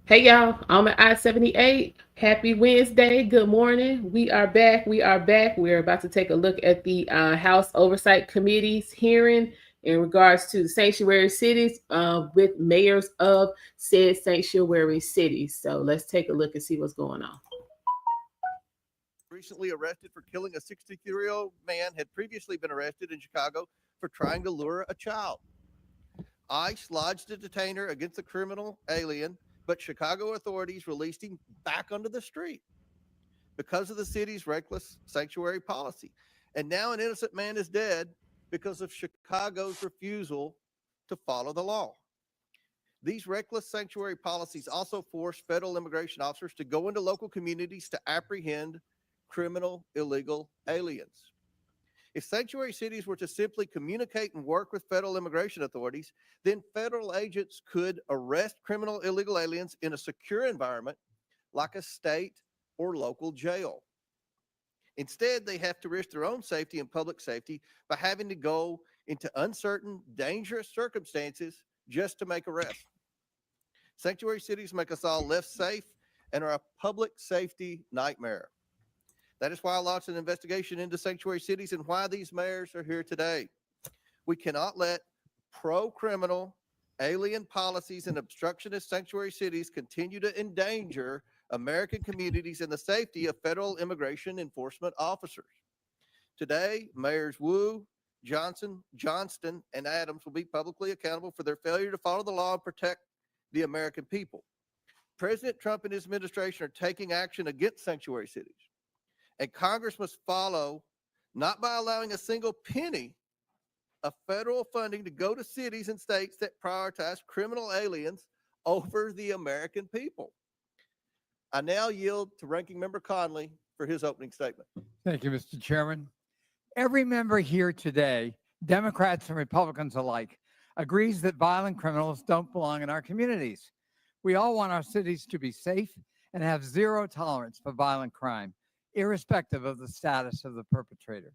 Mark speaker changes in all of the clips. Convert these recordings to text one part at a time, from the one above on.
Speaker 1: Hey y'all, I'm at I-78. Happy Wednesday. Good morning. We are back. We are back. We're about to take a look at the House Oversight Committee's hearing in regards to the sanctuary cities with mayors of said sanctuary cities. So let's take a look and see what's going on.
Speaker 2: Recently arrested for killing a 63-year-old man had previously been arrested in Chicago for trying to lure a child. ICE lodged a detainer against the criminal alien, but Chicago authorities released him back onto the street because of the city's reckless sanctuary policy. And now an innocent man is dead because of Chicago's refusal to follow the law. These reckless sanctuary policies also force federal immigration officers to go into local communities to apprehend criminal illegal aliens. If sanctuary cities were to simply communicate and work with federal immigration authorities, then federal agents could arrest criminal illegal aliens in a secure environment like a state or local jail. Instead, they have to risk their own safety and public safety by having to go into uncertain, dangerous circumstances just to make arrests. Sanctuary cities make us all less safe and are a public safety nightmare. That is why I launched an investigation into sanctuary cities and why these mayors are here today. We cannot let pro criminal, alien policies and obstructionist sanctuary cities continue to endanger American communities and the safety of federal immigration enforcement officers. Today, Mayors Wu, Johnson, Johnston, and Adams will be publicly accountable for their failure to follow the law and protect the American people. President Trump and his administration are taking action against sanctuary cities. And Congress must follow, not by allowing a single penny of federal funding to go to cities and states that prioritize criminal aliens over the American people. I now yield to Ranking Member Conley for his opening statement.
Speaker 3: Thank you, Mr. Chairman. Every member here today, Democrats and Republicans alike, agrees that violent criminals don't belong in our communities. We all want our cities to be safe and have zero tolerance for violent crime, irrespective of the status of the perpetrator.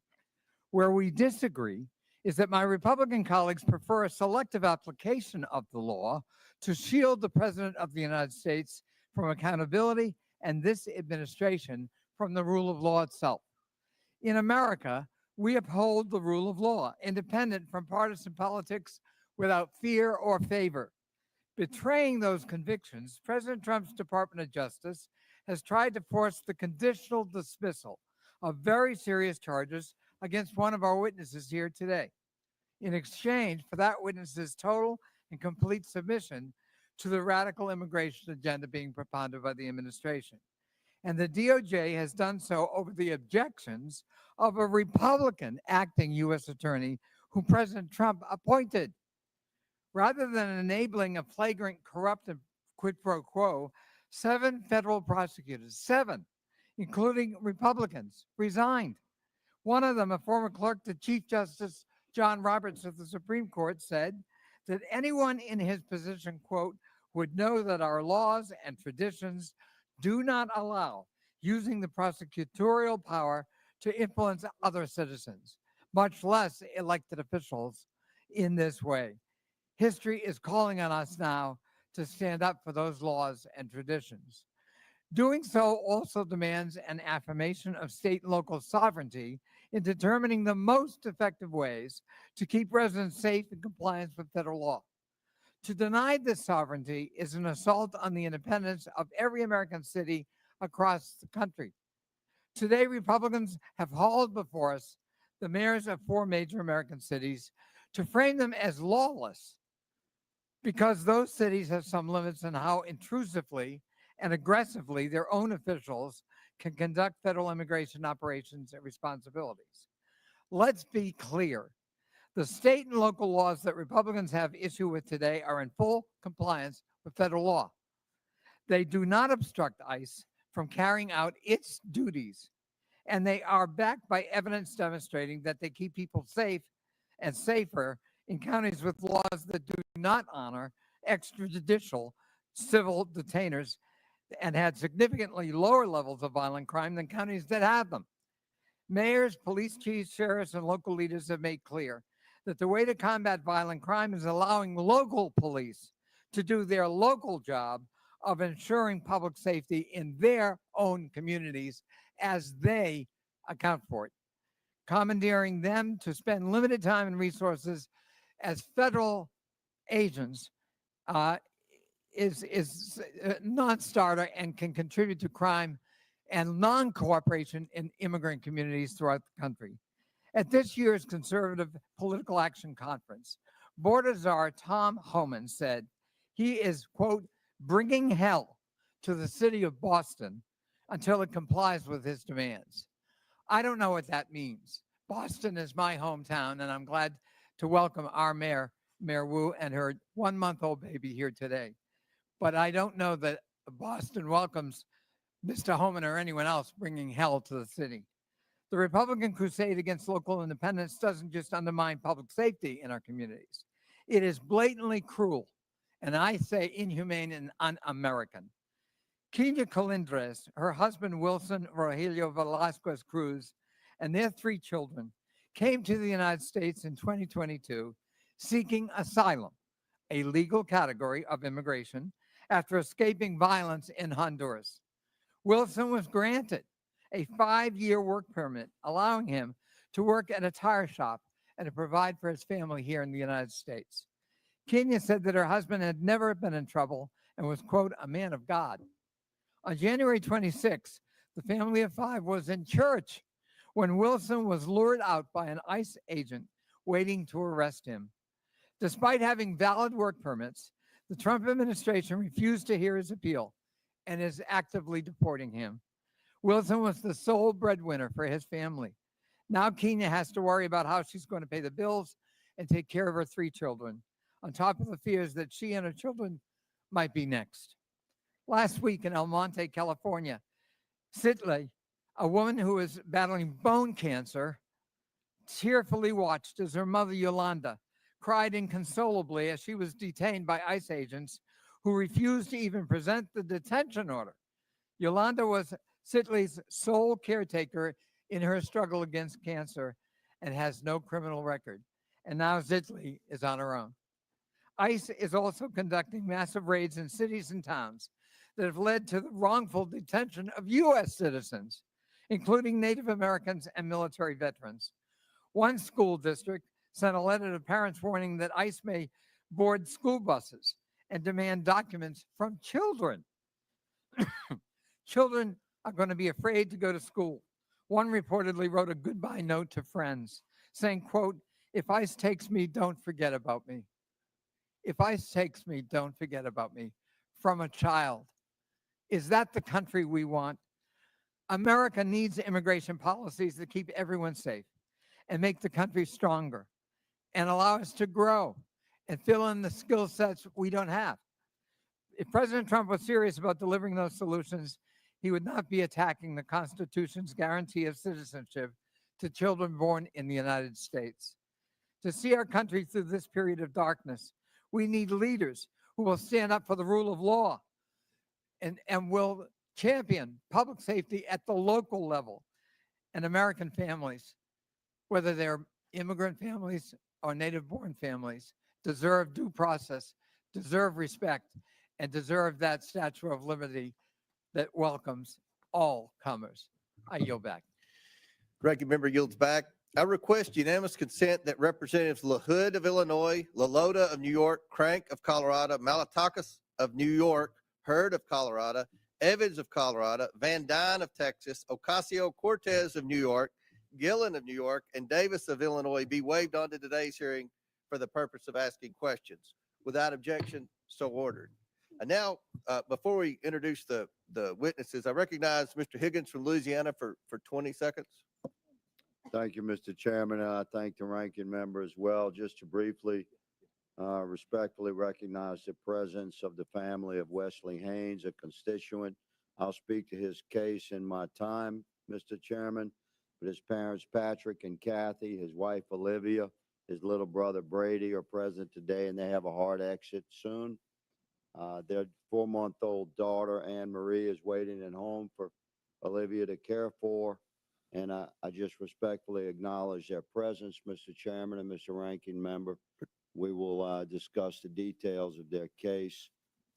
Speaker 3: Where we disagree is that my Republican colleagues prefer a selective application of the law to shield the President of the United States from accountability and this administration from the rule of law itself. In America, we uphold the rule of law, independent from partisan politics, without fear or favor. Betraying those convictions, President Trump's Department of Justice has tried to force the conditional dismissal of very serious charges against one of our witnesses here today, in exchange for that witness's total and complete submission to the radical immigration agenda being propounded by the administration. And the DOJ has done so over the objections of a Republican acting U.S. attorney who President Trump appointed. Rather than enabling a flagrant corrupt and quid pro quo, 7 federal prosecutors, 7, including Republicans, resigned. One of them, a former clerk to Chief Justice John Roberts of the Supreme Court, said that anyone in his position, quote, would know that our laws and traditions do not allow using the prosecutorial power to influence other citizens, much less elected officials, in this way. History is calling on us now to stand up for those laws and traditions. Doing so also demands an affirmation of state and local sovereignty in determining the most effective ways to keep residents safe in compliance with federal law. To deny this sovereignty is an assault on the independence of every American city across the country. Today, Republicans have hauled before us the mayors of 4 major American cities to frame them as lawless because those cities have some limits on how intrusively and aggressively their own officials can conduct federal immigration operations and responsibilities. Let's be clear. The state and local laws that Republicans have issue with today are in full compliance with federal law. They do not obstruct ICE from carrying out its duties, and they are backed by evidence demonstrating that they keep people safe and safer in counties with laws that do not honor extrajudicial civil detainers and had significantly lower levels of violent crime than counties that have them. Mayors, police chiefs, sheriffs, and local leaders have made clear that the way to combat violent crime is allowing local police to do their local job of ensuring public safety in their own communities as they account for it, commandeering them to spend limited time and resources as federal agents uh, is a non-starter and can contribute to crime and non-cooperation in immigrant communities throughout the country. At this year's Conservative Political Action Conference, Board of Czar Tom Homan said he is, quote, bringing hell to the city of Boston until it complies with his demands. I don't know what that means. Boston is my hometown, and I'm glad to welcome our mayor, Mayor Wu, and her 1-month-old baby here today. But I don't know that Boston welcomes Mr. Homan or anyone else bringing hell to the city. The Republican crusade against local independence doesn't just undermine public safety in our communities. It is blatantly cruel, and I say inhumane and un-American. Kenya Colindres, her husband Wilson Rogelio Velasquez Cruz, and their 3 children came to the United States in 2022 seeking asylum, a legal category of immigration, after escaping violence in Honduras. Wilson was granted a 5-year work permit, allowing him to work at a tire shop and to provide for his family here in the United States. Kenya said that her husband had never been in trouble and was, quote, a man of God. On January 26, the family of 5 was in church when Wilson was lured out by an ICE agent waiting to arrest him. Despite having valid work permits, the Trump administration refused to hear his appeal and is actively deporting him. Wilson was the sole breadwinner for his family. Now Kenya has to worry about how she's going to pay the bills and take care of her 3 children, on top of the fears that she and her children might be next. Last week in El Monte, California, Sitley, a woman who was battling bone cancer, tearfully watched as her mother, Yolanda, cried inconsolably as she was detained by ICE agents who refused to even present the detention order. Yolanda was Sitley's sole caretaker in her struggle against cancer and has no criminal record. And now Sitley is on her own. ICE is also conducting massive raids in cities and towns that have led to the wrongful detention of U.S. citizens, including Native Americans and military veterans. One school district sent a letter to parents warning that ICE may board school buses and demand documents from children. Children are going to be afraid to go to school. One reportedly wrote a goodbye note to friends saying, quote, if ICE takes me, don't forget about me. If ICE takes me, don't forget about me. From a child. Is that the country we want? America needs immigration policies that keep everyone safe and make the country stronger and allow us to grow and fill in the skill sets we don't have. If President Trump was serious about delivering those solutions, he would not be attacking the Constitution's guarantee of citizenship to children born in the United States. To see our country through this period of darkness, we need leaders who will stand up for the rule of law and will champion public safety at the local level. And American families, whether they're immigrant families or native-born families, deserve due process, deserve respect, and deserve that Statue of Liberty that welcomes all comers. I yield back.
Speaker 2: Ranking member yields back. I request unanimous consent that Representatives LaHood of Illinois, LaLota of New York, Crank of Colorado, Malatakis of New York, Hurd of Colorado, Evans of Colorado, Van Dyne of Texas, Ocasio-Cortez of New York, Gillen of New York, and Davis of Illinois be waived onto today's hearing for the purpose of asking questions. Without objection, so ordered. And now, before we introduce the witnesses, I recognize Mr. Higgins from Louisiana for 20 seconds.
Speaker 4: Thank you, Mr. Chairman. I thank the ranking member as well. Just to briefly, respectfully recognize the presence of the family of Wesley Haynes, a constituent. I'll speak to his case in my time, Mr. Chairman. But his parents, Patrick and Kathy, his wife, Olivia, his little brother, Brady, are present today, and they have a hard exit soon. Their 4-month-old daughter, Anne Marie, is waiting at home for Olivia to care for. And I just respectfully acknowledge their presence, Mr. Chairman and Mr. Ranking Member. We will discuss the details of their case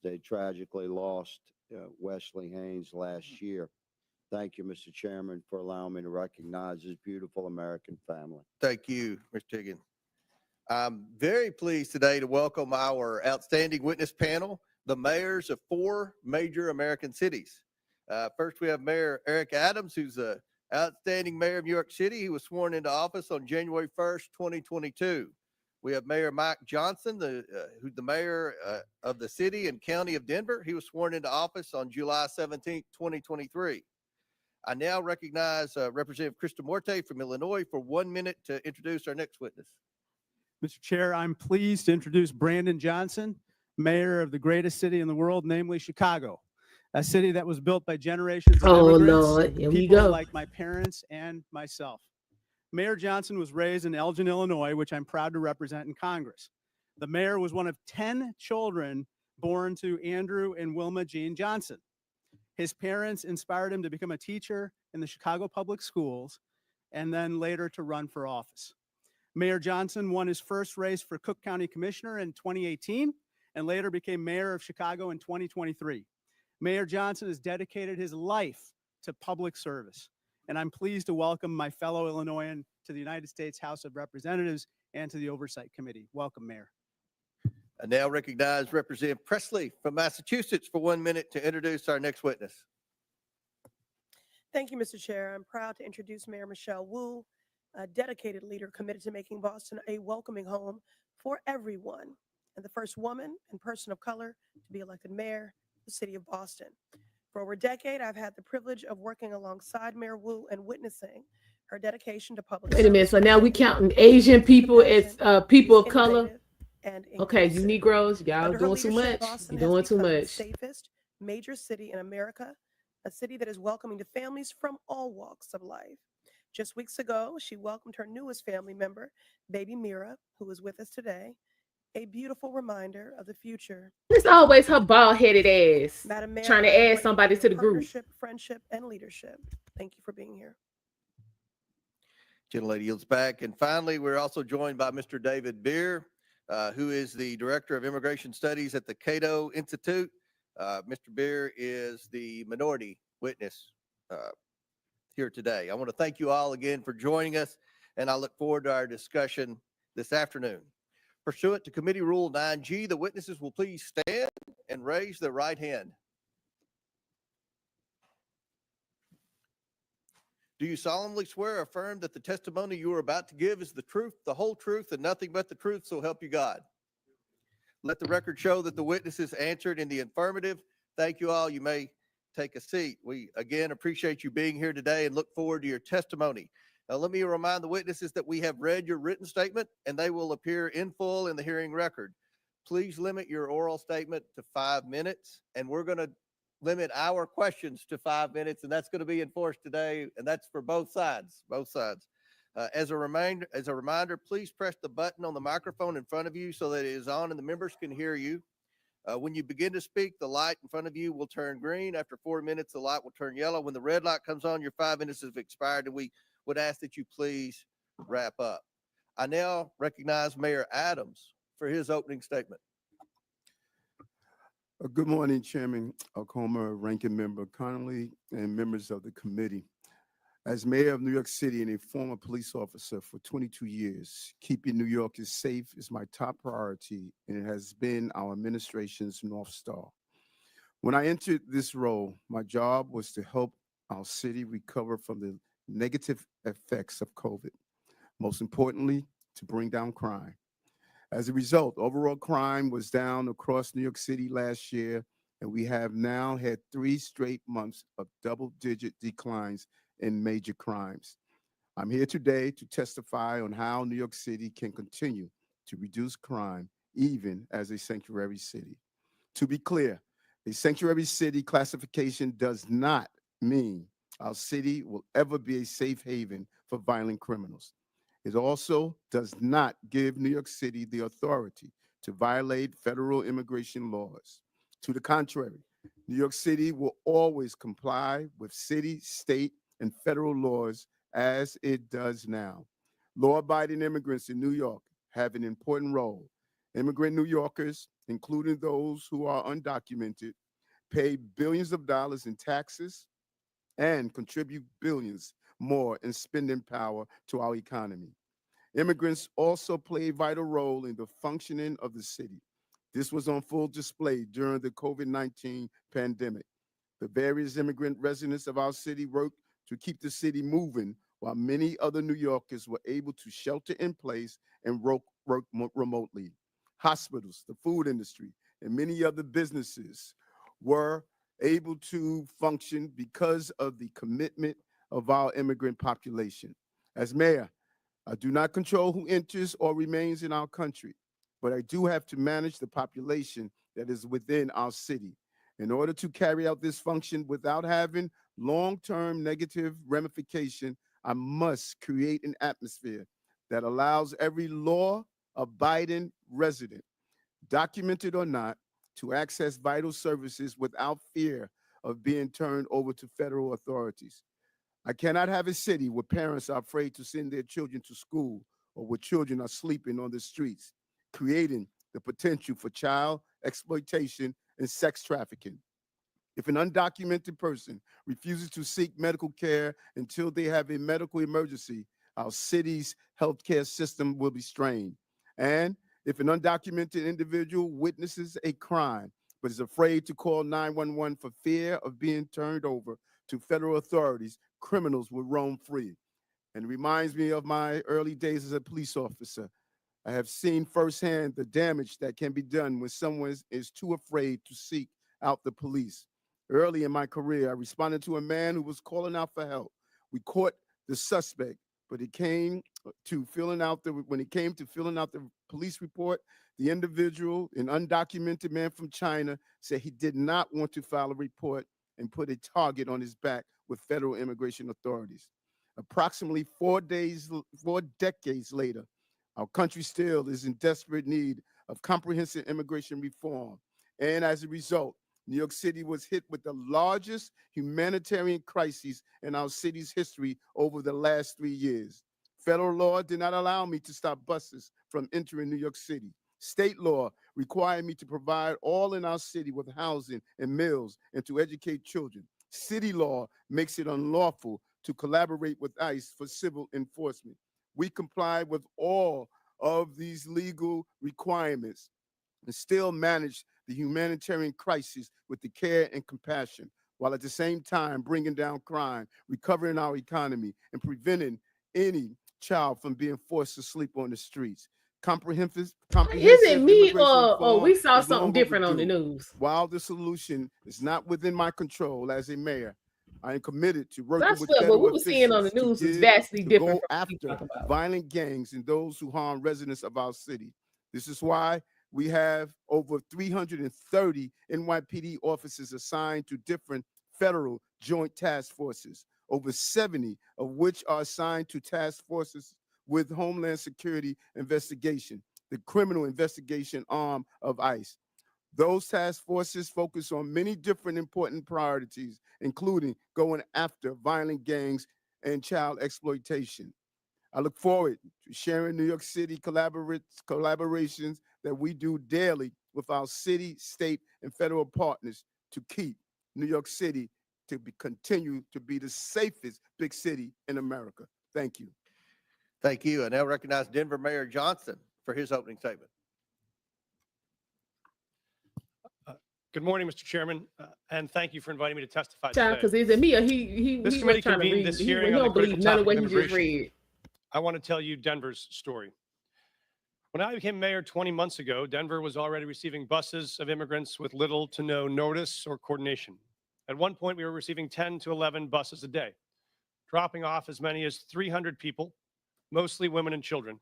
Speaker 4: They tragically lost Wesley Haynes last year. Thank you, Mr. Chairman, for allowing me to recognize this beautiful American family.
Speaker 2: Thank you, Mr. Tiggin. I'm very pleased today to welcome our outstanding witness panel, the mayors of 4 major American cities. First, we have Mayor Eric Adams, who's an outstanding mayor of New York City. He was sworn into office on January 1st, 2022. We have Mayor Mike Johnston, who's the mayor of the city and county of Denver. He was sworn into office on July 17th, 2023. I now recognize Representative Krista Morte from Illinois for 1 minute to introduce our next witness.
Speaker 5: Mr. Chair, I'm pleased to introduce Brandon Johnson, mayor of the greatest city in the world, namely Chicago, a city that was built by generations of immigrants,
Speaker 1: Lord, here we
Speaker 5: people
Speaker 1: go.
Speaker 5: like my parents and myself. Mayor Johnson was raised in Elgin, Illinois, which I'm proud to represent in Congress. The mayor was one of 10 children born to Andrew and Wilma Jean Johnson. His parents inspired him to become a teacher in the Chicago public schools and then later to run for office. Mayor Johnson won his first race for Cook County Commissioner in 2018 and later became mayor of Chicago in 2023. Mayor Johnson has dedicated his life to public service, and I'm pleased to welcome my fellow Illinoisan to the United States House of Representatives and to the Oversight Committee. Welcome, Mayor.
Speaker 2: I now recognize Representative Presley from Massachusetts for 1 minute to introduce our next witness.
Speaker 6: Thank you, Mr. Chair. I'm proud to introduce Mayor Michelle Wu, a dedicated leader committed to making Boston a welcoming home for everyone, and the first woman and person of color to be elected mayor of the city of Boston. For over a decade, I've had the privilege of working alongside Mayor Wu and witnessing her dedication to public
Speaker 1: Wait a minute.
Speaker 6: service.
Speaker 1: So now we counting Asian people as people of color.
Speaker 6: And
Speaker 1: Okay, you
Speaker 6: inclusive.
Speaker 1: Negroes, y'all
Speaker 6: Under her
Speaker 1: doing too
Speaker 6: leadership,
Speaker 1: much.
Speaker 6: Boston
Speaker 1: You're doing
Speaker 6: has
Speaker 1: too
Speaker 6: become the
Speaker 1: much.
Speaker 6: safest major city in America, a city that is welcoming to families from all walks of life. Just weeks ago, she welcomed her newest family member, baby Mira, who is with us today, a beautiful reminder of the future.
Speaker 1: It's always her bald-headed ass
Speaker 6: Madam Mayor,
Speaker 1: trying to
Speaker 6: I am
Speaker 1: add
Speaker 6: grateful
Speaker 1: somebody
Speaker 6: for
Speaker 1: to
Speaker 6: your
Speaker 1: the group.
Speaker 6: partnership, friendship, and leadership. Thank you for being here.
Speaker 2: Gentlelady yields back. And finally, we're also joined by Mr. David Beer, who is the Director of Immigration Studies at the Cato Institute. Mr. Beer is the minority witness here today. I want to thank you all again for joining us, and I look forward to our discussion this afternoon. Pursuant to Committee Rule 9G, the witnesses will please stand and raise their right hand. Do you solemnly swear or affirm that the testimony you are about to give is the truth, the whole truth, and nothing but the truth, so help you God? Let the record show that the witnesses answered in the affirmative. Thank you all. You may take a seat. We again appreciate you being here today and look forward to your testimony. Now, let me remind the witnesses that we have read your written statement and they will appear in full in the hearing record. Please limit your oral statement to 5 minutes, and we're going to limit our questions to 5 minutes, and that's going to be enforced today, and that's for both sides. As a reminder, please press the button on the microphone in front of you so that it is on and the members can hear you. When you begin to speak, the light in front of you will turn green. After 4 minutes, the light will turn yellow. When the red light comes on, your 5 minutes have expired, and we would ask that you please wrap up. I now recognize Mayor Adams for his opening statement.
Speaker 7: Good morning, Chairman Comer, Ranking Member Connolly, and members of the committee. As mayor of New York City and a former police officer for 22 years, keeping New Yorkers safe is my top priority, and it has been our administration's North Star. When I entered this role, my job was to help our city recover from the negative effects of COVID. Most importantly, to bring down crime. As a result, overall crime was down across New York City last year, and we have now had 3 straight months of double-digit declines in major crimes. I'm here today to testify on how New York City can continue to reduce crime, even as a sanctuary city. To be clear, a sanctuary city classification does not mean our city will ever be a safe haven for violent criminals. It also does not give New York City the authority to violate federal immigration laws. To the contrary, New York City will always comply with city, state, and federal laws as it does now. Law-abiding immigrants in New York have an important role. Immigrant New Yorkers including those who are undocumented, pay billions of dollars in taxes and contribute billions more in spending power to our economy. Immigrants also play a vital role in the functioning of the city. This was on full display during the COVID-19 pandemic. The various immigrant residents of our city worked to keep the city moving, while many other New Yorkers were able to shelter in place and work remotely. Hospitals, the food industry, and many other businesses were able to function because of the commitment of our immigrant population. As mayor, I do not control who enters or remains in our country, but I do have to manage the population that is within our city. In order to carry out this function without having long-term negative ramification, I must create an atmosphere that allows every law-abiding resident, documented or not, to access vital services without fear of being turned over to federal authorities. I cannot have a city where parents are afraid to send their children to school or where children are sleeping on the streets, creating the potential for child exploitation and sex trafficking. If an undocumented person refuses to seek medical care until they have a medical emergency, our city's healthcare system will be strained. And if an undocumented individual witnesses a crime but is afraid to call 911 for fear of being turned over to federal authorities, criminals will roam free. And it reminds me of my early days as a police officer. I have seen firsthand the damage that can be done when someone is too afraid to seek out the police. Early in my career, I responded to a man who was calling out for help. We caught the suspect, but when it came to filling out the police report, the individual, an undocumented man from China, said he did not want to file a report and put a target on his back with federal immigration authorities. Approximately 4 decades later, our country still is in desperate need of comprehensive immigration reform. And as a result, New York City was hit with the largest humanitarian crisis in our city's history over the last 3 years. Federal law did not allow me to stop buses from entering New York City. State law required me to provide all in our city with housing and meals and to educate children. City law makes it unlawful to collaborate with ICE for civil enforcement. We complied with all of these legal requirements and still manage the humanitarian crisis with the care and compassion, while at the same time bringing down crime, recovering our economy, and preventing any child from being forced to sleep on the streets. Comprehensive
Speaker 1: Is it me
Speaker 7: immigration
Speaker 1: or we
Speaker 7: reform
Speaker 1: saw
Speaker 7: is
Speaker 1: something
Speaker 7: long
Speaker 1: different on the
Speaker 7: overdue.
Speaker 1: news?
Speaker 7: While the solution is not within my control as a mayor, I am committed to working
Speaker 1: That's
Speaker 7: with
Speaker 1: what
Speaker 7: federal
Speaker 1: we were seeing on the
Speaker 7: officials
Speaker 1: news was vastly
Speaker 7: to
Speaker 1: different
Speaker 7: go
Speaker 1: from what we
Speaker 7: after
Speaker 1: talking about.
Speaker 7: violent gangs and those who harm residents of our city. This is why we have over 330 NYPD officers assigned to different federal joint task forces, over 70 of which are assigned to task forces with Homeland Security investigation, the criminal investigation arm of ICE. Those task forces focus on many different important priorities, including going after violent gangs and child exploitation. I look forward to sharing New York City collaborations that we do daily with our city, state, and federal partners to keep New York City to continue to be the safest big city in America. Thank you.
Speaker 2: Thank you. I now recognize Denver Mayor Johnston for his opening statement.
Speaker 8: Good morning, Mr. Chairman, and thank you for inviting me to testify
Speaker 1: Because
Speaker 8: today.
Speaker 1: is it me or he
Speaker 8: This
Speaker 1: was
Speaker 8: committee
Speaker 1: trying to
Speaker 8: convened
Speaker 1: read?
Speaker 8: this
Speaker 1: He
Speaker 8: hearing on the
Speaker 1: don't believe
Speaker 8: critical
Speaker 1: none of
Speaker 8: topic
Speaker 1: what
Speaker 8: of
Speaker 1: he just
Speaker 8: immigration.
Speaker 1: read.
Speaker 8: I want to tell you Denver's story. When I became mayor 20 months ago, Denver was already receiving buses of immigrants with little to no notice or coordination. At one point, we were receiving 10 to 11 buses a day, dropping off as many as 300 people, mostly women and children,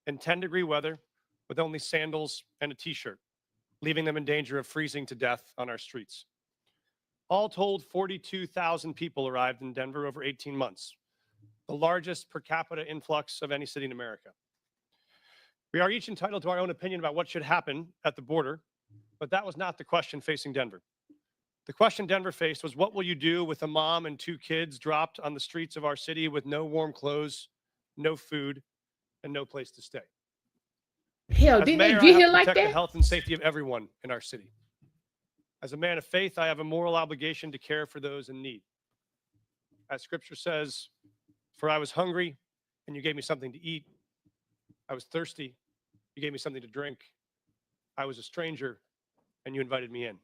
Speaker 8: in 10-degree weather with only sandals and a t-shirt, leaving them in danger of freezing to death on our streets. All told, 42,000 people arrived in Denver over 18 months, the largest per capita influx of any city in America. We are each entitled to our own opinion about what should happen at the border, but that was not the question facing Denver. The question Denver faced was, what will you do with a mom and 2 kids dropped on the streets of our city with no warm clothes, no food, and no place to stay?
Speaker 1: Hell,
Speaker 8: As
Speaker 1: didn't
Speaker 8: mayor,
Speaker 1: they
Speaker 8: I
Speaker 1: get
Speaker 8: have
Speaker 1: here
Speaker 8: to
Speaker 1: like
Speaker 8: protect the
Speaker 1: that?
Speaker 8: health and safety of everyone in our city. As a man of faith, I have a moral obligation to care for those in need. As scripture says, for I was hungry and you gave me something to eat. I was thirsty. You gave me something to drink. I was a stranger and you invited me in.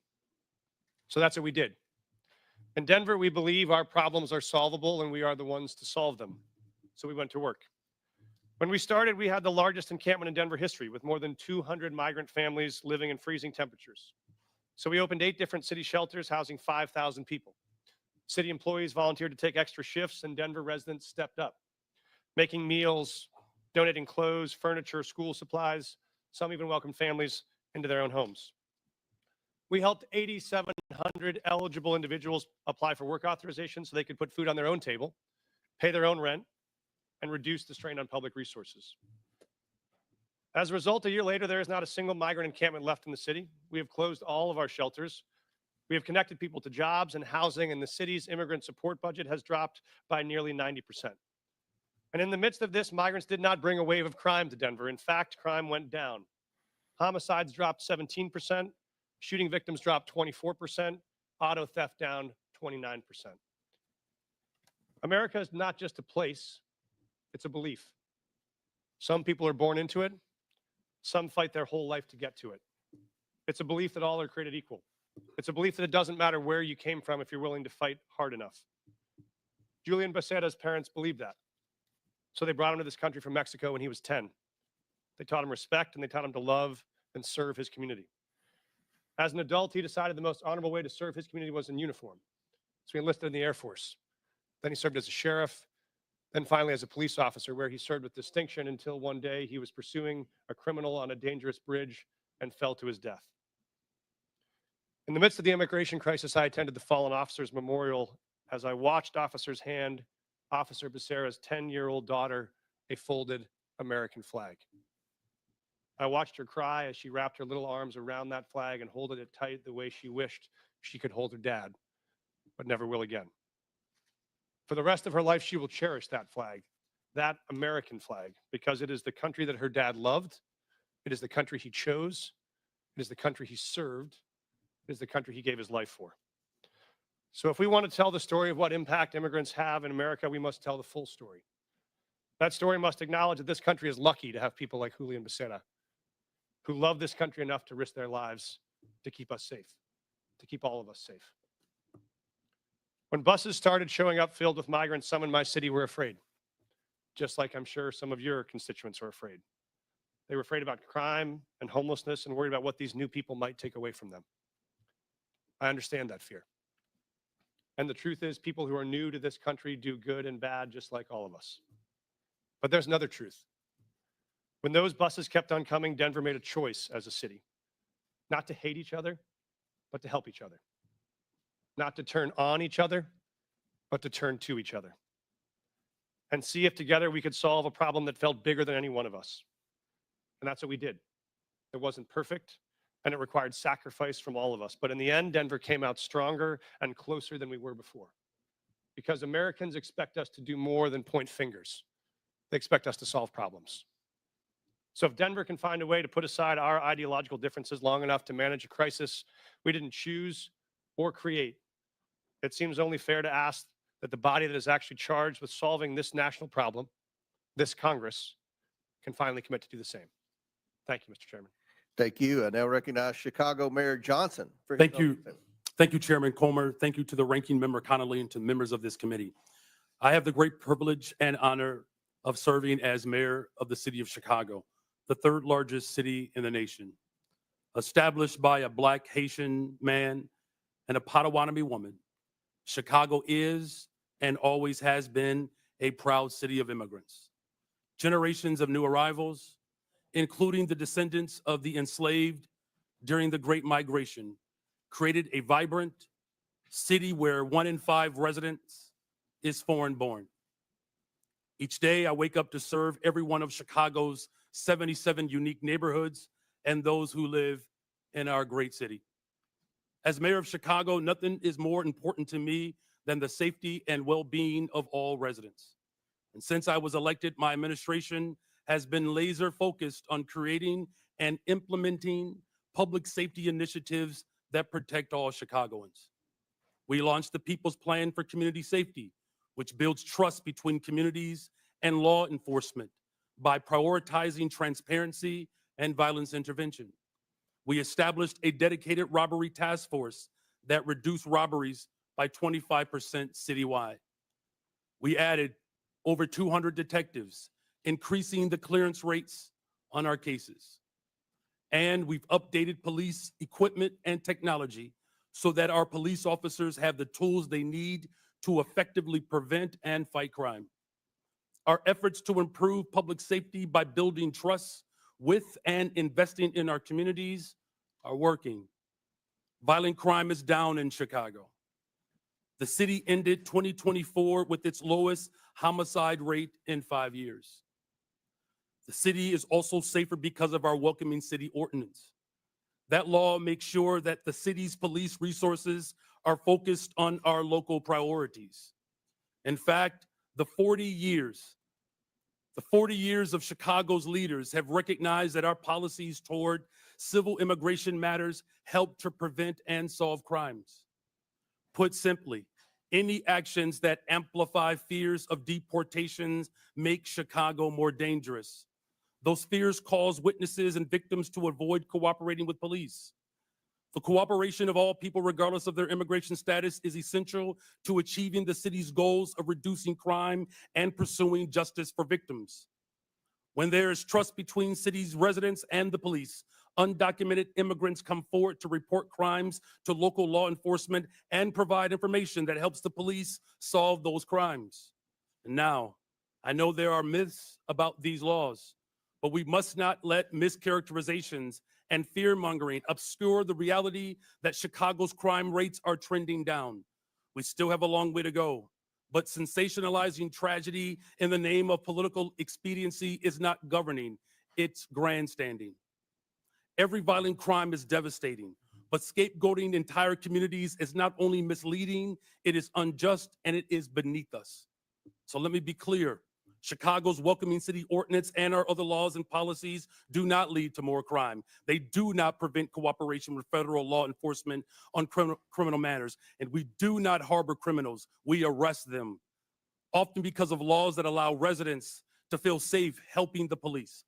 Speaker 8: So that's what we did. In Denver, we believe our problems are solvable and we are the ones to solve them. So we went to work. When we started, we had the largest encampment in Denver history with more than 200 migrant families living in freezing temperatures. So we opened 8 different city shelters housing 5,000 people. City employees volunteered to take extra shifts and Denver residents stepped up, making meals, donating clothes, furniture, school supplies. Some even welcomed families into their own homes. We helped 8,700 eligible individuals apply for work authorization so they could put food on their own table, pay their own rent, and reduce the strain on public resources. As a result, a year later, there is not a single migrant encampment left in the city. We have closed all of our shelters. We have connected people to jobs and housing, and the city's immigrant support budget has dropped by nearly 90%. And in the midst of this, migrants did not bring a wave of crime to Denver. In fact, crime went down. Homicides dropped 17%, shooting victims dropped 24%, auto theft down 29%. America is not just a place, it's a belief. Some people are born into it. Some fight their whole life to get to it. It's a belief that all are created equal. It's a belief that it doesn't matter where you came from if you're willing to fight hard enough. Julian Becerra's parents believed that. So they brought him to this country from Mexico when he was 10. They taught him respect and they taught him to love and serve his community. As an adult, he decided the most honorable way to serve his community was in uniform. So he enlisted in the Air Force. Then he served as a sheriff, then finally as a police officer, where he served with distinction until one day he was pursuing a criminal on a dangerous bridge and fell to his death. In the midst of the immigration crisis, I attended the Fallen Officers Memorial as I watched officers hand Officer Becerra's 10-year-old daughter a folded American flag. I watched her cry as she wrapped her little arms around that flag and holded it tight the way she wished she could hold her dad, but never will again. For the rest of her life, she will cherish that flag, that American flag, because it is the country that her dad loved. It is the country he chose. It is the country he served. It is the country he gave his life for. So if we want to tell the story of what impact immigrants have in America, we must tell the full story. That story must acknowledge that this country is lucky to have people like Julian Becerra, who love this country enough to risk their lives to keep us safe, to keep all of us safe. When buses started showing up filled with migrants, some in my city were afraid, just like I'm sure some of your constituents are afraid. They were afraid about crime and homelessness and worried about what these new people might take away from them. I understand that fear. And the truth is, people who are new to this country do good and bad just like all of us. But there's another truth. When those buses kept on coming, Denver made a choice as a city, not to hate each other, but to help each other. Not to turn on each other, but to turn to each other. And see if together we could solve a problem that felt bigger than any one of us. And that's what we did. It wasn't perfect, and it required sacrifice from all of us. But in the end, Denver came out stronger and closer than we were before. Because Americans expect us to do more than point fingers. They expect us to solve problems. So if Denver can find a way to put aside our ideological differences long enough to manage a crisis we didn't choose or create, it seems only fair to ask that the body that is actually charged with solving this national problem, this Congress, can finally commit to do the same. Thank you, Mr. Chairman.
Speaker 2: Thank you. I now recognize Chicago Mayor Johnston. For his
Speaker 9: Thank you.
Speaker 2: opening statement.
Speaker 9: Thank you, Chairman Comer. Thank you to the ranking member Connolly and to members of this committee. I have the great privilege and honor of serving as mayor of the city of Chicago, the third largest city in the nation. Established by a Black Haitian man and a Potawatomi woman, Chicago is and always has been a proud city of immigrants. Generations of new arrivals, including the descendants of the enslaved during the Great Migration, created a vibrant city where 1 in 5 residents is foreign born. Each day I wake up to serve every one of Chicago's 77 unique neighborhoods and those who live in our great city. As mayor of Chicago, nothing is more important to me than the safety and well-being of all residents. And since I was elected, my administration has been laser focused on creating and implementing public safety initiatives that protect all Chicagoans. We launched the People's Plan for Community Safety, which builds trust between communities and law enforcement by prioritizing transparency and violence intervention. We established a dedicated robbery task force that reduced robberies by 25% citywide. We added over 200 detectives, increasing the clearance rates on our cases. And we've updated police equipment and technology so that our police officers have the tools they need to effectively prevent and fight crime. Our efforts to improve public safety by building trust with and investing in our communities are working. Violent crime is down in Chicago. The city ended 2024 with its lowest homicide rate in 5 years. The city is also safer because of our Welcoming City Ordinance. That law makes sure that the city's police resources are focused on our local priorities. In fact, the 40 years of Chicago's leaders have recognized that our policies toward civil immigration matters help to prevent and solve crimes. Put simply, any actions that amplify fears of deportations make Chicago more dangerous. Those fears cause witnesses and victims to avoid cooperating with police. The cooperation of all people, regardless of their immigration status, is essential to achieving the city's goals of reducing crime and pursuing justice for victims. When there is trust between city's residents and the police, undocumented immigrants come forward to report crimes to local law enforcement and provide information that helps the police solve those crimes. And now, I know there are myths about these laws, but we must not let mischaracterizations and fear-mongering obscure the reality that Chicago's crime rates are trending down. We still have a long way to go, but sensationalizing tragedy in the name of political expediency is not governing, it's grandstanding. Every violent crime is devastating, but scapegoating entire communities is not only misleading, it is unjust and it is beneath us. So let me be clear. Chicago's Welcoming City Ordinance and our other laws and policies do not lead to more crime. They do not prevent cooperation with federal law enforcement on criminal matters. And we do not harbor criminals. We arrest them, often because of laws that allow residents to feel safe helping the police.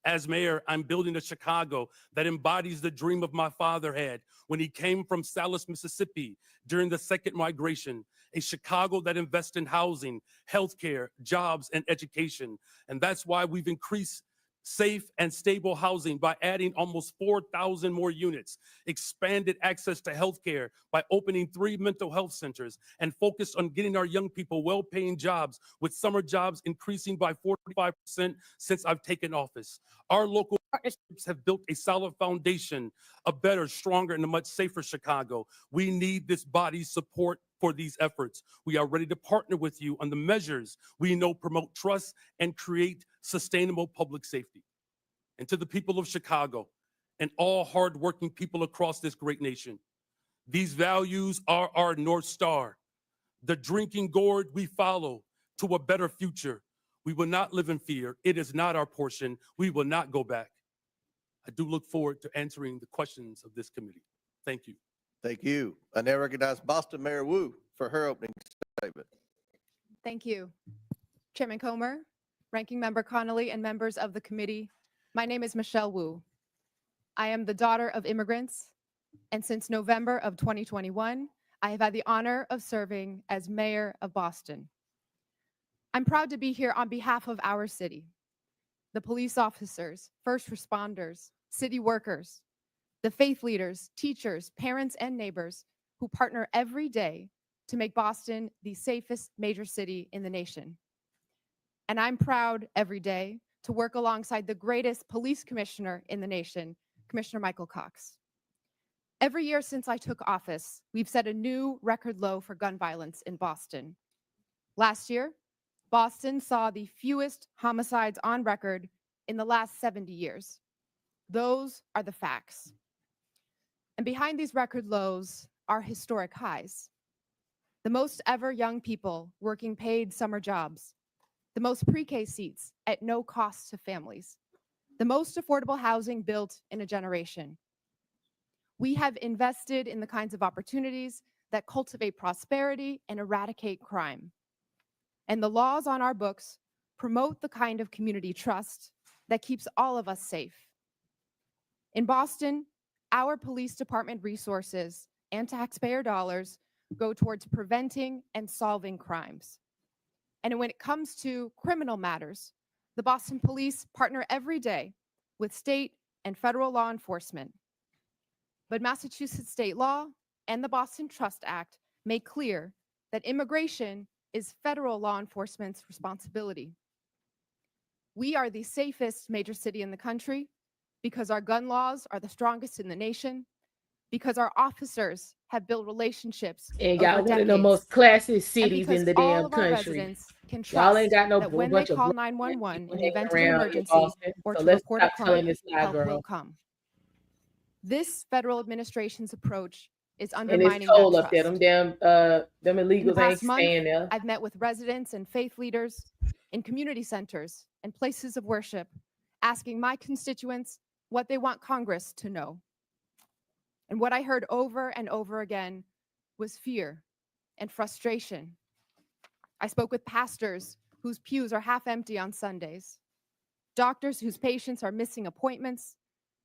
Speaker 9: As mayor, I'm building a Chicago that embodies the dream of my father had when he came from Salis, Mississippi during the second migration, a Chicago that invests in housing, healthcare, jobs, and education. And that's why we've increased safe and stable housing by adding almost 4,000 more units, expanded access to healthcare by opening 3 mental health centers, and focused on getting our young people well-paying jobs, with summer jobs increasing by 45% since I've taken office. Our local partnerships have built a solid foundation, a better, stronger, and a much safer Chicago. We need this body's support for these efforts. We are ready to partner with you on the measures we know promote trust and create sustainable public safety. And to the people of Chicago and all hardworking people across this great nation, these values are our North Star, the drinking gourd we follow to a better future. We will not live in fear. It is not our portion. We will not go back. I do look forward to answering the questions of this committee. Thank you.
Speaker 2: Thank you. I now recognize Boston Mayor Wu for her opening statement.
Speaker 10: Thank you. Chairman Comer, Ranking Member Connolly, and members of the committee, my name is Michelle Wu. I am the daughter of immigrants, and since November of 2021, I have had the honor of serving as mayor of Boston. I'm proud to be here on behalf of our city, the police officers, first responders, city workers, the faith leaders, teachers, parents, and neighbors who partner every day to make Boston the safest major city in the nation. And I'm proud every day to work alongside the greatest police commissioner in the nation, Commissioner Michael Cox. Every year since I took office, we've set a new record low for gun violence in Boston. Last year, Boston saw the fewest homicides on record in the last 70 years. Those are the facts. And behind these record lows are historic highs. The most ever young people working paid summer jobs, the most pre-K seats at no cost to families, the most affordable housing built in a generation. We have invested in the kinds of opportunities that cultivate prosperity and eradicate crime. And the laws on our books promote the kind of community trust that keeps all of us safe. In Boston, our police department resources and taxpayer dollars go towards preventing and solving crimes. And when it comes to criminal matters, the Boston Police partner every day with state and federal law enforcement. But Massachusetts state law and the Boston Trust Act make clear that immigration is federal law enforcement's responsibility. We are the safest major city in the country because our gun laws are the strongest in the nation, because our officers have built relationships
Speaker 1: And
Speaker 10: over
Speaker 1: y'all one of the
Speaker 10: decades,
Speaker 1: most classy
Speaker 10: and
Speaker 1: cities
Speaker 10: because
Speaker 1: in the
Speaker 10: all
Speaker 1: damn
Speaker 10: of our
Speaker 1: country.
Speaker 10: residents can
Speaker 1: Y'all
Speaker 10: trust
Speaker 1: ain't got no
Speaker 10: that when they
Speaker 1: bunch of
Speaker 10: call
Speaker 1: black
Speaker 10: 911
Speaker 1: people
Speaker 10: in the
Speaker 1: hanging
Speaker 10: event of an
Speaker 1: around in
Speaker 10: emergency
Speaker 1: Boston.
Speaker 10: or
Speaker 1: So
Speaker 10: to
Speaker 1: let's
Speaker 10: report a
Speaker 1: stop telling
Speaker 10: crime,
Speaker 1: this lie,
Speaker 10: help will
Speaker 1: girl.
Speaker 10: come. This federal administration's approach is
Speaker 1: And it's
Speaker 10: undermining
Speaker 1: cold
Speaker 10: that
Speaker 1: up there.
Speaker 10: trust.
Speaker 1: Them
Speaker 10: In the
Speaker 1: illegals ain't
Speaker 10: past month,
Speaker 1: staying there.
Speaker 10: I've met with residents and faith leaders in community centers and places of worship, asking my constituents what they want Congress to know. And what I heard over and over again was fear and frustration. I spoke with pastors whose pews are half empty on Sundays, doctors whose patients are missing appointments,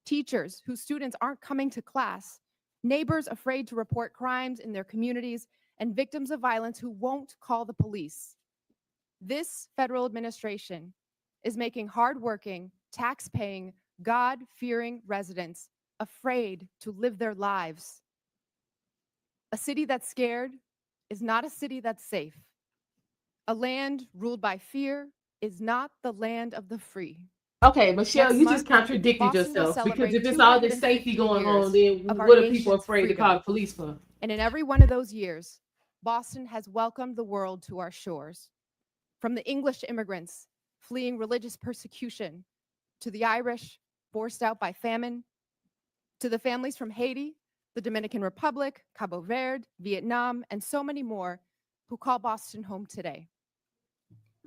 Speaker 10: teachers whose students aren't coming to class, neighbors afraid to report crimes in their communities, and victims of violence who won't call the police. This federal administration is making hardworking, tax-paying, God-fearing residents afraid to live their lives. A city that's scared is not a city that's safe. A land ruled by fear is not the land of the free.
Speaker 1: Okay, Michelle,
Speaker 10: Next
Speaker 1: you just
Speaker 10: month,
Speaker 1: contradicted
Speaker 10: Boston will
Speaker 1: yourself because
Speaker 10: celebrate
Speaker 1: if it's all this
Speaker 10: 250
Speaker 1: safety going on,
Speaker 10: years
Speaker 1: then
Speaker 10: of our
Speaker 1: what are people
Speaker 10: nation's
Speaker 1: afraid to call the
Speaker 10: freedom.
Speaker 1: police for?
Speaker 10: And in every one of those years, Boston has welcomed the world to our shores. From the English immigrants fleeing religious persecution, to the Irish forced out by famine, to the families from Haiti, the Dominican Republic, Cabo Verde, Vietnam, and so many more who call Boston home today.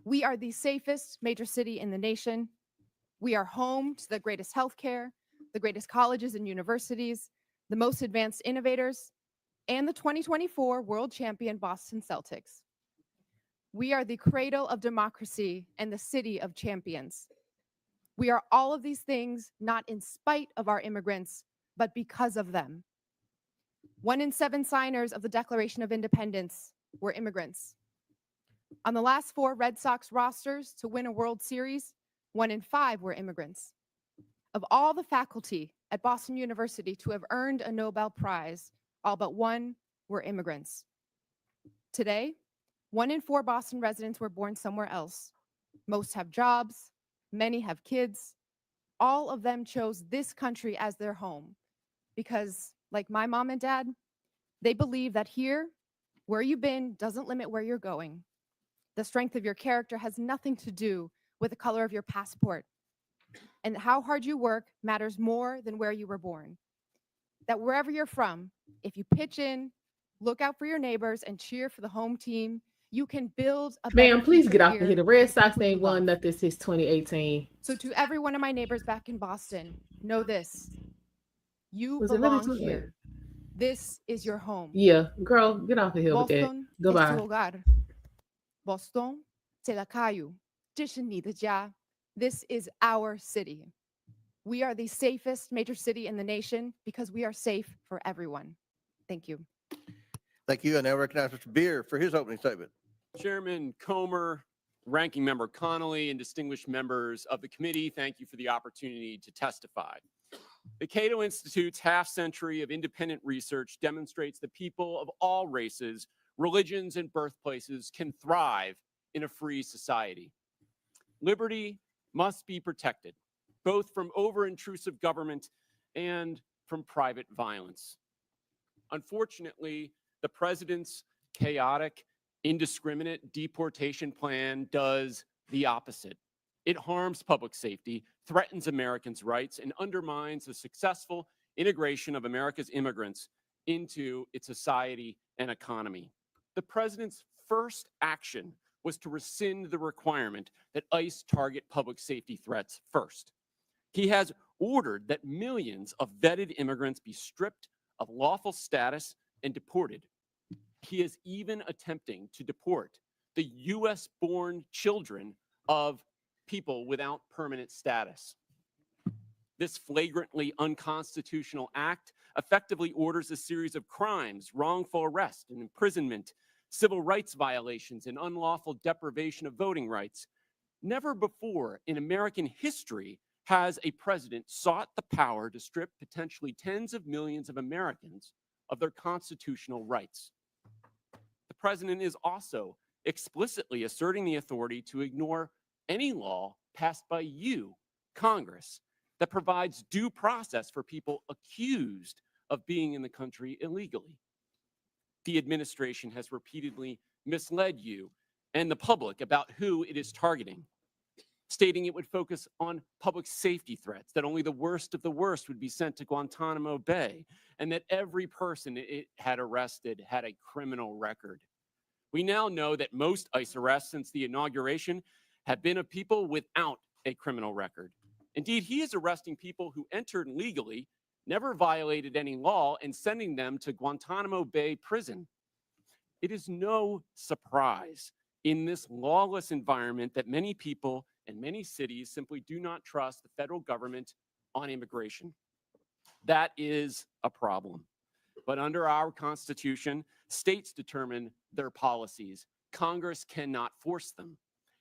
Speaker 10: We are the safest major city in the nation. We are home to the greatest healthcare, the greatest colleges and universities, the most advanced innovators, and the 2024 world champion Boston Celtics. We are the cradle of democracy and the city of champions. We are all of these things not in spite of our immigrants, but because of them. 1 in 7 signers of the Declaration of Independence were immigrants. On the last 4 Red Sox rosters to win a World Series, 1 in 5 were immigrants. Of all the faculty at Boston University to have earned a Nobel Prize, all but 1 were immigrants. Today, 1 in 4 Boston residents were born somewhere else. Most have jobs, many have kids. All of them chose this country as their home because, like my mom and dad, they believe that here, where you've been doesn't limit where you're going. The strength of your character has nothing to do with the color of your passport. And how hard you work matters more than where you were born. That wherever you're from, if you pitch in, look out for your neighbors, and cheer for the home team, you can build a better
Speaker 1: Ma'am, please
Speaker 10: future
Speaker 1: get off of here.
Speaker 10: here
Speaker 1: The Red
Speaker 10: with the
Speaker 1: Sox
Speaker 10: people you
Speaker 1: ain't won
Speaker 10: love.
Speaker 1: nothing since 2018.
Speaker 10: So to every one of my neighbors back in Boston, know this. You
Speaker 1: Was it really
Speaker 10: belong
Speaker 1: 28?
Speaker 10: here. This is your home.
Speaker 1: Yeah, girl, get off of here with that.
Speaker 10: Boston es tu
Speaker 1: Goodbye.
Speaker 10: hogar. Boston, c'est la caillou. 这是你的家. This is our city. We are the safest major city in the nation because we are safe for everyone. Thank you.
Speaker 2: Thank you. I now recognize Mr. Beer for his opening statement.
Speaker 11: Chairman Comer, Ranking Member Connolly, and distinguished members of the committee, thank you for the opportunity to testify. The Cato Institute's half-century of independent research demonstrates that people of all races, religions, and birthplaces can thrive in a free society. Liberty must be protected, both from over-intrusive government and from private violence. Unfortunately, the president's chaotic, indiscriminate deportation plan does the opposite. It harms public safety, threatens Americans' rights, and undermines the successful integration of America's immigrants into its society and economy. The president's first action was to rescind the requirement that ICE target public safety threats first. He has ordered that millions of vetted immigrants be stripped of lawful status and deported. He is even attempting to deport the US-born children of people without permanent status. This flagrantly unconstitutional act effectively orders a series of crimes, wrongful arrest and imprisonment, civil rights violations, and unlawful deprivation of voting rights. Never before in American history has a president sought the power to strip potentially tens of millions of Americans of their constitutional rights. The president is also explicitly asserting the authority to ignore any law passed by you, Congress, that provides due process for people accused of being in the country illegally. The administration has repeatedly misled you and the public about who it is targeting, stating it would focus on public safety threats, that only the worst of the worst would be sent to Guantanamo Bay, and that every person it had arrested had a criminal record. We now know that most ICE arrests since the inauguration have been of people without a criminal record. Indeed, he is arresting people who entered legally, never violated any law, and sending them to Guantanamo Bay prison. It is no surprise in this lawless environment that many people and many cities simply do not trust the federal government on immigration. That is a problem. But under our Constitution, states determine their policies. Congress cannot force them.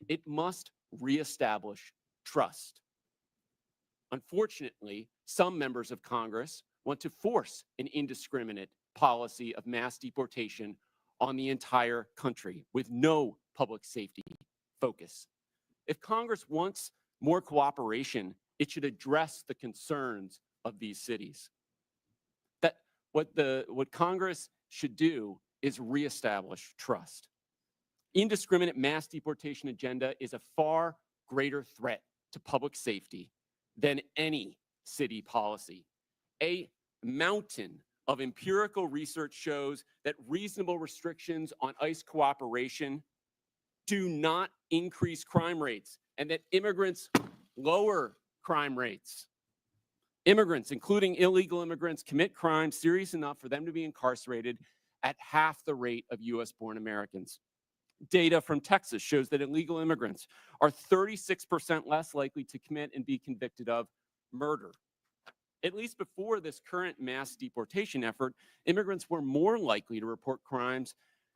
Speaker 11: It must reestablish trust. Unfortunately, some members of Congress want to force an indiscriminate policy of mass deportation on the entire country with no public safety focus. If Congress wants more cooperation, it should address the concerns of these cities. What Congress should do is reestablish trust. Indiscriminate mass deportation agenda is a far greater threat to public safety than any city policy. A mountain of empirical research shows that reasonable restrictions on ICE cooperation do not increase crime rates, and that immigrants lower crime rates. Immigrants, including illegal immigrants, commit crimes serious enough for them to be incarcerated at half the rate of US-born Americans. Data from Texas shows that illegal immigrants are 36% less likely to commit and be convicted of murder. At least before this current mass deportation effort, immigrants were more likely to report crimes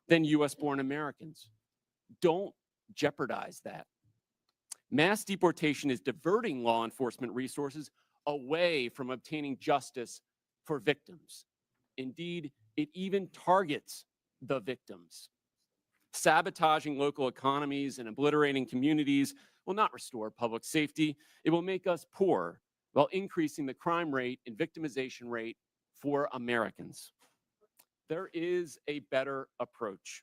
Speaker 11: than US-born Americans. Don't jeopardize that. Mass deportation is diverting law enforcement resources away from obtaining justice for victims. Indeed, it even targets the victims. Sabotaging local economies and obliterating communities will not restore public safety. It will make us poor while increasing the crime rate and victimization rate for Americans. There is a better approach.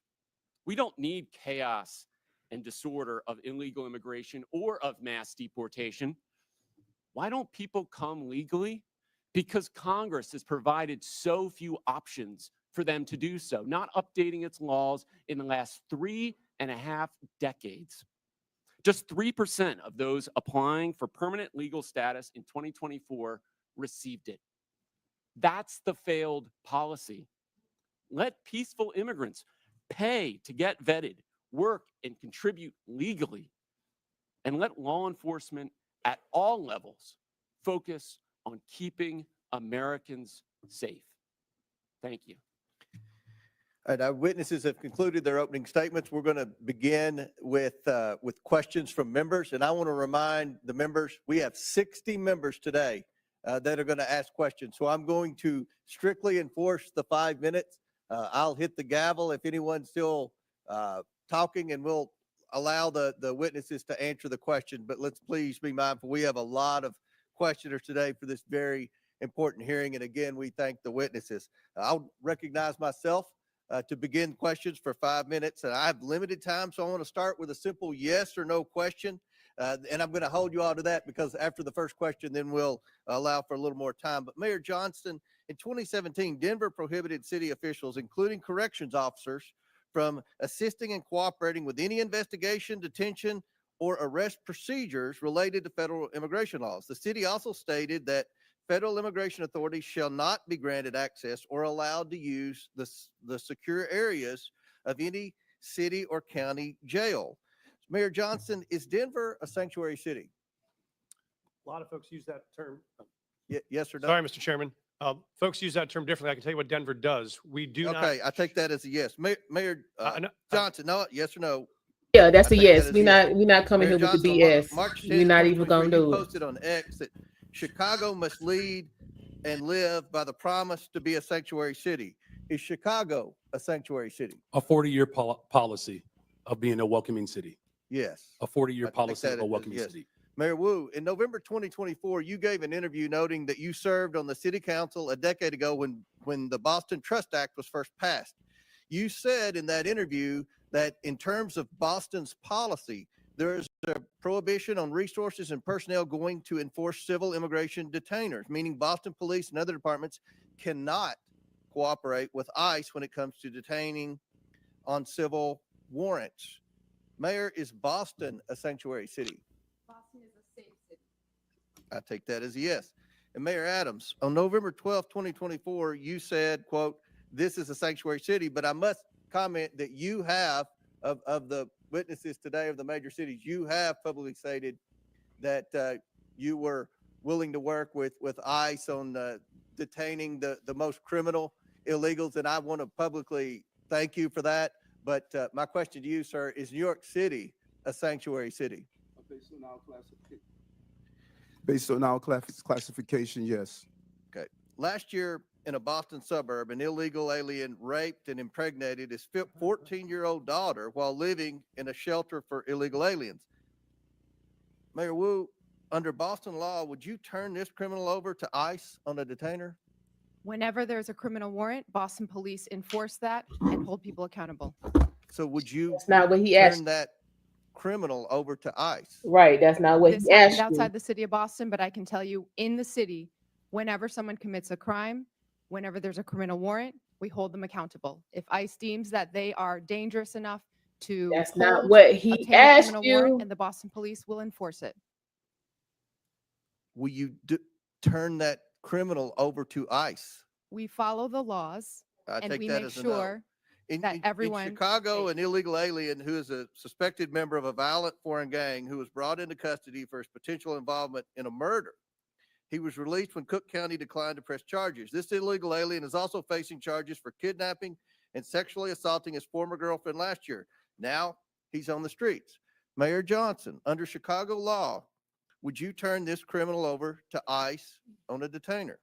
Speaker 11: We don't need chaos and disorder of illegal immigration or of mass deportation. Why don't people come legally? Because Congress has provided so few options for them to do so, not updating its laws in the last 3.5 decades. Just 3% of those applying for permanent legal status in 2024 received it. That's the failed policy. Let peaceful immigrants pay to get vetted, work, and contribute legally, and let law enforcement at all levels focus on keeping Americans safe. Thank you.
Speaker 2: All right, our witnesses have concluded their opening statements. We're going to begin with questions from members, and I want to remind the members we have 60 members today that are going to ask questions. So I'm going to strictly enforce the 5 minutes. I'll hit the gavel if anyone's still talking, and we'll allow the witnesses to answer the question. But let's please be mindful. We have a lot of questioners today for this very important hearing, and again, we thank the witnesses. I'll recognize myself to begin questions for 5 minutes, and I have limited time, so I want to start with a simple yes or no question, and I'm going to hold you all to that because after the first question, then we'll allow for a little more time. But Mayor Johnston, in 2017, Denver prohibited city officials, including corrections officers, from assisting and cooperating with any investigation, detention, or arrest procedures related to federal immigration laws. The city also stated that federal immigration authorities shall not be granted access or allowed to use the secure areas of any city or county jail. Mayor Johnston, is Denver a sanctuary city?
Speaker 8: A lot of folks use that term.
Speaker 2: Yes or no?
Speaker 8: Sorry, Mr. Chairman. Folks use that term differently. I can tell you what Denver does. We do not.
Speaker 2: Okay, I take that as a yes. Mayor
Speaker 8: no,
Speaker 2: Johnson, no, yes or no?
Speaker 1: Yeah, that's
Speaker 2: I
Speaker 1: a
Speaker 2: take that
Speaker 1: yes.
Speaker 2: as
Speaker 1: We
Speaker 2: a yes.
Speaker 1: not coming
Speaker 2: Mayor
Speaker 1: here with the
Speaker 2: Johnson, on
Speaker 1: BS.
Speaker 2: March 10th,
Speaker 1: We're not even
Speaker 2: 2023,
Speaker 1: gonna
Speaker 2: you
Speaker 1: do it.
Speaker 2: posted on X that Chicago must lead and live by the promise to be a sanctuary city. Is Chicago a sanctuary city?
Speaker 9: A 40-year policy of being a welcoming city.
Speaker 2: Yes.
Speaker 9: A 40-year
Speaker 2: I take
Speaker 9: policy
Speaker 2: that
Speaker 9: of a
Speaker 2: as
Speaker 9: welcoming
Speaker 2: yes.
Speaker 9: city.
Speaker 2: Mayor Wu, in November 2024, you gave an interview noting that you served on the city council a decade ago when the Boston Trust Act was first passed. You said in that interview that in terms of Boston's policy, there is a prohibition on resources and personnel going to enforce civil immigration detainers, meaning Boston police and other departments cannot cooperate with ICE when it comes to detaining on civil warrants. Mayor, is Boston a sanctuary city?
Speaker 10: Boston is a safe city.
Speaker 2: I take that as a yes. And Mayor Adams, on November 12th, 2024, you said, quote, "This is a sanctuary city," but I must comment that you have, of the witnesses today of the major cities, you have publicly stated that you were willing to work with ICE on detaining the most criminal illegals, and I want to publicly thank you for that. But my question to you, sir, is New York City a sanctuary city?
Speaker 7: Based on our classification, yes.
Speaker 2: Okay. Last year in a Boston suburb, an illegal alien raped and impregnated his 14-year-old daughter while living in a shelter for illegal aliens. Mayor Wu, under Boston law, would you turn this criminal over to ICE on a detainer?
Speaker 10: Whenever there's a criminal warrant, Boston police enforce that and hold people accountable.
Speaker 2: So would you
Speaker 1: That's not what he asked.
Speaker 2: turn that criminal over to ICE?
Speaker 1: Right, that's not what
Speaker 10: This
Speaker 1: he asked
Speaker 10: happened
Speaker 1: you.
Speaker 10: outside the city of Boston, but I can tell you in the city, whenever someone commits a crime, whenever there's a criminal warrant, we hold them accountable. If ICE deems that they are dangerous enough to
Speaker 1: That's not
Speaker 10: hold,
Speaker 1: what he
Speaker 10: obtain a
Speaker 1: asked
Speaker 10: criminal
Speaker 1: you.
Speaker 10: warrant, and the Boston police will enforce it.
Speaker 2: Will you turn that criminal over to ICE?
Speaker 10: We follow the laws
Speaker 2: I
Speaker 10: and
Speaker 2: take
Speaker 10: we
Speaker 2: that
Speaker 10: make
Speaker 2: as a no.
Speaker 10: sure that everyone
Speaker 2: in Chicago,
Speaker 10: is
Speaker 2: an illegal alien who is a suspected member of a violent foreign gang who was brought into custody for his potential involvement in a murder. He was released when Cook County declined to press charges. This illegal alien is also facing charges for kidnapping and sexually assaulting his former girlfriend last year. Now he's on the streets. Mayor Johnston, under Chicago law, would you turn this criminal over to ICE on a detainer?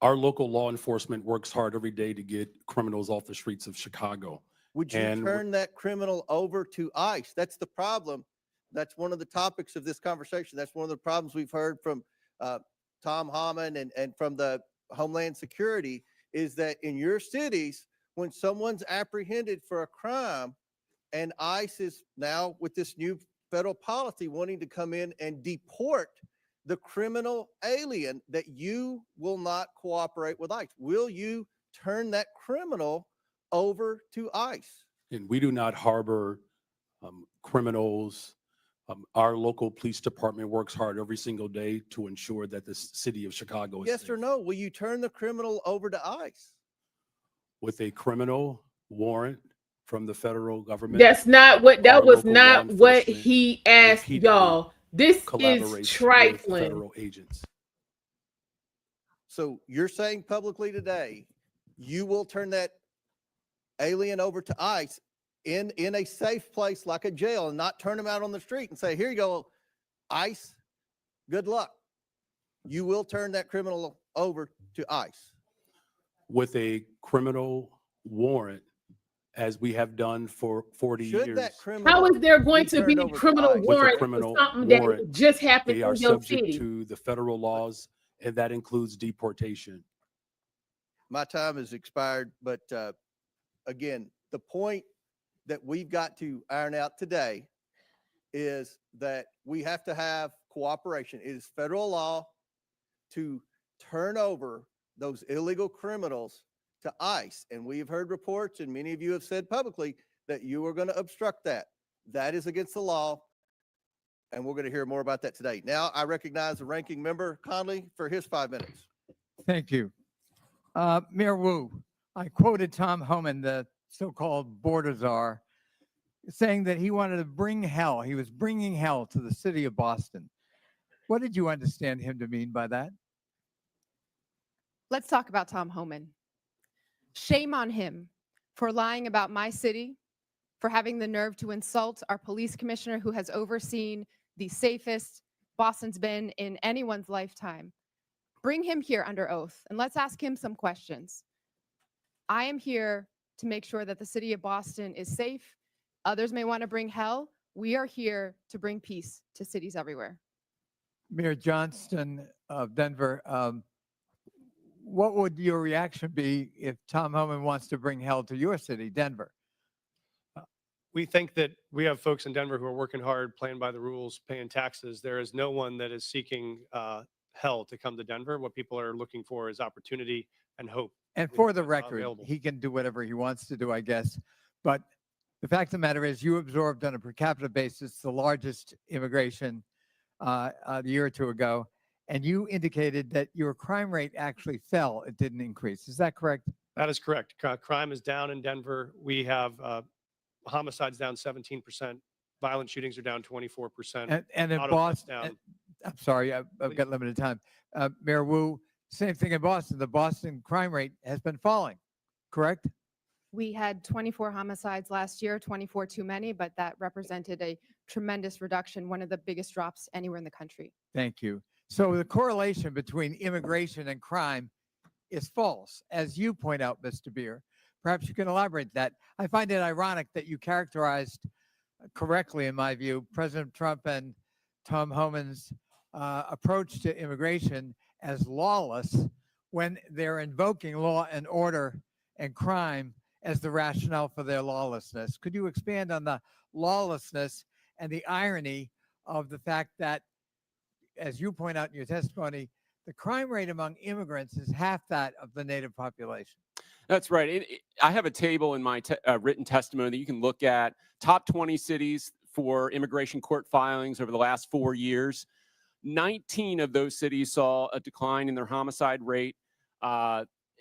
Speaker 9: Our local law enforcement works hard every day to get criminals off the streets of Chicago.
Speaker 2: Would you
Speaker 9: And
Speaker 2: turn that criminal over to ICE? That's the problem. That's one of the topics of this conversation. That's one of the problems we've heard from Tom Hammond and from the Homeland Security is that in your cities, when someone's apprehended for a crime and ICE is now with this new federal policy wanting to come in and deport the criminal alien, that you will not cooperate with ICE. Will you turn that criminal over to ICE?
Speaker 9: And we do not harbor criminals. Our local police department works hard every single day to ensure that the city of Chicago is
Speaker 2: Yes
Speaker 9: safe.
Speaker 2: or no? Will you turn the criminal over to ICE?
Speaker 9: With a criminal warrant from the federal government.
Speaker 1: That's not what, that
Speaker 9: Our
Speaker 1: was
Speaker 9: local
Speaker 1: not
Speaker 9: law
Speaker 1: what
Speaker 9: enforcement
Speaker 1: he asked
Speaker 9: repeatedly
Speaker 1: y'all. This
Speaker 9: collaborates
Speaker 1: is
Speaker 9: with
Speaker 1: trifling.
Speaker 9: federal agents.
Speaker 2: So you're saying publicly today, you will turn that alien over to ICE in a safe place like a jail and not turn him out on the street and say, here you go, ICE, good luck. You will turn that criminal over to ICE.
Speaker 9: With a criminal warrant, as we have done for 40
Speaker 2: Should
Speaker 9: years.
Speaker 2: that criminal
Speaker 1: How is there going
Speaker 2: be
Speaker 1: to be
Speaker 2: turned over to
Speaker 1: criminal
Speaker 2: ICE?
Speaker 9: With a
Speaker 1: warrant for
Speaker 9: criminal
Speaker 1: something that
Speaker 9: warrant,
Speaker 1: just happened
Speaker 9: They are
Speaker 1: in your
Speaker 9: subject
Speaker 1: city?
Speaker 9: to the federal laws, and that includes deportation.
Speaker 2: My time has expired, but again, the point that we've got to iron out today is that we have to have cooperation. It is federal law to turn over those illegal criminals to ICE. And we have heard reports, and many of you have said publicly that you are going to obstruct that. That is against the law. And we're going to hear more about that today. Now I recognize the ranking member, Conley, for his 5 minutes.
Speaker 3: Thank you. Mayor Wu, I quoted Tom Homan, the so-called border czar, saying that he wanted to bring hell. He was bringing hell to the city of Boston. What did you understand him to mean by that?
Speaker 10: Let's talk about Tom Homan. Shame on him for lying about my city, for having the nerve to insult our police commissioner who has overseen the safest Boston's been in anyone's lifetime. Bring him here under oath and let's ask him some questions. I am here to make sure that the city of Boston is safe. Others may want to bring hell. We are here to bring peace to cities everywhere.
Speaker 3: Mayor Johnston of Denver, what would your reaction be if Tom Homan wants to bring hell to your city, Denver?
Speaker 8: We think that we have folks in Denver who are working hard, playing by the rules, paying taxes. There is no one that is seeking hell to come to Denver. What people are looking for is opportunity and hope.
Speaker 3: And for the
Speaker 8: That's not
Speaker 3: record,
Speaker 8: available.
Speaker 3: he can do whatever he wants to do, I guess. But the fact of the matter is you absorbed on a per capita basis the largest immigration a year or two ago, and you indicated that your crime rate actually fell. It didn't increase. Is that correct?
Speaker 8: That is correct. Crime is down in Denver. We have homicides down 17%. Violent shootings are down 24%.
Speaker 3: And in
Speaker 8: Auto thefts
Speaker 3: Boston,
Speaker 8: down.
Speaker 3: I'm sorry, I've got limited time. Mayor Wu, same thing in Boston. The Boston crime rate has been falling, correct?
Speaker 10: We had 24 homicides last year, 24 too many, but that represented a tremendous reduction, one of the biggest drops anywhere in the country.
Speaker 3: Thank you. So the correlation between immigration and crime is false, as you point out, Mr. Beer. Perhaps you can elaborate that. I find it ironic that you characterized correctly, in my view, President Trump and Tom Homan's approach to immigration as lawless when they're invoking law and order and crime as the rationale for their lawlessness. Could you expand on the lawlessness and the irony of the fact that, as you point out in your testimony, the crime rate among immigrants is half that of the native population?
Speaker 11: That's right. I have a table in my written testimony that you can look at. Top 20 cities for immigration court filings over the last 4 years. 19 of those cities saw a decline in their homicide rate.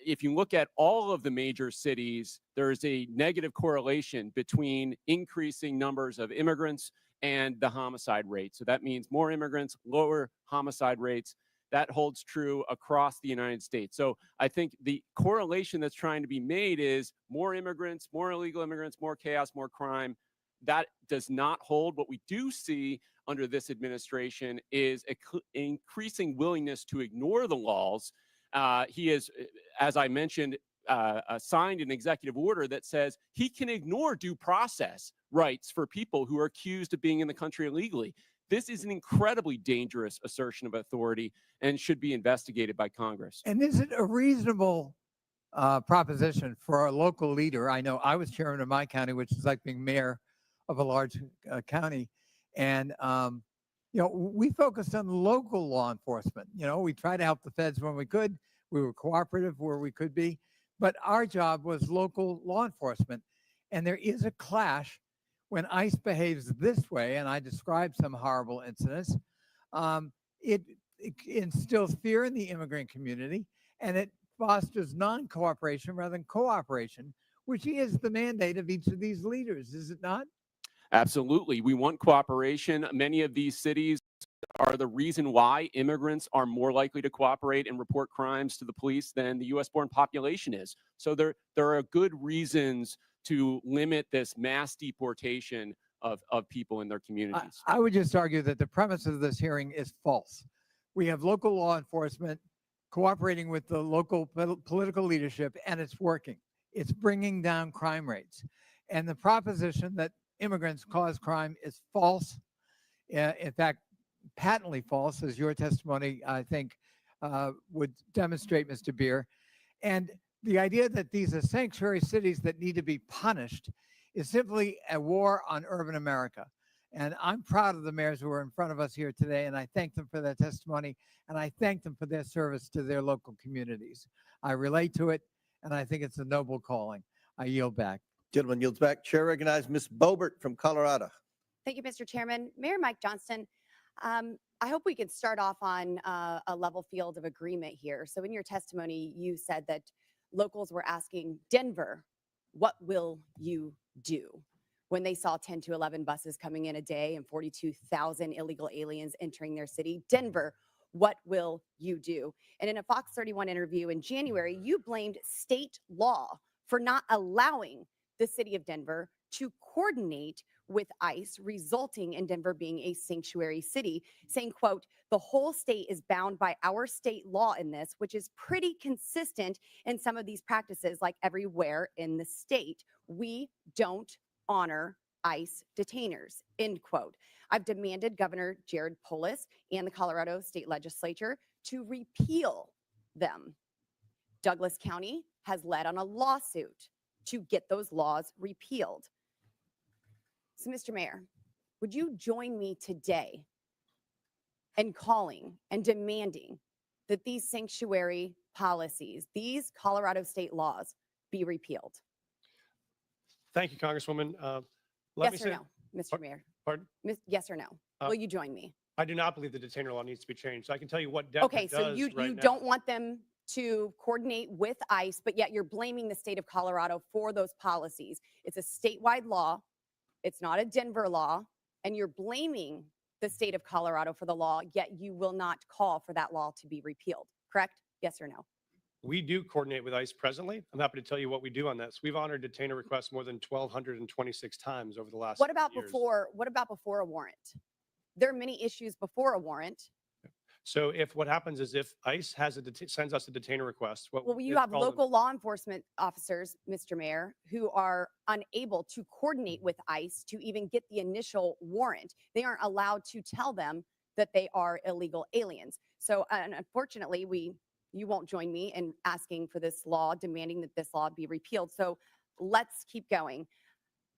Speaker 11: If you look at all of the major cities, there is a negative correlation between increasing numbers of immigrants and the homicide rate. So that means more immigrants, lower homicide rates. That holds true across the United States. So I think the correlation that's trying to be made is more immigrants, more illegal immigrants, more chaos, more crime. That does not hold. What we do see under this administration is an increasing willingness to ignore the laws. He has, as I mentioned, signed an executive order that says he can ignore due process rights for people who are accused of being in the country illegally. This is an incredibly dangerous assertion of authority and should be investigated by Congress.
Speaker 3: And is it a reasonable proposition for a local leader? I know I was chairman of my county, which is like being mayor of a large county. And, we focused on local law enforcement. We tried to help the feds when we could. We were cooperative where we could be. But our job was local law enforcement. And there is a clash when ICE behaves this way, and I described some horrible incidents. It instills fear in the immigrant community, and it fosters non-cooperation rather than cooperation, which is the mandate of each of these leaders, is it not?
Speaker 11: Absolutely. We want cooperation. Many of these cities are the reason why immigrants are more likely to cooperate and report crimes to the police than the U.S.-born population is. So there are good reasons to limit this mass deportation of people in their communities.
Speaker 3: I would just argue that the premise of this hearing is false. We have local law enforcement cooperating with the local political leadership, and it's working. It's bringing down crime rates. And the proposition that immigrants cause crime is false. In fact, patently false, as your testimony, I think, would demonstrate, Mr. Beer. And the idea that these are sanctuary cities that need to be punished is simply a war on urban America. And I'm proud of the mayors who are in front of us here today, and I thank them for their testimony, and I thank them for their service to their local communities. I relate to it, and I think it's a noble calling. I yield back.
Speaker 2: Gentleman yields back. Chair recognizes Ms. Boebert from Colorado.
Speaker 12: Thank you, Mr. Chairman. Mayor Mike Johnston, I hope we could start off on a level field of agreement here. So in your testimony, you said that locals were asking Denver, what will you do? When they saw 10 to 11 buses coming in a day and 42,000 illegal aliens entering their city. Denver, what will you do? And in a Fox 31 interview in January, you blamed state law for not allowing the city of Denver to coordinate with ICE, resulting in Denver being a sanctuary city, saying, quote, the whole state is bound by our state law in this, which is pretty consistent in some of these practices, like everywhere in the state. We don't honor ICE detainers, end quote. I've demanded Governor Jared Polis and the Colorado State Legislature to repeal them. Douglas County has led on a lawsuit to get those laws repealed. So, Mr. Mayor, would you join me today in calling and demanding that these sanctuary policies, these Colorado state laws, be repealed?
Speaker 8: Thank you, Congresswoman.
Speaker 12: Yes or no, Mr. Mayor?
Speaker 8: Pardon?
Speaker 12: Yes or no? Will you join me?
Speaker 8: I do not believe the detainer law needs to be changed. I can tell you what Denver
Speaker 12: Okay, so
Speaker 8: does
Speaker 12: you
Speaker 8: right now.
Speaker 12: don't want them to coordinate with ICE, but yet you're blaming the state of Colorado for those policies. It's a statewide law. It's not a Denver law, and you're blaming the state of Colorado for the law, yet you will not call for that law to be repealed, correct? Yes or no?
Speaker 8: We do coordinate with ICE presently. I'm happy to tell you what we do on this. We've honored detainer requests more than 1,226 times over the last
Speaker 12: What about
Speaker 8: years.
Speaker 12: what about before a warrant? There are many issues before a warrant.
Speaker 8: So if what happens is if ICE has sends us a detainer request,
Speaker 12: Well, you
Speaker 8: it's
Speaker 12: have
Speaker 8: called
Speaker 12: local law enforcement officers, Mr. Mayor, who are unable to coordinate with ICE to even get the initial warrant. They aren't allowed to tell them that they are illegal aliens. So unfortunately, you won't join me in asking for this law, demanding that this law be repealed. So let's keep going.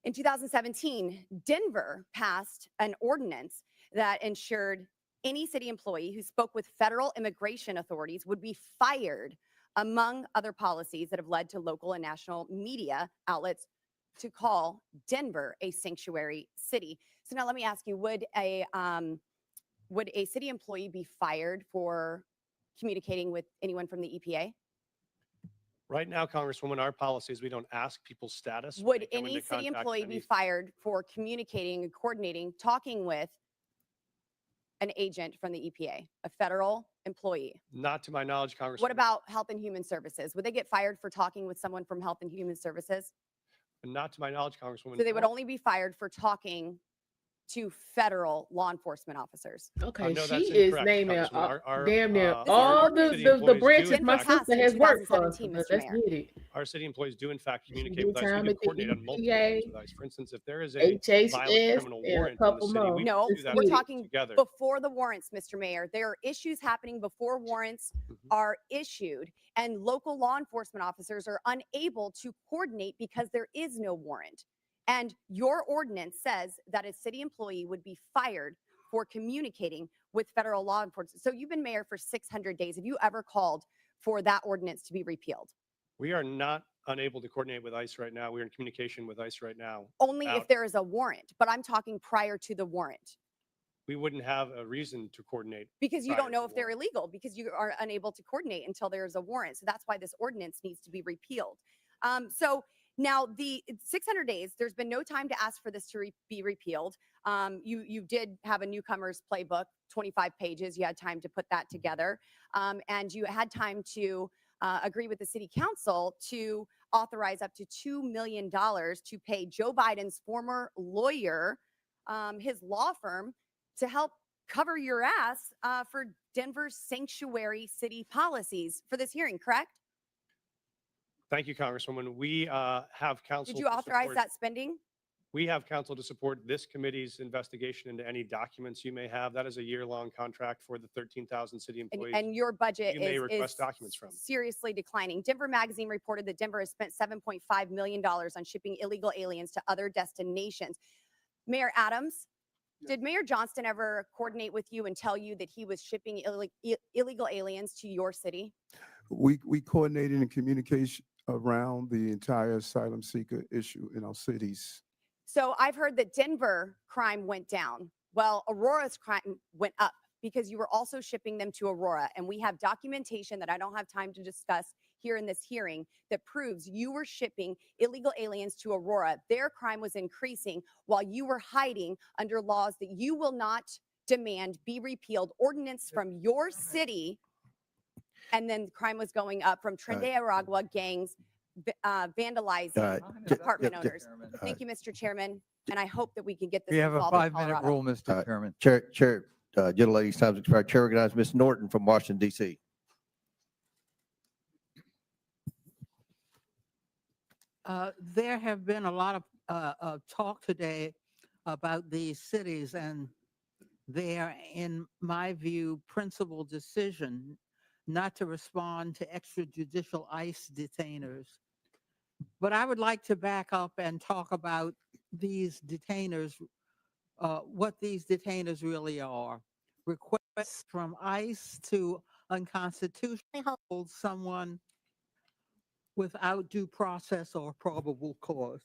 Speaker 12: In 2017, Denver passed an ordinance that ensured any city employee who spoke with federal immigration authorities would be fired, among other policies that have led to local and national media outlets to call Denver a sanctuary city. So now let me ask you, would a city employee be fired for communicating with anyone from the EPA?
Speaker 8: right now, Congresswoman, our policy is we don't ask people's status. when
Speaker 12: Would
Speaker 8: they come
Speaker 12: any
Speaker 8: into
Speaker 12: city
Speaker 8: contact
Speaker 12: employee be fired for communicating and coordinating, talking with an agent from the EPA, a federal employee?
Speaker 8: Not to my knowledge, Congresswoman.
Speaker 12: What about Health and Human Services? Would they get fired for talking with someone from Health and Human Services?
Speaker 8: Not to my knowledge, Congresswoman.
Speaker 12: So they would only be fired for talking to federal law enforcement officers.
Speaker 1: Okay,
Speaker 8: no,
Speaker 1: she
Speaker 8: that's
Speaker 1: is
Speaker 8: incorrect,
Speaker 1: naming
Speaker 8: Congresswoman.
Speaker 1: damn near
Speaker 8: Our
Speaker 1: all
Speaker 8: city
Speaker 1: the
Speaker 8: employees do
Speaker 1: branches
Speaker 8: in
Speaker 1: my
Speaker 8: fact-
Speaker 1: sister has worked for.
Speaker 12: 2017,
Speaker 1: Let's
Speaker 12: Mr. Mayor.
Speaker 1: get it.
Speaker 8: Our city employees do in fact communicate
Speaker 1: do
Speaker 8: with ICE. We
Speaker 1: time
Speaker 8: do
Speaker 1: at the
Speaker 8: coordinate on multiple
Speaker 1: EPA,
Speaker 8: things with ICE. For instance, if there is a violent
Speaker 1: HHS,
Speaker 8: criminal
Speaker 1: and a
Speaker 8: warrant in the
Speaker 1: couple
Speaker 8: city,
Speaker 1: more.
Speaker 8: we
Speaker 12: No,
Speaker 8: can do that
Speaker 12: we're
Speaker 1: Get it.
Speaker 12: talking
Speaker 8: together.
Speaker 12: before the warrants, Mr. Mayor. There are issues happening before warrants are issued, and local law enforcement officers are unable to coordinate because there is no warrant. And your ordinance says that a city employee would be fired for communicating with federal law enforcement. So you've been mayor for 600 days. Have you ever called for that ordinance to be repealed?
Speaker 8: We are not unable to coordinate with ICE right now. We're in communication with ICE right now.
Speaker 12: Only if
Speaker 8: Out.
Speaker 12: there is a warrant, but I'm talking prior to the warrant.
Speaker 8: We wouldn't have a reason to coordinate.
Speaker 12: Because you
Speaker 8: prior
Speaker 12: don't know
Speaker 8: to
Speaker 12: if they're
Speaker 8: warrant.
Speaker 12: illegal, because you are unable to coordinate until there's a warrant. So that's why this ordinance needs to be repealed. So now the 600 days, there's been no time to ask for this to be repealed. You did have a newcomer's playbook, 25 pages. You had time to put that together. And you had time to agree with the city council to authorize up to $2 million to pay Joe Biden's former lawyer, his law firm, to help cover your ass for Denver's sanctuary city policies for this hearing, correct?
Speaker 8: Thank you, Congresswoman. We have counsel.
Speaker 12: Did you
Speaker 8: to
Speaker 12: authorize
Speaker 8: support-
Speaker 12: that spending?
Speaker 8: We have counsel to support this committee's investigation into any documents you may have. That is a year-long contract for the 13,000 city employees.
Speaker 12: And your budget
Speaker 8: you may
Speaker 12: is
Speaker 8: request documents from.
Speaker 12: seriously declining. Denver Magazine reported that Denver has spent $7.5 million on shipping illegal aliens to other destinations. Mayor Adams, did Mayor Johnston ever coordinate with you and tell you that he was shipping illegal aliens to your city?
Speaker 7: We coordinated in communication around the entire asylum seeker issue in our cities.
Speaker 12: So I've heard that Denver crime went down. Well, Aurora's crime went up because you were also shipping them to Aurora. And we have documentation that I don't have time to discuss here in this hearing that proves you were shipping illegal aliens to Aurora. Their crime was increasing while you were hiding under laws that you will not demand be repealed, ordinance from your city. And then crime was going up from Trinidad Aragua gangs vandalizing apartment owners. Thank you, Mr. Chairman. And I hope that we can get this
Speaker 3: We have a
Speaker 12: resolved in
Speaker 3: 5-minute
Speaker 12: Colorado.
Speaker 3: rule, Mr. Chairman.
Speaker 2: Chair, gentlelady's time's expired. Chair recognizes Ms. Norton from Washington, D.C.
Speaker 13: There have been a lot of talk today about these cities and their, in my view, principal decision not to respond to extrajudicial ICE detainers. But I would like to back up and talk about these detainers, what these detainers really are. Requests from ICE to unconstitutionally hold someone without due process or probable cause.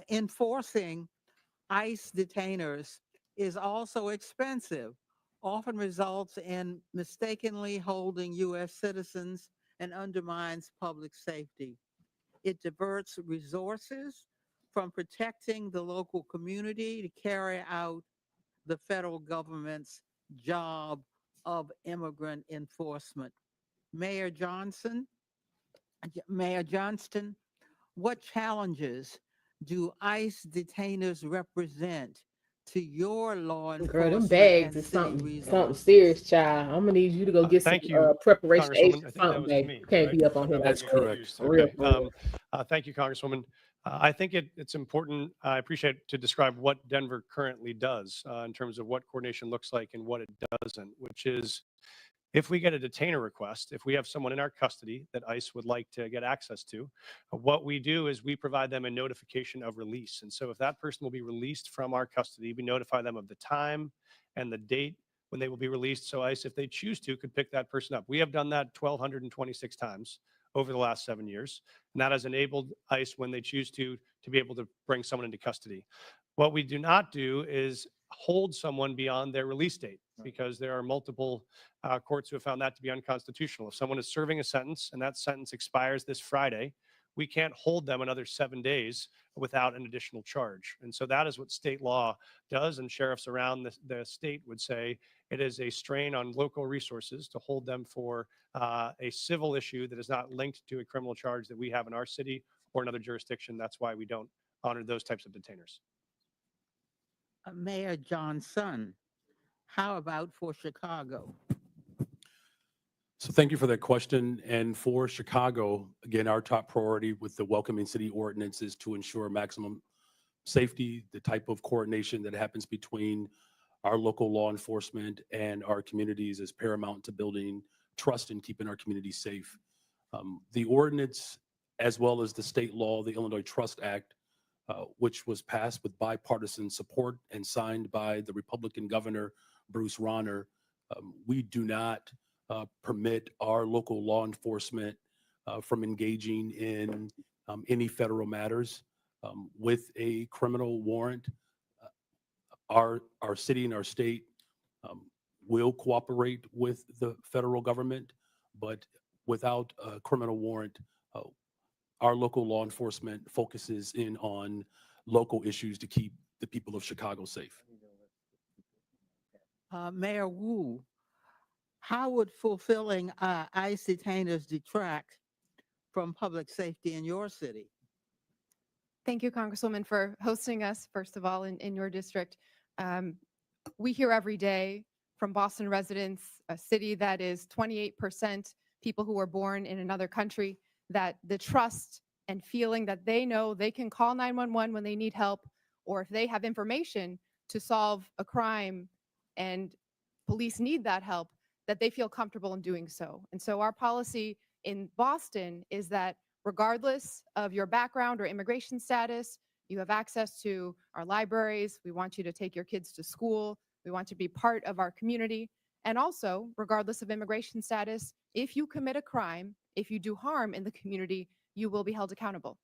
Speaker 13: Enforcing ICE detainers is also expensive, often results in mistakenly holding U.S. citizens and undermines public safety. It diverts resources from protecting the local community to carry out the federal government's job of immigrant enforcement. Mayor Johnston, what challenges do ICE detainers represent to your law
Speaker 1: Girl, them
Speaker 13: enforcement
Speaker 1: bags
Speaker 13: and
Speaker 1: is
Speaker 13: city
Speaker 1: something
Speaker 13: resources?
Speaker 1: serious, child. I'm gonna need you to go get some
Speaker 8: Thank you,
Speaker 1: preparation
Speaker 8: Congresswoman.
Speaker 1: aids
Speaker 8: I
Speaker 1: or
Speaker 8: think that
Speaker 1: something,
Speaker 8: was to
Speaker 1: babe.
Speaker 8: me.
Speaker 1: You can't
Speaker 8: Correct?
Speaker 1: be up on here like
Speaker 9: That's
Speaker 1: that.
Speaker 9: correct.
Speaker 1: For real,
Speaker 8: Okay.
Speaker 1: for real.
Speaker 8: Thank you, Congresswoman. I think it's important, I appreciate to describe what Denver currently does in terms of what coordination looks like and what it doesn't, which is if we get a detainer request, if we have someone in our custody that ICE would like to get access to, what we do is we provide them a notification of release. And so if that person will be released from our custody, we notify them of the time and the date when they will be released. So ICE, if they choose to, could pick that person up. We have done that 1,226 times over the last 7 years. And that has enabled ICE, when they choose to be able to bring someone into custody. What we do not do is hold someone beyond their release date, because there are multiple courts who have found that to be unconstitutional. If someone is serving a sentence and that sentence expires this Friday, we can't hold them another 7 days without an additional charge. And so that is what state law does. And sheriffs around the state would say it is a strain on local resources to hold them for a civil issue that is not linked to a criminal charge that we have in our city or another jurisdiction. That's why we don't honor those types of detainers.
Speaker 13: Mayor Johnston, how about for Chicago?
Speaker 9: So thank you for that question. And for Chicago, again, our top priority with the Welcoming City Ordinance is to ensure maximum safety. The type of coordination that happens between our local law enforcement and our communities is paramount to building trust and keeping our communities safe. The ordinance, as well as the state law, the Illinois Trust Act, which was passed with bipartisan support and signed by the Republican governor, Bruce Rauner, we do not permit our local law enforcement from engaging in any federal matters. With a criminal warrant, our city and our state will cooperate with the federal government, but without a criminal warrant, our local law enforcement focuses in on local issues to keep the people of Chicago safe.
Speaker 13: Mayor Wu, how would fulfilling ICE detainers detract from public safety in your city?
Speaker 10: Thank you, Congresswoman, for hosting us, first of all, in your district. We hear every day from Boston residents, a city that is 28% people who were born in another country, that the trust and feeling that they know they can call 911 when they need help, or if they have information to solve a crime and police need that help, that they feel comfortable in doing so. And so our policy in Boston is that regardless of your background or immigration status, you have access to our libraries. We want you to take your kids to school. We want you to be part of our community. And also, regardless of immigration status, if you commit a crime If you do harm in the community, you will be held accountable.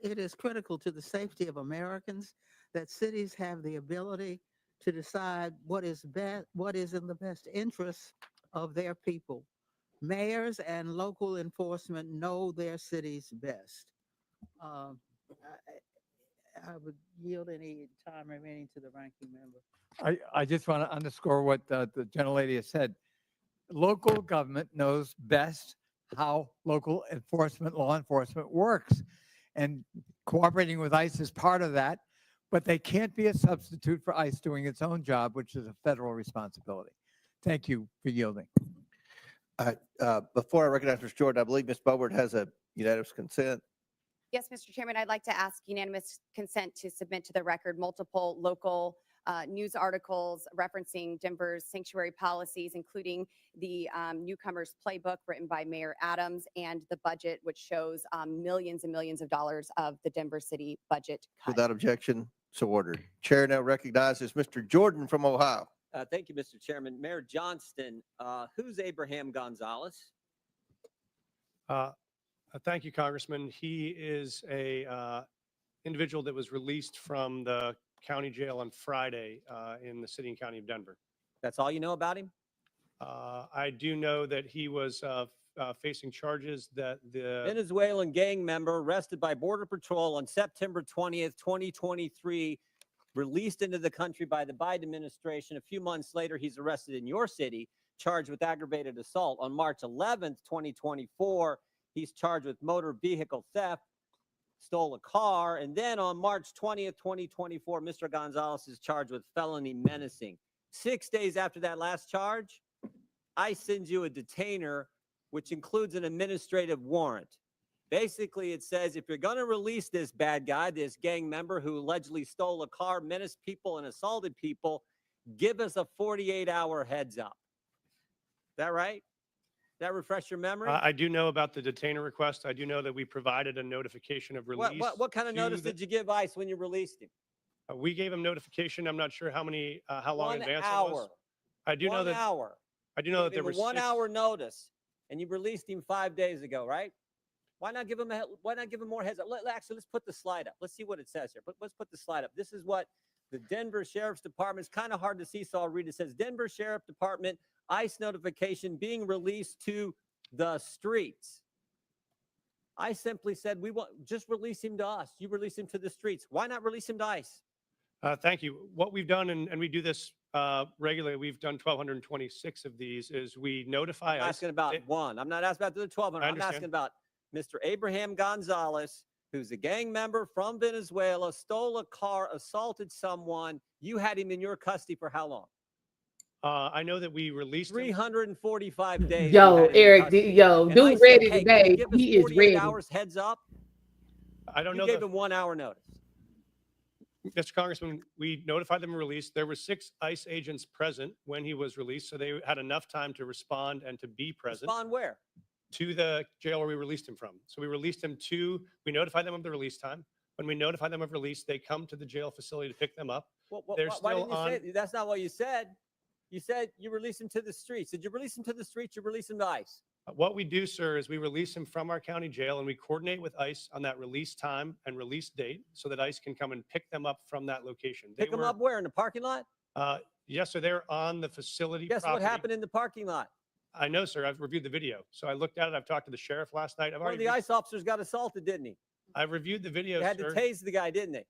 Speaker 13: It is critical to the safety of Americans that cities have the ability to decide what is in the best interests of their people. Mayors and local enforcement know their cities best. Um, I would yield any time remaining to the ranking member.
Speaker 3: I just want to underscore what the gentlelady has said. Local government knows best how local law enforcement works. And cooperating with ICE is part of that, but they can't be a substitute for ICE doing its own job, which is a federal responsibility. Thank you for yielding.
Speaker 2: Before I recognize Mr. Jordan, I believe Ms. Boebert has a unanimous consent.
Speaker 12: Yes, Mr. Chairman, I'd like to ask unanimous consent to submit to the record multiple local news articles referencing Denver's sanctuary policies, including the newcomers playbook written by Mayor Adams and the budget, which shows millions and millions of dollars of the Denver city budget cut.
Speaker 2: Without objection, so ordered. Chair now recognizes Mr. Jordan from Ohio.
Speaker 14: Thank you, Mr. Chairman. Mayor Johnston, who's Abraham Gonzalez?
Speaker 8: Thank you, Congressman. He is a individual that was released from the county jail on Friday in the city and county of Denver.
Speaker 14: That's all you know about him?
Speaker 8: I do know that he was facing charges that the
Speaker 14: Venezuelan gang member arrested by Border Patrol on September 20th, 2023, released into the country by the Biden administration. A few months later, he's arrested in your city, charged with aggravated assault. On March 11th, 2024, he's charged with motor vehicle theft, stole a car. And then on March 20th, 2024, Mr. Gonzalez is charged with felony menacing. 6 days after that last charge, I send you a detainer, which includes an administrative warrant. Basically, it says if you're going to release this bad guy, this gang member who allegedly stole a car, menaced people, and assaulted people, give us a 48-hour heads up. Is that right? That refresh your memory?
Speaker 8: I do know about the detainer request. I do know that we provided a notification of release.
Speaker 14: What kind of notice did you give ICE when you released him?
Speaker 8: We gave him notification. I'm not sure how long in
Speaker 14: 1
Speaker 8: advance
Speaker 14: hour.
Speaker 8: it was. I do know
Speaker 14: 1
Speaker 8: that.
Speaker 14: hour.
Speaker 8: I do know that there
Speaker 14: was
Speaker 8: were
Speaker 14: 1 hour notice, and you released him 5 days ago, right? Why not give him more heads up? Actually, let's put the slide up. Let's see what it says here. But let's put the slide up. This is what the Denver Sheriff's Department, it's kind of hard to see, so I'll read it. It says Denver Sheriff Department ICE notification being released to the streets. I simply said, we want just release him to us. You release him to the streets. Why not release him to ICE?
Speaker 8: Thank you. What we've done, and we do this regularly, we've done 1,226 of these, is we notify
Speaker 14: I'm
Speaker 8: ICE.
Speaker 14: asking about one. I'm not asking about the 1,200. I'm asking about Mr. Abraham Gonzalez, who's a gang member from Venezuela, stole a car, assaulted someone. You had him in your custody for how long?
Speaker 8: I know that we released
Speaker 14: 345 days.
Speaker 1: Yo, Eric, dude ready today. He is ready.
Speaker 14: Hours heads up.
Speaker 8: I don't know.
Speaker 14: You gave him 1 hour notice.
Speaker 8: Mr. Congressman, we notified them released. There were 6 ICE agents present when he was released, so they had enough time to respond and to be present.
Speaker 14: Respond where?
Speaker 8: To the jail where we released him from. So we released him we notified them of the release time. When we notify them of release, they come to the jail facility to pick them up.
Speaker 14: Why didn't you say that's not what you said? You said you release him to the streets. Did you release him to the streets? You release him to ICE?
Speaker 8: What we do, sir, is we release him from our county jail and we coordinate with ICE on that release time and release date so that ICE can come and pick them up from that location.
Speaker 14: Pick them up where? In the parking lot?
Speaker 8: Yes, sir. They're on the facility
Speaker 14: Guess
Speaker 8: property.
Speaker 14: what happened in the parking lot?
Speaker 8: I know, sir. I've reviewed the video. So I looked at it. I've talked to the sheriff last night.
Speaker 14: One of the ICE officers got assaulted, didn't he?
Speaker 8: I've reviewed the video,
Speaker 14: They had
Speaker 8: sir.
Speaker 14: to tase the guy, didn't they?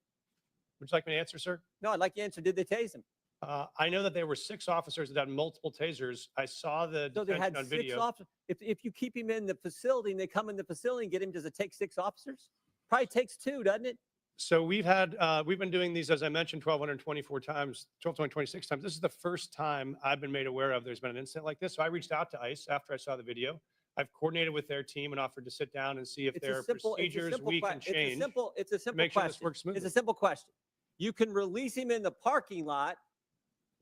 Speaker 8: Would you like me to answer, sir?
Speaker 14: No, I'd like you to answer. Did they tase him?
Speaker 8: I know that there were 6 officers that had multiple tasers. I saw the
Speaker 14: So they
Speaker 8: detention
Speaker 14: had
Speaker 8: on
Speaker 14: 6
Speaker 8: video.
Speaker 14: officers. If you keep him in the facility and they come in the facility and get him, does it take 6 officers? Probably takes 2, doesn't it?
Speaker 8: So we've been doing these, as I mentioned, 1,224 times, 1,226 times. This is the first time I've been made aware of there's been an incident like this. So I reached out to ICE after I saw the video. I've coordinated with their team and offered to sit down and see if there are procedures we can change.
Speaker 14: It's a simple
Speaker 8: make sure
Speaker 14: question.
Speaker 8: this works smoothly.
Speaker 14: It's a simple question. You can release him in the parking lot,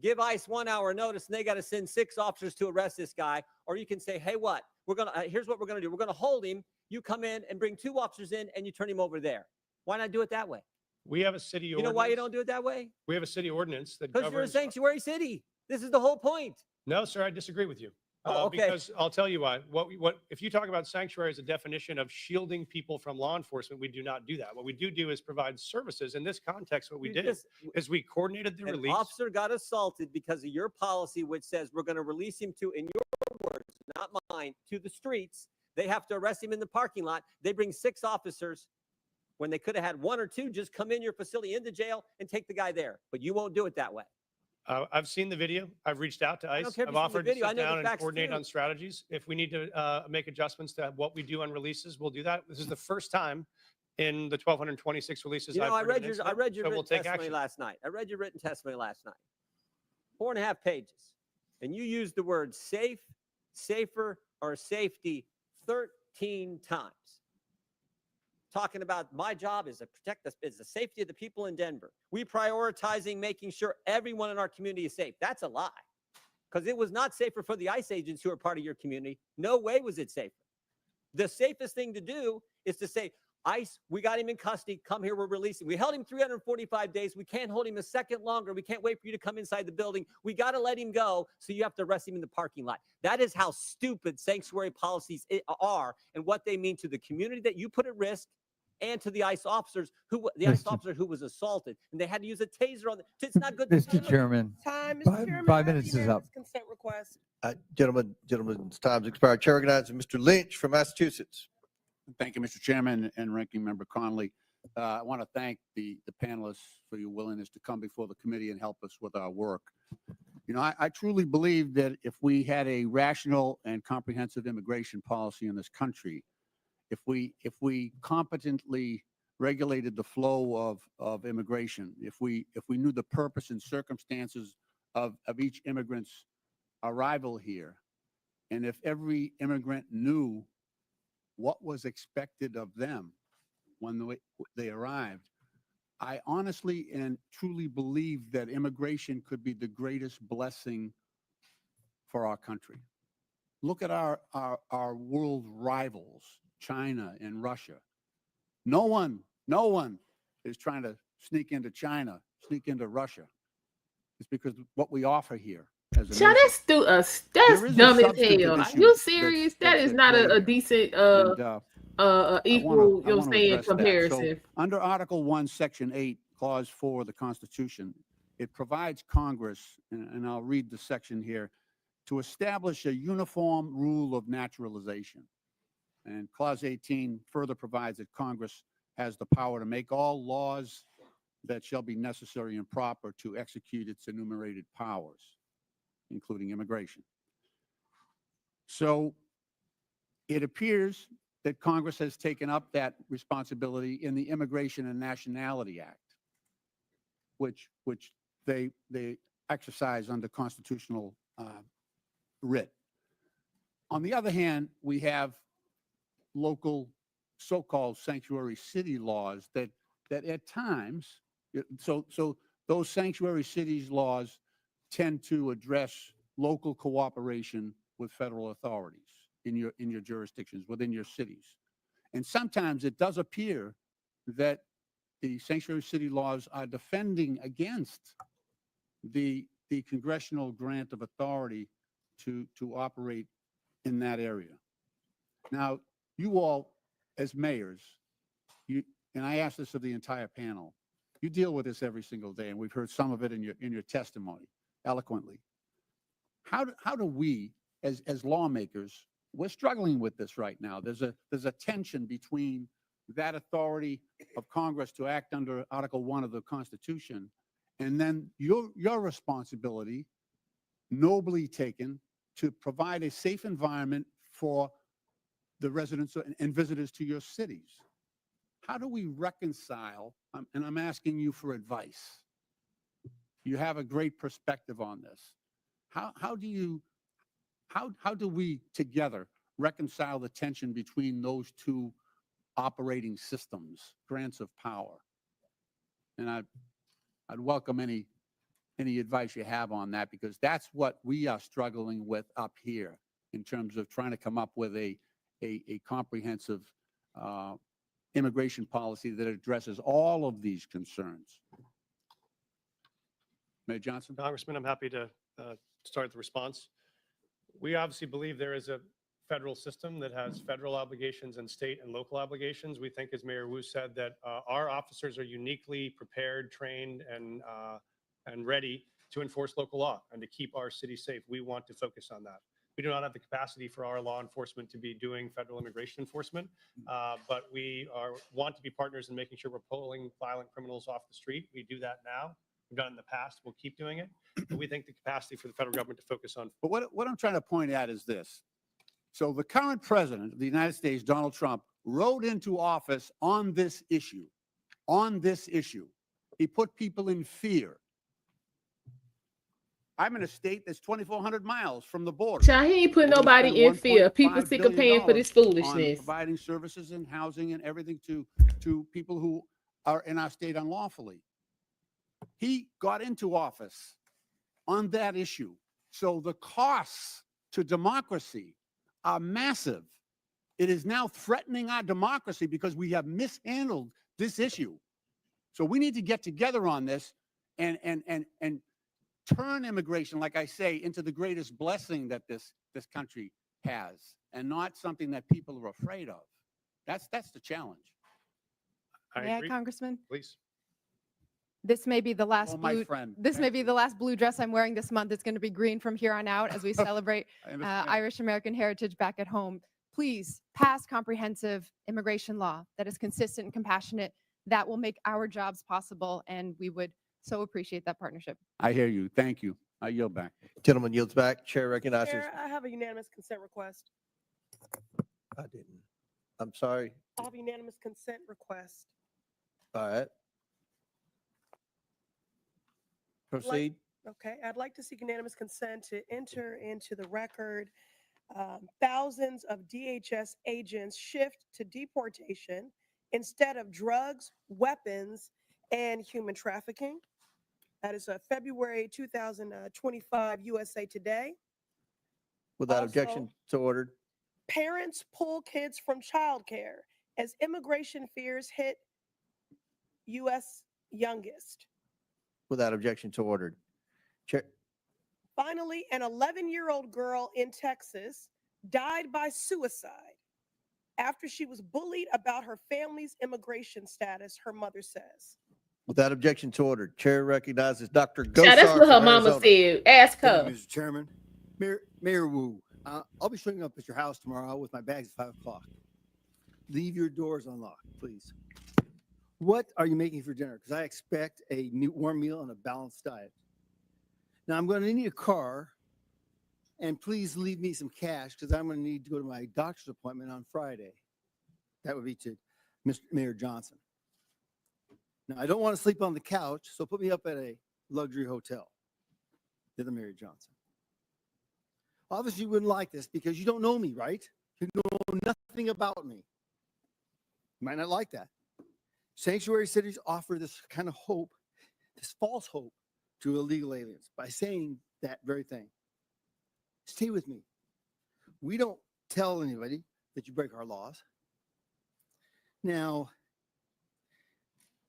Speaker 14: give ICE 1 hour notice, and they got to send 6 officers to arrest this guy. Or you can say, hey, here's what we're going to do. We're going to hold him. You come in and bring 2 officers in and you turn him over there. Why not do it that way?
Speaker 8: We have a city ordinance.
Speaker 14: You know why you don't do it that way?
Speaker 8: We have a city ordinance that
Speaker 14: Because you're a sanctuary city. This is the whole point.
Speaker 8: No, sir, I disagree with you.
Speaker 14: Okay.
Speaker 8: Because I'll tell you why. What if you talk about sanctuary as a definition of shielding people from law enforcement, we do not do that. What we do is provide services. In this context, what we did is we coordinated the
Speaker 14: An
Speaker 8: release.
Speaker 14: officer got assaulted because of your policy, which says we're going to release him to, in your words, not mine, to the streets. They have to arrest him in the parking lot. They bring 6 officers when they could have had 1 or 2 just come in your facility into jail and take the guy there. But you won't do it that way.
Speaker 8: I've seen the video. I've reached out to
Speaker 14: I don't
Speaker 8: ICE.
Speaker 14: care if
Speaker 8: I've
Speaker 14: you've seen the
Speaker 8: offered to
Speaker 14: video. I
Speaker 8: sit
Speaker 14: know the
Speaker 8: down and
Speaker 14: facts
Speaker 8: coordinate
Speaker 14: too.
Speaker 8: on strategies. If we need to make adjustments to what we do on releases, we'll do that. This is the first time in the 1,226 releases
Speaker 14: You know,
Speaker 8: I've
Speaker 14: I
Speaker 8: heard of
Speaker 14: read
Speaker 8: an
Speaker 14: your
Speaker 8: incident,
Speaker 14: written
Speaker 8: so we'll take
Speaker 14: testimony
Speaker 8: action.
Speaker 14: last night. I read your written testimony last night. 4.5 pages. And you used the word safe, safer, or safety 13 times. Talking about my job is to protect the safety of the people in Denver. We prioritizing making sure everyone in our community is safe. That's a lie. Because it was not safer for the ICE agents who are part of your community. No way was it safer. The safest thing to do is to say, ICE, we got him in custody. Come here, we're releasing. We held him 345 days. We can't hold him a second longer. We can't wait for you to come inside the building. We got to let him go, so you have to arrest him in the parking lot. That is how stupid sanctuary policies are and what they mean to the community that you put at risk and to the ICE officers ICE officer who was assaulted, and they had to use a taser on. It's not good.
Speaker 3: Mr. Chairman,
Speaker 6: Time, Mr.
Speaker 3: five-
Speaker 6: Chairman.
Speaker 3: 5
Speaker 6: I have a
Speaker 3: minutes is up.
Speaker 6: unanimous Consent request.
Speaker 2: Gentlemen's time's expired. Chair recognizes Mr. Lynch from Massachusetts.
Speaker 15: Thank you, Mr. Chairman and Ranking Member Connolly. I want to thank the panelists for your willingness to come before the committee and help us with our work. You know, I truly believe that if we had a rational and comprehensive immigration policy in this country, if we competently regulated the flow of immigration, if we knew the purpose and circumstances of each immigrant's arrival here, and if every immigrant knew what was expected of them when they arrived, I honestly and truly believe that immigration could be the greatest blessing for our country. Look at our world rivals, China and Russia. No one is trying to sneak into China, sneak into Russia. It's because what we offer here as a
Speaker 1: Child,
Speaker 15: nation.
Speaker 1: that's
Speaker 15: There is a
Speaker 1: dumb as
Speaker 15: substantive
Speaker 1: hell. Are
Speaker 15: issue
Speaker 1: you
Speaker 15: that's-
Speaker 1: serious?
Speaker 15: that's
Speaker 1: That is
Speaker 15: at
Speaker 1: not
Speaker 15: play
Speaker 1: a
Speaker 15: here.
Speaker 1: decent
Speaker 15: And,
Speaker 1: equal,
Speaker 15: I wanna
Speaker 1: saying,
Speaker 15: address that.
Speaker 1: comparison.
Speaker 15: So under Article 1, Section 8, Clause 4 of the Constitution, it provides Congress, and I'll read the section here, to establish a uniform rule of naturalization. And Clause 18 further provides that Congress has the power to make all laws that shall be necessary and proper to execute its enumerated powers, including immigration. So it appears that Congress has taken up that responsibility in the Immigration and Nationality Act, which they exercise under constitutional writ. On the other hand, we have local so-called sanctuary city laws that at times, so those sanctuary cities laws tend to address local cooperation with federal authorities in your jurisdictions, within your cities. And sometimes it does appear that the sanctuary city laws are defending against the congressional grant of authority to operate in that area. Now, you all, as mayors, and I ask this of the entire panel, you deal with this every single day, and we've heard some of it in your testimony eloquently. How do we, as lawmakers, we're struggling with this right now. There's a tension between that authority of Congress to act under Article 1 of the Constitution, and then your responsibility, nobly taken, to provide a safe environment for the residents and visitors to your cities. How do we reconcile, and I'm asking you for advice. You have a great perspective on this. How do we together reconcile the tension between those two operating systems, grants of power? And I'd welcome any advice you have on that, because that's what we are struggling with up here in terms of trying to come up with a comprehensive immigration policy that addresses all of these concerns. Mayor Johnson?
Speaker 8: Congressman, I'm happy to start the response. We obviously believe there is a federal system that has federal obligations and state and local obligations. We think, as Mayor Wu said, that our officers are uniquely prepared, trained, and ready to enforce local law and to keep our city safe. We want to focus on that. We do not have the capacity for our law enforcement to be doing federal immigration enforcement, but we want to be partners in making sure we're pulling violent criminals off the street. We do that now. We've done it in the past. We'll keep doing it. But we think the capacity for the federal government to focus on.
Speaker 15: But what I'm trying to point at is this. So the current president of the United States, Donald Trump, rode into office on this issue. On this issue. He put people in fear. I'm in a state that's 2,400 miles from the border.
Speaker 1: Child, he ain't putting
Speaker 15: We're gonna
Speaker 1: nobody
Speaker 15: spend
Speaker 1: in fear. People
Speaker 15: $1.5
Speaker 1: sick of paying for
Speaker 15: billion
Speaker 1: this
Speaker 15: on
Speaker 1: foolishness.
Speaker 15: providing services and housing and everything to people who are in our state unlawfully. He got into office on that issue. So the costs to democracy are massive. It is now threatening our democracy because we have mishandled this issue. So we need to get together on this and turn immigration, like I say, into the greatest blessing that this country has, and not something that people are afraid of. That's the challenge.
Speaker 10: May I, Congressman?
Speaker 8: Please.
Speaker 10: This may be the last
Speaker 15: Oh, my
Speaker 10: blue.
Speaker 15: friend.
Speaker 10: This may
Speaker 15: Thank
Speaker 10: be the last blue dress I'm wearing this month. It's going to be green from here on out as we celebrate
Speaker 15: I understand.
Speaker 10: Irish American heritage back at home. Please pass comprehensive immigration law that is consistent and compassionate. That will make our jobs possible, and we would so appreciate that partnership.
Speaker 15: I hear you. Thank you. I yield back.
Speaker 2: Gentleman yields back. Chair recognizes.
Speaker 6: Chair, I have a unanimous consent request.
Speaker 2: I didn't. I'm sorry.
Speaker 6: I have a unanimous consent request.
Speaker 2: All right. Proceed.
Speaker 6: Okay, I'd like to seek unanimous consent to enter into the record thousands of DHS agents shift to deportation instead of drugs, weapons, and human trafficking. That is February 2025 USA Today.
Speaker 2: Without
Speaker 6: Also,
Speaker 2: objection, so ordered.
Speaker 6: Parents pull kids from childcare as immigration fears hit U.S. youngest.
Speaker 2: Without objection, so ordered. Chair.
Speaker 6: Finally, an 11-year-old girl in Texas died by suicide after she was bullied about her family's immigration status, her mother says.
Speaker 2: Without objection, so ordered. Chair recognizes Dr. Gosar.
Speaker 1: Child, that's what her
Speaker 2: from
Speaker 1: mama
Speaker 2: Arizona.
Speaker 1: said. Ask
Speaker 16: Thank
Speaker 1: her.
Speaker 16: you, Mr. Chairman. Mayor Wu, I'll be showing up at your house tomorrow with my bags at 5 o'clock. Leave your doors unlocked, please. What are you making for dinner? Because I expect a warm meal and a balanced diet. Now, I'm going to need a car, and please leave me some cash because I'm going to need to go to my doctor's appointment on Friday. That would be to Mr. Mayor Johnston. Now, I don't want to sleep on the couch, so put me up at a luxury hotel. You're the Mayor Johnston. Obviously, you wouldn't like this because you don't know me, right? You know nothing about me. You might not like that. Sanctuary cities offer this kind of hope, this false hope to illegal aliens by saying that very thing. Stay with me. We don't tell anybody that you break our laws. Now,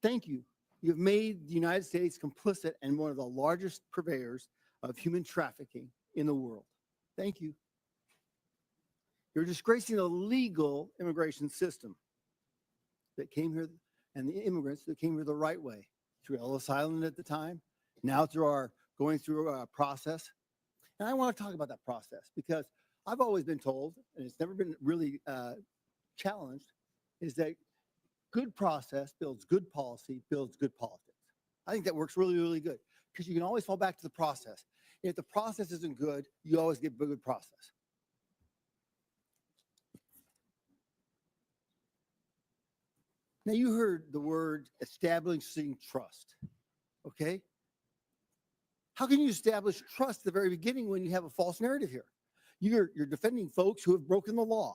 Speaker 16: thank you. You've made the United States complicit and one of the largest purveyors of human trafficking in the world. Thank you. You're disgracing the legal immigration system that came here and the immigrants that came here the right way through Ellis Island at the time, now through our going through a process. And I want to talk about that process because I've always been told, and it's never been really challenged, is that good process builds good policy, builds good politics. I think that works really, really good because you can always fall back to the process. If the process isn't good, you always get a good process. Now, you heard the word establishing trust, okay? How can you establish trust at the very beginning when you have a false narrative here? You're defending folks who have broken the law.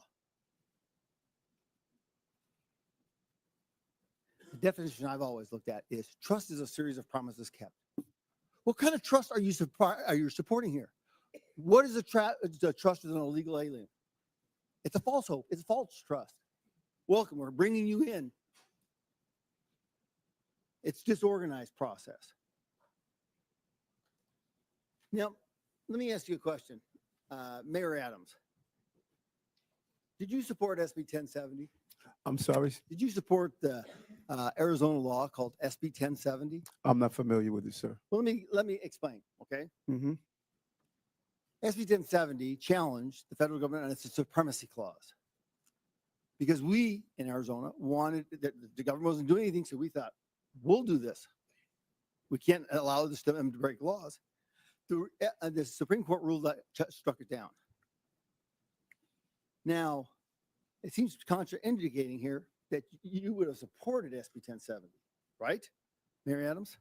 Speaker 16: The definition I've always looked at is trust is a series of promises kept. What kind of trust are you supporting here? What is the trust with an illegal alien? It's a false hope. It's a false trust. Welcome, we're bringing you in. It's disorganized process. Now, let me ask you a question. Mayor Adams, did you support SB 1070?
Speaker 7: I'm sorry,
Speaker 16: Did you support the Arizona law called SB 1070?
Speaker 7: I'm not familiar with it, sir.
Speaker 16: Well, let me explain, okay?
Speaker 7: Mm-hmm.
Speaker 16: SB 1070 challenged the federal government on its supremacy clause because we in Arizona wanted that the government wasn't doing anything, so we thought we'll do this. We can't allow them to break laws. The Supreme Court ruled that struck it down. Now, it seems contraindicating here that you would have supported SB 1070, right, Mary Adams?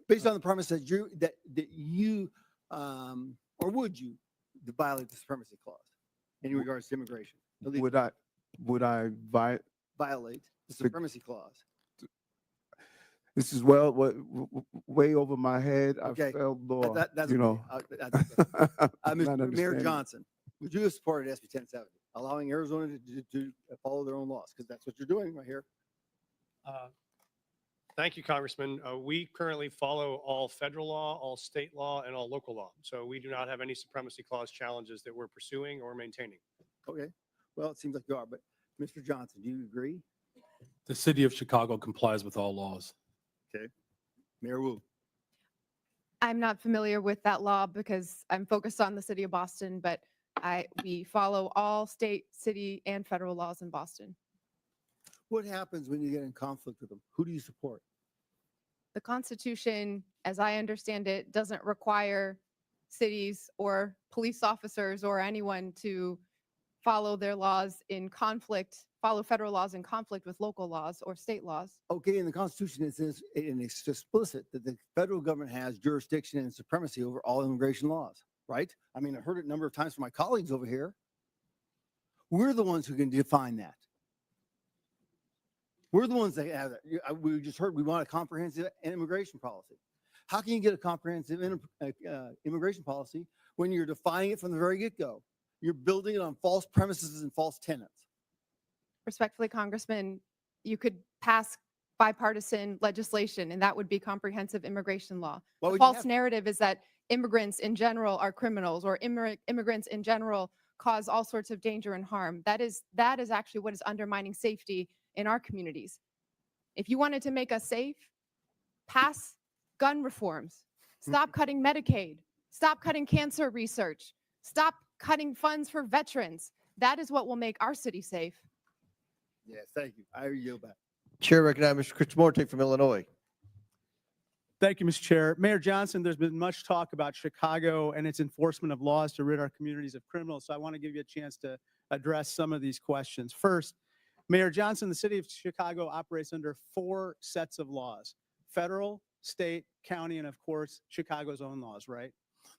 Speaker 16: Based on the premise that you or would you violate the supremacy clause in regards to immigration?
Speaker 7: Would I
Speaker 16: Violate the supremacy clause?
Speaker 7: This is way over my head.
Speaker 16: Okay.
Speaker 7: I felt law.
Speaker 16: That's
Speaker 7: you know.
Speaker 16: Mayor Johnson, would you have supported SB 1070, allowing Arizona to follow their own laws? Because that's what you're doing right here.
Speaker 8: Thank you, Congressman. We currently follow all federal law, all state law, and all local law. So we do not have any supremacy clause challenges that we're pursuing or maintaining.
Speaker 16: Okay. Well, it seems like you are, but Mr. Johnson, do you agree?
Speaker 9: The city of Chicago complies with all laws.
Speaker 16: Okay. Mayor Wu.
Speaker 10: I'm not familiar with that law because I'm focused on the city of Boston, but we follow all state, city, and federal laws in Boston.
Speaker 16: What happens when you get in conflict with them? Who do you support?
Speaker 10: The Constitution, as I understand it, doesn't require cities or police officers or anyone to follow their laws in conflict, follow federal laws in conflict with local laws or state laws.
Speaker 16: Okay, in the Constitution, it says, and it's explicit that the federal government has jurisdiction and supremacy over all immigration laws, right? I mean, I've heard it a number of times from my colleagues over here. We're the ones who can define that. We're the ones that have it. We just heard we want a comprehensive immigration policy. How can you get a comprehensive immigration policy when you're defining it from the very get-go? You're building it on false premises and false tenets.
Speaker 10: Respectfully, Congressman, you could pass bipartisan legislation and that would be comprehensive immigration law. The false narrative is that immigrants in general are criminals or immigrants in general cause all sorts of danger and harm. That is actually what is undermining safety in our communities. If you wanted to make us safe, pass gun reforms, stop cutting Medicaid, stop cutting cancer research, stop cutting funds for veterans. That is what will make our city safe.
Speaker 16: Yes, thank you. I yield back.
Speaker 17: Chair recognizes Mr. Krishnamurti from Illinois.
Speaker 5: Thank you, Mr. Chair. Mayor Johnson, there's been much talk about Chicago and its enforcement of laws to rid our communities of criminals. So I want to give you a chance to address some of these questions. First, Mayor Johnson, the city of Chicago operates under 4 sets of laws: federal, state, county, and of course, Chicago's own laws, right?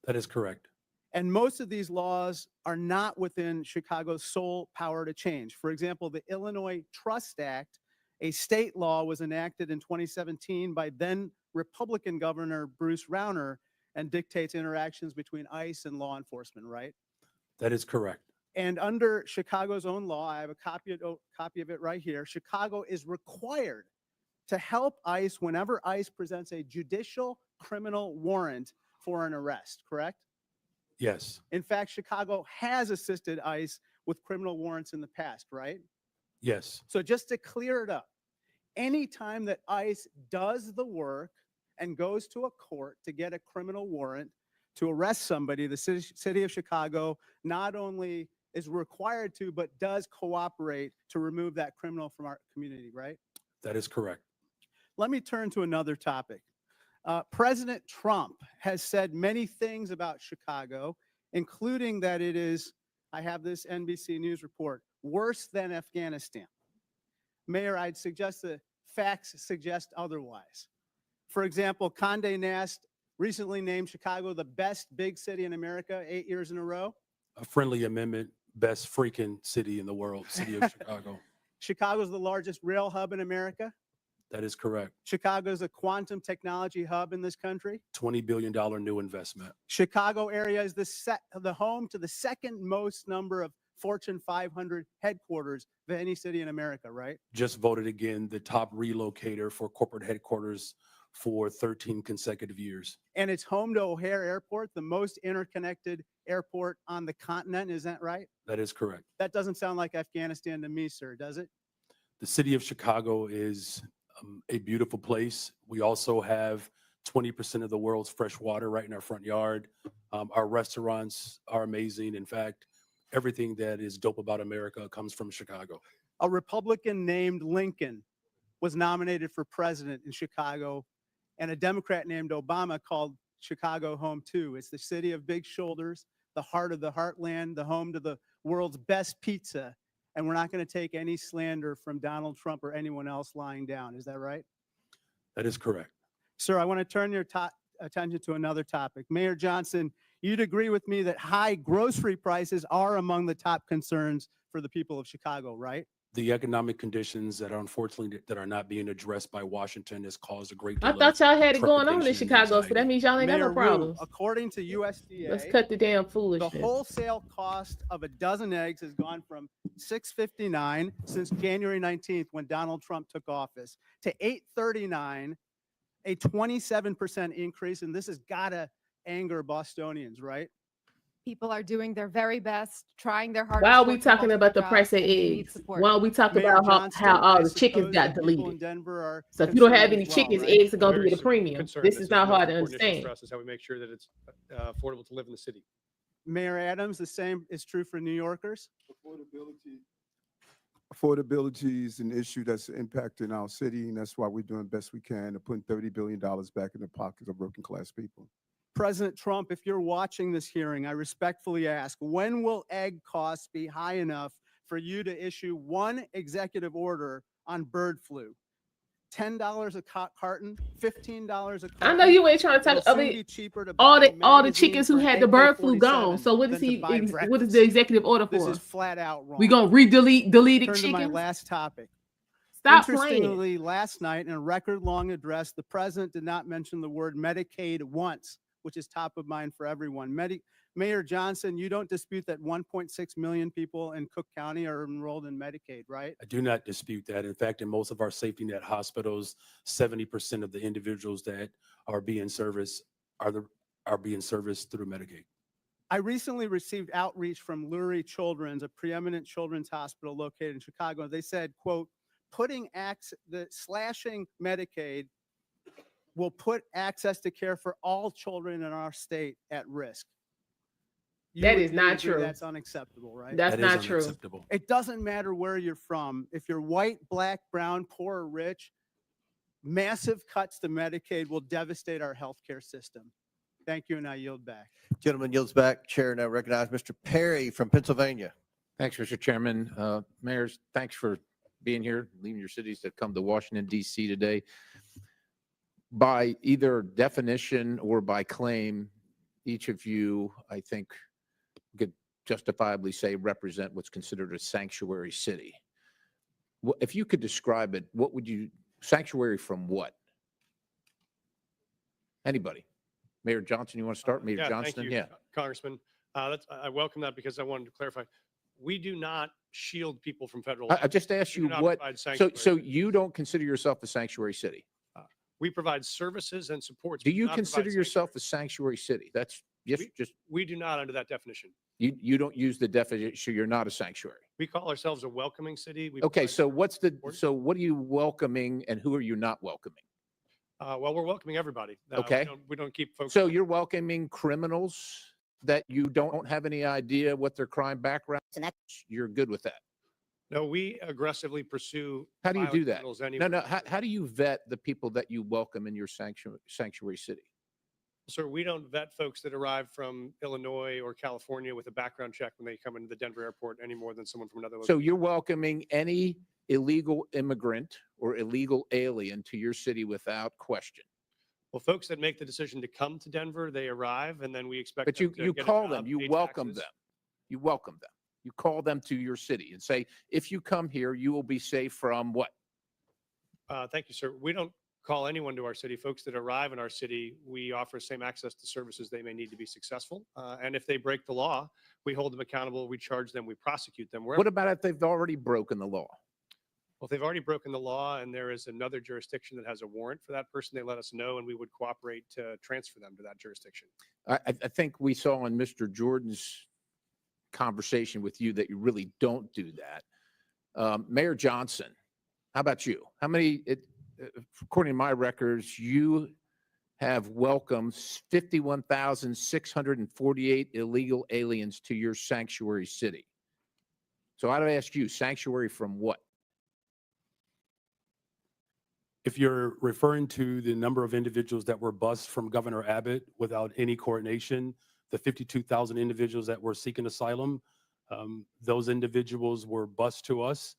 Speaker 9: That is correct.
Speaker 5: And most of these laws are not within Chicago's sole power to change. For example, the Illinois Trust Act, a state law, was enacted in 2017 by then Republican Governor Bruce Rauner and dictates interactions between ICE and law enforcement, right?
Speaker 9: That is correct.
Speaker 5: And under Chicago's own law, I have a copy of it right here. Chicago is required to help ICE whenever ICE presents a judicial criminal warrant for an arrest, correct?
Speaker 9: Yes.
Speaker 5: In fact, Chicago has assisted ICE with criminal warrants in the past, right?
Speaker 9: Yes.
Speaker 5: So just to clear it up, anytime that ICE does the work and goes to a court to get a criminal warrant to arrest somebody, the city of Chicago not only is required to, but does cooperate to remove that criminal from our community, right?
Speaker 9: That is correct.
Speaker 5: Let me turn to another topic. President Trump has said many things about Chicago, including that it is, I have this NBC News report, worse than Afghanistan. Mayor, I'd suggest the facts suggest otherwise. For example, Condé Nast recently named Chicago the best big city in America 8 years in a row.
Speaker 9: A friendly amendment, best freaking city in the world, city of Chicago.
Speaker 5: Chicago's the largest rail hub in America.
Speaker 9: That is correct.
Speaker 5: Chicago's a quantum technology hub in this country.
Speaker 9: $20 billion new investment.
Speaker 5: Chicago area is the home to the second most number of Fortune 500 headquarters of any city in America, right?
Speaker 9: Just voted again the top relocator for corporate headquarters for 13 consecutive years.
Speaker 5: And it's home to O'Hare Airport, the most interconnected airport on the continent. Is that right?
Speaker 9: That is correct.
Speaker 5: That doesn't sound like Afghanistan to me, sir, does it?
Speaker 9: The city of Chicago is a beautiful place. We also have 20% of the world's fresh water right in our front yard. Our restaurants are amazing. In fact, everything that is dope about America comes from Chicago.
Speaker 5: A Republican named Lincoln was nominated for president in Chicago, and a Democrat named Obama called Chicago home too. It's the city of big shoulders, the heart of the heartland, the home to the world's best pizza. And we're not going to take any slander from Donald Trump or anyone else lying down. Is that right?
Speaker 9: That is correct.
Speaker 5: Sir, I want to turn your attention to another topic. Mayor Johnston, you'd agree with me that high grocery prices are among the top concerns for the people of Chicago, right?
Speaker 9: The economic conditions that are unfortunately that are not being addressed by Washington has caused a great deal
Speaker 1: I thought y'all had it going on in
Speaker 9: trepidation and
Speaker 1: Chicago, so
Speaker 9: anxiety.
Speaker 1: that means y'all ain't got
Speaker 5: Mayor
Speaker 1: no
Speaker 5: Wu,
Speaker 1: problems.
Speaker 5: according to USDA,
Speaker 1: Let's cut the damn
Speaker 5: the
Speaker 1: foolishness.
Speaker 5: wholesale cost of a dozen eggs has gone from $6.59 since January 19th when Donald Trump took office to $8.39, a 27% increase. And this has got to anger Bostonians, right?
Speaker 10: People are doing their very best, trying their hardest.
Speaker 1: Why are
Speaker 10: to
Speaker 1: we
Speaker 10: work
Speaker 1: talking about the
Speaker 10: multiple
Speaker 1: price of
Speaker 10: jobs, and they need
Speaker 1: eggs?
Speaker 10: support.
Speaker 1: Why don't we talk
Speaker 5: Mayor
Speaker 1: about
Speaker 5: Johnston,
Speaker 1: how all
Speaker 5: I
Speaker 1: the chickens
Speaker 5: suppose
Speaker 1: got
Speaker 5: that people in
Speaker 1: deleted?
Speaker 5: Denver are
Speaker 1: So if you don't have
Speaker 5: concerned
Speaker 1: any
Speaker 5: as well,
Speaker 1: chickens,
Speaker 5: right?
Speaker 1: eggs are going to
Speaker 8: Very
Speaker 1: be the premium.
Speaker 8: concerned.
Speaker 1: This is not
Speaker 8: the most
Speaker 1: hard to
Speaker 8: important issue
Speaker 1: understand.
Speaker 8: For us is how we make sure that it's affordable to live in the city.
Speaker 5: Mayor Adams, the same is true for New Yorkers.
Speaker 7: Affordability is an issue that's impacting our city, and that's why we're doing best we can to put $30 billion back in the pockets of working class people.
Speaker 5: President Trump, if you're watching this hearing, I respectfully ask, when will egg costs be high enough for you to issue one executive order on bird flu? $10 a carton, $15 a carton.
Speaker 1: I know you ain't trying to
Speaker 5: It'll
Speaker 1: talk. I
Speaker 5: soon
Speaker 1: mean,
Speaker 5: be cheaper to
Speaker 1: all
Speaker 5: buy
Speaker 1: the
Speaker 5: a magazine
Speaker 1: chickens who
Speaker 5: for an
Speaker 1: had the bird flu
Speaker 5: AK-47
Speaker 1: gone. So what is
Speaker 5: than to
Speaker 1: he?
Speaker 5: buy
Speaker 1: What is
Speaker 5: breakfast.
Speaker 1: the executive order
Speaker 5: This
Speaker 1: for?
Speaker 5: is flat out wrong.
Speaker 1: We gonna deleted
Speaker 5: Turn to my
Speaker 1: chickens?
Speaker 5: last topic.
Speaker 1: Stop playing.
Speaker 5: Interestingly, last night in a record-long address, the president did not mention the word Medicaid once, which is top of mind for everyone. Mayor Johnston, you don't dispute that 1.6 million people in Cook County are enrolled in Medicaid, right?
Speaker 9: I do not dispute that. In fact, in most of our safety net hospitals, 70% of the individuals that are being serviced are being serviced through Medicaid.
Speaker 5: I recently received outreach from Lurie Children's, a preeminent children's hospital located in Chicago. They said, quote, slashing Medicaid will put access to care for all children in our state at risk.
Speaker 1: That
Speaker 5: You
Speaker 1: is not
Speaker 5: agree
Speaker 1: true.
Speaker 5: That's unacceptable, right?
Speaker 1: That's
Speaker 9: That is
Speaker 1: not true.
Speaker 9: unacceptable.
Speaker 5: It doesn't matter where you're from. If you're white, black, brown, poor, or rich, massive cuts to Medicaid will devastate our healthcare system. Thank you, and I yield back.
Speaker 17: Gentleman yields back. Chair now recognize Mr. Perry from Pennsylvania.
Speaker 18: Thanks, Mr. Chairman. Mayors, thanks for being here, leaving your cities to come to Washington, D.C. today. By either definition or by claim, each of you, I think, could justifiably say represent what's considered a sanctuary city. If you could describe it, what would you, sanctuary from what? Anybody? Mayor Johnson, you want to start? Mayor Johnston?
Speaker 8: Thank you, Congressman. I welcome that because I wanted to clarify. We do not shield people from federal law.
Speaker 18: I just asked
Speaker 8: We
Speaker 18: you
Speaker 8: do not
Speaker 18: what,
Speaker 8: provide
Speaker 18: so
Speaker 8: sanctuary.
Speaker 18: you don't consider yourself a sanctuary city?
Speaker 8: We provide services and supports.
Speaker 18: Do
Speaker 8: We
Speaker 18: you
Speaker 8: not
Speaker 18: consider
Speaker 8: provide
Speaker 18: yourself a sanctuary city? That's just,
Speaker 8: We do not under that definition.
Speaker 18: you don't use the definition, you're not a sanctuary.
Speaker 8: We call ourselves a welcoming city. We
Speaker 18: Okay,
Speaker 8: provide
Speaker 18: so
Speaker 8: support.
Speaker 18: what are you welcoming and who are you not welcoming?
Speaker 8: Well, we're welcoming everybody.
Speaker 18: Okay.
Speaker 8: We don't keep folks.
Speaker 18: So you're welcoming criminals that you don't have any idea what their crime background, and that's, you're good with that.
Speaker 8: No, we aggressively pursue.
Speaker 18: How do you
Speaker 8: violent
Speaker 18: do that?
Speaker 8: criminals
Speaker 18: No,
Speaker 8: anywhere.
Speaker 18: no, how do you vet the people that you welcome in your sanctuary city?
Speaker 8: Sir, we don't vet folks that arrive from Illinois or California with a background check when they come into the Denver airport any more than someone from another
Speaker 18: So
Speaker 8: location.
Speaker 18: you're welcoming any illegal immigrant or illegal alien to your city without question.
Speaker 8: Well, folks that make the decision to come to Denver, they arrive, and then we expect.
Speaker 18: But
Speaker 8: them to
Speaker 18: you
Speaker 8: get a
Speaker 18: call
Speaker 8: job,
Speaker 18: them, you
Speaker 8: pay
Speaker 18: welcome
Speaker 8: taxes.
Speaker 18: them. You welcome them. You call them to your city and say, if you come here, you will be safe from what?
Speaker 8: Thank you, sir. We don't call anyone to our city. Folks that arrive in our city, we offer same access to services they may need to be successful. And if they break the law, we hold them accountable. We charge them. We prosecute them.
Speaker 18: What about if they've already broken the law?
Speaker 8: Well, if they've already broken the law and there is another jurisdiction that has a warrant for that person, they let us know and we would cooperate to transfer them to that jurisdiction.
Speaker 18: I think we saw in Mr. Jordan's conversation with you that you really don't do that. Mayor Johnston, how about you? How many, according to my records, you have welcomed 51,648 illegal aliens to your sanctuary city. So I'd ask you, sanctuary from what?
Speaker 9: If you're referring to the number of individuals that were bused from Governor Abbott without any coordination, the 52,000 individuals that were seeking asylum, those individuals were bused to us.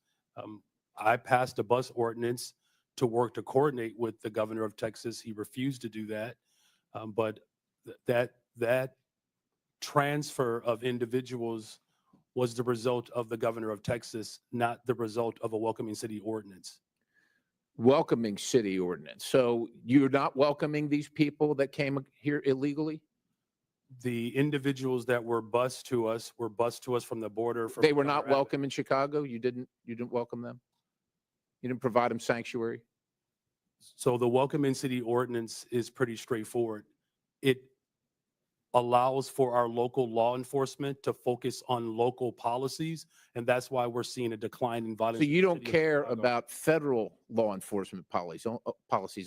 Speaker 9: I passed a bus ordinance to work to coordinate with the governor of Texas. He refused to do that. But that transfer of individuals was the result of the governor of Texas, not the result of a welcoming city ordinance.
Speaker 18: Welcoming city ordinance. So you're not welcoming these people that came here illegally?
Speaker 9: The individuals that were bused to us from the border. From
Speaker 18: They were
Speaker 9: Governor
Speaker 18: not
Speaker 9: Abbott.
Speaker 18: welcome in Chicago? You didn't welcome them? You didn't provide them sanctuary?
Speaker 9: So the welcoming city ordinance is pretty straightforward. It allows for our local law enforcement to focus on local policies, and that's why we're seeing a decline in violence.
Speaker 18: So you
Speaker 9: in the
Speaker 18: don't
Speaker 9: city of
Speaker 18: care
Speaker 9: Chicago.
Speaker 18: about federal law enforcement policies,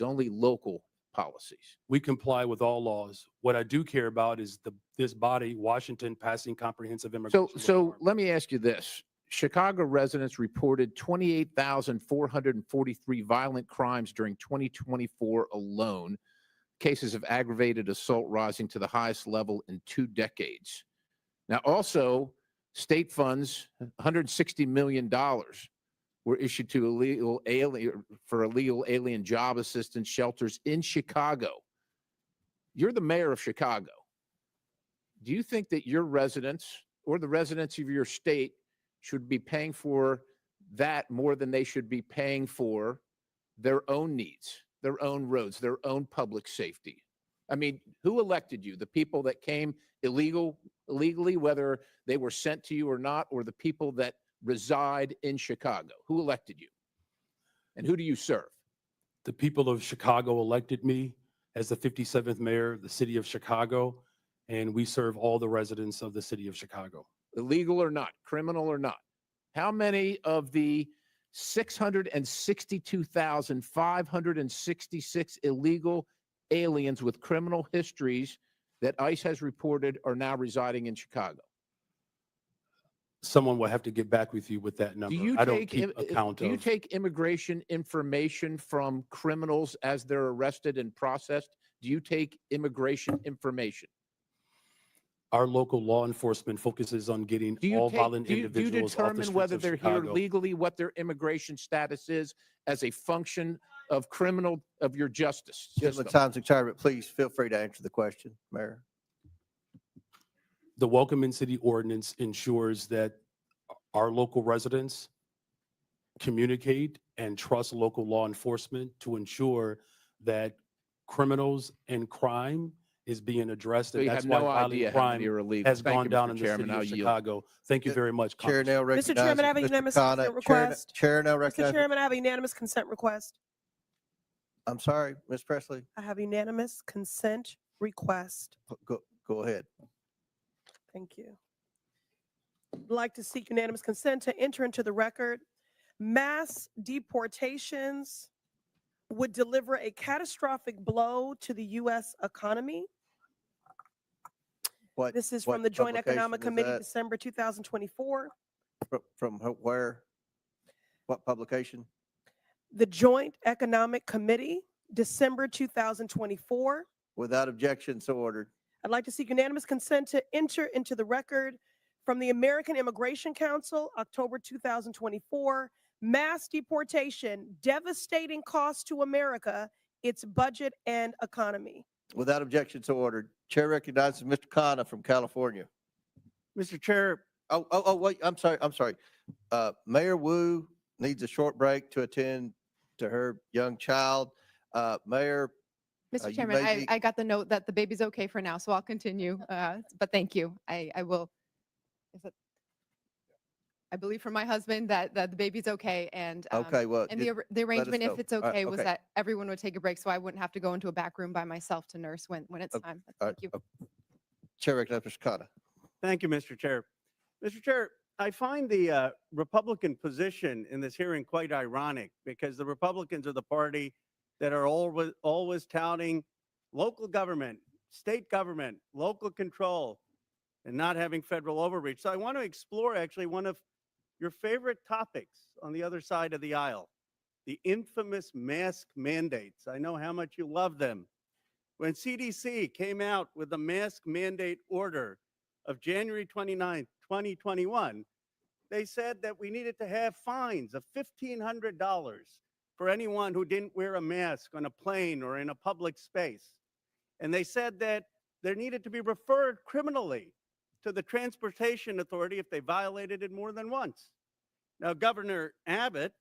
Speaker 18: only local policies.
Speaker 9: We comply with all laws. What I do care about is this body, Washington, passing comprehensive immigration.
Speaker 18: So let me ask you this. Chicago residents reported 28,443 violent crimes during 2024 alone, cases of aggravated assault rising to the highest level in 2 decades. Now, also, state funds, $160 million were issued to illegal alien job assistance shelters in Chicago. You're the mayor of Chicago. Do you think that your residents or the residents of your state should be paying for that more than they should be paying for their own needs, their own roads, their own public safety? I mean, who elected you? The people that came illegally, whether they were sent to you or not, or the people that reside in Chicago? Who elected you? And who do you serve?
Speaker 9: The people of Chicago elected me as the 57th mayor of the city of Chicago, and we serve all the residents of the city of Chicago.
Speaker 18: Illegal or not, criminal or not. How many of the 662,566 illegal aliens with criminal histories that ICE has reported are now residing in Chicago?
Speaker 9: Someone will have to get back with you with that number. I don't keep account
Speaker 18: Do you
Speaker 9: of.
Speaker 18: take immigration information from criminals as they're arrested and processed? Do you take immigration information?
Speaker 9: Our local law enforcement focuses on getting all violent
Speaker 18: Do you
Speaker 9: individuals off the
Speaker 18: determine
Speaker 9: streets
Speaker 18: whether
Speaker 9: of
Speaker 18: they're here
Speaker 9: Chicago.
Speaker 18: legally, what their immigration status is as a function of your justice
Speaker 17: Gentlemen,
Speaker 18: system?
Speaker 17: time's expired, but please feel free to answer the question, Mayor.
Speaker 9: The welcoming city ordinance ensures that our local residents communicate and trust local law enforcement to ensure that criminals and crime is being addressed.
Speaker 18: So
Speaker 9: And
Speaker 18: you
Speaker 9: that's
Speaker 18: have
Speaker 9: why
Speaker 18: no idea
Speaker 9: violent
Speaker 18: how many
Speaker 9: crime
Speaker 18: are illegal.
Speaker 9: has
Speaker 18: Thank
Speaker 9: gone
Speaker 18: you,
Speaker 9: down
Speaker 18: Mr.
Speaker 9: in
Speaker 18: Chairman.
Speaker 9: the
Speaker 18: I'll
Speaker 9: city of
Speaker 18: yield.
Speaker 9: Chicago. Thank you very much,
Speaker 17: Chair now
Speaker 6: Mr.
Speaker 17: recognizes
Speaker 6: Chairman, I have a
Speaker 17: Mr.
Speaker 6: unanimous
Speaker 17: Khanna.
Speaker 6: consent request.
Speaker 17: Chair now
Speaker 6: Mr.
Speaker 17: recognizes.
Speaker 6: Chairman, I have a unanimous consent request.
Speaker 17: I'm sorry, Ms. Presley.
Speaker 6: I have unanimous consent request.
Speaker 17: Go ahead.
Speaker 6: Thank you. I'd like to seek unanimous consent to enter into the record. Mass deportations would deliver a catastrophic blow to the U.S. economy. This is from
Speaker 17: what
Speaker 6: the Joint
Speaker 17: publication
Speaker 6: Economic
Speaker 17: is
Speaker 6: Committee,
Speaker 17: that?
Speaker 6: December 2024.
Speaker 17: From where? What publication?
Speaker 6: The Joint Economic Committee, December 2024.
Speaker 17: Without objection, so ordered.
Speaker 6: I'd like to seek unanimous consent to enter into the record from the American Immigration Council, October 2024. Mass deportation, devastating cost to America, its budget and economy.
Speaker 17: Without objection, so ordered. Chair recognizes Mr. Khanna from California.
Speaker 15: Mr. Chair.
Speaker 17: Wait, I'm sorry. Mayor Wu needs a short break to attend to her young child. Mayor.
Speaker 10: Mr.
Speaker 17: you
Speaker 10: Chairman,
Speaker 17: may be-
Speaker 10: I got the note that the baby's okay for now, so I'll continue. But thank you. I will. Is it? I believe from my husband that the baby's okay. And
Speaker 17: Okay, well,
Speaker 10: and
Speaker 17: just
Speaker 10: the
Speaker 17: let us
Speaker 10: arrangement,
Speaker 17: know.
Speaker 10: if it's
Speaker 17: All right,
Speaker 10: okay, was
Speaker 17: okay.
Speaker 10: that everyone would take a break so I wouldn't have to go into a back room by myself to nurse when it's time.
Speaker 17: All right,
Speaker 10: Thank you.
Speaker 17: Chair recognizes Mr. Cotta.
Speaker 5: Thank you, Mr. Chair. Mr. Chair, I find the Republican position in this hearing quite ironic because the Republicans are the party that are always touting local government, state government, local control, and not having federal overreach. So I want to explore actually one of your favorite topics on the other side of the aisle, the infamous mask mandates. I know how much you love them. When CDC came out with the mask mandate order of January 29th, 2021, they said that we needed to have fines of $1,500 for anyone who didn't wear a mask on a plane or in a public space. And they said that there needed to be referred criminally to the Transportation Authority if they violated it more than once. Now, Governor Abbott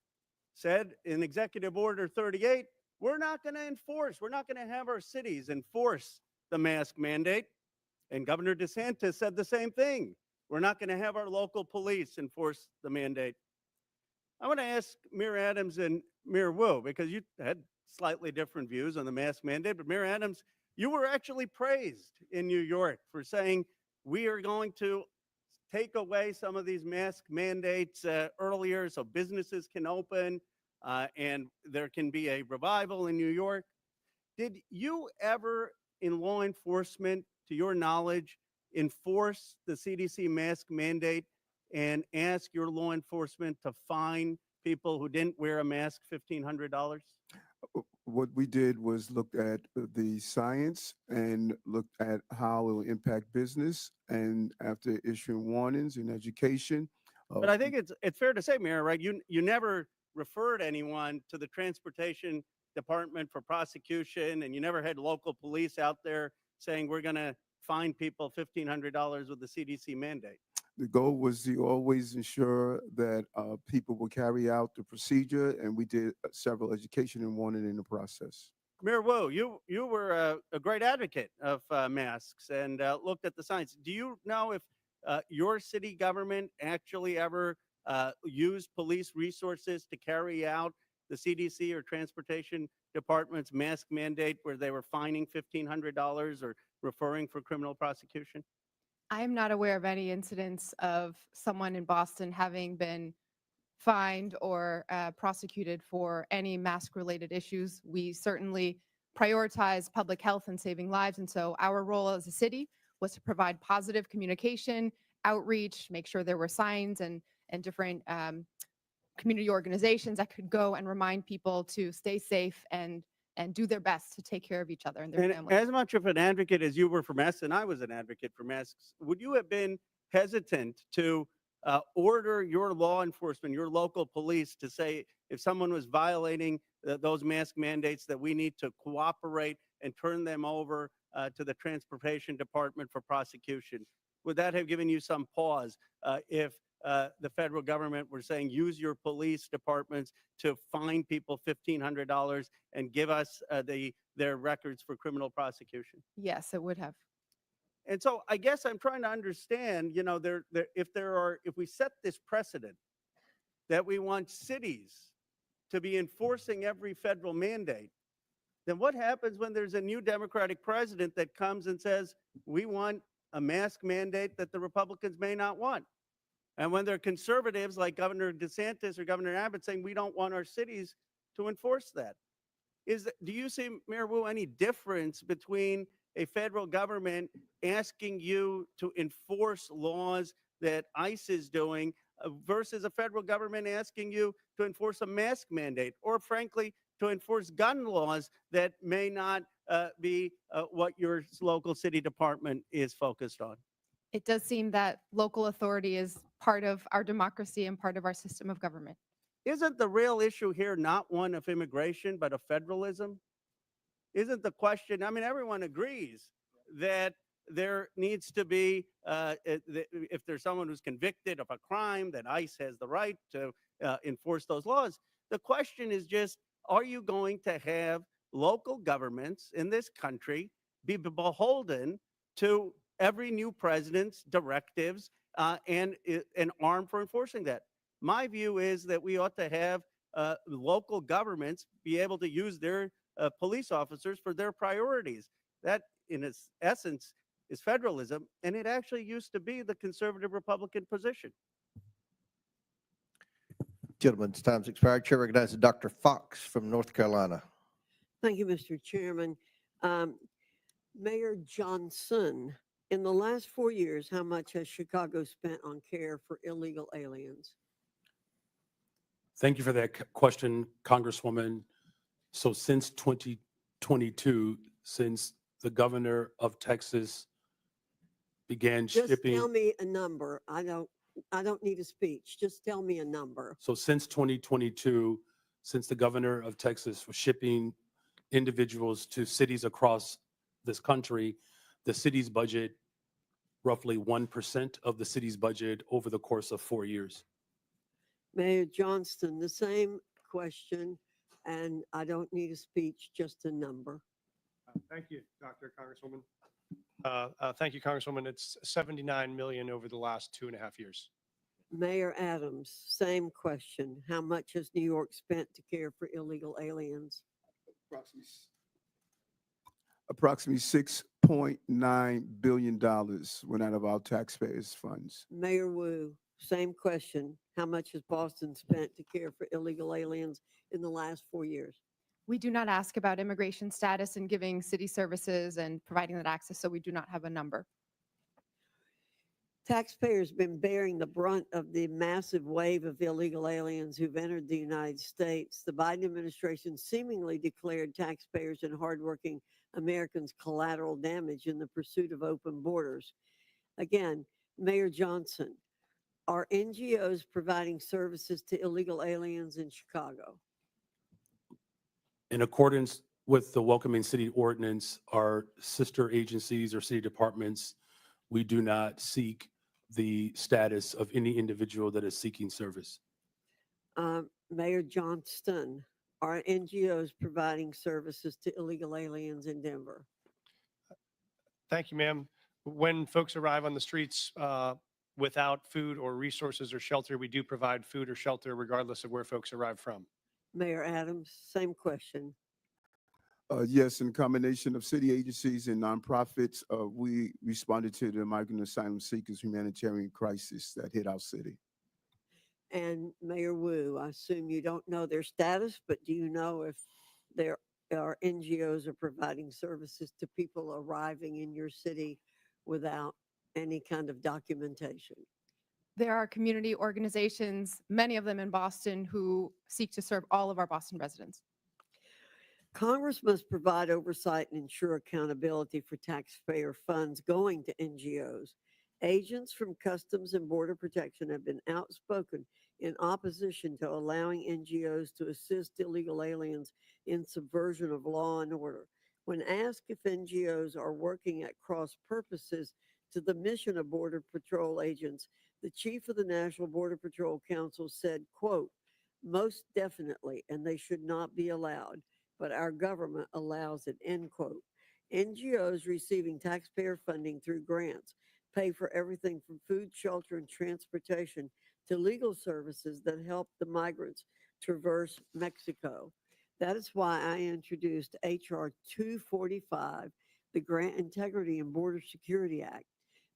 Speaker 5: said in Executive Order 38, we're not going to enforce, we're not going to have our cities enforce the mask mandate. And Governor DeSantis said the same thing. We're not going to have our local police enforce the mandate. I want to ask Mayor Adams and Mayor Wu, because you had slightly different views on the mask mandate, but Mayor Adams, you were actually praised in New York for saying we are going to take away some of these mask mandates earlier so businesses can open and there can be a revival in New York. Did you ever, in law enforcement, to your knowledge, enforce the CDC mask mandate and ask your law enforcement to fine people who didn't wear a mask $1,500?
Speaker 7: What we did was look at the science and looked at how it will impact business. And after issuing warnings in education.
Speaker 5: But I think it's fair to say, Mayor, right? You never referred anyone to the Transportation Department for prosecution, and you never had local police out there saying we're going to fine people $1,500 with the CDC mandate.
Speaker 7: The goal was to always ensure that people will carry out the procedure, and we did several education and warning in the process.
Speaker 5: Mayor Wu, you were a great advocate of masks and looked at the science. Do you know if your city government actually ever used police resources to carry out the CDC or Transportation Department's mask mandate where they were fining $1,500 or referring for criminal prosecution?
Speaker 10: I am not aware of any incidents of someone in Boston having been fined or prosecuted for any mask-related issues. We certainly prioritize public health and saving lives, and so our role as a city was to provide positive communication, outreach, make sure there were signs and different community organizations that could go and remind people to stay safe and do their best to take care of each other and their
Speaker 5: And
Speaker 10: families.
Speaker 5: as much of an advocate as you were for masks, and I was an advocate for masks, would you have been hesitant to order your law enforcement, your local police, to say if someone was violating those mask mandates that we need to cooperate and turn them over to the Transportation Department for prosecution? Would that have given you some pause if the federal government were saying use your police departments to fine people $1,500 and give us their records for criminal prosecution?
Speaker 10: Yes, it would have.
Speaker 5: And so I guess I'm trying to understand, you know, if we set this precedent that we want cities to be enforcing every federal mandate, then what happens when there's a new Democratic president that comes and says, we want a mask mandate that the Republicans may not want? And when there are conservatives like Governor DeSantis or Governor Abbott saying we don't want our cities to enforce that. Do you see, Mayor Wu, any difference between a federal government asking you to enforce laws that ICE is doing versus a federal government asking you to enforce a mask mandate, or frankly, to enforce gun laws that may not be what your local city department is focused on?
Speaker 10: It does seem that local authority is part of our democracy and part of our system of government.
Speaker 5: Isn't the real issue here not one of immigration, but of federalism? Isn't the question, I mean, everyone agrees that there needs to be, if there's someone who's convicted of a crime, that ICE has the right to enforce those laws. The question is just, are you going to have local governments in this country be beholden to
Speaker 19: every new president's directives and an arm for enforcing that. My view is that we ought to have local governments be able to use their police officers for their priorities. That, in its essence, is federalism, and it actually used to be the conservative Republican position.
Speaker 17: Gentlemen's time's expired. Chair recognizes Dr. Fox from North Carolina.
Speaker 20: Thank you, Mr. Chairman. Mayor Johnston, in the last 4 years, how much has Chicago spent on care for illegal aliens?
Speaker 9: Thank you for that question, Congresswoman. So since 2022, since the governor of Texas began
Speaker 20: Just
Speaker 9: shipping.
Speaker 20: tell me a number. I don't need a speech. Just tell me a number.
Speaker 9: So since 2022, since the governor of Texas was shipping individuals to cities across this country, the city's budget, roughly 1% of the city's budget over the course of 4 years.
Speaker 20: Mayor Johnston, the same question, and I don't need a speech, just a number.
Speaker 8: Thank you, Dr. Congresswoman. Thank you, Congresswoman. It's 79 million over the last 2.5 years.
Speaker 20: Mayor Adams, same question. How much has New York spent to care for illegal aliens?
Speaker 7: Approximately $6.9 billion went out of our taxpayers' funds.
Speaker 20: Mayor Wu, same question. How much has Boston spent to care for illegal aliens in the last 4 years?
Speaker 10: We do not ask about immigration status and giving city services and providing that access, so we do not have a number.
Speaker 20: Taxpayers been bearing the brunt of the massive wave of illegal aliens who've entered the United States. The Biden administration seemingly declared taxpayers and hardworking Americans collateral damage in the pursuit of open borders. Again, Mayor Johnson, are NGOs providing services to illegal aliens in Chicago?
Speaker 9: In accordance with the Welcoming City Ordinance, our sister agencies or city departments, we do not seek the status of any individual that is seeking service.
Speaker 20: Mayor Johnston, are NGOs providing services to illegal aliens in Denver?
Speaker 8: Thank you, ma'am. When folks arrive on the streets without food or resources or shelter, we do provide food or shelter regardless of where folks arrive from.
Speaker 20: Mayor Adams, same question.
Speaker 7: Yes, in combination of city agencies and nonprofits, we responded to the migrant asylum seekers humanitarian crisis that hit our city.
Speaker 20: And Mayor Wu, I assume you don't know their status, but do you know if there are NGOs are providing services to people arriving in your city without any kind of documentation?
Speaker 10: There are community organizations, many of them in Boston, who seek to serve all of our Boston residents.
Speaker 20: Congress must provide oversight and ensure accountability for taxpayer funds going to NGOs. Agents from Customs and Border Protection have been outspoken in opposition to allowing NGOs to assist illegal aliens in subversion of law and order. When asked if NGOs are working at cross purposes to the mission of Border Patrol agents, the chief of the National Border Patrol Council said, quote, "Most definitely, and they should not be allowed, but our government allows it," end quote. NGOs receiving taxpayer funding through grants pay for everything from food, shelter, and transportation to legal services that help the migrants traverse Mexico. That is why I introduced H.R. 245, the Grant Integrity and Border Security Act.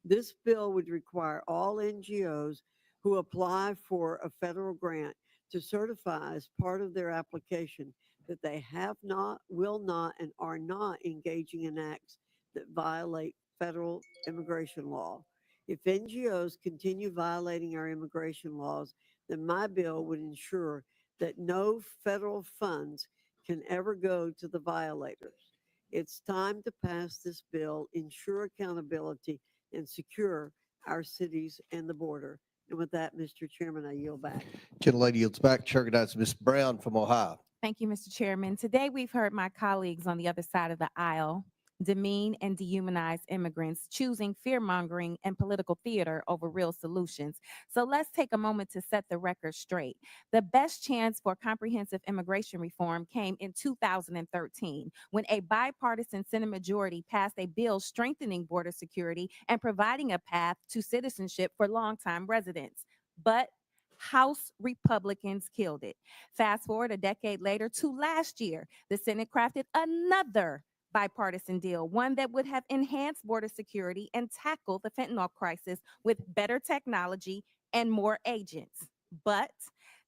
Speaker 20: This bill would require all NGOs who apply for a federal grant to certify as part of their application that they have not, will not, and are not engaging in acts that violate federal immigration law. If NGOs continue violating our immigration laws, then my bill would ensure that no federal funds can ever go to the violators. It's time to pass this bill, ensure accountability, and secure our cities and the border. And with that, Mr. Chairman, I yield back.
Speaker 17: Gentlelady yields back. Chair recognizes Ms. Brown from Ohio.
Speaker 21: Thank you, Mr. Chairman. Today, we've heard my colleagues on the other side of the aisle demean, and dehumanize immigrants, choosing fear-mongering and political theater over real solutions. So let's take a moment to set the record straight. The best chance for comprehensive immigration reform came in 2013, when a bipartisan Senate majority passed a bill strengthening border security and providing a path to citizenship for longtime residents. But House Republicans killed it. Fast forward a decade later to last year, the Senate crafted another bipartisan deal, one that would have enhanced border security and tackled the fentanyl crisis with better technology and more agents. But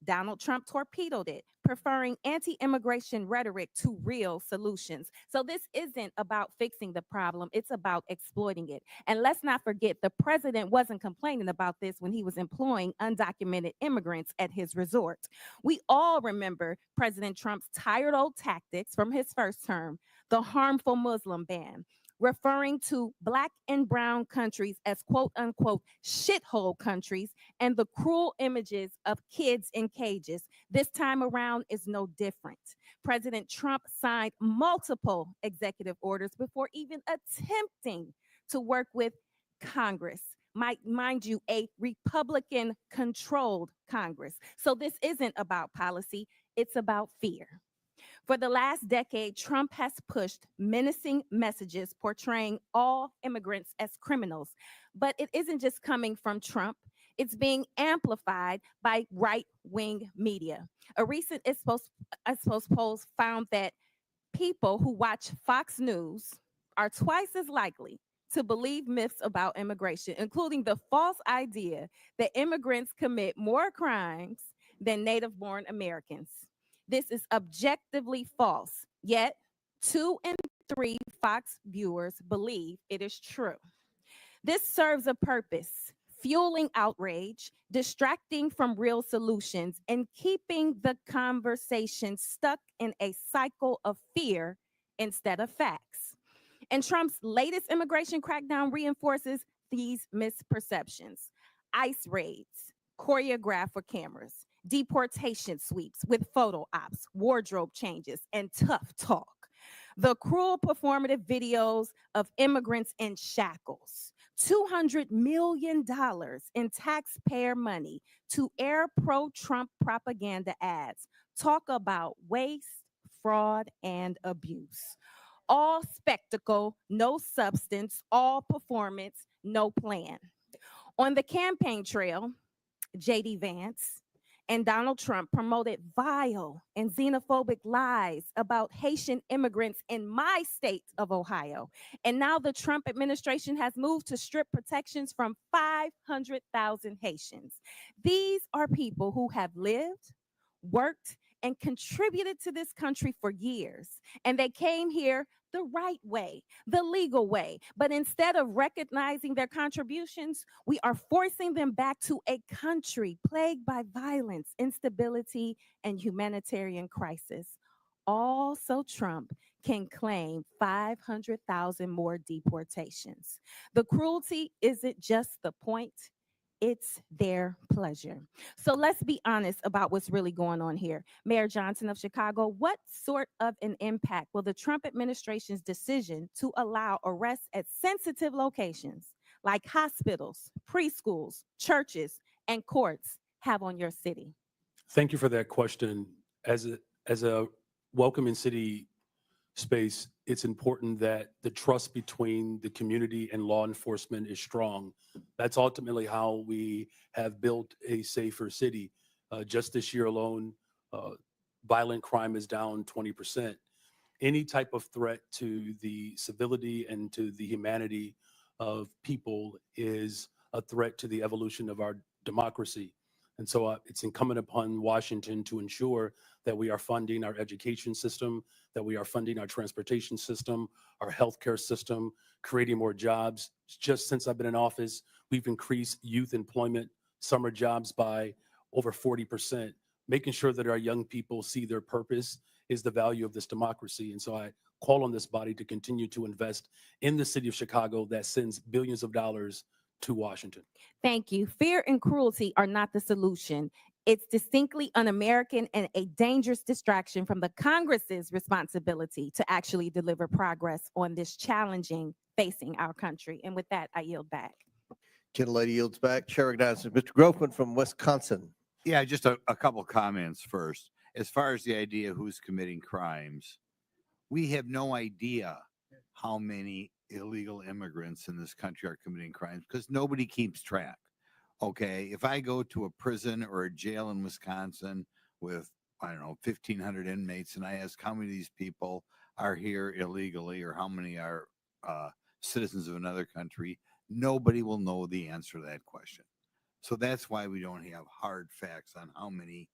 Speaker 21: Donald Trump torpedoed it, preferring anti-immigration rhetoric to real solutions. So this isn't about fixing the problem, it's about exploiting it. And let's not forget, the president wasn't complaining about this when he was employing undocumented immigrants at his resort. We all remember President Trump's tired old tactics from his first term, the harmful Muslim ban, referring to Black and brown countries as quote unquote shithole countries, and the cruel images of kids in cages. This time around is no different. President Trump signed multiple executive orders before even attempting to work with Congress. Mind you, a Republican controlled Congress. So this isn't about policy, it's about fear. For the last decade, Trump has pushed menacing messages portraying all immigrants as criminals. But it isn't just coming from Trump, it's being amplified by right-wing media. A recent Ipsos poll found that people who watch Fox News are twice as likely to believe myths about immigration, including the false idea that immigrants commit more crimes than native-born Americans. This is objectively false, yet 2 in 3 Fox viewers believe it is true. This serves a purpose: fueling outrage, distracting from real solutions, and keeping the conversation stuck in a cycle of fear instead of facts. And Trump's latest immigration crackdown reinforces these misperceptions. ICE raids, choreographed for cameras, deportation sweeps with photo ops, wardrobe changes, and tough talk. The cruel performative videos of immigrants in shackles. $200 million in taxpayer money to air pro-Trump propaganda ads. Talk about waste, fraud, and abuse. All spectacle, no substance, all performance, no plan. On the campaign trail, J.D. Vance and Donald Trump promoted vile and xenophobic lies about Haitian immigrants in my state of Ohio. And now the Trump administration has moved to strip protections from 500,000 Haitians. These are people who have lived, worked, and contributed to this country for years. And they came here the right way, the legal way. But instead of recognizing their contributions, we are forcing them back to a country plagued by violence, instability, and humanitarian crisis. All so Trump can claim 500,000 more deportations. The cruelty isn't just the point, it's their pleasure. So let's be honest about what's really going on here. Mayor Johnston of Chicago, what sort of an impact will the Trump administration's decision to allow arrests at sensitive locations like hospitals, preschools, churches, and courts have on your city?
Speaker 9: Thank you for that question. As a welcoming city space, it's important that the trust between the community and law enforcement is strong. That's ultimately how we have built a safer city. Just this year alone, violent crime is down 20%. Any type of threat to the civility and to the humanity of people is a threat to the evolution of our democracy. And so it's incumbent upon Washington to ensure that we are funding our education system, that we are funding our transportation system, our healthcare system, creating more jobs. Just since I've been in office, we've increased youth employment, summer jobs by over 40%. Making sure that our young people see their purpose is the value of this democracy. And so I call on this body to continue to invest in the city of Chicago that sends billions of dollars to Washington.
Speaker 21: Thank you. Fear and cruelty are not the solution. It's distinctly un-American and a dangerous distraction from the Congress's responsibility to actually deliver progress on this challenging facing our country. And with that, I yield back.
Speaker 17: Gentlelady yields back. Chair recognizes Mr. Groffman from Wisconsin.
Speaker 4: Yeah, just a couple comments first. As far as the idea of who's committing crimes, we have no idea how many illegal immigrants in this country are committing crimes because nobody keeps track. Okay, if I go to a prison or a jail in Wisconsin with, I don't know, 1,500 inmates, and I ask how many of these people are here illegally or how many are citizens of another country, nobody will know the answer to that question. So that's why we don't have hard facts on how many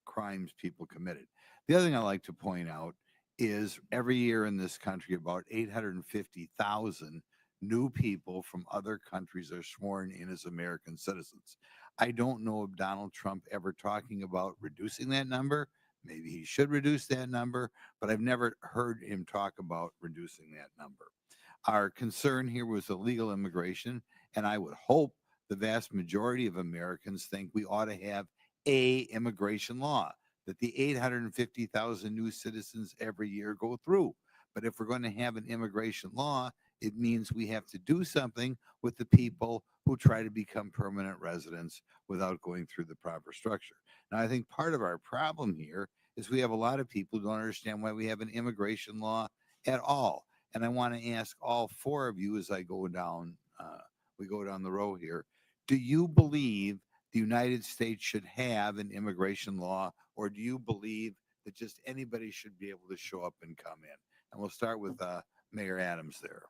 Speaker 4: crimes people committed. The other thing I like to point out is every year in this country, about 850,000 new people from other countries are sworn in as American citizens. I don't know of Donald Trump ever talking about reducing that number. Maybe he should reduce that number, but I've never heard him talk about reducing that number. Our concern here was illegal immigration, and I would hope the vast majority of Americans think we ought to have a immigration law that the 850,000 new citizens every year go through. But if we're going to have an immigration law, it means we have to do something with the people who try to become permanent residents without going through the proper structure. Now, I think part of our problem here is we have a lot of people who don't understand why we have an immigration law at all. And I want to ask all four of you as I go down, we go down the row here. Do you believe the United States should have an immigration law, or do you believe that just anybody should be able to show up and come in? And we'll start with Mayor Adams there.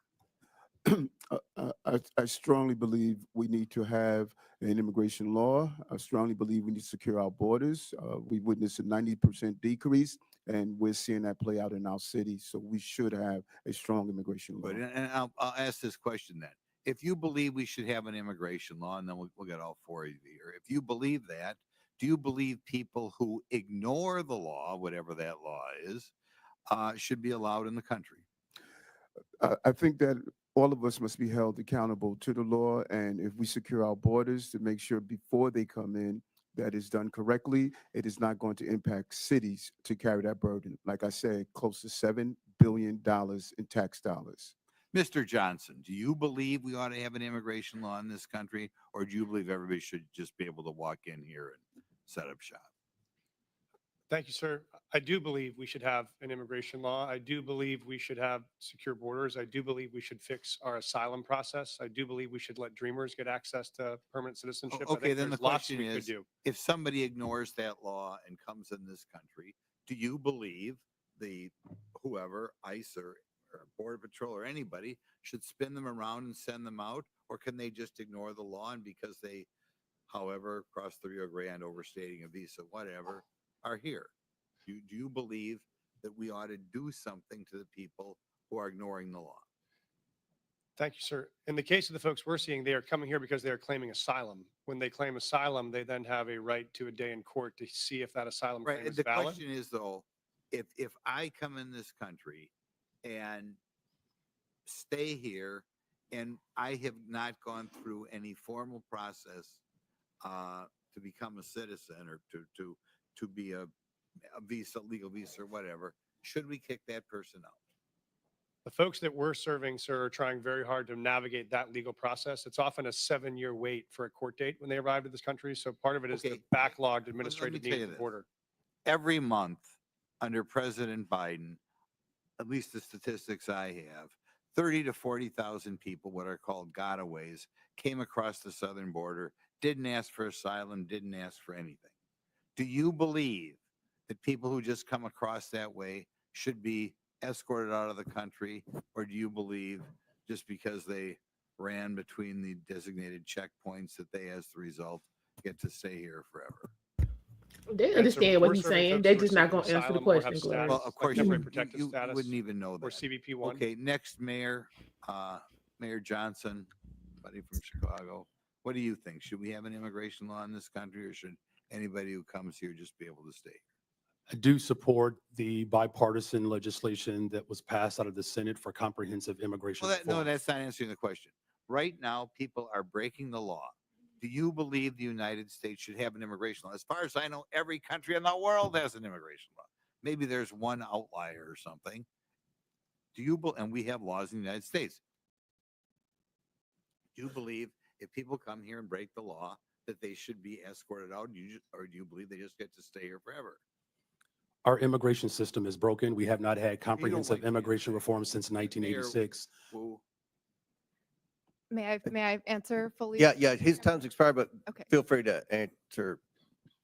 Speaker 7: I strongly believe we need to have an immigration law. I strongly believe we need to secure our borders. We witnessed a 90% decrease, and we're seeing that play out in our city. So we should have a strong immigration law.
Speaker 4: Good. And I'll ask this question then. If you believe we should have an immigration law, and then we'll get all four of you here. If you believe that, do you believe people who ignore the law, whatever that law is, should be allowed in the country?
Speaker 7: I think that all of us must be held accountable to the law, and if we secure our borders to make sure before they come in that is done correctly, it is not going to impact cities to carry that burden. Like I said, close to $7 billion in tax dollars.
Speaker 4: Mr. Johnson, do you believe we ought to have an immigration law in this country, or do you believe everybody should just be able to walk in here and set up shop?
Speaker 8: Thank you, sir. I do believe we should have an immigration law. I do believe we should have secure borders. I do believe we should fix our asylum process. I do believe we should let dreamers get access to permanent citizenship.
Speaker 4: Okay, then the
Speaker 8: lots
Speaker 4: question
Speaker 8: we could
Speaker 4: is,
Speaker 8: do.
Speaker 4: if somebody ignores that law and comes in this country, do you believe the whoever, ICE or Border Patrol or anybody, should spin them around and send them out? Or can they just ignore the law and because they, however, crossed the Rio Grande, overstating a visa, whatever, are here? Do you believe that we ought to do something to the people who are ignoring the law?
Speaker 8: Thank you, sir. In the case of the folks we're seeing, they are coming here because they are claiming asylum. When they claim asylum, they then have a right to a day in court to see if that asylum claim
Speaker 4: Right.
Speaker 8: is
Speaker 4: The
Speaker 8: valid.
Speaker 4: question is, though, if I come in this country and stay here and I have not gone through any formal process to become a citizen or to be a visa, legal visa or whatever, should we kick that person out?
Speaker 8: The folks that we're serving, sir, are trying very hard to navigate that legal process. It's often a 7-year wait for a court date when they arrive to this country. So part of it is the backlogged administrative
Speaker 4: tell
Speaker 8: needs
Speaker 4: you
Speaker 8: of the
Speaker 4: this.
Speaker 8: border.
Speaker 4: Every month under President Biden, at least the statistics I have, 30 to 40,000 people, what are called gotaways, came across the southern border, didn't ask for asylum, didn't ask for anything. Do you believe that people who just come across that way should be escorted out of the country? Or do you believe just because they ran between the designated checkpoints that they, as the result, get to stay here forever?
Speaker 1: They understand what he's saying. They're just not going to answer the question, Gloria.
Speaker 4: Well, of course,
Speaker 8: temporary
Speaker 4: you
Speaker 8: protected
Speaker 4: you
Speaker 8: status
Speaker 4: wouldn't even know
Speaker 8: or
Speaker 4: that.
Speaker 8: CBP 1.
Speaker 4: Okay, next mayor, Mayor Johnson, buddy from Chicago. What do you think? Should we have an immigration law in this country, or should anybody who comes here just be able to stay?
Speaker 9: I do support the bipartisan legislation that was passed out of the Senate for comprehensive immigration
Speaker 4: Well, no,
Speaker 9: reform.
Speaker 4: that's not answering the question. Right now, people are breaking the law. do you believe the United States should have an immigration law? As far as I know, every country in the world has an immigration law. Maybe there's one outlier or something. And we have laws in the United States. Do you believe if people come here and break the law that they should be escorted out, or do you believe they just get to stay here forever?
Speaker 9: Our immigration system is broken. We have not had comprehensive
Speaker 4: like to
Speaker 9: immigration reform since 1986.
Speaker 10: May I answer fully?
Speaker 17: Yeah, his time's expired, but
Speaker 10: Okay.
Speaker 17: feel free to answer.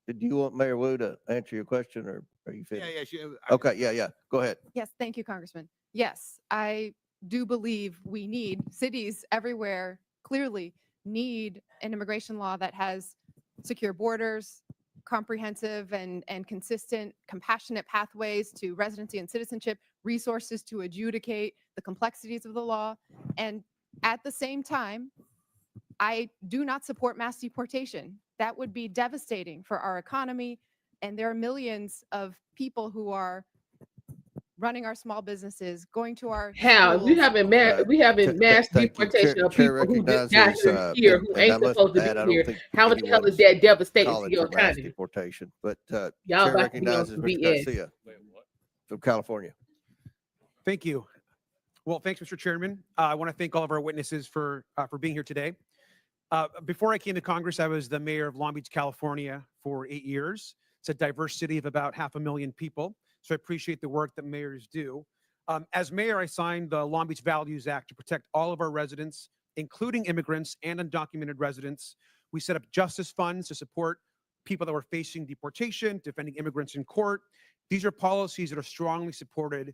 Speaker 17: Do you want Mayor Wu to answer your question, or are you finished? Okay, yeah. Go ahead.
Speaker 10: Yes, thank you, Congressman. Yes, I do believe we need cities everywhere clearly need an immigration law that has secure borders, comprehensive and consistent, compassionate pathways to residency and citizenship, resources to adjudicate the complexities of the law. And at the same time, I do not support mass deportation. That would be devastating for our economy. And there are millions of people who are running our small businesses, going to our
Speaker 1: How we
Speaker 10: schools.
Speaker 1: having mass
Speaker 17: Thank you.
Speaker 1: deportation of
Speaker 17: Chair
Speaker 1: people who just got
Speaker 17: recognizes,
Speaker 1: here who
Speaker 17: and I
Speaker 1: ain't
Speaker 17: must
Speaker 1: supposed to
Speaker 17: add, I
Speaker 1: be
Speaker 17: don't
Speaker 1: here.
Speaker 17: think
Speaker 1: How in the hell is
Speaker 17: anyone's
Speaker 1: that devastating to
Speaker 17: calling
Speaker 1: your
Speaker 17: for mass
Speaker 1: economy?
Speaker 17: deportation, but
Speaker 1: Y'all
Speaker 17: Chair
Speaker 1: about to be on
Speaker 17: recognizes
Speaker 1: some
Speaker 17: Mr.
Speaker 1: BS.
Speaker 17: Garcia from California.
Speaker 11: Thank you. Well, thanks, Mr. Chairman. I want to thank all of our witnesses for being here today. Before I came to Congress, I was the mayor of Long Beach, California for 8 years. It's a diverse city of about 500,000 people. So I appreciate the work that mayors do. As mayor, I signed the Long Beach Values Act to protect all of our residents, including immigrants and undocumented residents. We set up justice funds to support people that were facing deportation, defending immigrants in court. These are policies that are strongly supported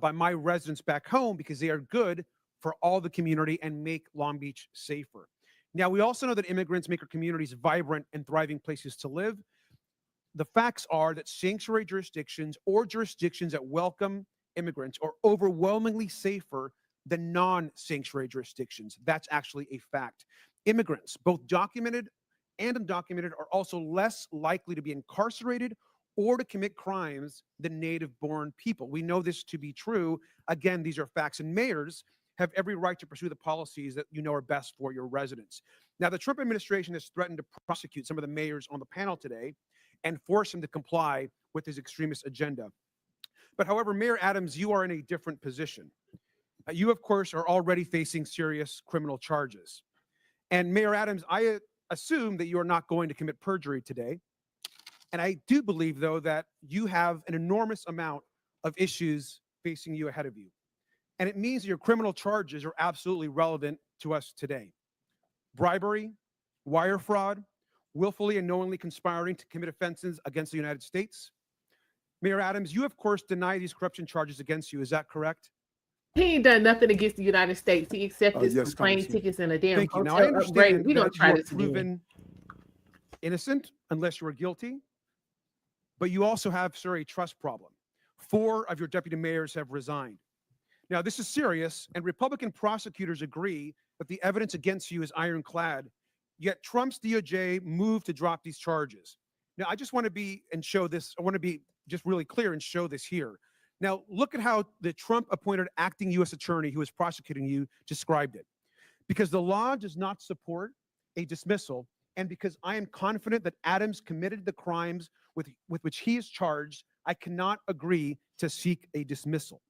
Speaker 11: by my residents back home because they are good for all the community and make Long Beach safer. Now, we also know that immigrants make our communities vibrant and thriving places to live. The facts are that sanctuary jurisdictions or jurisdictions that welcome immigrants are overwhelmingly safer than non-sanctuary jurisdictions. That's actually a fact. Immigrants, both documented and undocumented, are also less likely to be incarcerated or to commit crimes than native-born people. We know this to be true. Again, these are facts, and mayors have every right to pursue the policies that you know are best for your residents. Now, the Trump administration has threatened to prosecute some of the mayors on the panel today and force them to comply with his extremist agenda. But however, Mayor Adams, you are in a different position. You, of course, are already facing serious criminal charges. And Mayor Adams, I assume that you are not going to commit perjury today. And I do believe, though, that you have an enormous amount of issues facing you ahead of you. And it means that your criminal charges are absolutely relevant to us today. Bribery, wire fraud, willfully and knowingly conspiring to commit offenses against the United States. Mayor Adams, you, of course, deny these corruption charges against you. Is that correct?
Speaker 1: He ain't done nothing against the United States. He accepted
Speaker 11: yes,
Speaker 1: some plane
Speaker 11: Congressman.
Speaker 1: tickets and a damn
Speaker 11: Thank you. Now, I
Speaker 1: hotel upgrade.
Speaker 11: understand
Speaker 1: We don't
Speaker 11: that
Speaker 1: try
Speaker 11: you are
Speaker 1: this again.
Speaker 11: proven innocent unless you are guilty, but you also have, sir, a trust problem. 4 of your deputy mayors have resigned. Now, this is serious, and Republican prosecutors agree that the evidence against you is ironclad, yet Trump's DOJ moved to drop these charges. Now, I just want to be and show this. I want to be just really clear and show this here. Now, look at how the Trump-appointed acting U.S. attorney who is prosecuting you described it. Because the law does not support a dismissal, and because I am confident that Adams committed the crimes with which he is charged, I cannot agree to seek a dismissal.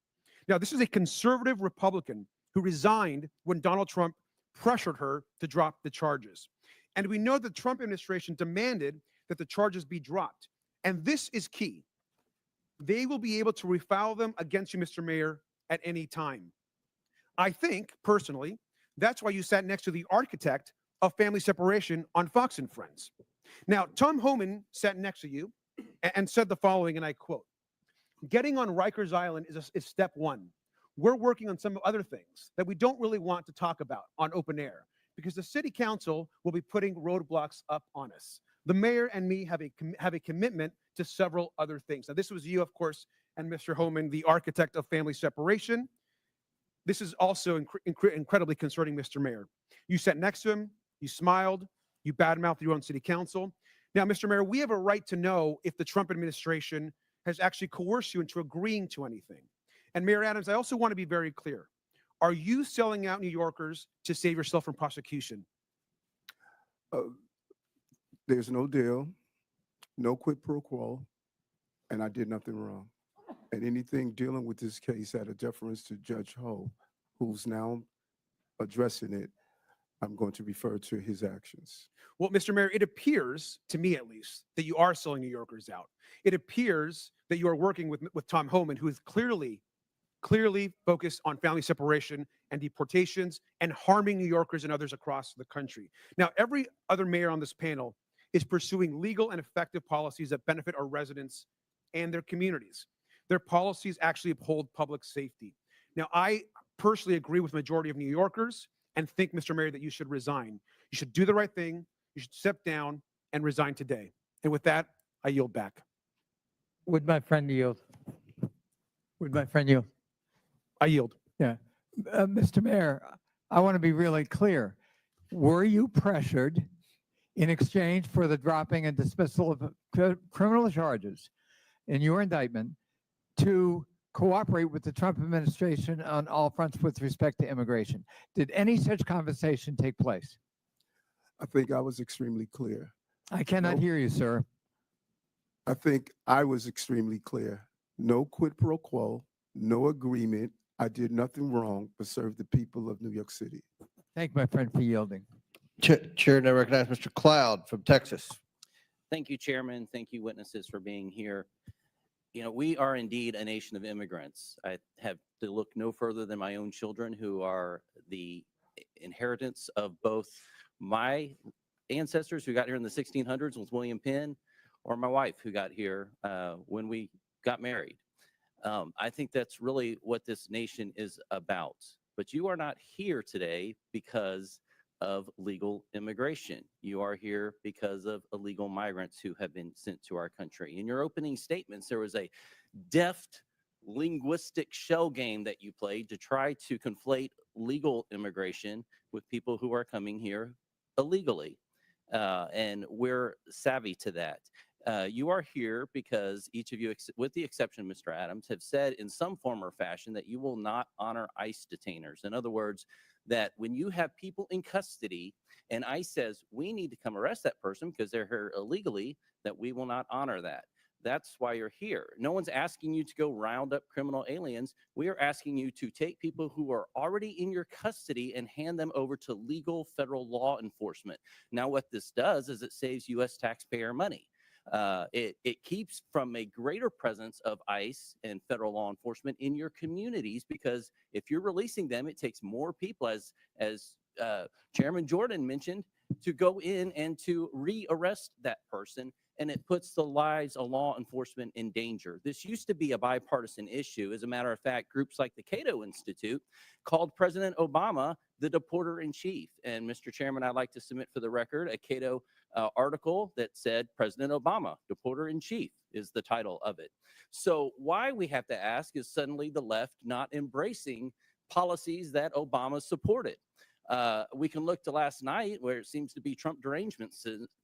Speaker 11: Now, this is a conservative Republican who resigned when Donald Trump pressured her to drop the charges. And we know the Trump administration demanded that the charges be dropped. And this is key. They will be able to refile them against you, Mr. Mayor, at any time. I think, personally, that's why you sat next to the architect of family separation on Fox and Friends. Now, Tom Homan sat next to you and said the following, and I quote, "Getting on Rikers Island is step one. We're working on some other things that we don't really want to talk about on open air because the city council will be putting roadblocks up on us. The mayor and me have a commitment to several other things." Now, this was you, of course, and Mr. Homan, the architect of family separation. This is also incredibly concerning, Mr. Mayor. You sat next to him, you smiled, you badmouthed your own city council. Now, Mr. Mayor, we have a right to know if the Trump administration has actually coerced you into agreeing to anything. And Mayor Adams, I also want to be very clear. Are you selling out New Yorkers to save yourself from prosecution?
Speaker 7: There's no deal, no quid pro quo, and I did nothing wrong. And anything dealing with this case out of deference to Judge Ho, who's now addressing it, I'm going to refer to his actions.
Speaker 11: Well, Mr. Mayor, it appears, to me at least, that you are selling New Yorkers out. It appears that you are working with Tom Homan, who is clearly focused on family separation and deportations and harming New Yorkers and others across the country. Now, every other mayor on this panel is pursuing legal and effective policies that benefit our residents and their communities. Their policies actually uphold public safety. Now, I personally agree with the majority of New Yorkers and think, Mr. Mayor, that you should resign. You should do the right thing. You should step down and resign today. And with that, I yield back.
Speaker 3: Would my friend yield? Would my friend yield?
Speaker 11: I yield.
Speaker 3: Yeah. Mr. Mayor, I want to be really clear. Were you pressured in exchange for the dropping and dismissal of criminal charges in your indictment to cooperate with the Trump administration on all fronts with respect to immigration? Did any such conversation take place?
Speaker 7: I think I was extremely clear.
Speaker 3: I cannot hear you, sir.
Speaker 7: I think I was extremely clear. No quid pro quo, no agreement. I did nothing wrong but serve the people of New York City.
Speaker 3: Thank my friend for yielding.
Speaker 17: Chair, now recognize Mr. Cloud from Texas.
Speaker 13: Thank you, Chairman. Thank you, witnesses, for being here. You know, we are indeed a nation of immigrants. I have to look no further than my own children, who are the inheritance of both my ancestors who got here in the 1600s with William Penn, or my wife who got here when we got married. I think that's really what this nation is about. But you are not here today because of legal immigration. You are here because of illegal migrants who have been sent to our country. In your opening statements, there was a deft linguistic shell game that you played to try to conflate legal immigration with people who are coming here illegally. And we're savvy to that. You are here because each of you, with the exception of Mr. Adams, have said in some form or fashion that you will not honor ICE detainers. In other words, that when you have people in custody and ICE says, we need to come arrest that person because they're here illegally, that we will not honor that. That's why you're here. No one's asking you to go round up criminal aliens. We are asking you to take people who are already in your custody and hand them over to legal federal law enforcement. Now, what this does is it saves U.S. taxpayer money. It keeps from a greater presence of ICE and federal law enforcement in your communities, because if you're releasing them, it takes more people, as Chairman Jordan mentioned, to go in and to re-arrest that person, and it puts the lives of law enforcement in danger. This used to be a bipartisan issue. As a matter of fact, groups like the Cato Institute called President Obama the deporter-in-chief. And Mr. Chairman, I'd like to submit for the record a Cato article that said President Obama, deporter-in-chief, is the title of it. So why we have to ask is suddenly the left not embracing policies that Obama supported. We can look to last night, where it seems to be Trump derangement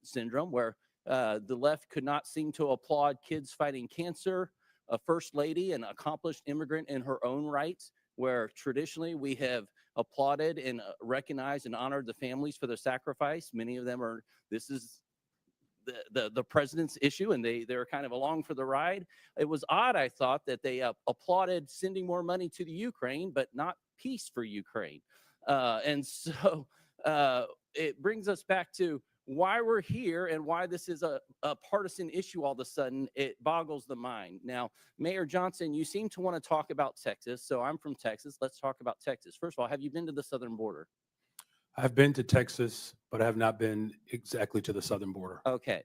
Speaker 13: syndrome, where the left could not seem to applaud kids fighting cancer, a first lady, an accomplished immigrant in her own rights, where traditionally we have applauded and recognized and honored the families for their sacrifice. Many of them are, this is the president's issue, and they're kind of along for the ride. It was odd, I thought, that they applauded sending more money to the Ukraine, but not peace for Ukraine. And so it brings us back to why we're here and why this is a partisan issue all of a sudden. It boggles the mind. Now, Mayor Johnston, you seem to want to talk about Texas. So I'm from Texas. Let's talk about Texas. First of all, have you been to the southern border?
Speaker 9: I've been to Texas, but I have not been exactly to the southern border.
Speaker 13: Okay.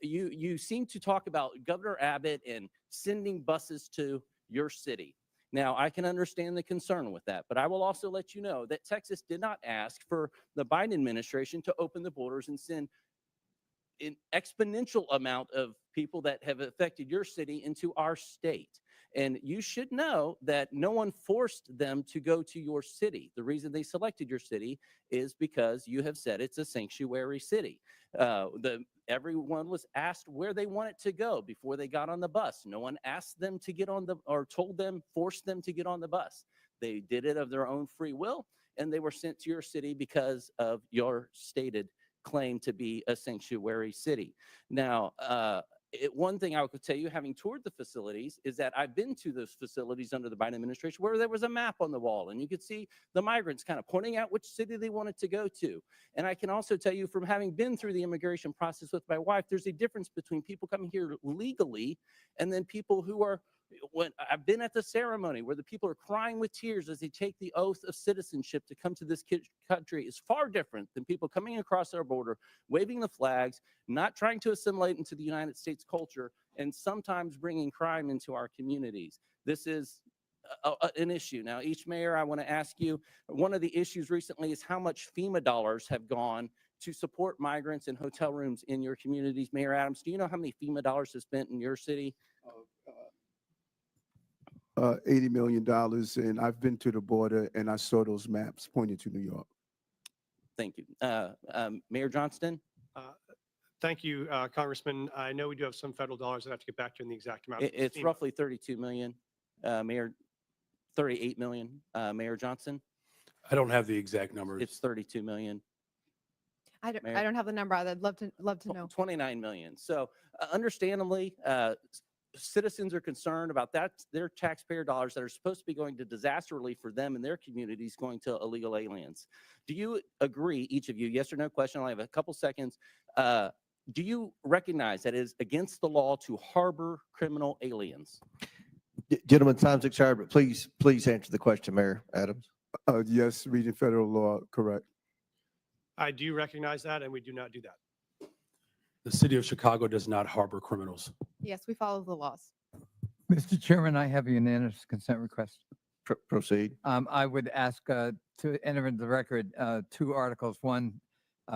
Speaker 13: You seem to talk about Governor Abbott and sending buses to your city. Now, I can understand the concern with that, but I will also let you know that Texas did not ask for the Biden administration to open the borders and send an exponential amount of people that have affected your city into our state. And you should know that no one forced them to go to your city. The reason they selected your city is because you have said it's a sanctuary city. Everyone was asked where they wanted to go before they got on the bus. No one asked them to get on the, or told them, forced them to get on the bus. They did it of their own free will, and they were sent to your city because of your stated claim to be a sanctuary city. Now, one thing I could tell you, having toured the facilities, is that I've been to those facilities under the Biden administration where there was a map on the wall and you could see the migrants kind of pointing out which city they wanted to go to. And I can also tell you from having been through the immigration process with my wife, there's a difference between people coming here legally and then people who are, when I've been at the ceremony where the people are crying with tears as they take the oath of citizenship to come to this country, is far different than people coming across our border, waving the flags, not trying to assimilate into the United States culture, and sometimes bringing crime into our communities. This is an issue. Now, each mayor, I want to ask you, one of the issues recently is how much FEMA dollars have gone to support migrants and hotel rooms in your communities. Mayor Adams, do you know how many FEMA dollars have spent in your city?
Speaker 7: $80 million, and I've been to the border and I saw those maps pointing to New York.
Speaker 13: Thank you. Mayor Johnston?
Speaker 8: Thank you, Congressman. I know we do have some federal dollars. I have to get back to you on the exact amount.
Speaker 13: It's roughly 32 million, Mayor, 38 million, Mayor Johnson?
Speaker 9: I don't have the exact numbers.
Speaker 13: It's 32 million.
Speaker 10: I don't,
Speaker 13: Mayor?
Speaker 10: I don't have the number. I'd love to know.
Speaker 13: 29 million. So understandably, citizens are concerned about that, their taxpayer dollars that are supposed to be going to disaster relief for them and their communities going to illegal aliens. Do you agree, each of you, yes or no question, I have a couple seconds. Do you recognize that it is against the law to harbor criminal aliens?
Speaker 17: Gentlemen, time's expired, but please answer the question, Mayor Adams.
Speaker 7: Yes, reading federal law, correct.
Speaker 8: I do recognize that, and we do not do that.
Speaker 9: The city of Chicago does not harbor criminals.
Speaker 10: Yes, we follow the laws.
Speaker 3: Mr. Chairman, I have a unanimous consent request.
Speaker 17: Proceed.
Speaker 3: I would ask to enter into the record 2 articles. One,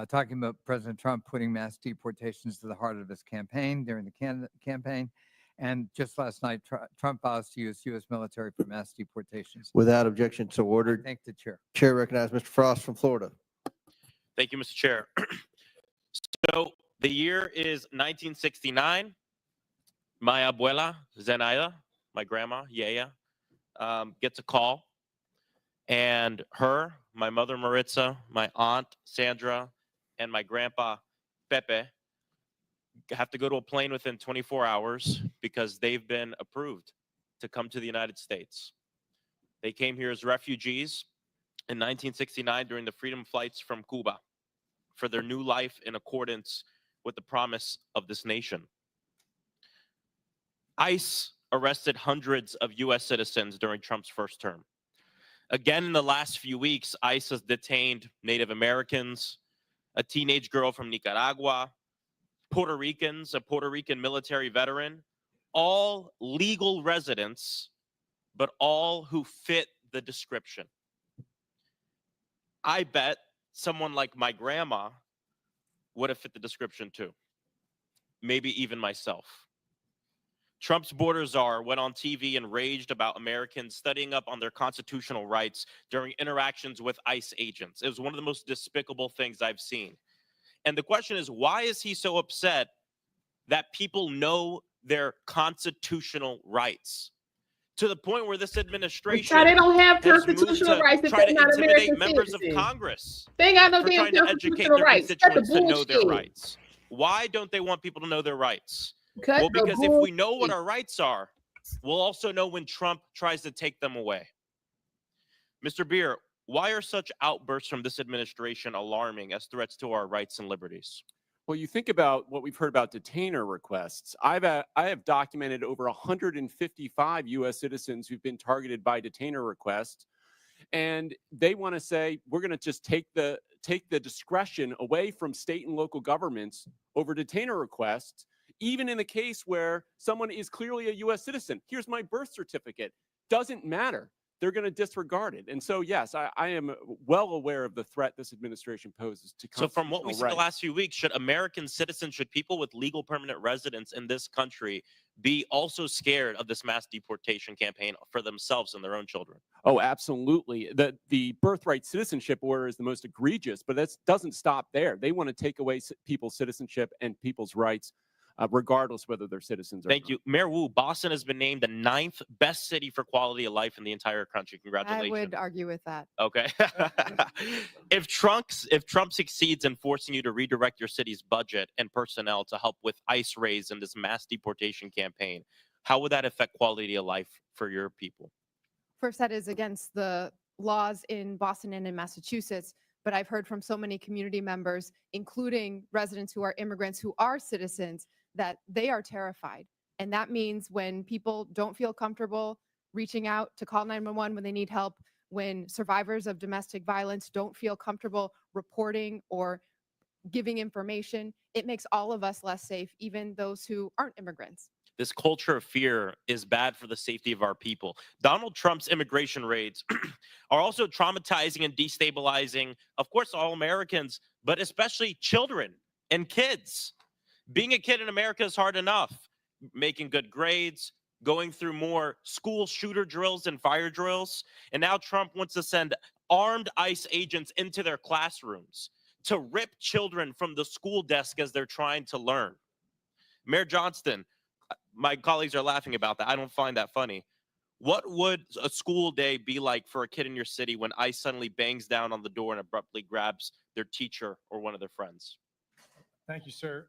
Speaker 3: talking about President Trump putting mass deportations to the heart of his campaign during the campaign. And just last night, Trump vows to use U.S. military for mass deportations.
Speaker 17: Without objection, so ordered.
Speaker 3: Thank the chair.
Speaker 17: Chair recognizes Mr. Frost from Florida.
Speaker 12: Thank you, Mr. Chair. So the year is 1969. My abuela, Zenaida, my grandma, Yaya, gets a call. And her, my mother, Maritza, my aunt, Sandra, and my grandpa, Pepe, have to go to a plane within 24 hours because they've been approved to come to the United States. They came here as refugees in 1969 during the freedom flights from Cuba for their new life in accordance with the promise of this nation. ICE arrested hundreds of U.S. citizens during Trump's first term. Again, in the last few weeks, ICE has detained Native Americans, a teenage girl from Nicaragua, Puerto Ricans, a Puerto Rican military veteran, all legal residents, but all who fit the description. I bet someone like my grandma would have fit the description too. Maybe even myself. Trump's border czar went on TV and raged about Americans studying up on their constitutional rights during interactions with ICE agents. It was one of the most despicable things I've seen. And the question is, why is he so upset that people know their constitutional rights? To the point where this administration
Speaker 1: They don't have
Speaker 12: has moved
Speaker 1: constitutional
Speaker 12: to
Speaker 1: rights if
Speaker 12: try
Speaker 1: they're
Speaker 12: to
Speaker 1: not
Speaker 12: intimidate
Speaker 1: American
Speaker 12: members
Speaker 1: citizens.
Speaker 12: of Congress
Speaker 1: They ain't got no
Speaker 12: for
Speaker 1: damn
Speaker 12: trying to educate
Speaker 1: constitutional
Speaker 12: their
Speaker 1: rights. Cut the
Speaker 12: constituents to know their
Speaker 1: bullshit.
Speaker 12: rights. Why don't they want people to know their rights?
Speaker 1: Cut
Speaker 12: Well,
Speaker 1: the
Speaker 12: because if we know what
Speaker 1: bullshit.
Speaker 12: our rights are, we'll also know when Trump tries to take them away. Mr. Beer, why are such outbursts from this administration alarming as threats to our rights and liberties?
Speaker 22: Well, you think about what we've heard about detainer requests. I have documented over 155 U.S. citizens who've been targeted by detainer requests, and they want to say we're going to just take the discretion away from state and local governments over detainer requests, even in the case where someone is clearly a U.S. citizen. Here's my birth certificate. Doesn't matter. They're going to disregard it. And so, yes, I am well aware of the threat this administration poses to
Speaker 12: So from what we
Speaker 22: constitutional
Speaker 12: see the
Speaker 22: rights.
Speaker 12: last few weeks, should American citizens, should people with legal permanent residence in this country be also scared of this mass deportation campaign for themselves and their own children?
Speaker 22: Oh, absolutely. The birthright citizenship order is the most egregious, but that doesn't stop there. They want to take away people's citizenship and people's rights regardless whether they're citizens or
Speaker 12: Thank
Speaker 22: not.
Speaker 12: you. Mayor Wu, Boston has been named the 9th best city for quality of life in the entire country.
Speaker 10: I
Speaker 12: Congratulations.
Speaker 10: would argue with that.
Speaker 12: Okay. if Trump succeeds in forcing you to redirect your city's budget and personnel to help with ICE raids and this mass deportation campaign, how would that affect quality of life for your people?
Speaker 10: First, that is against the laws in Boston and in Massachusetts. But I've heard from so many community members, including residents who are immigrants who are citizens, that they are terrified. And that means when people don't feel comfortable reaching out to call 911 when they need help, when survivors of domestic violence don't feel comfortable reporting or giving information, it makes all of us less safe, even those who aren't immigrants.
Speaker 12: This culture of fear is bad for the safety of our people. Donald Trump's immigration raids are also traumatizing and destabilizing, of course, all Americans, but especially children and kids. Being a kid in America is hard enough. Making good grades, going through more school shooter drills and fire drills. And now Trump wants to send armed ICE agents into their classrooms to rip children from the school desk as they're trying to learn. Mayor Johnston, my colleagues are laughing about that. I don't find that funny. What would a school day be like for a kid in your city when ICE suddenly bangs down on the door and abruptly grabs their teacher or one of their friends?
Speaker 8: Thank you, sir.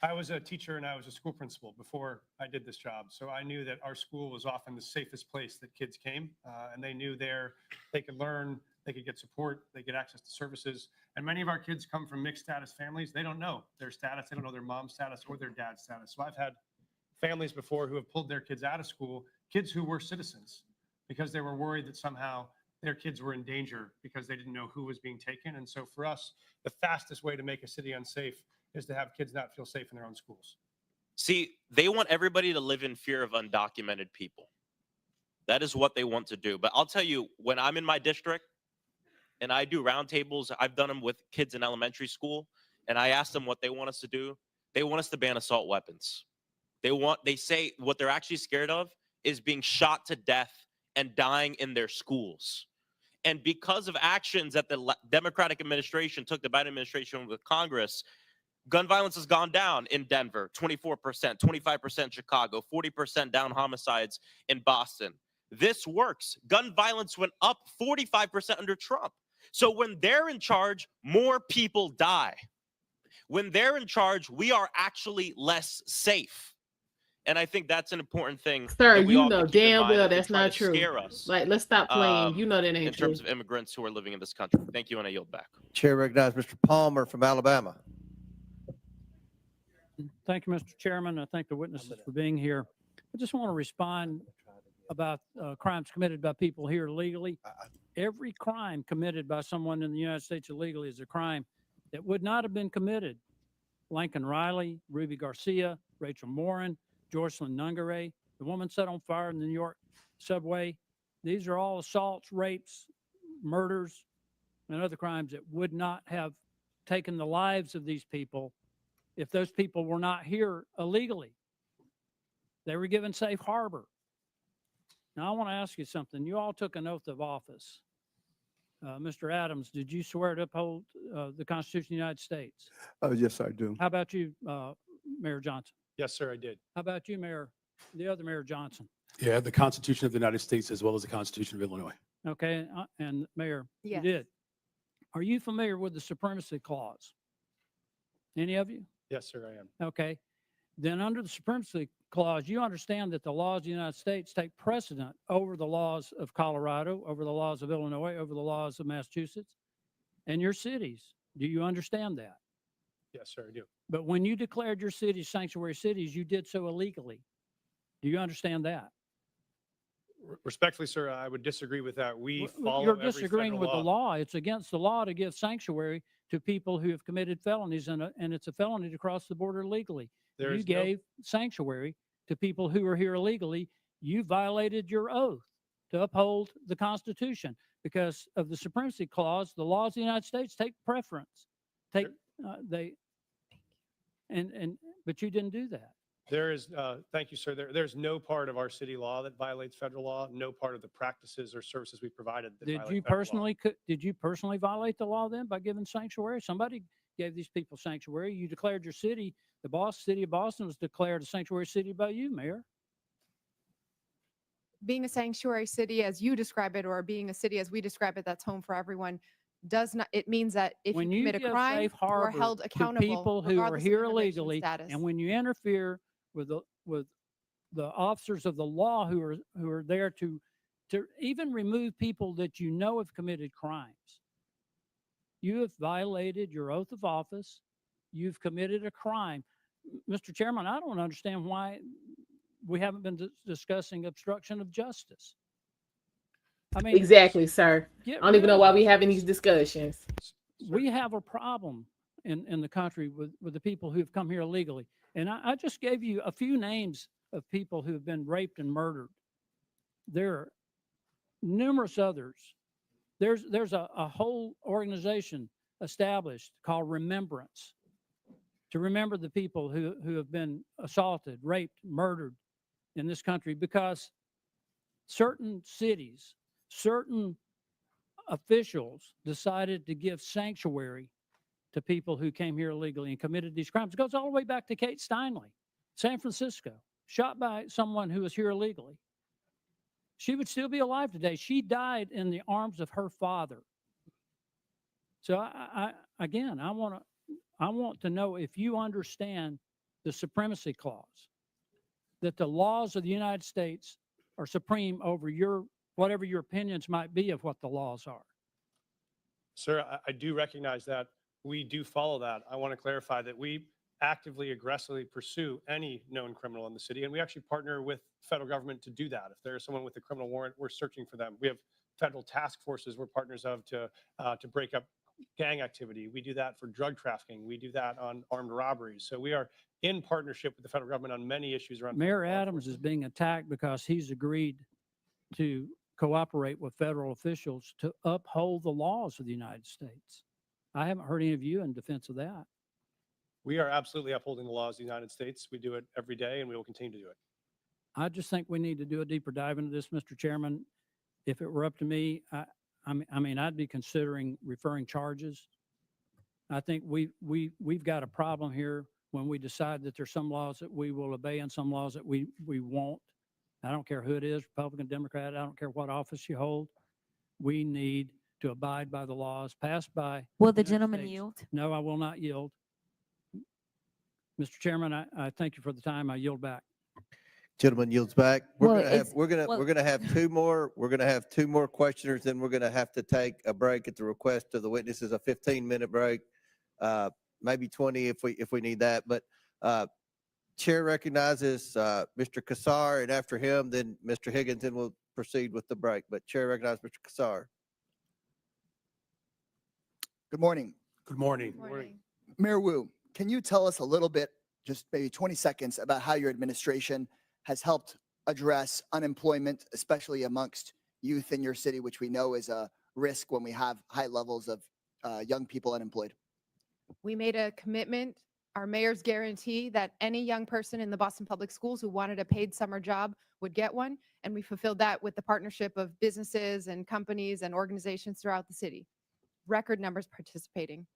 Speaker 8: I was a teacher and I was a school principal before I did this job. So I knew that our school was often the safest place that kids came. And they knew there they could learn, they could get support, they get access to services. And many of our kids come from mixed status families. They don't know their status. They don't know their mom's status or their dad's status. So I've had families before who have pulled their kids out of school, kids who were citizens, because they were worried that somehow their kids were in danger because they didn't know who was being taken. And so for us, the fastest way to make a city unsafe is to have kids not feel safe in their own schools.
Speaker 12: See, they want everybody to live in fear of undocumented people. That is what they want to do. But I'll tell you, when I'm in my district and I do roundtables, I've done them with kids in elementary school, and I ask them what they want us to do. They want us to ban assault weapons. They say what they're actually scared of is being shot to death and dying in their schools. And because of actions that the Democratic administration took, the Biden administration with Congress, gun violence has gone down in Denver, 24%, 25% Chicago, 40% down homicides in Boston. This works. Gun violence went up 45% under Trump. So when they're in charge, more people die. When they're in charge, we are actually less safe. And I think that's an important thing.
Speaker 1: Sir,
Speaker 12: that we
Speaker 1: you
Speaker 12: all
Speaker 1: know
Speaker 12: can keep in
Speaker 1: damn
Speaker 12: mind
Speaker 1: well
Speaker 12: as they
Speaker 1: that's
Speaker 12: try
Speaker 1: not
Speaker 12: to
Speaker 1: true.
Speaker 12: Scare us,
Speaker 1: Like, let's stop playing. You know that ain't
Speaker 12: in terms
Speaker 1: true.
Speaker 12: of immigrants who are living in this country. Thank you, and I yield back.
Speaker 17: Chair recognizes Mr. Palmer from Alabama.
Speaker 2: Thank you, Mr. Chairman. I thank the witnesses for being here. I just want to respond about crimes committed by people here illegally. Every crime committed by someone in the United States illegally is a crime that would not have been committed. Lincoln Riley, Ruby Garcia, Rachel Morin, Joycelyn Nungaray, the woman set on fire in the New York subway. These are all assaults, rapes, murders, and other crimes that would not have taken the lives of these people if those people were not here illegally. They were given safe harbor. Now, I want to ask you something. You all took an oath of office. Mr. Adams, did you swear to uphold the Constitution of the United States?
Speaker 7: Yes, I do.
Speaker 2: How about you, Mayor Johnson?
Speaker 8: Yes, sir, I did.
Speaker 2: How about you, the other Mayor Johnson?
Speaker 9: Yeah, the Constitution of the United States as well as the Constitution of Illinois.
Speaker 2: Okay, and Mayor,
Speaker 10: Yes.
Speaker 2: you did. Are you familiar with the Supremacy Clause? Any of you?
Speaker 8: Yes, sir, I am.
Speaker 2: Okay. Then under the Supremacy Clause, you understand that the laws of the United States take precedent over the laws of Colorado, over the laws of Illinois, over the laws of Massachusetts, and your cities. Do you understand that?
Speaker 8: Yes, sir, I do.
Speaker 2: But when you declared your cities sanctuary cities, you did so illegally. Do you understand that?
Speaker 8: Respectfully, sir, I would disagree with that. We follow
Speaker 2: You're
Speaker 8: every
Speaker 2: disagreeing
Speaker 8: federal
Speaker 2: with the
Speaker 8: law.
Speaker 2: law. It's against the law to give sanctuary to people who have committed felonies, and it's a felony to cross the border illegally.
Speaker 8: There
Speaker 2: You
Speaker 8: is no-
Speaker 2: gave sanctuary to people who are here illegally. You violated your oath to uphold the Constitution because of the Supremacy Clause. The laws of the United States take preference. But you didn't do that.
Speaker 8: There is, thank you, sir. There's no part of our city law that violates federal law, no part of the practices or services we provided that
Speaker 2: Did
Speaker 8: violate
Speaker 2: you
Speaker 8: federal law.
Speaker 2: personally did you personally violate the law then by giving sanctuary? Somebody gave these people sanctuary. You declared your city, city of Boston was declared a sanctuary city by you, Mayor.
Speaker 10: Being a sanctuary city as you describe it, or being a city as we describe it, that's home for everyone, does not, it means that if
Speaker 2: When
Speaker 10: you
Speaker 2: you
Speaker 10: commit a
Speaker 2: give
Speaker 10: crime,
Speaker 2: safe
Speaker 10: you are
Speaker 2: harbor
Speaker 10: held
Speaker 2: to
Speaker 10: accountable
Speaker 2: people who are
Speaker 10: regardless of
Speaker 2: here
Speaker 10: immigration
Speaker 2: illegally,
Speaker 10: status.
Speaker 2: and when you interfere with the officers of the law who are there to even remove people that you know have committed crimes, you have violated your oath of office. You've committed a crime. Mr. Chairman, I don't understand why we haven't been discussing obstruction of justice. I mean,
Speaker 1: Exactly, sir. I
Speaker 2: get
Speaker 1: don't even know
Speaker 2: real
Speaker 1: why
Speaker 2: with
Speaker 1: we having
Speaker 2: this.
Speaker 1: these discussions.
Speaker 2: We have a problem in the country with the people who have come here illegally. And I just gave you a few names of people who have been raped and murdered. There are numerous others. There's a whole organization established called Remembrance to remember the people who have been assaulted, raped, murdered in this country, because certain cities, certain officials decided to give sanctuary to people who came here illegally and committed these crimes. It goes all the way back to Kate Steinle, San Francisco, shot by someone who was here illegally. She would still be alive today. She died in the arms of her father. So again, I want to know if you understand the Supremacy Clause, that the laws of the United States are supreme over whatever your opinions might be of what the laws are.
Speaker 8: Sir, I do recognize that. We do follow that. I want to clarify that we actively, aggressively pursue any known criminal in the city, and we actually partner with the federal government to do that. If there is someone with a criminal warrant, we're searching for them. We have federal task forces we're partners of to break up gang activity. We do that for drug trafficking. We do that on armed robberies. So we are in partnership with the federal government on many issues around.
Speaker 2: Mayor Adams is being attacked because he's agreed to cooperate with federal officials to uphold the laws of the United States. I haven't heard any of you in defense of that.
Speaker 8: We are absolutely upholding the laws of the United States. We do it every day, and we will continue to do it.
Speaker 2: I just think we need to do a deeper dive into this, Mr. Chairman. If it were up to me, I mean, I'd be considering referring charges. I think we've got a problem here when we decide that there's some laws that we will obey and some laws that we won't. I don't care who it is, Republican, Democrat, I don't care what office you hold. We need to abide by the laws passed by.
Speaker 21: Will the gentleman yield?
Speaker 2: No, I will not yield. Mr. Chairman, I thank you for the time. I yield back.
Speaker 17: Gentleman yields back.
Speaker 21: Well,
Speaker 17: We're gonna have two more. We're gonna have two more questioners. Then we're gonna have to take a break at the request of the witnesses, a 15-minute break, maybe 20 if we need that. But Chair recognizes Mr. Kassar, and after him, then Mr. Higgins, and we'll proceed with the break. But Chair recognizes Mr. Kassar.
Speaker 14: Good morning.
Speaker 9: Good morning.
Speaker 10: Good morning.
Speaker 14: Mayor Wu, can you tell us a little bit, just maybe 20 seconds, about how your administration has helped address unemployment, especially amongst youth in your city, which we know is a risk when we have high levels of young people unemployed?
Speaker 10: We made a commitment, our mayor's guarantee, that any young person in the Boston Public Schools who wanted a paid summer job would get one. And we fulfilled that with the partnership of businesses and companies and organizations throughout the city. Record numbers participating.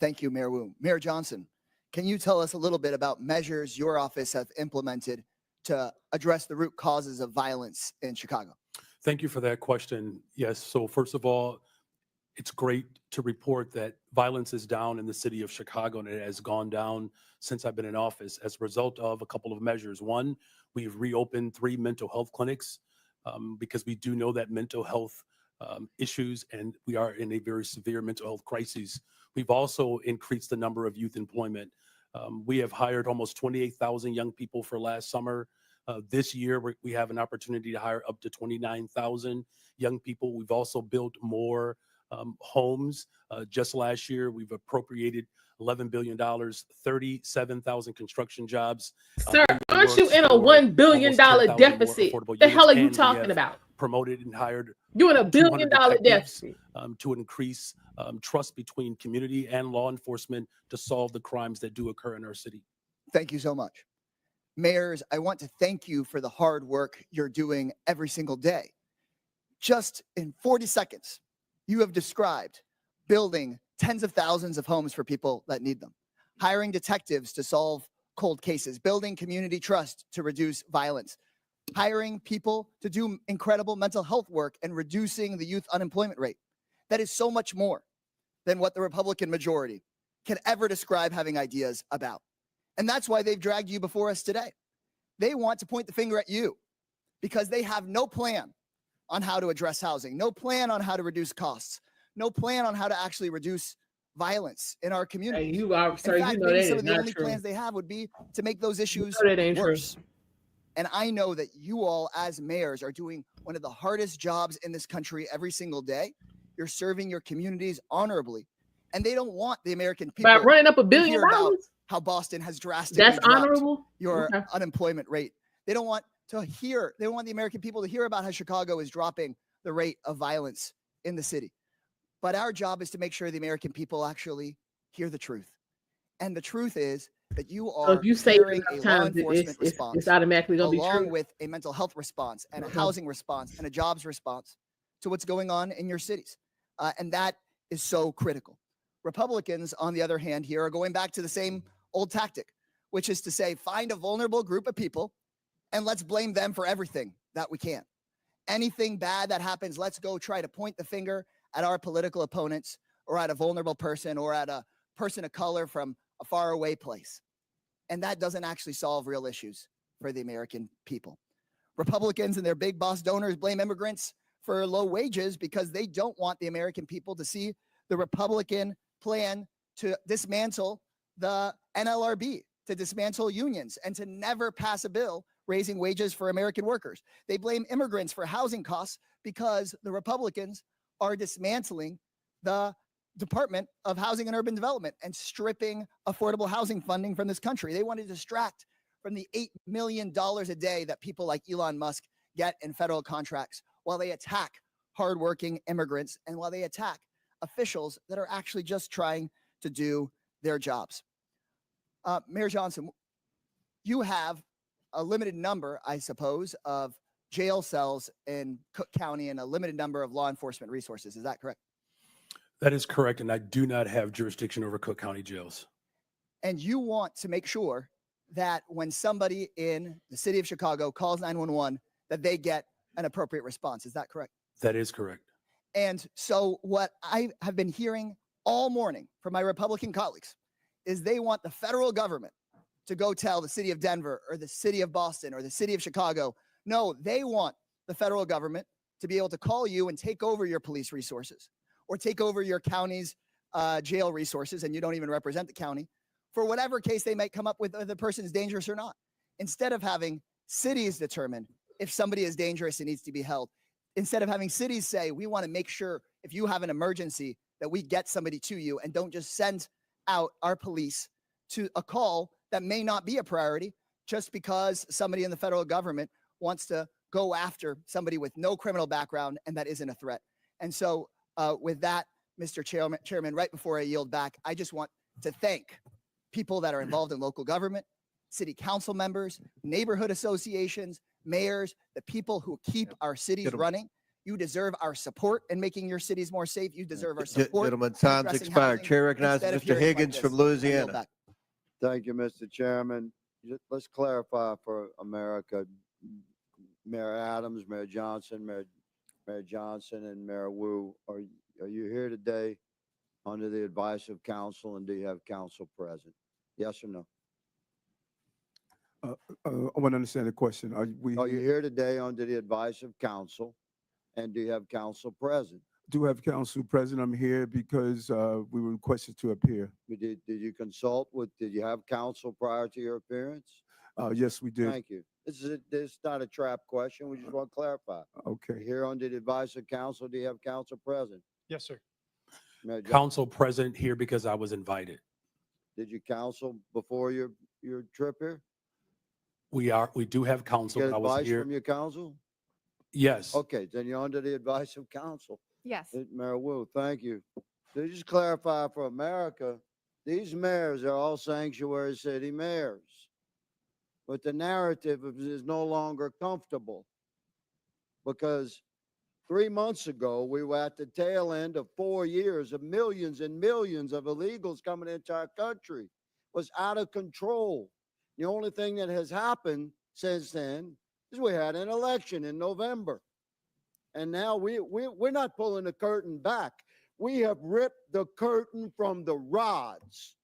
Speaker 14: Thank you, Mayor Wu. Mayor Johnston, can you tell us a little bit about measures your office have implemented to address the root causes of violence in Chicago?
Speaker 9: Thank you for that question. Yes. So first of all, it's great to report that violence is down in the city of Chicago, and it has gone down since I've been in office as a result of a couple of measures. One, we've reopened 3 mental health clinics because we do know that mental health issues, and we are in a very severe mental health crisis. We've also increased the number of youth employment. We have hired almost 28,000 young people for last summer. This year, we have an opportunity to hire up to 29,000 young people. We've also built more homes. Just last year, we've appropriated $11 billion, 37,000 construction jobs.
Speaker 1: Sir, aren't you in a $1 billion deficit? What the hell are you talking about?
Speaker 9: Promoted and hired.
Speaker 1: You're in a $1 billion deficit.
Speaker 9: To increase trust between community and law enforcement to solve the crimes that do occur in our city.
Speaker 14: Thank you so much. Mayors, I want to thank you for the hard work you're doing every single day. Just in 40 seconds, you have described building tens of thousands of homes for people that need them, hiring detectives to solve cold cases, building community trust to reduce violence, hiring people to do incredible mental health work and reducing the youth unemployment rate. That is so much more than what the Republican majority can ever describe having ideas about. And that's why they've dragged you before us today. They want to point the finger at you because they have no plan on how to address housing, no plan on how to reduce costs, no plan on how to actually reduce violence in our community.
Speaker 1: And you are, sir,
Speaker 14: In fact,
Speaker 1: you know
Speaker 14: maybe
Speaker 1: that
Speaker 14: some
Speaker 1: is
Speaker 14: of the
Speaker 1: not
Speaker 14: only
Speaker 1: true.
Speaker 14: plans they have would be to make those issues
Speaker 1: that ain't true.
Speaker 14: worse. And I know that you all as mayors are doing one of the hardest jobs in this country every single day. You're serving your communities honorably. And they don't want the American people
Speaker 1: By running up $1
Speaker 14: to
Speaker 1: billion.
Speaker 14: hear about how Boston has drastically
Speaker 1: That's
Speaker 14: dropped
Speaker 1: honorable.
Speaker 14: your
Speaker 1: Okay.
Speaker 14: unemployment rate. They don't want the American people to hear about how Chicago is dropping the rate of violence in the city. But our job is to make sure the American people actually hear the truth. And the truth is that you
Speaker 1: So
Speaker 14: are
Speaker 1: if you say it
Speaker 14: carrying a
Speaker 1: enough
Speaker 14: law
Speaker 1: times,
Speaker 14: enforcement response
Speaker 1: it's automatically gonna be
Speaker 14: along
Speaker 1: true.
Speaker 14: with a mental health response and a
Speaker 1: Okay.
Speaker 14: housing response and a jobs response to what's going on in your cities. And that is so critical. Republicans, on the other hand, here are going back to the same old tactic, which is to say, find a vulnerable group of people and let's blame them for everything that we can. Anything bad that happens, let's go try to point the finger at our political opponents or at a vulnerable person or at a person of color from a faraway place. And that doesn't actually solve real issues for the American people. Republicans and their big boss donors blame immigrants for low wages because they don't want the American people to see the Republican plan to dismantle the NLRB, to dismantle unions, and to never pass a bill raising wages for American workers. They blame immigrants for housing costs because the Republicans are dismantling the Department of Housing and Urban Development and stripping affordable housing funding from this country. They want to distract from the $8 million a day that people like Elon Musk get in federal contracts while they attack hardworking immigrants and while they attack officials that are actually just trying to do their jobs. Mayor Johnston, you have a limited number, I suppose, of jail cells in Cook County and a limited number of law enforcement resources. Is that correct?
Speaker 9: That is correct, and I do not have jurisdiction over Cook County jails.
Speaker 14: And you want to make sure that when somebody in the city of Chicago calls 911, that they get an appropriate response. Is that correct?
Speaker 9: That is correct.
Speaker 14: And so what I have been hearing all morning from my Republican colleagues is they want the federal government to go tell the city of Denver or the city of Boston or the city of Chicago. No, they want the federal government to be able to call you and take over your police resources or take over your county's jail resources, and you don't even represent the county, for whatever case they might come up with, whether the person's dangerous or not. Instead of having cities determine if somebody is dangerous and needs to be held, instead of having cities say, we want to make sure if you have an emergency that we get somebody to you and don't just send out our police to a call that may not be a priority just because somebody in the federal government wants to go after somebody with no criminal background and that isn't a threat. And so with that, Mr. Chairman, right before I yield back, I just want to thank people that are involved in local government, city council members, neighborhood associations, mayors, the people who keep our cities running. You deserve our support in making your cities more safe. You deserve our support.
Speaker 17: Gentlemen,
Speaker 14: in
Speaker 17: time's
Speaker 14: addressing
Speaker 17: expired.
Speaker 14: housing
Speaker 17: Chair recognizes
Speaker 14: instead of
Speaker 17: Mr.
Speaker 14: hearing like
Speaker 17: Higgins
Speaker 14: this.
Speaker 17: from
Speaker 14: I yield
Speaker 17: Louisiana.
Speaker 14: back.
Speaker 16: Thank you, Mr. Chairman. Let's clarify for America. Mayor Adams, Mayor Johnson, Mayor Johnson, and Mayor Wu, are you here today under the advice of council, and do you have council present? Yes or no?
Speaker 7: I want to understand the question. Are
Speaker 16: you here today under the advice of council, and do you have council present?
Speaker 7: do have council present. I'm here because we were requested to appear.
Speaker 16: Did you consult with, did you have council prior to your appearance?
Speaker 7: Yes, we did.
Speaker 16: Thank you. This is not a trap question. We just want to clarify.
Speaker 7: Okay.
Speaker 16: Here under the advice of council, do you have council present?
Speaker 8: Yes, sir.
Speaker 16: Mayor Johnson,
Speaker 9: Council present here because I was invited.
Speaker 16: did you counsel before your trip here?
Speaker 9: We do have council,
Speaker 16: Get
Speaker 9: but I was
Speaker 16: advice
Speaker 9: here.
Speaker 16: from your council?
Speaker 9: Yes.
Speaker 16: Okay, then you're under the advice of council.
Speaker 10: Yes.
Speaker 16: Mayor Wu, thank you. To just clarify for America, these mayors are all sanctuary city mayors. But the narrative is no longer comfortable because 3 months ago, we were at the tail end of 4 years of millions and millions of illegals coming into our country. It was out of control. The only thing that has happened since then is we had an election in November. And now we're not pulling the curtain back. We have ripped the curtain from the rods.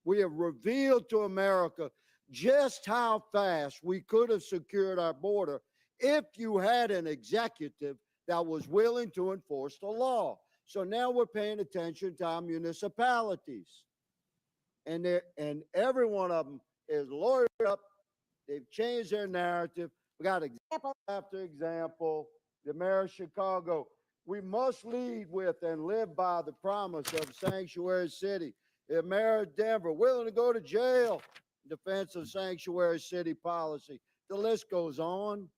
Speaker 16: We have revealed to America just how fast we could have secured our border if you had an executive that was willing to enforce the law. So now we're paying attention to our municipalities. And every one of them is lawyered up. They've changed their narrative. We got example after example. The mayor of Chicago. We must lead with and live by the promise of Sanctuary City. The mayor of Denver, willing to go to jail in defense of Sanctuary City policy. The list goes on.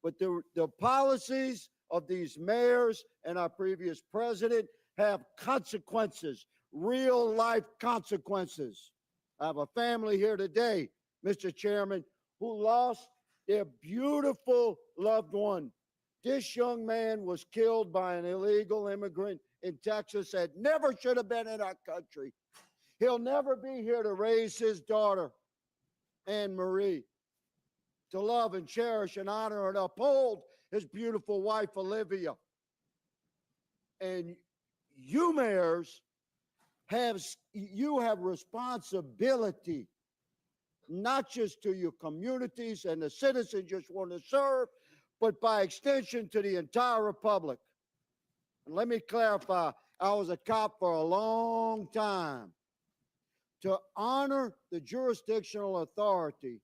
Speaker 16: But the policies of these mayors and our previous president have consequences, real life consequences. I have a family here today, Mr. Chairman, who lost their beautiful loved one. This young man was killed by an illegal immigrant in Texas that never should have been in our country. He'll never be here to raise his daughter, Anne Marie, to love and cherish and honor and uphold his beautiful wife, Olivia. And you mayors have responsibility, not just to your communities and the citizens you just want to serve, but by extension to the entire republic. And let me clarify, I was a cop for a long time. To honor the jurisdictional authority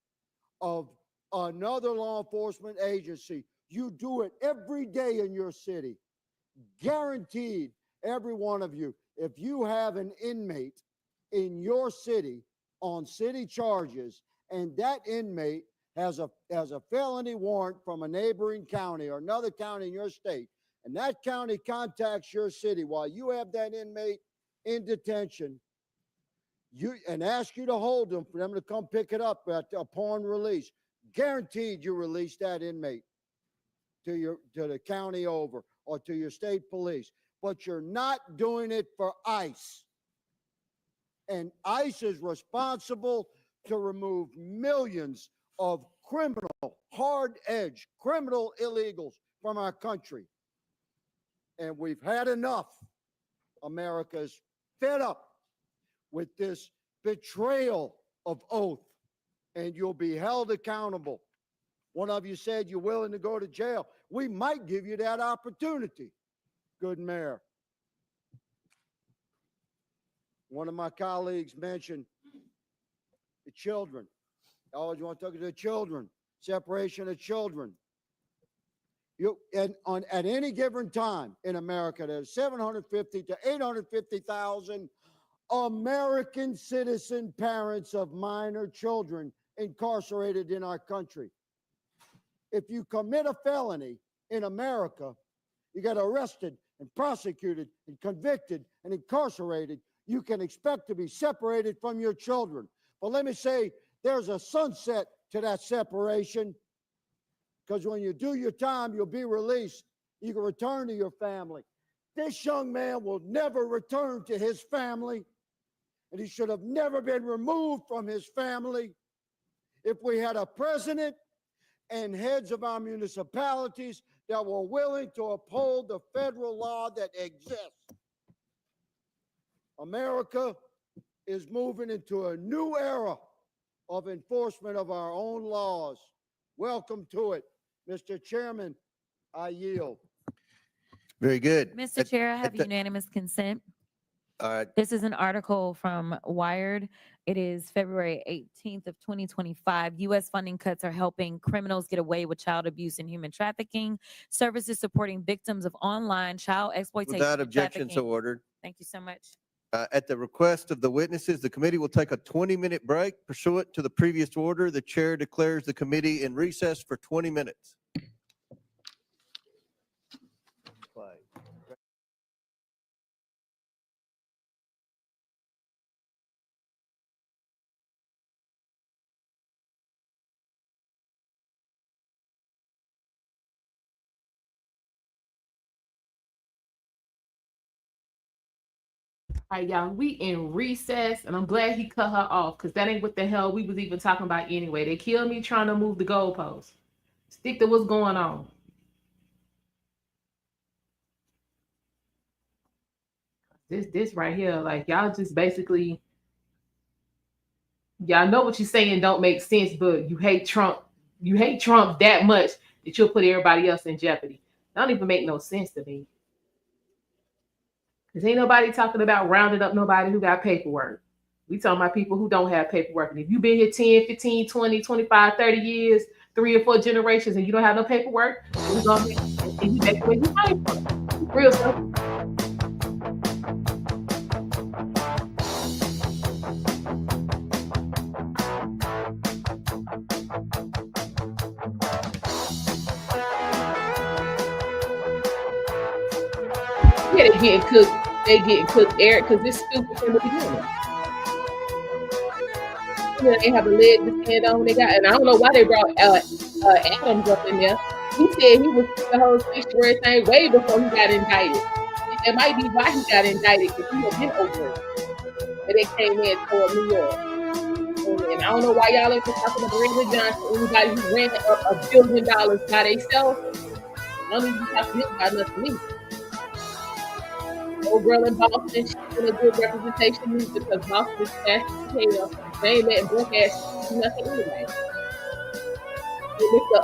Speaker 16: of another law enforcement agency, you do it every day in your city. Guaranteed, every one of you, if you have an inmate in your city on city charges, and that inmate has a felony warrant from a neighboring county or another county in your state, and that county contacts your city while you have that inmate in detention, and ask you to hold them for them to come pick it up upon release, guaranteed you release that inmate to the county over or to your state police. But you're not doing it for ICE. And ICE is responsible to remove millions of criminal, hard-edged, criminal illegals from our country. And we've had enough. America's fed up with this betrayal of oath, and you'll be held accountable. One of you said you're willing to go to jail. We might give you that opportunity, good mayor. One of my colleagues mentioned the children. I always want to talk to the children, separation of children. At any given time in America, there's 750 to 850,000 American citizen parents of minor children incarcerated in our country. If you commit a felony in America, you get arrested and prosecuted and convicted and incarcerated, you can expect to be separated from your children. But let me say, there's a sunset to that separation, because when you do your time, you'll be released. You can return to your family. This young man will never return to his family, and he should have never been removed from his family. If we had a president and heads of our municipalities that were willing to uphold the federal law that exists. America is moving into a new era of enforcement of our own laws. Welcome to it. Mr. Chairman, I yield.
Speaker 17: Very good.
Speaker 6: Mr. Chair, I have unanimous consent.
Speaker 17: All right.
Speaker 6: This is an article from Wired. It is February 18th of 2025. U.S. funding cuts are helping criminals get away with child abuse and human trafficking. Services supporting victims of online child exploitation.
Speaker 17: Without
Speaker 6: and
Speaker 17: objection, so
Speaker 6: trafficking.
Speaker 17: ordered.
Speaker 6: Thank you so much.
Speaker 17: At the request of the witnesses, the committee will take a 20-minute break pursuant to the previous order. The chair declares the committee in recess for 20 minutes.
Speaker 1: All right, y'all, we in recess, and I'm glad he cut her off because that ain't what the hell we was even talking about anyway. They killed me trying to move the goalposts. Stick to what's going on. This right here, like y'all just basically, y'all know what you're saying don't make sense, but you hate Trump. You hate Trump that much that you'll put everybody else in jeopardy. That don't even make no sense to me. Because ain't nobody talking about rounding up nobody who got paperwork. We talking about people who don't have paperwork. And if you've been here 10, 15, 20, 25, 30 years, 3 or 4 generations, and you don't have no paperwork, we're going to and you take where you came from. Real simple. Yeah, they getting cooked. They getting cooked, Eric, because it's stupid from the beginning. You know, they have a leg to stand on. They got, and I don't know why they brought Adams up in there. He said he was the whole sanctuary thing way before he got indicted. And that might be why he got indicted, because he had been over it. And they came in toward New York. And I don't know why y'all ain't talking about Brandon Johnston, anybody who ran up $1 billion by themselves. I don't even talk to him about nothing either. Old girl in Boston, she's been a good representation either, because Boston is fast as hell. They ain't letting broke ass do nothing anyway. And Mr.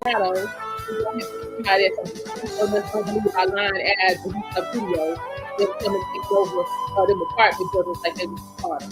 Speaker 1: Colorado, somebody that's so much going to move our line ads and do some videos, they'll come and take over them apartment buildings like they was started.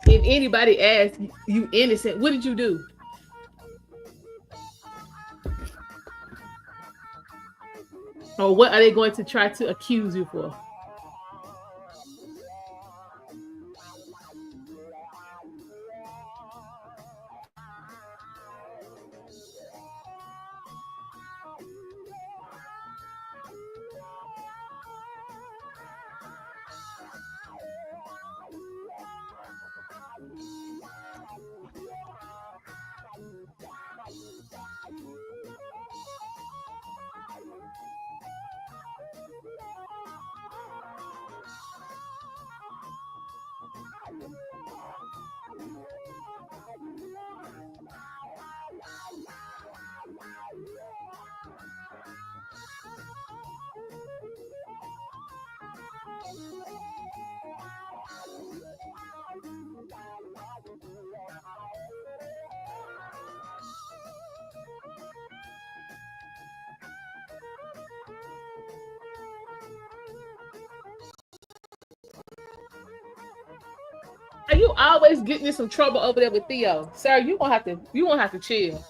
Speaker 1: If anybody asks you innocent, what did you do? Or what are they going to try to accuse you for? Are you always getting in some trouble over there with Theo? Sir, you won't have to chill.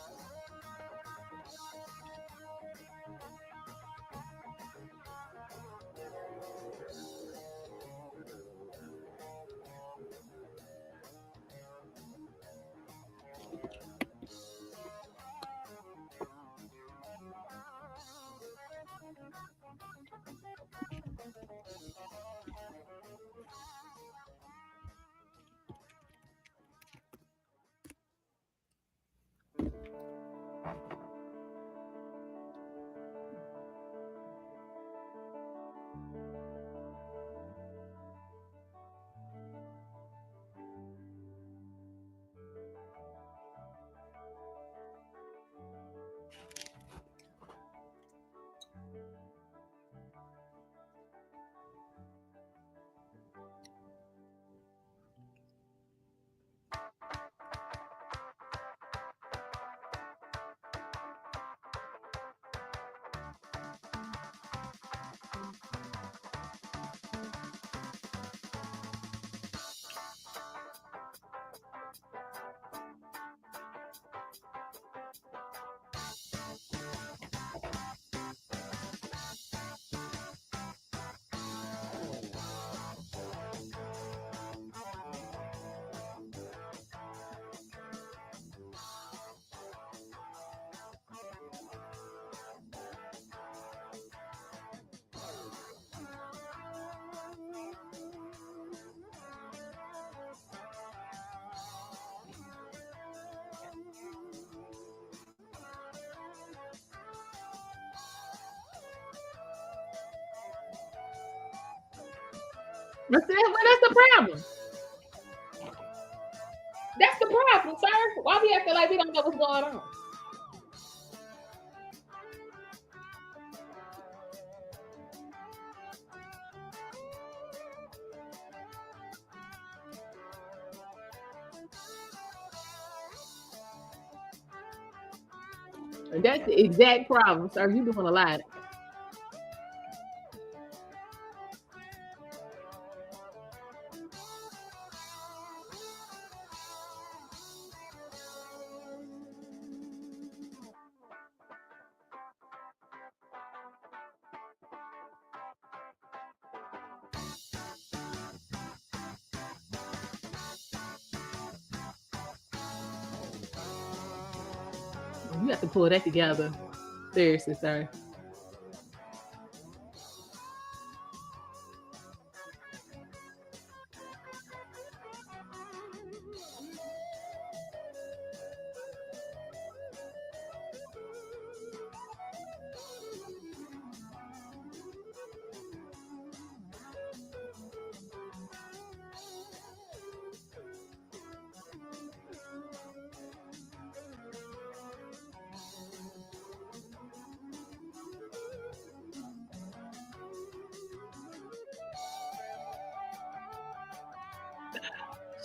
Speaker 1: That's the problem. That's the problem, sir. Why we acting like we don't know what's going on? And that's the exact problem, sir. You doing a lot. You have to pull that together. Seriously, sir.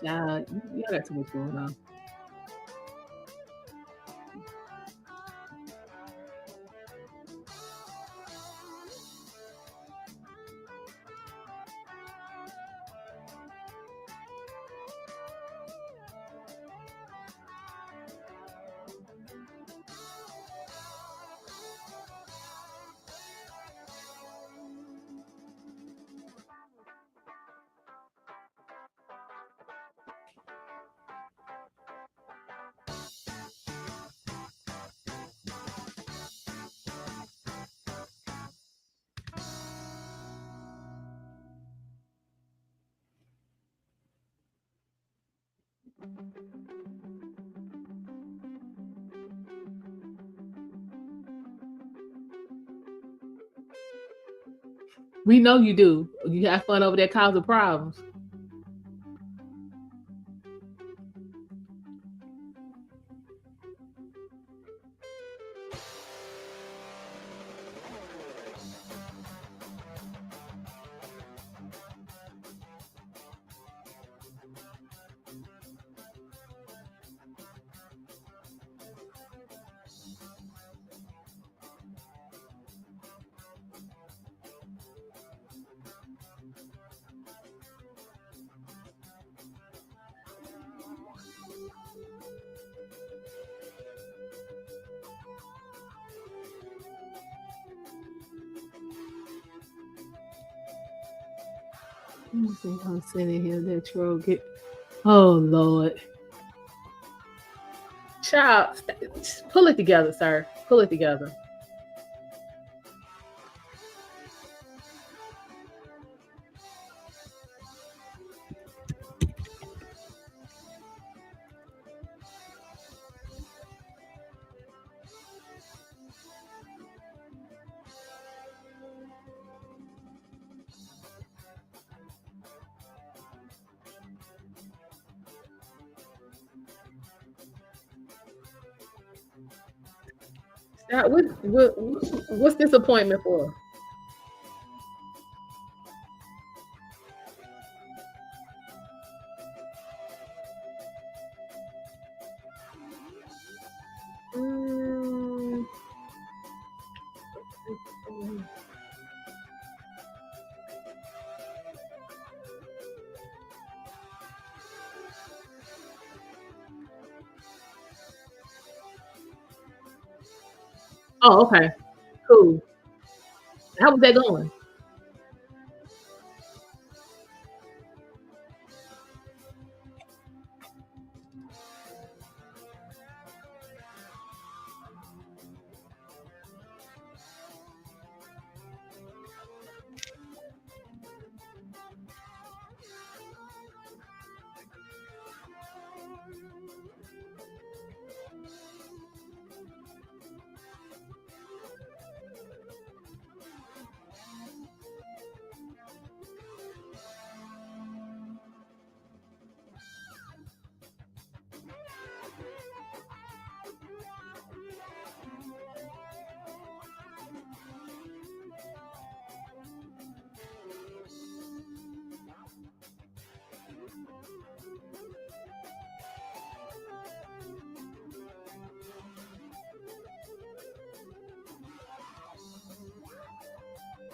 Speaker 1: Child, you got too much going on. We know you do. You have fun over there causing problems. Let me see. I'm sitting here. That troll get. Oh Lord, child, pull it together, sir. Pull it together. What's this appointment for? Mm, Oh, okay. Cool. How was that going?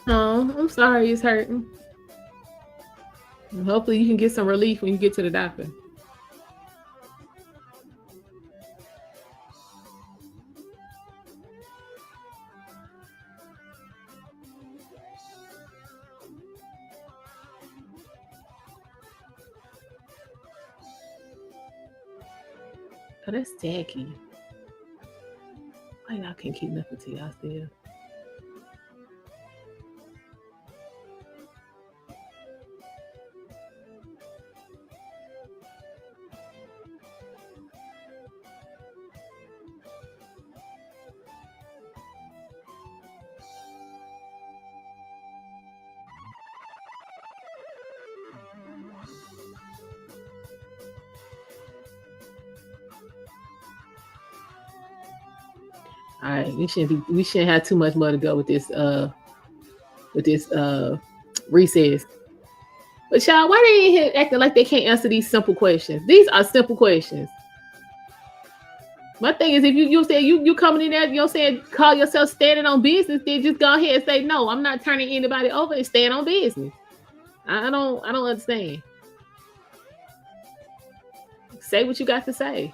Speaker 1: Oh, I'm sorry it's hurting. Hopefully you can get some relief when you get to the doctor. Oh, that's tacky. Why y'all can't keep nothing to y'all still? All right, we shouldn't have too much more to go with this recess. But y'all, why they ain't here acting like they can't answer these simple questions? These are simple questions. My thing is, if you say you coming in there, you know, saying call yourself standing on business, then just go ahead and say no. I'm not turning anybody over and stand on business. I don't understand. Say what you got to say.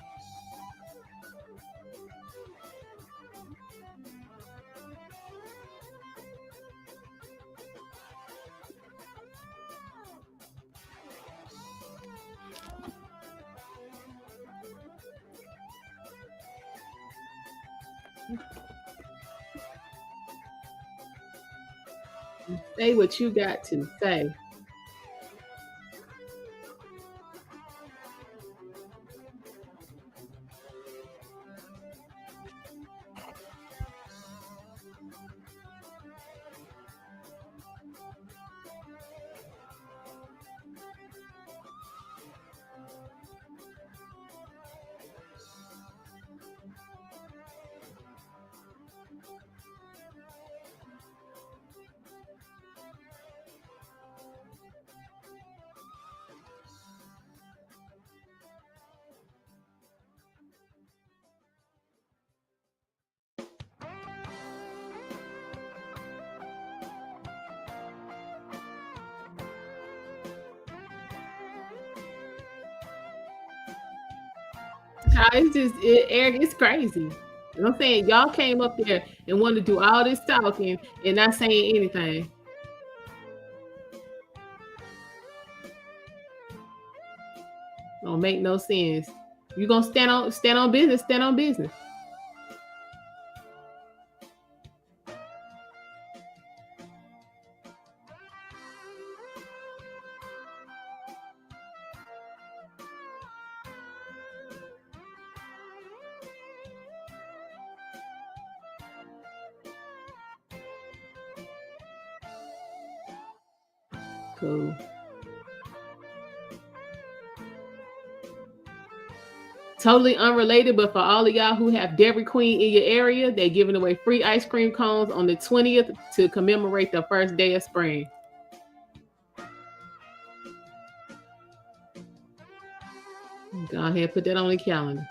Speaker 1: Say what you got to say. Eric, it's crazy. You know what I'm saying? Y'all came up there and wanted to do all this talking and not saying anything. Don't make no sense. You gonna stand on business, stand on business. Cool. Totally unrelated, but for all of y'all who have Dairy Queen in your area, they're giving away free ice cream cones on the 20th to commemorate the first day of spring. Go ahead and put that on the calendar.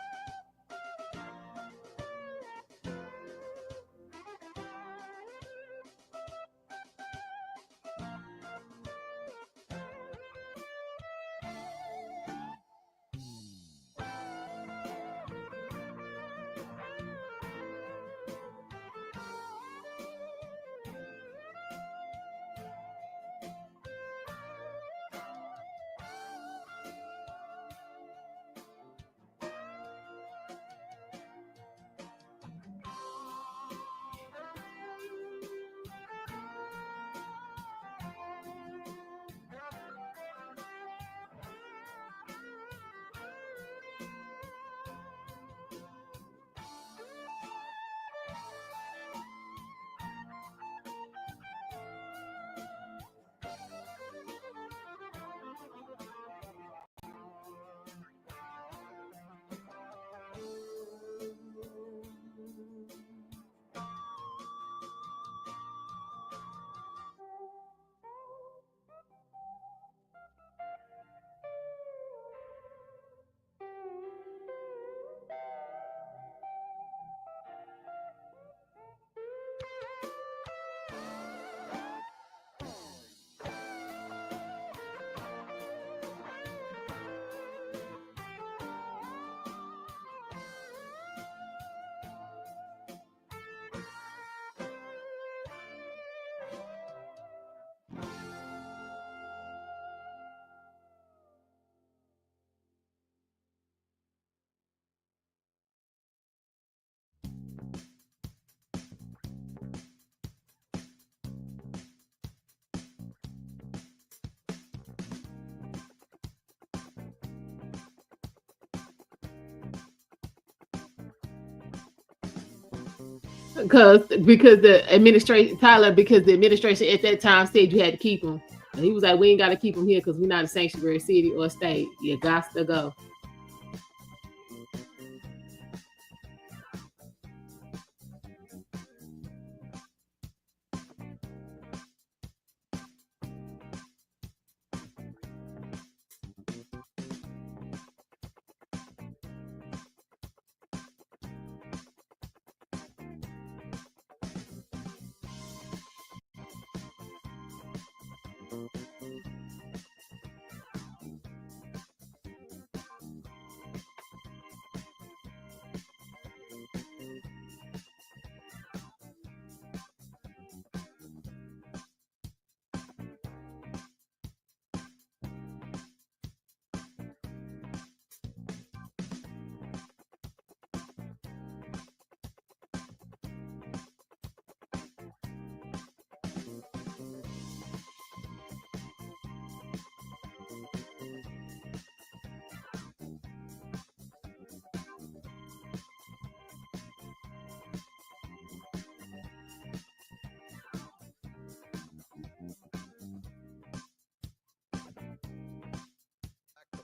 Speaker 1: because the administration, Tyler, because the administration at that time said you had to keep him. And he was like, we ain't got to keep him here because we're not a sanctuary city or state. You got to go.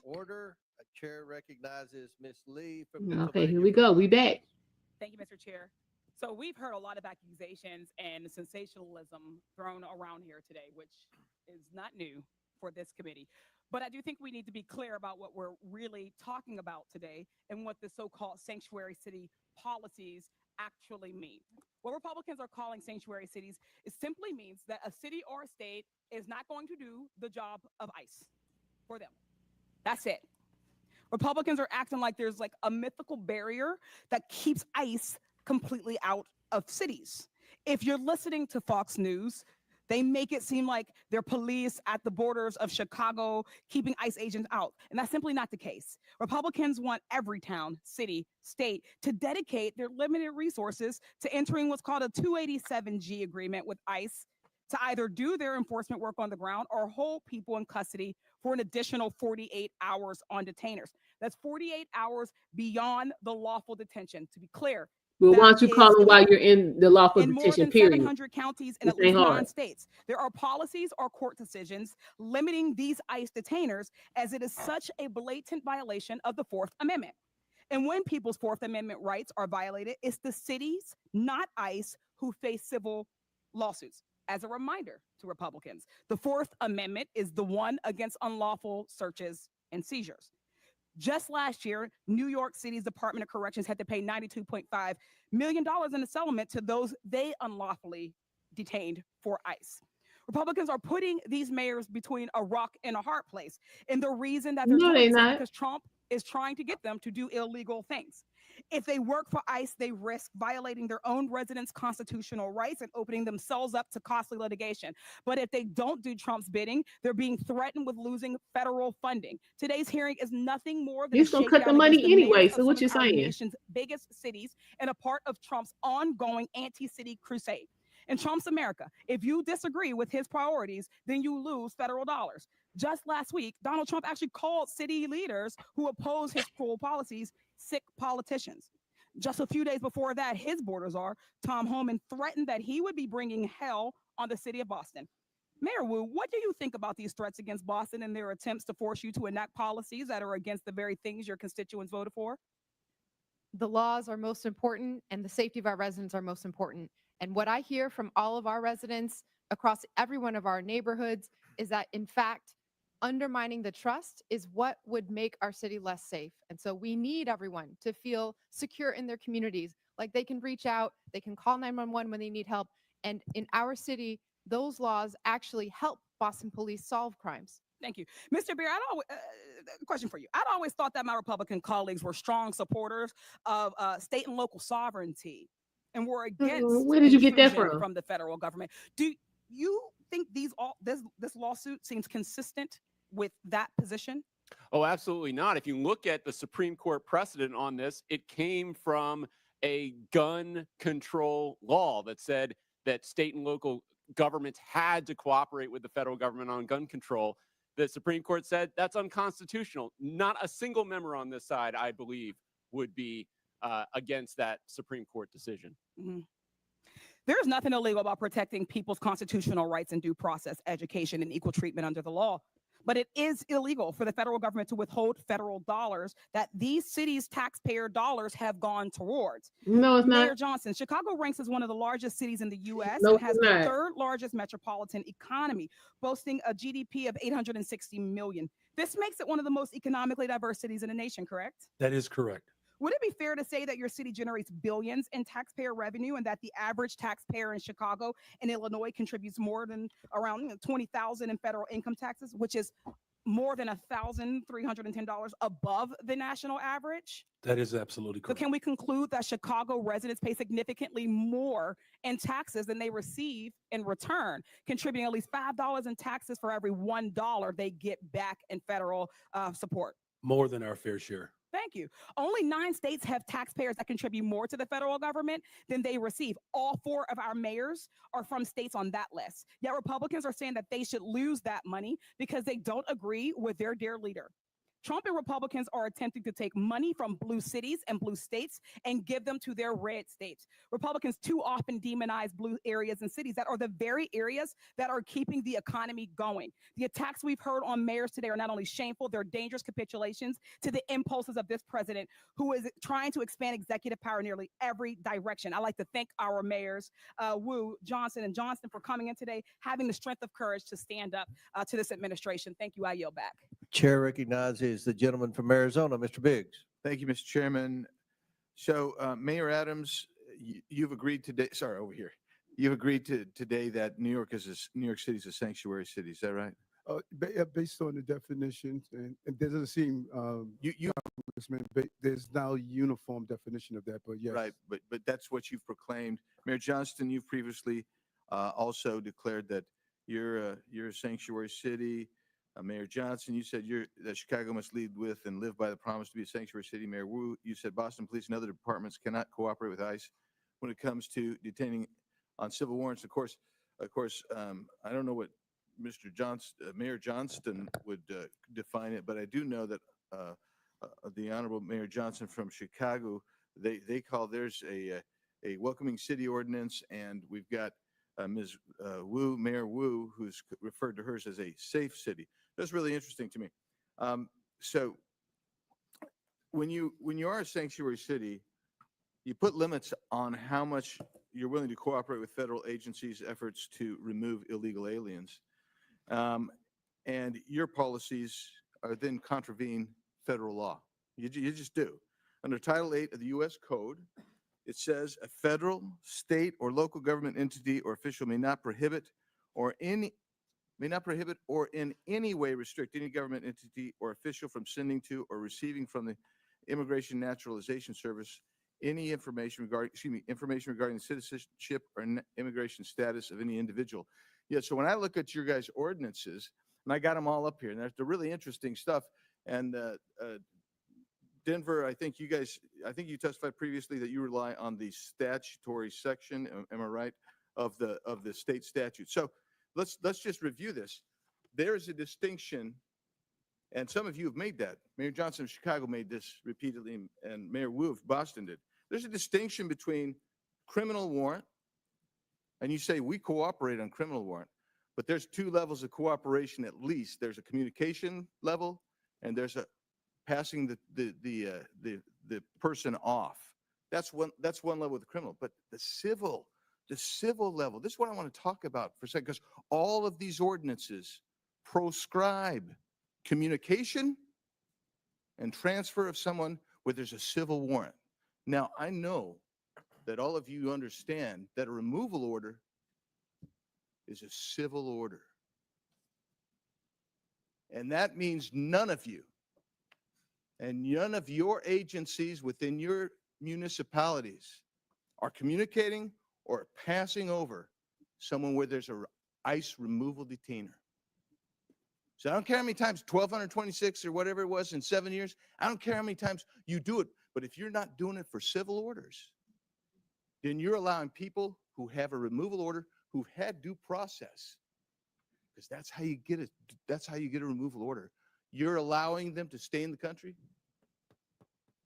Speaker 17: Order. Chair recognizes Ms. Lee from
Speaker 1: Okay,
Speaker 17: Pennsylvania.
Speaker 1: here we go. We back.
Speaker 15: Thank you, Mr. Chair. So we've heard a lot of accusations and sensationalism thrown around here today, which is not new for this committee. But I do think we need to be clear about what we're really talking about today and what the so-called sanctuary city policies actually mean. What Republicans are calling sanctuary cities, it simply means that a city or a state is not going to do the job of ICE for them. That's it. Republicans are acting like there's like a mythical barrier that keeps ICE completely out of cities. If you're listening to Fox News, they make it seem like they're police at the borders of Chicago keeping ICE agents out. And that's simply not the case. Republicans want every town, city, state to dedicate their limited resources to entering what's called a 287G agreement with ICE to either do their enforcement work on the ground or hold people in custody for an additional 48 hours on detainers. That's 48 hours beyond the lawful detention. To be clear,
Speaker 1: Well, why don't you call them while you're in the lawful
Speaker 15: in more
Speaker 1: detention
Speaker 15: than
Speaker 1: period?
Speaker 15: 700 counties in
Speaker 1: This
Speaker 15: at least
Speaker 1: ain't
Speaker 15: 9
Speaker 1: hard.
Speaker 15: states, there are policies or court decisions limiting these ICE detainers, as it is such a blatant violation of the Fourth Amendment. And when people's Fourth Amendment rights are violated, it's the cities, not ICE, who face civil lawsuits. As a reminder to Republicans, the Fourth Amendment is the one against unlawful searches and seizures. Just last year, New York City's Department of Corrections had to pay $92.5 million in a settlement to those they unlawfully detained for ICE. Republicans are putting these mayors between a rock and a hard place. And the reason that they're
Speaker 1: No,
Speaker 15: doing
Speaker 1: they
Speaker 15: this is
Speaker 1: not.
Speaker 15: because Trump is trying to get them to do illegal things. If they work for ICE, they risk violating their own residents' constitutional rights and opening themselves up to costly litigation. But if they don't do Trump's bidding, they're being threatened with losing federal funding. Today's hearing is nothing more than
Speaker 1: He's
Speaker 15: a
Speaker 1: gonna cut the
Speaker 15: shakedown
Speaker 1: money
Speaker 15: against the
Speaker 1: anyway.
Speaker 15: mayors
Speaker 1: So
Speaker 15: of
Speaker 1: what
Speaker 15: some
Speaker 1: you
Speaker 15: of our
Speaker 1: saying?
Speaker 15: nation's biggest cities and a part of Trump's ongoing anti-city crusade. In Trump's America, if you disagree with his priorities, then you lose federal dollars. Just last week, Donald Trump actually called city leaders who oppose his cruel policies sick politicians. Just a few days before that, his border czar, Tom Homan, threatened that he would be bringing hell on the city of Boston. Mayor Wu, what do you think about these threats against Boston and their attempts to force you to enact policies that are against the very things your constituents voted for?
Speaker 10: The laws are most important and the safety of our residents are most important. And what I hear from all of our residents across every one of our neighborhoods is that, in fact, undermining the trust is what would make our city less safe. And so we need everyone to feel secure in their communities, like they can reach out, they can call 911 when they need help. And in our city, those laws actually help Boston police solve crimes.
Speaker 15: Thank you. Mr. Beer, question for you. I'd always thought that my Republican colleagues were strong supporters of state and local sovereignty and were against
Speaker 1: Where did you get that
Speaker 15: intrusion
Speaker 1: from?
Speaker 15: the federal government. Do you think this lawsuit seems consistent with that position?
Speaker 22: Oh, absolutely not. If you look at the Supreme Court precedent on this, it came from a gun control law that said that state and local governments had to cooperate with the federal government on gun control. The Supreme Court said that's unconstitutional. Not a single member on this side, I believe, would be against that Supreme Court decision.
Speaker 15: Mm-hmm. There's nothing illegal about protecting people's constitutional rights and due process, education, and equal treatment under the law. But it is illegal for the federal government to withhold federal dollars that these cities' taxpayer dollars have gone towards.
Speaker 1: No, it's
Speaker 15: Mayor
Speaker 1: not.
Speaker 15: Johnston, Chicago ranks as one of the largest cities in the U.S.
Speaker 1: No,
Speaker 15: and
Speaker 1: it's
Speaker 15: has the
Speaker 1: not.
Speaker 15: third largest metropolitan economy, boasting a GDP of 860 million. This makes it one of the most economically diverse cities in the nation, correct?
Speaker 9: That is correct.
Speaker 15: Would it be fair to say that your city generates billions in taxpayer revenue and that the average taxpayer in Chicago and Illinois contributes more than around $20,000 in federal income taxes, which is more than $1,310 above the national average?
Speaker 9: That is absolutely
Speaker 15: So
Speaker 9: correct.
Speaker 15: can we conclude that Chicago residents pay significantly more in taxes than they receive in return, contributing at least $5 in taxes for every $1 they get back in federal support?
Speaker 9: More than our fair share.
Speaker 15: Thank you. Only 9 states have taxpayers that contribute more to the federal government than they receive. All 4 of our mayors are from states on that list. Yet Republicans are saying that they should lose that money because they don't agree with their dear leader. Trump and Republicans are attempting to take money from blue cities and blue states and give them to their red states. Republicans too often demonize blue areas and cities that are the very areas that are keeping the economy going. The attacks we've heard on mayors today are not only shameful, they're dangerous capitulations to the impulses of this president who is trying to expand executive power in nearly every direction. I'd like to thank our mayors, Wu, Johnson, and Johnston for coming in today, having the strength of courage to stand up to this administration. Thank you. I yield back.
Speaker 17: Chair recognizes the gentleman from Arizona, Mr. Biggs.
Speaker 4: Thank you, Mr. Chairman. So, Mayor Adams, you've agreed today. Sorry, over here. You've agreed today that New York City is a sanctuary city. Is that right?
Speaker 7: Based on the definitions, and there doesn't seem there's now a uniform definition of that. But yes,
Speaker 4: Right, but that's what you've proclaimed, Mayor Johnston. You've previously also declared that you're a sanctuary city. Mayor Johnson, you said that Chicago must lead with and live by the promise to be a sanctuary city. Mayor Wu, you said Boston police and other departments cannot cooperate with ICE when it comes to detaining on civil warrants. Of course, I don't know what Mayor Johnston would define it, but I do know that the Honorable Mayor Johnson from Chicago, they call theirs a welcoming city ordinance, and we've got Ms. Wu, Mayor Wu, who's referred to hers as a safe city. That's really interesting to me. So when you are a sanctuary city, you put limits on how much you're willing to cooperate with federal agencies' efforts to remove illegal aliens. And your policies are then contravene federal law. You just do. Under Title 8 of the U.S. Code, it says a federal, state, or local government entity or official may not prohibit or in any way restrict any government entity or official from sending to or receiving from the Immigration Naturalization Service any information regarding the citizenship or immigration status of any individual. Yeah, so when I look at your guys' ordinances, and I got them all up here, and they're really interesting stuff. And Denver, I think you testified previously that you rely on the statutory section, am I right, of the state statute. So let's just review this. There is a distinction, and some of you have made that. Mayor Johnson of Chicago made this repeatedly, and Mayor Wu of Boston did. There's a distinction between criminal warrant, and you say we cooperate on criminal warrant, but there's 2 levels of cooperation at least. There's a communication level, and there's a passing the person off. That's one level with the criminal. But the civil level, this is what I want to talk about for a second, because all of these ordinances proscribe communication and transfer of someone where there's a civil warrant. Now, I know that all of you understand that a removal order is a civil order. And that means none of you and none of your agencies within your municipalities are communicating or passing over someone where there's a ICE removal detainer. So I don't care how many times, 1,226 or whatever it was in 7 years, I don't care how many times you do it, but if you're not doing it for civil orders, then you're allowing people who have a removal order, who've had due process, because that's how you get a removal order. You're allowing them to stay in the country.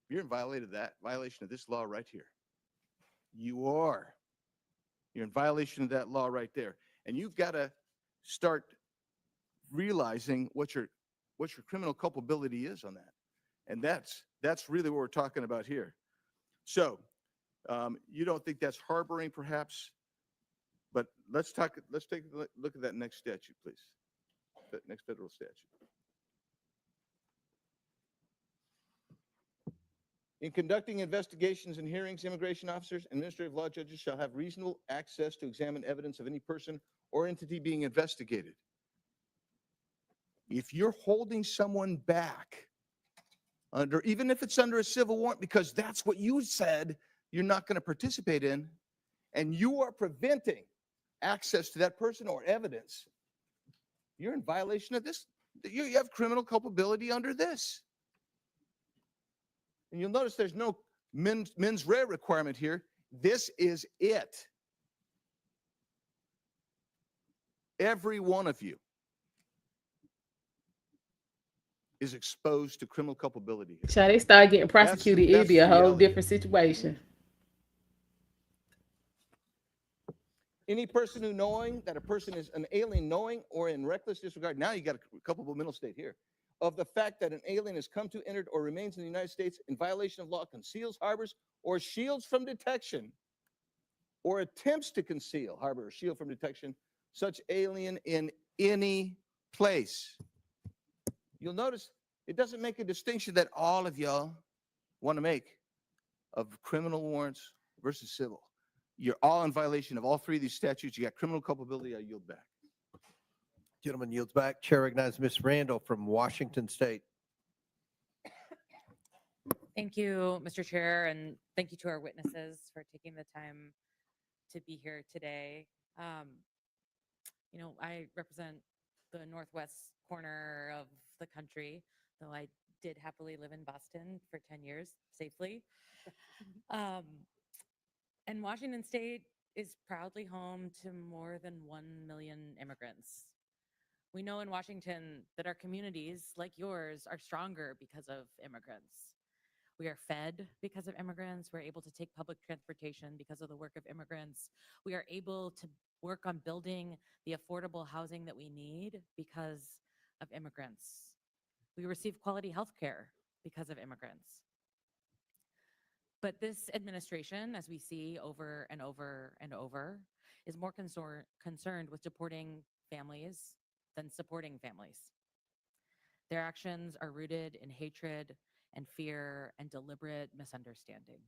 Speaker 4: You're in violation of this law right here. You are
Speaker 5: You're in violation of that law right there. And you've got to start realizing what your criminal culpability is on that. And that's really what we're talking about here. So you don't think that's harboring perhaps, but let's take a look at that next statute, please. That next federal statute. In conducting investigations and hearings, immigration officers and administrative law judges shall have reasonable access to examine evidence of any person or entity being investigated. If you're holding someone back under, even if it's under a civil warrant, because that's what you said you're not going to participate in, and you are preventing access to that person or evidence, you're in violation of this. You have criminal culpability under this. And you'll notice there's no mens rea requirement here. This is it. Every one of you is exposed to criminal culpability here.
Speaker 1: Child, they start getting prosecuted, it'd be a
Speaker 5: the
Speaker 1: whole
Speaker 5: reality.
Speaker 1: different situation.
Speaker 5: Any person who knowing that a person is an alien, knowing or in reckless disregard, now you got a culpable mental state here, of the fact that an alien has come to, entered, or remains in the United States in violation of law, conceals, harbors, or shields from detection, or attempts to conceal, harbor, or shield from detection, such alien in any place. You'll notice it doesn't make a distinction that all of y'all want to make of criminal warrants versus civil. You're all in violation of all three of these statutes. You got criminal culpability. I yield back.
Speaker 17: Gentleman yields back. Chair recognizes Ms. Randall from Washington State.
Speaker 6: Thank you, Mr. Chair, and thank you to our witnesses for taking the time to be here today. I represent the northwest corner of the country, though I did happily live in Boston for 10 years safely. And Washington State is proudly home to more than 1 million immigrants. We know in Washington that our communities, like yours, are stronger because of immigrants. We are fed because of immigrants. We're able to take public transportation because of the work of immigrants. We are able to work on building the affordable housing that we need because of immigrants. We receive quality health care because of immigrants. But this administration, as we see over and over and over, is more concerned with deporting families than supporting families. Their actions are rooted in hatred and fear and deliberate misunderstanding.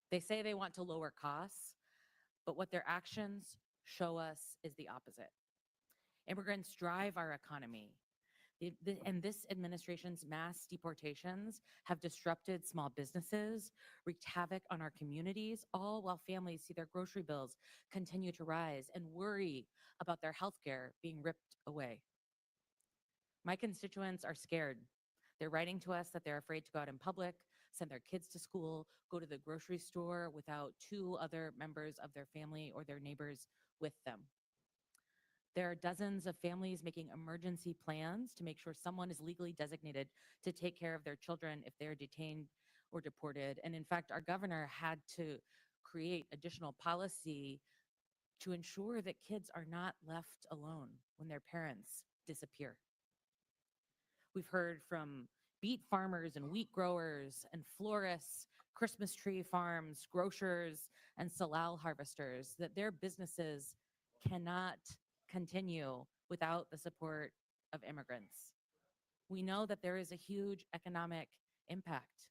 Speaker 6: They say they want to lower costs, but what their actions show us is the opposite. Immigrants drive our economy. And this administration's mass deportations have disrupted small businesses, wreaked havoc on our communities, all while families see their grocery bills continue to rise and worry about their health care being ripped away. My constituents are scared. They're writing to us that they're afraid to go out in public, send their kids to school, go to the grocery store without 2 other members of their family or their neighbors with them. There are dozens of families making emergency plans to make sure someone is legally designated to take care of their children if they're detained or deported. And in fact, our governor had to create additional policy to ensure that kids are not left alone when their parents disappear. We've heard from beet farmers and wheat growers and florists, Christmas tree farms, grocers, and salal harvesters that their businesses cannot continue without the support of immigrants. We know that there is a huge economic impact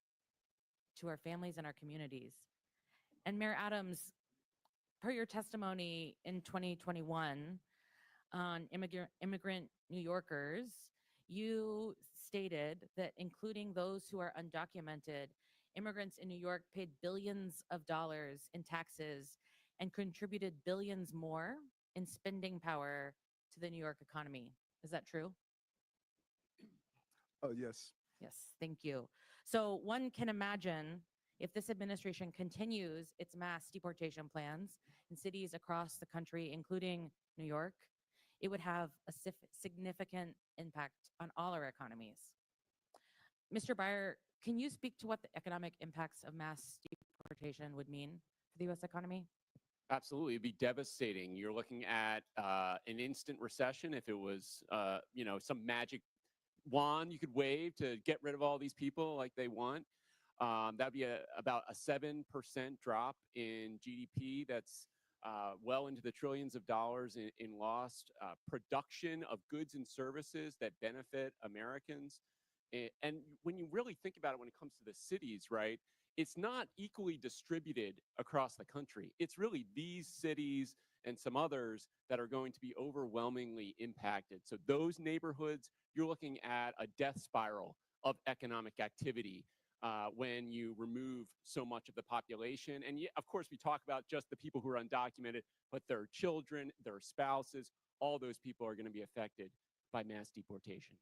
Speaker 6: to our families and our communities. And Mayor Adams, per your testimony in 2021 on immigrant New Yorkers, you stated that including those who are undocumented, immigrants in New York paid billions of dollars in taxes and contributed billions more in spending power to the New York economy. Is that true?
Speaker 7: Oh, yes.
Speaker 6: Yes, thank you. So one can imagine if this administration continues its mass deportation plans in cities across the country, including New York, it would have a significant impact on all our economies. Mr. Breyer, can you speak to what the economic impacts of mass deportation would mean for the U.S. economy?
Speaker 22: Absolutely, it'd be devastating. You're looking at an instant recession if it was, some magic wand you could wave to get rid of all these people like they want. That'd be about a 7% drop in GDP. That's well into the trillions of dollars in lost production of goods and services that benefit Americans. And when you really think about it, when it comes to the cities, right, it's not equally distributed across the country. It's really these cities and some others that are going to be overwhelmingly impacted. So those neighborhoods, you're looking at a death spiral of economic activity when you remove so much of the population. And of course, we talk about just the people who are undocumented, but their children, their spouses, all those people are going to be affected by mass deportation.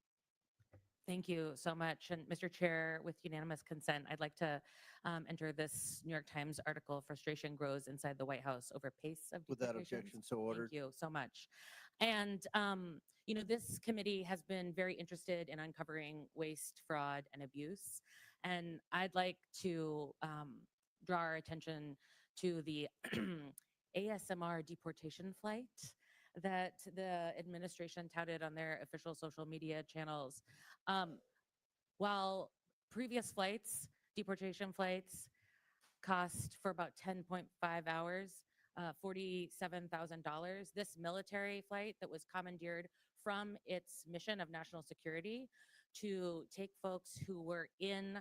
Speaker 6: Thank you so much. And Mr. Chair, with unanimous consent, I'd like to enter this New York Times article, Frustration Grows Inside the White House Over Pace of
Speaker 17: Without
Speaker 6: Deportations.
Speaker 17: objection, so ordered.
Speaker 6: Thank you so much. And, this committee has been very interested in uncovering waste, fraud, and abuse. And I'd like to draw our attention to the ASMR deportation flight that the administration touted on their official social media channels. While previous flights, deportation flights, cost for about 10.5 hours, $47,000, this military flight that was commandeered from its mission of national security to take folks who were in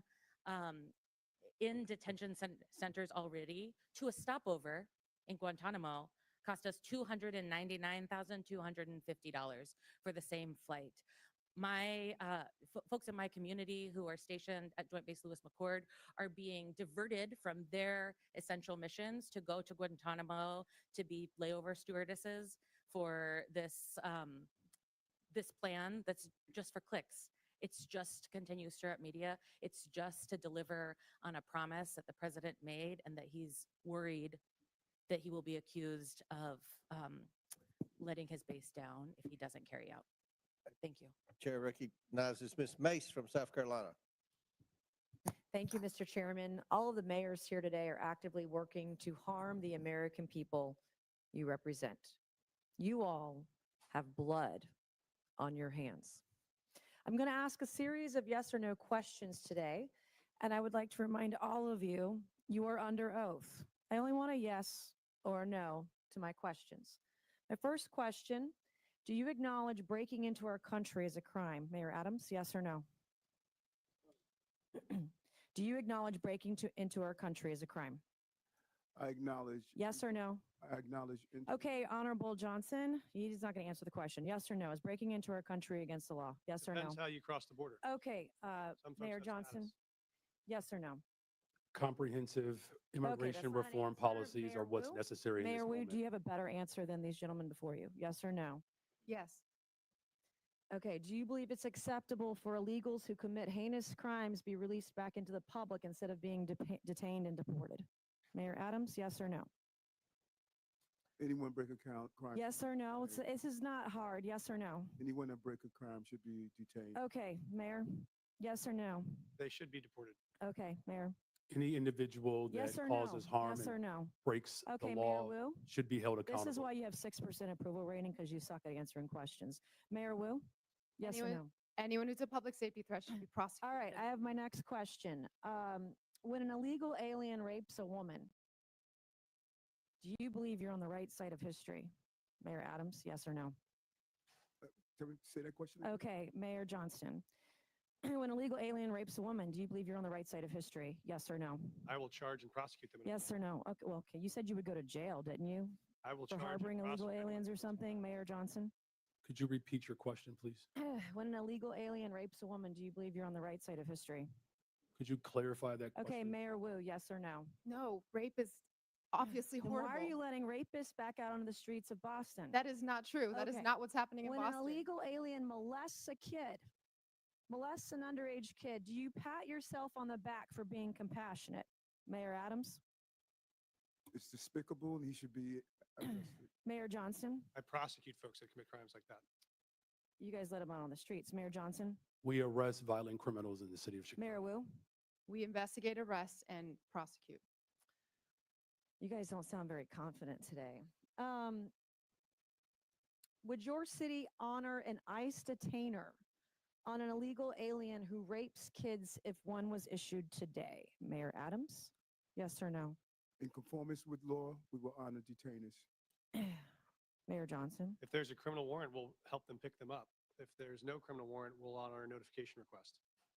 Speaker 6: detention centers already to a stopover in Guantanamo cost us $299,250 for the same flight. My folks in my community who are stationed at Joint Base Lewis McChord are being diverted from their essential missions to go to Guantanamo to be layover stewardesses for this this plan that's just for clicks. It's just to continue to stir up media. It's just to deliver on a promise that the president made and that he's worried that he will be accused of letting his base down if he doesn't carry out. Thank you.
Speaker 17: Chair recognizes Ms. Mace from South Carolina.
Speaker 18: Thank you, Mr. Chairman. All of the mayors here today are actively working to harm the American people you represent. You all have blood on your hands. I'm going to ask a series of yes or no questions today, and I would like to remind all of you, you are under oath. I only want a yes or a no to my questions. My first question, do you acknowledge breaking into our country as a crime? Mayor Adams, yes or no? Do you acknowledge breaking into our country as a crime?
Speaker 7: I acknowledge.
Speaker 18: Yes or no?
Speaker 7: I acknowledge.
Speaker 18: Okay, Honorable Johnson, he's not going to answer the question. Yes or no? Is breaking into our country against the law? Yes or no?
Speaker 8: Depends how you cross the border.
Speaker 18: Okay,
Speaker 8: Some folks
Speaker 18: Mayor
Speaker 8: have
Speaker 18: Johnson, yes or no?
Speaker 9: Comprehensive immigration
Speaker 18: not an
Speaker 9: reform
Speaker 18: answer.
Speaker 9: policies
Speaker 18: Mayor
Speaker 9: are what's
Speaker 18: Wu?
Speaker 9: necessary in this
Speaker 18: Mayor Wu,
Speaker 9: moment.
Speaker 18: do you have a better answer than these gentlemen before you? Yes or no?
Speaker 10: Yes.
Speaker 18: Okay, do you believe it's acceptable for illegals who commit heinous crimes be released back into the public instead of being detained and deported? Mayor Adams, yes or no?
Speaker 7: Anyone break a crime.
Speaker 18: Yes or no? This is not hard. Yes or no?
Speaker 7: Anyone that break a crime should be detained.
Speaker 18: Okay, Mayor, yes or no?
Speaker 8: They should be deported.
Speaker 18: Okay, Mayor.
Speaker 9: Any individual that
Speaker 18: Yes or
Speaker 9: causes
Speaker 18: no?
Speaker 9: harm
Speaker 18: Yes or
Speaker 9: and
Speaker 18: no?
Speaker 9: breaks
Speaker 18: Okay,
Speaker 9: the
Speaker 18: Mayor
Speaker 9: law
Speaker 18: Wu?
Speaker 9: should be held accountable.
Speaker 18: This is why you have 6% approval rating, because you suck at answering questions. Mayor Wu? Yes or no?
Speaker 10: Anyone who's a public safety threat should be prosecuted.
Speaker 18: All right, I have my next question. When an illegal alien rapes a woman, do you believe you're on the right side of history? Mayor Adams, yes or no?
Speaker 7: Can we say that question again?
Speaker 18: Okay, Mayor Johnston. When a legal alien rapes a woman, do you believe you're on the right side of history? Yes or no?
Speaker 8: I will charge and prosecute them. in a
Speaker 18: Yes or no? Okay, well, okay. You said you would go to jail, didn't you?
Speaker 8: I will
Speaker 18: For
Speaker 8: charge and
Speaker 18: harboring illegal
Speaker 8: prosecute them.
Speaker 18: aliens or something, Mayor Johnson?
Speaker 9: Could you repeat your question, please?
Speaker 18: When an illegal alien rapes a woman, do you believe you're on the right side of history?
Speaker 9: Could you clarify that question?
Speaker 18: Okay, Mayor Wu, yes or no?
Speaker 10: No, rape is obviously
Speaker 18: Then
Speaker 10: horrible.
Speaker 18: why are you letting rapists back out onto the streets of Boston?
Speaker 10: That is not true. That is
Speaker 18: Okay.
Speaker 10: not what's happening in
Speaker 18: When
Speaker 10: Boston.
Speaker 18: an illegal alien molests a kid, molests an underage kid, do you pat yourself on the back for being compassionate? Mayor Adams?
Speaker 7: It's despicable and he should be arrested.
Speaker 18: Mayor Johnston?
Speaker 8: I prosecute folks that commit crimes like that.
Speaker 18: You guys let him out on the streets. Mayor Johnson?
Speaker 9: We arrest violent criminals in the city of Chicago.
Speaker 18: Mayor Wu?
Speaker 10: We investigate, arrest, and prosecute.
Speaker 18: You guys don't sound very confident today. Would your city honor an ICE detainer on an illegal alien who rapes kids if one was issued today? Mayor Adams? Yes or no?
Speaker 7: In conformance with law, we will honor detainers.
Speaker 18: Mayor Johnson?
Speaker 8: If there's a criminal warrant, we'll help them pick them up. If there's no criminal warrant, we'll honor a notification request.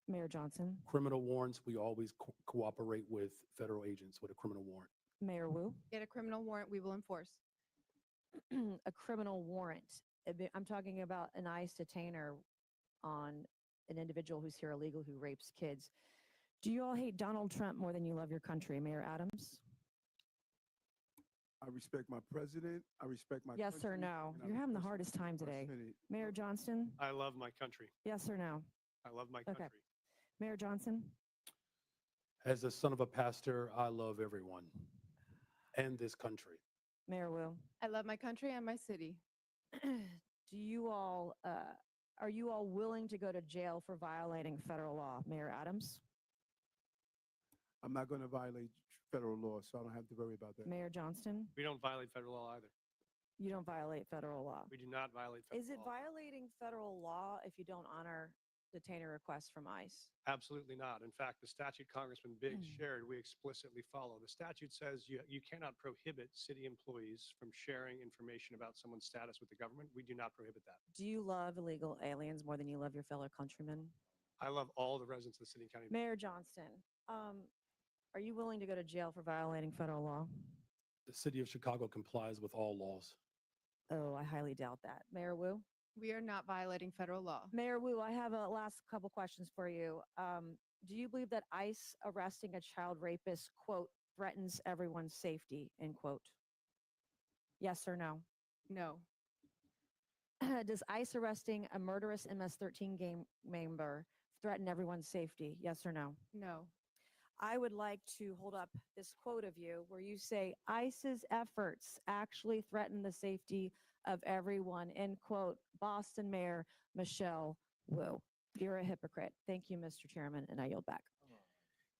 Speaker 18: Mayor Johnson?
Speaker 9: Criminal warrants, we always cooperate with federal agents with a criminal warrant.
Speaker 18: Mayor Wu?
Speaker 10: Get a criminal warrant, we will enforce.
Speaker 18: A criminal warrant. I'm talking about an ICE detainer on an individual who's here illegal who rapes kids. Do you all hate Donald Trump more than you love your country? Mayor Adams?
Speaker 7: I respect my president. I respect my
Speaker 18: Yes
Speaker 7: country,
Speaker 18: or no?
Speaker 7: and I
Speaker 18: You're having the
Speaker 7: respect
Speaker 18: hardest time
Speaker 7: my
Speaker 18: today.
Speaker 7: Senate.
Speaker 18: Mayor Johnston?
Speaker 8: I love my country.
Speaker 18: Yes or no?
Speaker 8: I love my
Speaker 18: Okay.
Speaker 8: country.
Speaker 18: Mayor Johnson?
Speaker 9: As the son of a pastor, I love everyone and this country.
Speaker 18: Mayor Wu?
Speaker 10: I love my country and my city.
Speaker 18: Do you all, are you all willing to go to jail for violating federal law? Mayor Adams?
Speaker 7: I'm not going to violate federal law, so I don't have to worry about that.
Speaker 18: Mayor Johnston?
Speaker 8: We don't violate federal law either.
Speaker 18: You don't violate federal law.
Speaker 8: We do not violate federal
Speaker 18: Is it
Speaker 8: law.
Speaker 18: violating federal law if you don't honor detainer requests from ICE?
Speaker 8: Absolutely not. In fact, the statute Congressman Biggs shared, we explicitly follow. The statute says you cannot prohibit city employees from sharing information about someone's status with the government. We do not prohibit that.
Speaker 18: Do you love illegal aliens more than you love your fellow countrymen?
Speaker 8: I love all the residents of the city and county.
Speaker 18: Mayor Johnston, are you willing to go to jail for violating federal law?
Speaker 9: The city of Chicago complies with all laws.
Speaker 18: Oh, I highly doubt that. Mayor Wu?
Speaker 10: We are not violating federal law.
Speaker 18: Mayor Wu, I have a last couple questions for you. Do you believe that ICE arresting a child rapist, quote, threatens everyone's safety, end quote? Yes or no?
Speaker 10: No.
Speaker 18: Does ICE arresting a murderous MS-13 gang member threaten everyone's safety? Yes or no?
Speaker 10: No.
Speaker 18: I would like to hold up this quote of you where you say ICE's efforts actually threaten the safety of everyone, end quote. Boston Mayor Michelle Wu. You're a hypocrite. Thank you, Mr. Chairman, and I yield back.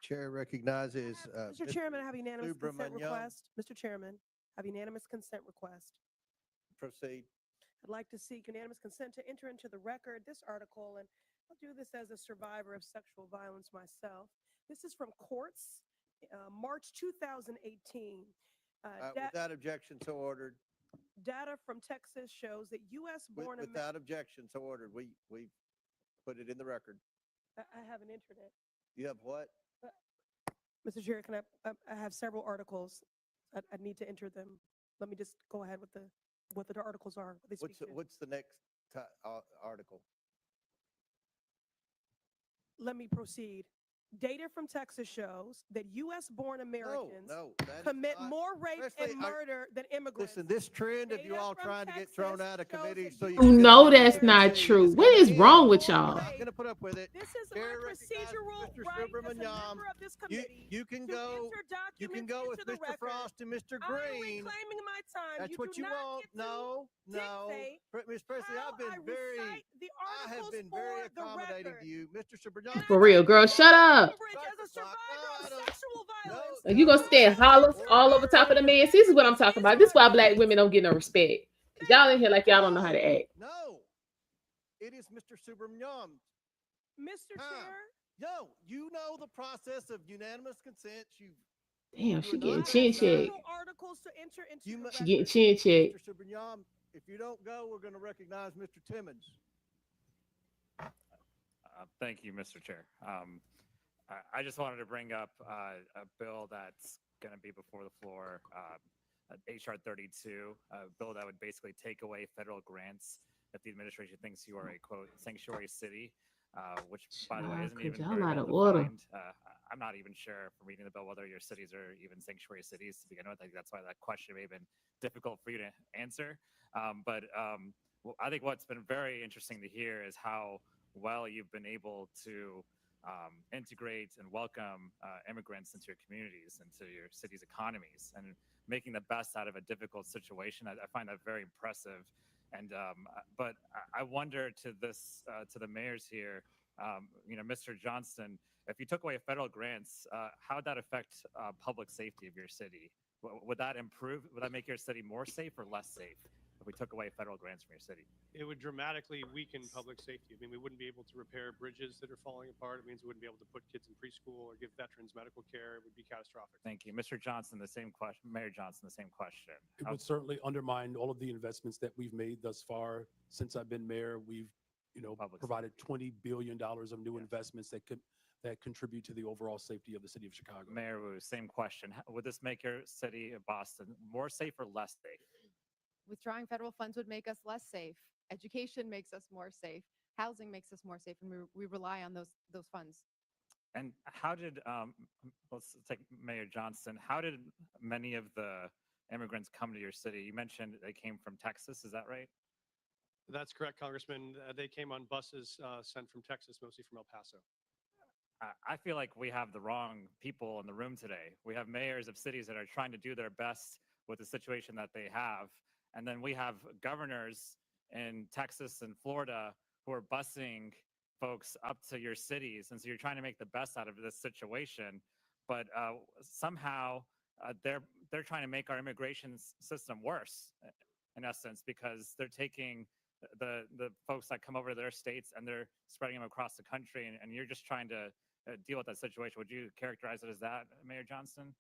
Speaker 17: Chair recognizes.
Speaker 19: Mr. Chairman, I have unanimous consent
Speaker 17: Subramaniam.
Speaker 19: request. Mr. Chairman, I have unanimous consent request.
Speaker 17: Proceed.
Speaker 19: I'd like to seek unanimous consent to enter into the record this article, and I'll do this as a survivor of sexual violence myself. This is from Courts, March 2018.
Speaker 17: Without objection, so ordered.
Speaker 19: Data from Texas shows that U.S.-born
Speaker 17: Without objection, so ordered. We put it in the record.
Speaker 19: I have an internet.
Speaker 17: You have what?
Speaker 19: Mr. Chair, can I have several articles. I need to enter them. Let me just go ahead with what the articles are. What they speak to.
Speaker 17: What's the next article?
Speaker 19: Let me proceed. Data from Texas shows that U.S.-born Americans commit more rape and murder than immigrants.
Speaker 17: Listen, this trend of you all trying to get thrown out of committee so you
Speaker 1: You know that's not true. What is wrong with y'all?
Speaker 17: I'm not going to put up with it.
Speaker 19: This is my procedural right as a member of this committee.
Speaker 17: You can go. You can go with Mr. Frost and Mr. Green.
Speaker 19: Reclaiming my time.
Speaker 17: That's what you want. No. Ms. Presley, I have been very accommodating to you, Mr. Subramaniam.
Speaker 1: For real, girl, shut up. You gonna stand hollers all over top of the man. This is what I'm talking about. This is why black women don't get no respect. Y'all in here like y'all don't know how to act.
Speaker 17: No, it is Mr. Subramaniam.
Speaker 19: Mr. Chair.
Speaker 17: No, you know the process of unanimous consent.
Speaker 1: Damn, she getting chin checked.
Speaker 19: Articles to enter into
Speaker 1: She getting chin checked.
Speaker 17: Mr. Subramaniam, if you don't go, we're going to recognize Mr. Timmons.
Speaker 20: Thank you, Mr. Chair. I just wanted to bring up a bill that's going to be before the floor, HR 32, a bill that would basically take away federal grants if the administration thinks you are a, quote, sanctuary city, which, by the way, isn't even very well defined. I'm not even sure from reading the bill whether your cities are even sanctuary cities to begin with. I think that's why that question may have been difficult for you to answer. But I think what's been very interesting to hear is how well you've been able to integrate and welcome immigrants into your communities, into your city's economies, and making the best out of a difficult situation. I find that very impressive. And but I wonder to the mayors here, Mr. Johnston, if you took away federal grants, how would that affect public safety of your city? Would that improve? Would that make your city more safe or less safe if we took away federal grants from your city?
Speaker 8: It would dramatically weaken public safety. I mean, we wouldn't be able to repair bridges that are falling apart. It means we wouldn't be able to put kids in preschool or give veterans medical care. It would be catastrophic.
Speaker 20: Thank you. Mr. Johnston, the same question. Mayor Johnston, the same question.
Speaker 9: It would certainly undermine all of the investments that we've made thus far. Since I've been mayor, we've, provided $20 billion of new investments that contribute to the overall safety of the city of Chicago.
Speaker 20: Mayor Wu, same question. Would this make your city of Boston more safe or less safe?
Speaker 10: Withdrawing federal funds would make us less safe. Education makes us more safe. Housing makes us more safe, and we rely on those funds.
Speaker 20: And how did, let's take Mayor Johnston, how did many of the immigrants come to your city? You mentioned they came from Texas, is that right?
Speaker 8: That's correct, Congressman. They came on buses sent from Texas, mostly from El Paso.
Speaker 20: I feel like we have the wrong people in the room today. We have mayors of cities that are trying to do their best with the situation that they have. And then we have governors in Texas and Florida who are busing folks up to your cities. And so you're trying to make the best out of this situation. But somehow they're trying to make our immigration system worse, in essence, because they're taking the folks that come over to their states and they're spreading them across the country. And you're just trying to deal with that situation. Would you characterize it as that, Mayor Johnston?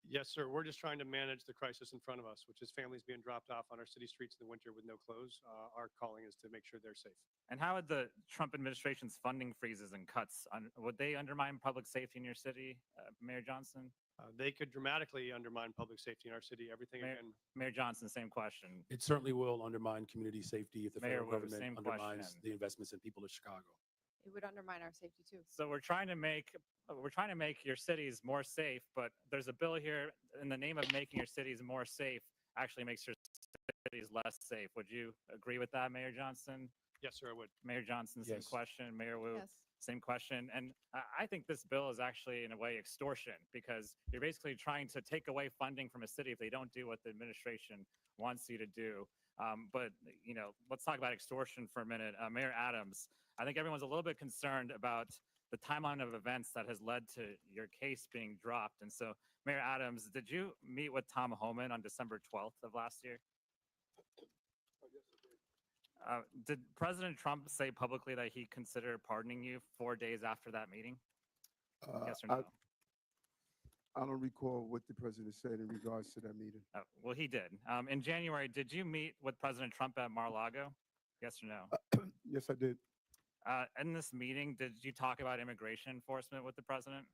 Speaker 8: Yes, sir. We're just trying to manage the crisis in front of us, which is families being dropped off on our city streets in the winter with no clothes. Our calling is to make sure they're safe.
Speaker 20: And how would the Trump administration's funding freezes and cuts, would they undermine public safety in your city, Mayor Johnston?
Speaker 8: They could dramatically undermine public safety in our city. Everything again.
Speaker 20: Mayor Johnston, same question.
Speaker 9: It certainly will undermine community safety if the
Speaker 20: Mayor
Speaker 9: federal
Speaker 20: Wu,
Speaker 9: government
Speaker 20: same
Speaker 9: undermines
Speaker 20: question.
Speaker 9: the investments in people of Chicago.
Speaker 10: It would undermine our safety too.
Speaker 20: So we're trying to make your cities more safe, but there's a bill here in the name of making your cities more safe actually makes your cities less safe. Would you agree with that, Mayor Johnston?
Speaker 8: Yes, sir, I would.
Speaker 20: Mayor Johnston, same
Speaker 9: Yes.
Speaker 20: question. Mayor Wu,
Speaker 10: Yes.
Speaker 20: same question. And I think this bill is actually, in a way, extortion because you're basically trying to take away funding from a city if they don't do what the administration wants you to do. But, let's talk about extortion for a minute. Mayor Adams, I think everyone's a little bit concerned about the timeline of events that has led to your case being dropped. And so, Mayor Adams, did you meet with Tom Homan on December 12th of last year? Did President Trump say publicly that he considered pardoning you 4 days after that meeting? Yes or no?
Speaker 7: I don't recall what the president said in regards to that meeting.
Speaker 20: Well, he did. In January, did you meet with President Trump at Mar-a-Lago? Yes or no?
Speaker 7: Yes, I did.
Speaker 20: In this meeting, did you talk about immigration enforcement with the president?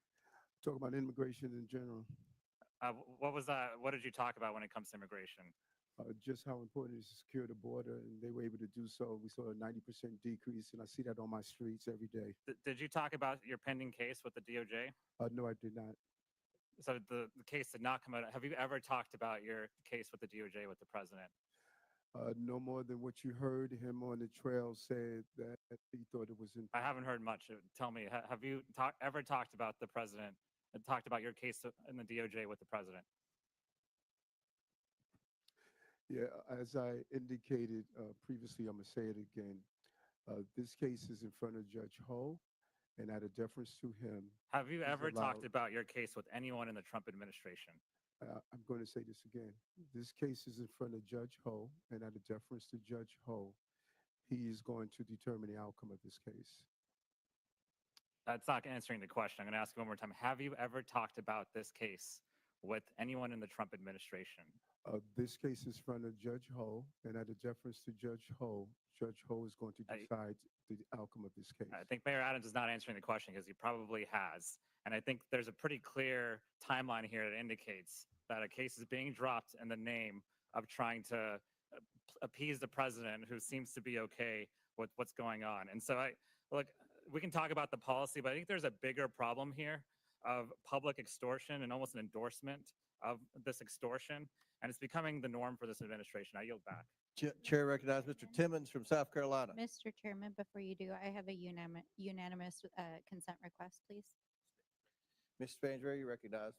Speaker 7: Talk about immigration in general.
Speaker 20: What was that? What did you talk about when it comes to immigration?
Speaker 7: Just how important it is to secure the border, and they were able to do so. We saw a 90% decrease, and I see that on my streets every day.
Speaker 20: Did you talk about your pending case with the DOJ?
Speaker 7: No, I did not.
Speaker 20: So the case did not come out. Have you ever talked about your case with the DOJ with the president?
Speaker 7: No more than what you heard him on the trail said that he thought it was in.
Speaker 20: I haven't heard much. Tell me, have you ever talked about the president and talked about your case in the DOJ with the president?
Speaker 7: Yeah, as I indicated previously, I'm going to say it again. This case is in front of Judge Ho, and out of deference to him.
Speaker 20: Have you
Speaker 7: he's
Speaker 20: ever talked
Speaker 7: allowed-
Speaker 20: about your case with anyone in the Trump administration?
Speaker 7: I'm going to say this again. This case is in front of Judge Ho, and out of deference to Judge Ho, he is going to determine the outcome of this case.
Speaker 20: That's not answering the question. I'm going to ask you one more time. Have you ever talked about this case with anyone in the Trump administration?
Speaker 7: This case is in front of Judge Ho, and out of deference to Judge Ho is going to decide the outcome of this case.
Speaker 20: I think Mayor Adams is not answering the question because he probably has. And I think there's a pretty clear timeline here that indicates that a case is being dropped in the name of trying to appease the president, who seems to be okay with what's going on. And so look, we can talk about the policy, but I think there's a bigger problem here of public extortion and almost an endorsement of this extortion. And it's becoming the norm for this administration. I yield back.
Speaker 17: Chair recognizes Mr. Timmons from South Carolina.
Speaker 11: Mr. Chairman, before you do, I have a unanimous consent request, please.
Speaker 17: Ms. Spangler, you recognize.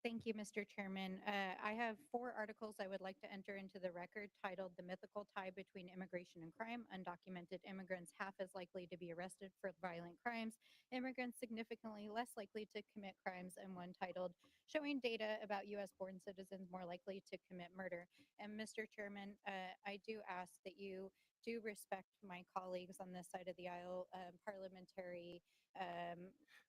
Speaker 11: Thank you, Mr. Chairman. I have 4 articles I would like to enter into the record titled "The Mythical Tie Between Immigration and Crime. Undocumented immigrants half as likely to be arrested for violent crimes. Immigrants significantly less likely to commit crimes," and one titled "Showing Data About U.S.-Born Citizens More Likely to Commit Murder." And Mr. Chairman, I do ask that you do respect my colleagues on this side of the aisle, parliamentary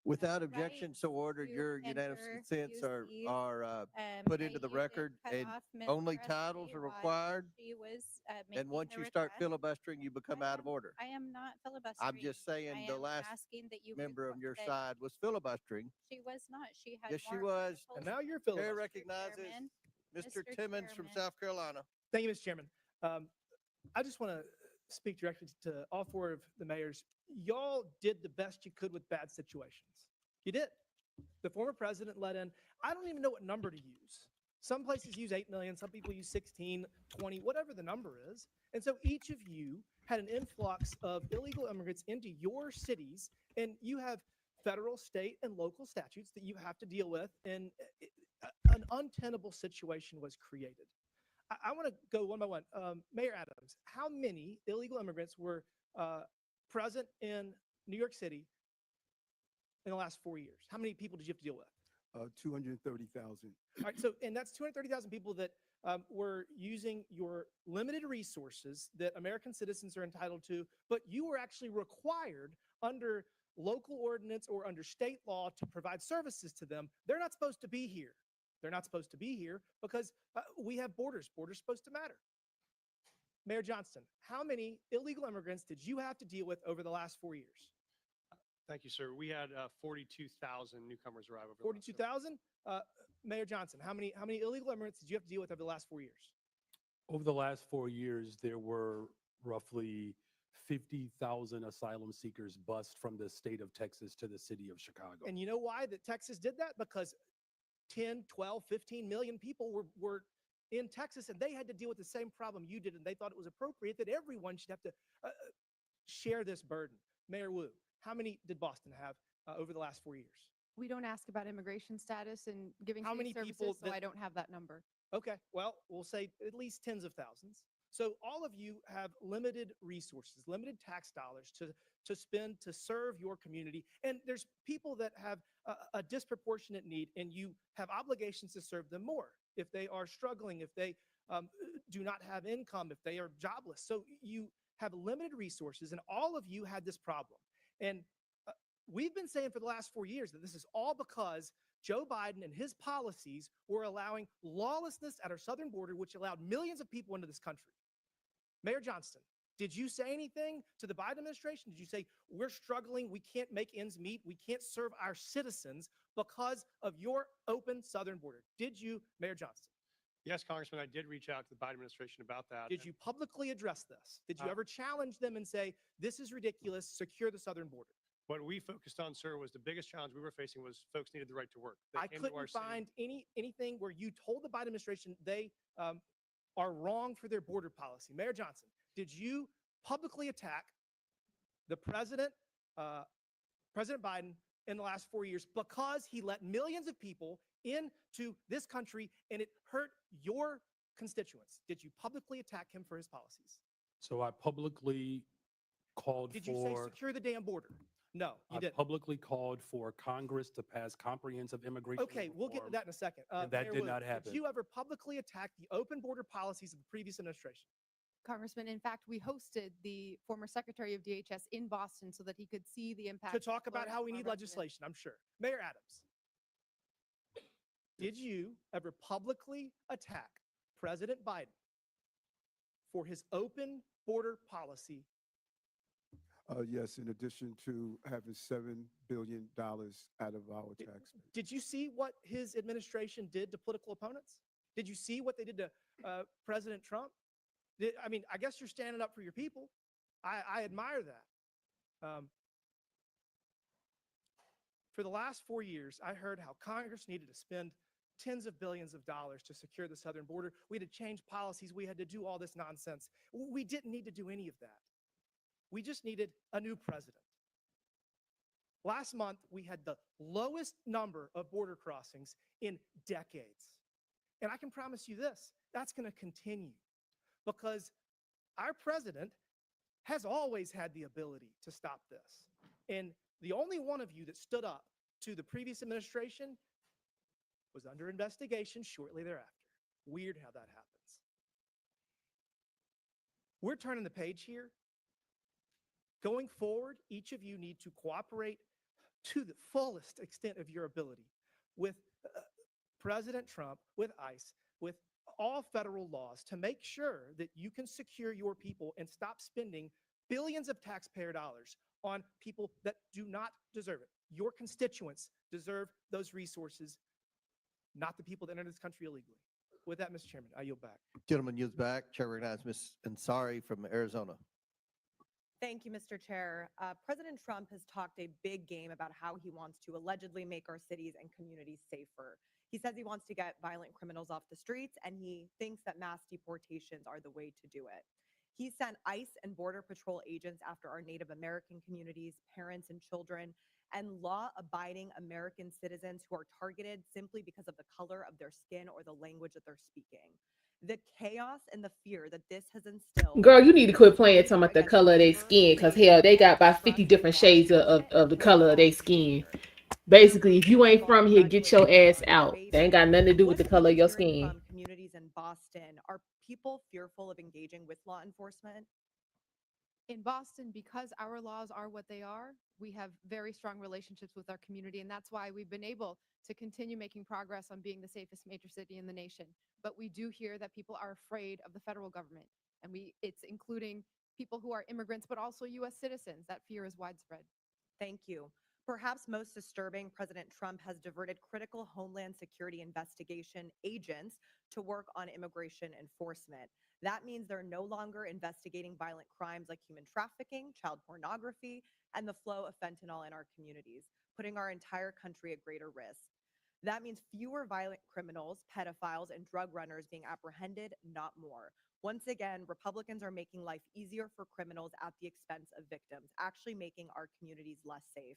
Speaker 17: Without objection, so ordered,
Speaker 11: to
Speaker 17: your unanimous
Speaker 11: enter,
Speaker 17: consents
Speaker 11: use these.
Speaker 17: are put into the
Speaker 11: You did
Speaker 17: record,
Speaker 11: cut
Speaker 17: and
Speaker 11: off Ms.
Speaker 17: only
Speaker 11: Presley
Speaker 17: titles are
Speaker 11: while
Speaker 17: required.
Speaker 11: She was
Speaker 17: And
Speaker 11: making
Speaker 17: once
Speaker 11: the
Speaker 17: you start
Speaker 11: request.
Speaker 17: filibustering, you become out of order.
Speaker 11: I am not filibustering.
Speaker 17: I'm just saying
Speaker 11: I
Speaker 17: the
Speaker 11: am
Speaker 17: last
Speaker 11: asking that you
Speaker 17: member on your
Speaker 11: that
Speaker 17: side was filibustering.
Speaker 11: She was not. She had
Speaker 17: Yes, she
Speaker 11: more
Speaker 17: was.
Speaker 11: articles
Speaker 17: And now you're
Speaker 11: than
Speaker 17: Chair
Speaker 11: Mr.
Speaker 17: recognizes
Speaker 11: Chairman.
Speaker 17: Mr.
Speaker 11: Mr.
Speaker 17: Timmons from
Speaker 11: Chairman.
Speaker 17: South Carolina.
Speaker 3: Thank you, Mr. Chairman. I just want to speak directly to all 4 of the mayors. Y'all did the best you could with bad situations. You did. The former president let in, I don't even know what number to use. Some places use 8 million, some people use 16, 20, whatever the number is. And so each of you had an influx of illegal immigrants into your cities, and you have federal, state, and local statutes that you have to deal with, and an untenable situation was created. I want to go one by one. Mayor Adams, how many illegal immigrants were present in New York City in the last 4 years? How many people did you have to deal with?
Speaker 7: 230,000.
Speaker 3: All right, so, and that's 230,000 people that were using your limited resources that American citizens are entitled to, but you were actually required under local ordinance or under state law to provide services to them. They're not supposed to be here. They're not supposed to be here because we have borders. Borders supposed to matter. Mayor Johnston, how many illegal immigrants did you have to deal with over the last 4 years?
Speaker 8: Thank you, sir. We had 42,000 newcomers arrive over.
Speaker 3: 42,000? Mayor Johnson, how many illegal immigrants did you have to deal with over the last 4 years?
Speaker 9: Over the last 4 years, there were roughly 50,000 asylum seekers bused from the state of Texas to the city of Chicago.
Speaker 3: And you know why that Texas did that? Because 10, 12, 15 million people were in Texas, and they had to deal with the same problem you did, and they thought it was appropriate that everyone should have to share this burden. Mayor Wu, how many did Boston have over the last 4 years?
Speaker 10: We don't ask about immigration status and giving
Speaker 3: How
Speaker 10: safe
Speaker 3: many
Speaker 10: services,
Speaker 3: people
Speaker 10: so
Speaker 3: that-
Speaker 10: I don't have that number.
Speaker 3: Okay, well, we'll say at least tens of thousands. So all of you have limited resources, limited tax dollars to spend to serve your community. And there's people that have a disproportionate need, and you have obligations to serve them more if they are struggling, if they do not have income, if they are jobless. So you have limited resources, and all of you had this problem. And we've been saying for the last 4 years that this is all because Joe Biden and his policies were allowing lawlessness at our southern border, which allowed millions of people into this country. Mayor Johnston, did you say anything to the Biden administration? Did you say, we're struggling, we can't make ends meet, we can't serve our citizens because of your open southern border? Did you, Mayor Johnston?
Speaker 8: Yes, Congressman, I did reach out to the Biden administration about that.
Speaker 3: Did you publicly address this? Did you ever challenge them and say, this is ridiculous, secure the southern border?
Speaker 8: What we focused on, sir, was the biggest challenge we were facing was folks needed the right to work. They
Speaker 3: I
Speaker 8: came to our
Speaker 3: couldn't
Speaker 8: city.
Speaker 3: find anything where you told the Biden administration they are wrong for their border policy. Mayor Johnson, did you publicly attack the president, President Biden, in the last 4 years because he let millions of people into this country and it hurt your constituents? Did you publicly attack him for his policies?
Speaker 9: So I publicly called
Speaker 3: Did you say
Speaker 9: for,
Speaker 3: secure the damn border? No, you
Speaker 9: I
Speaker 3: didn't.
Speaker 9: publicly called for Congress to pass comprehensive immigration
Speaker 3: Okay, we'll get to
Speaker 9: reform,
Speaker 3: that in a second.
Speaker 9: and that
Speaker 3: Mayor
Speaker 9: did
Speaker 3: Wood,
Speaker 9: not happen.
Speaker 3: Did you ever publicly attack the open border policies of the previous administration?
Speaker 10: Congressman, in fact, we hosted the former Secretary of DHS in Boston so that he could see the impact.
Speaker 3: To talk
Speaker 10: of
Speaker 3: about how we
Speaker 10: our
Speaker 3: need
Speaker 10: residents.
Speaker 3: legislation, I'm sure. Mayor Adams, did you ever publicly attack President Biden for his open border policy?
Speaker 7: Yes, in addition to having $7 billion out of our tax base.
Speaker 3: Did you see what his administration did to political opponents? Did you see what they did to President Trump? I mean, I guess you're standing up for your people. I admire that. For the last 4 years, I heard how Congress needed to spend tens of billions of dollars to secure the southern border. We had to change policies. We had to do all this nonsense. We didn't need to do any of that. We just needed a new president. Last month, we had the lowest number of border crossings in decades. And I can promise you this, that's going to continue because our president has always had the ability to stop this. And the only one of you that stood up to the previous administration was under investigation shortly thereafter. Weird how that happens. We're turning the page here. Going forward, each of you need to cooperate to the fullest extent of your ability with President Trump, with ICE, with all federal laws to make sure that you can secure your people and stop spending billions of taxpayer dollars on people that do not deserve it. Your constituents deserve those resources, not the people that enter this country illegally. With that, Mr. Chairman, I yield back.
Speaker 17: Gentleman yields back. Chair recognizes Ms. Ansari from Arizona.
Speaker 12: Thank you, Mr. Chair. President Trump has talked a big game about how he wants to allegedly make our cities and communities safer. He says he wants to get violent criminals off the streets, and he thinks that mass deportations are the way to do it. He sent ICE and Border Patrol agents after our Native American communities, parents and children, and law-abiding American citizens who are targeted simply because of the color of their skin or the language that they're speaking. The chaos and the fear that this has instilled.
Speaker 1: Girl, you need to quit playing talking about the color of their skin, because hell, they got about 50 different shades of the color of their skin. Basically, if you ain't from here, get your ass out. They ain't got nothing to do with the color of your skin.
Speaker 12: From communities in Boston, are people fearful of engaging with law enforcement?
Speaker 10: In Boston, because our laws are what they are, we have very strong relationships with our community, and that's why we've been able to continue making progress on being the safest major city in the nation. But we do hear that people are afraid of the federal government, and it's including people who are immigrants, but also U.S. citizens. That fear is widespread.
Speaker 12: Thank you. Perhaps most disturbing, President Trump has diverted critical Homeland Security investigation agents to work on immigration enforcement. That means they're no longer investigating violent crimes like human trafficking, child pornography, and the flow of fentanyl in our communities, putting our entire country at greater risk. That means fewer violent criminals, pedophiles, and drug runners being apprehended, not more. Once again, Republicans are making life easier for criminals at the expense of victims, actually making our communities less safe.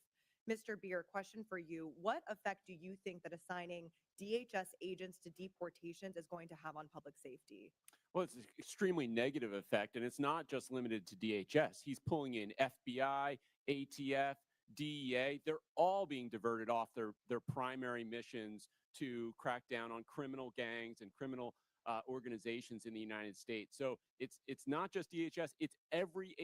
Speaker 12: Mr. Beer, question for you. What effect do you think that assigning DHS agents to deportations is going to have on public safety?
Speaker 22: Well, it's an extremely negative effect, and it's not just limited to DHS. He's pulling in FBI, ATF, DEA. They're all being diverted off their primary missions to crack down on criminal gangs and criminal organizations in the United States. So it's not just DHS, it's every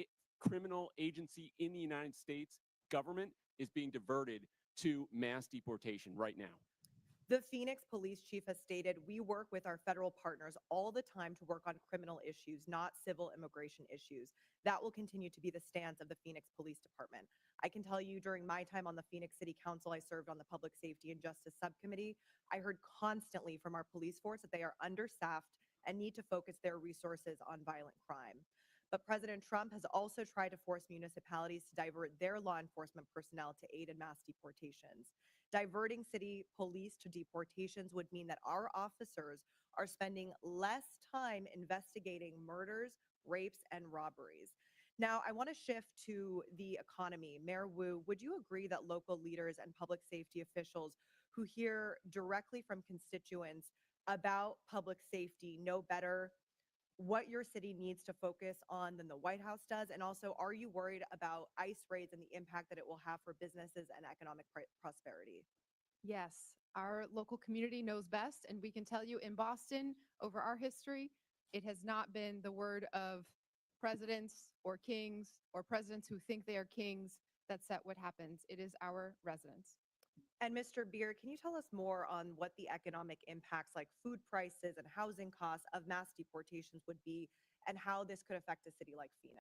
Speaker 22: criminal agency in the United States government is being diverted to mass deportation right now.
Speaker 12: The Phoenix police chief has stated, we work with our federal partners all the time to work on criminal issues, not civil immigration issues. That will continue to be the stance of the Phoenix Police Department. I can tell you during my time on the Phoenix City Council, I served on the Public Safety and Justice Subcommittee. I heard constantly from our police force that they are understaffed and need to focus their resources on violent crime. But President Trump has also tried to force municipalities to divert their law enforcement personnel to aid in mass deportations. Diverting city police to deportations would mean that our officers are spending less time investigating murders, rapes, and robberies. Now, I want to shift to the economy. Mayor Wu, would you agree that local leaders and public safety officials who hear directly from constituents about public safety know better what your city needs to focus on than the White House does? And also, are you worried about ICE raids and the impact that it will have for businesses and economic prosperity?
Speaker 10: Yes, our local community knows best, and we can tell you in Boston, over our history, it has not been the word of presidents or kings or presidents who think they are kings that set what happens. It is our residents.
Speaker 12: And Mr. Beer, can you tell us more on what the economic impacts like food prices and housing costs of mass deportations would be and how this could affect a city like Phoenix?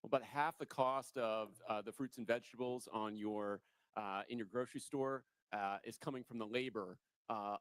Speaker 22: About half the cost of the fruits and vegetables on your in your grocery store is coming from the labor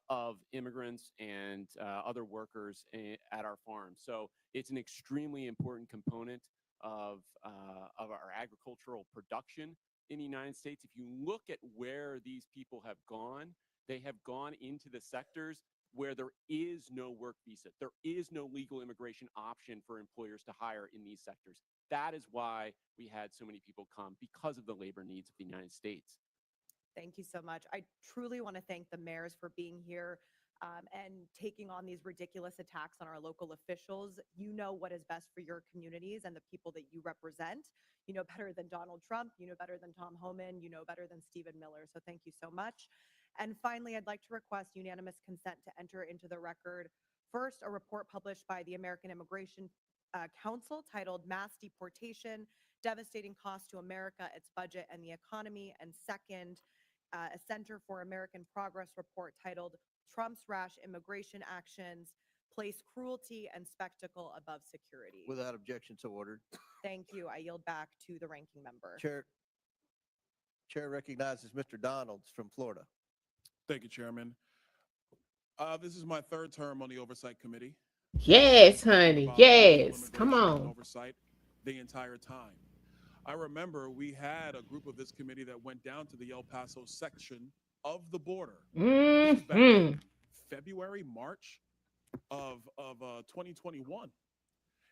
Speaker 22: of immigrants and other workers at our farms. So it's an extremely important component of our agricultural production in the United States. If you look at where these people have gone, they have gone into the sectors where there is no work visa. There is no legal immigration option for employers to hire in these sectors. That is why we had so many people come, because of the labor needs of the United States.
Speaker 12: Thank you so much. I truly want to thank the mayors for being here and taking on these ridiculous attacks on our local officials. You know what is best for your communities and the people that you represent. You know better than Donald Trump. You know better than Tom Homan. You know better than Stephen Miller. So thank you so much. And finally, I'd like to request unanimous consent to enter into the record, first, a report published by the American Immigration Council titled Mass Deportation, Devastating Cost to America, Its Budget, and the Economy. And second, a Center for American Progress report titled Trump's Rash Immigration Actions, Place Cruelty and Spectacle Above Security.
Speaker 17: Without objection, so ordered.
Speaker 12: Thank you. I yield back to the ranking member.
Speaker 17: Chair recognizes Mr. Donalds from Florida.
Speaker 2: Thank you, Chairman. This is my third term on the Oversight Committee.
Speaker 1: Yes, honey. Yes. Come on.
Speaker 2: Oversight the entire time. I remember we had a group of this committee that went down to the El Paso section of the border. This was back in February, March of 2021.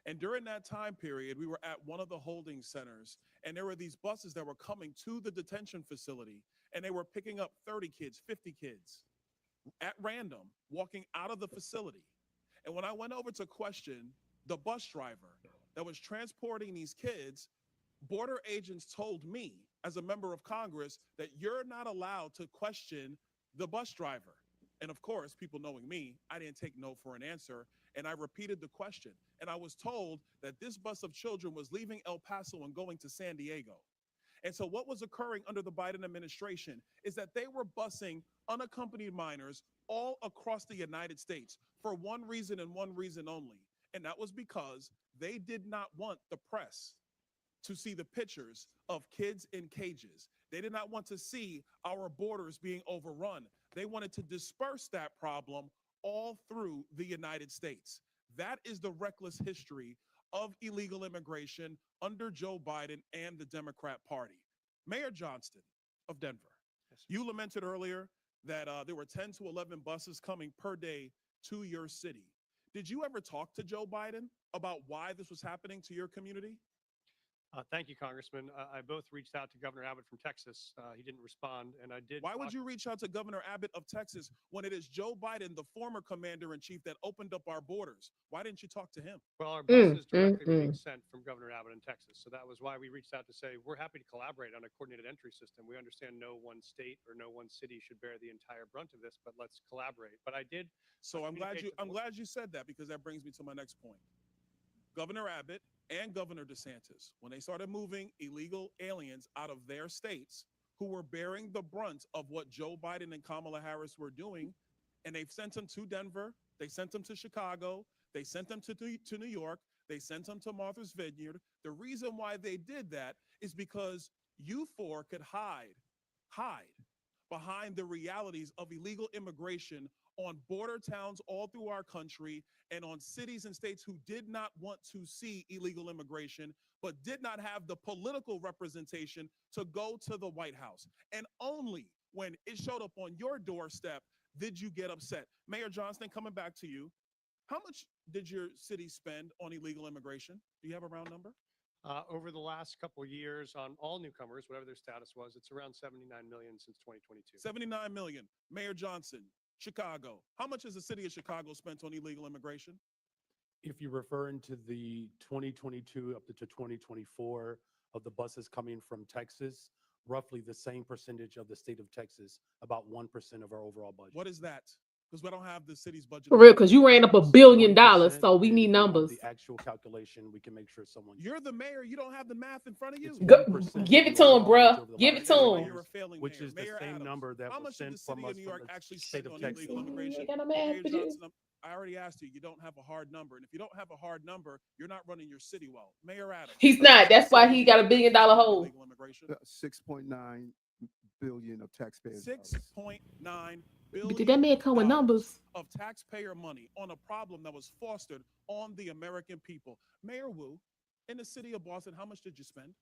Speaker 2: And during that time period, we were at one of the holding centers, and there were these buses that were coming to the detention facility, and they were picking up 30 kids, 50 kids at random, walking out of the facility. And when I went over to question the bus driver that was transporting these kids, border agents told me, as a member of Congress, that you're not allowed to question the bus driver. And of course, people knowing me, I didn't take no for an answer, and I repeated the question. And I was told that this bus of children was leaving El Paso and going to San Diego. And so what was occurring under the Biden administration is that they were busing unaccompanied minors all across the United States for one reason and one reason only. And that was because they did not want the press to see the pictures of kids in cages. They did not want to see our borders being overrun. They wanted to disperse that problem all through the United States. That is the reckless history of illegal immigration under Joe Biden and the Democrat Party. Mayor Johnston of Denver, you lamented earlier that there were 10 to 11 buses coming per day to your city. Did you ever talk to Joe Biden about why this was happening to your community?
Speaker 8: Thank you, Congressman. I both reached out to Governor Abbott from Texas. He didn't respond, and I did.
Speaker 2: Why would you reach out to Governor Abbott of Texas when it is Joe Biden, the former commander-in-chief, that opened up our borders? Why didn't you talk to him?
Speaker 8: Well, our buses directly were being sent from Governor Abbott in Texas. So that was why we reached out to say, we're happy to collaborate on a coordinated entry system. We understand no one state or no one city should bear the entire brunt of this, but let's collaborate. But I did.
Speaker 2: So I'm glad you said that, because that brings me to my next point. Governor Abbott and Governor DeSantis, when they started moving illegal aliens out of their states who were bearing the brunt of what Joe Biden and Kamala Harris were doing, and they've sent them to Denver, they sent them to Chicago, they sent them to New York, they sent them to Martha's Vineyard. The reason why they did that is because you four could hide behind the realities of illegal immigration on border towns all through our country and on cities and states who did not want to see illegal immigration, but did not have the political representation to go to the White House. And only when it showed up on your doorstep did you get upset. Mayor Johnston, coming back to you, how much did your city spend on illegal immigration? Do you have a round number?
Speaker 8: Over the last couple of years on all newcomers, whatever their status was, it's around 79 million since 2022.
Speaker 2: 79 million. Mayor Johnson, Chicago. How much has the city of Chicago spent on illegal immigration?
Speaker 9: If you're referring to the 2022 up to 2024 of the buses coming from Texas, roughly the same percentage of the state of Texas, about 1% of our overall budget.
Speaker 2: What is that? Because we don't have the city's budget.
Speaker 1: For real, because you ran up $1 billion, so we need numbers.
Speaker 9: The actual calculation, we can make sure someone.
Speaker 2: You're the mayor. You don't have the math in front of you.
Speaker 1: Give it to him, bruh. Give it to him.
Speaker 9: Which is the same number that was sent from us from the state of Texas.
Speaker 2: I already asked you. You don't have a hard number, and if you don't have a hard number, you're not running your city well. Mayor Adams.
Speaker 1: He's not. That's why he got $1 billion hole.
Speaker 7: 6.9 billion of taxpayers.
Speaker 2: 6.9 billion.
Speaker 1: But did that man come with numbers?
Speaker 2: Of taxpayer money on a problem that was fostered on the American people. Mayor Wu, in the city of Boston, how much did you spend?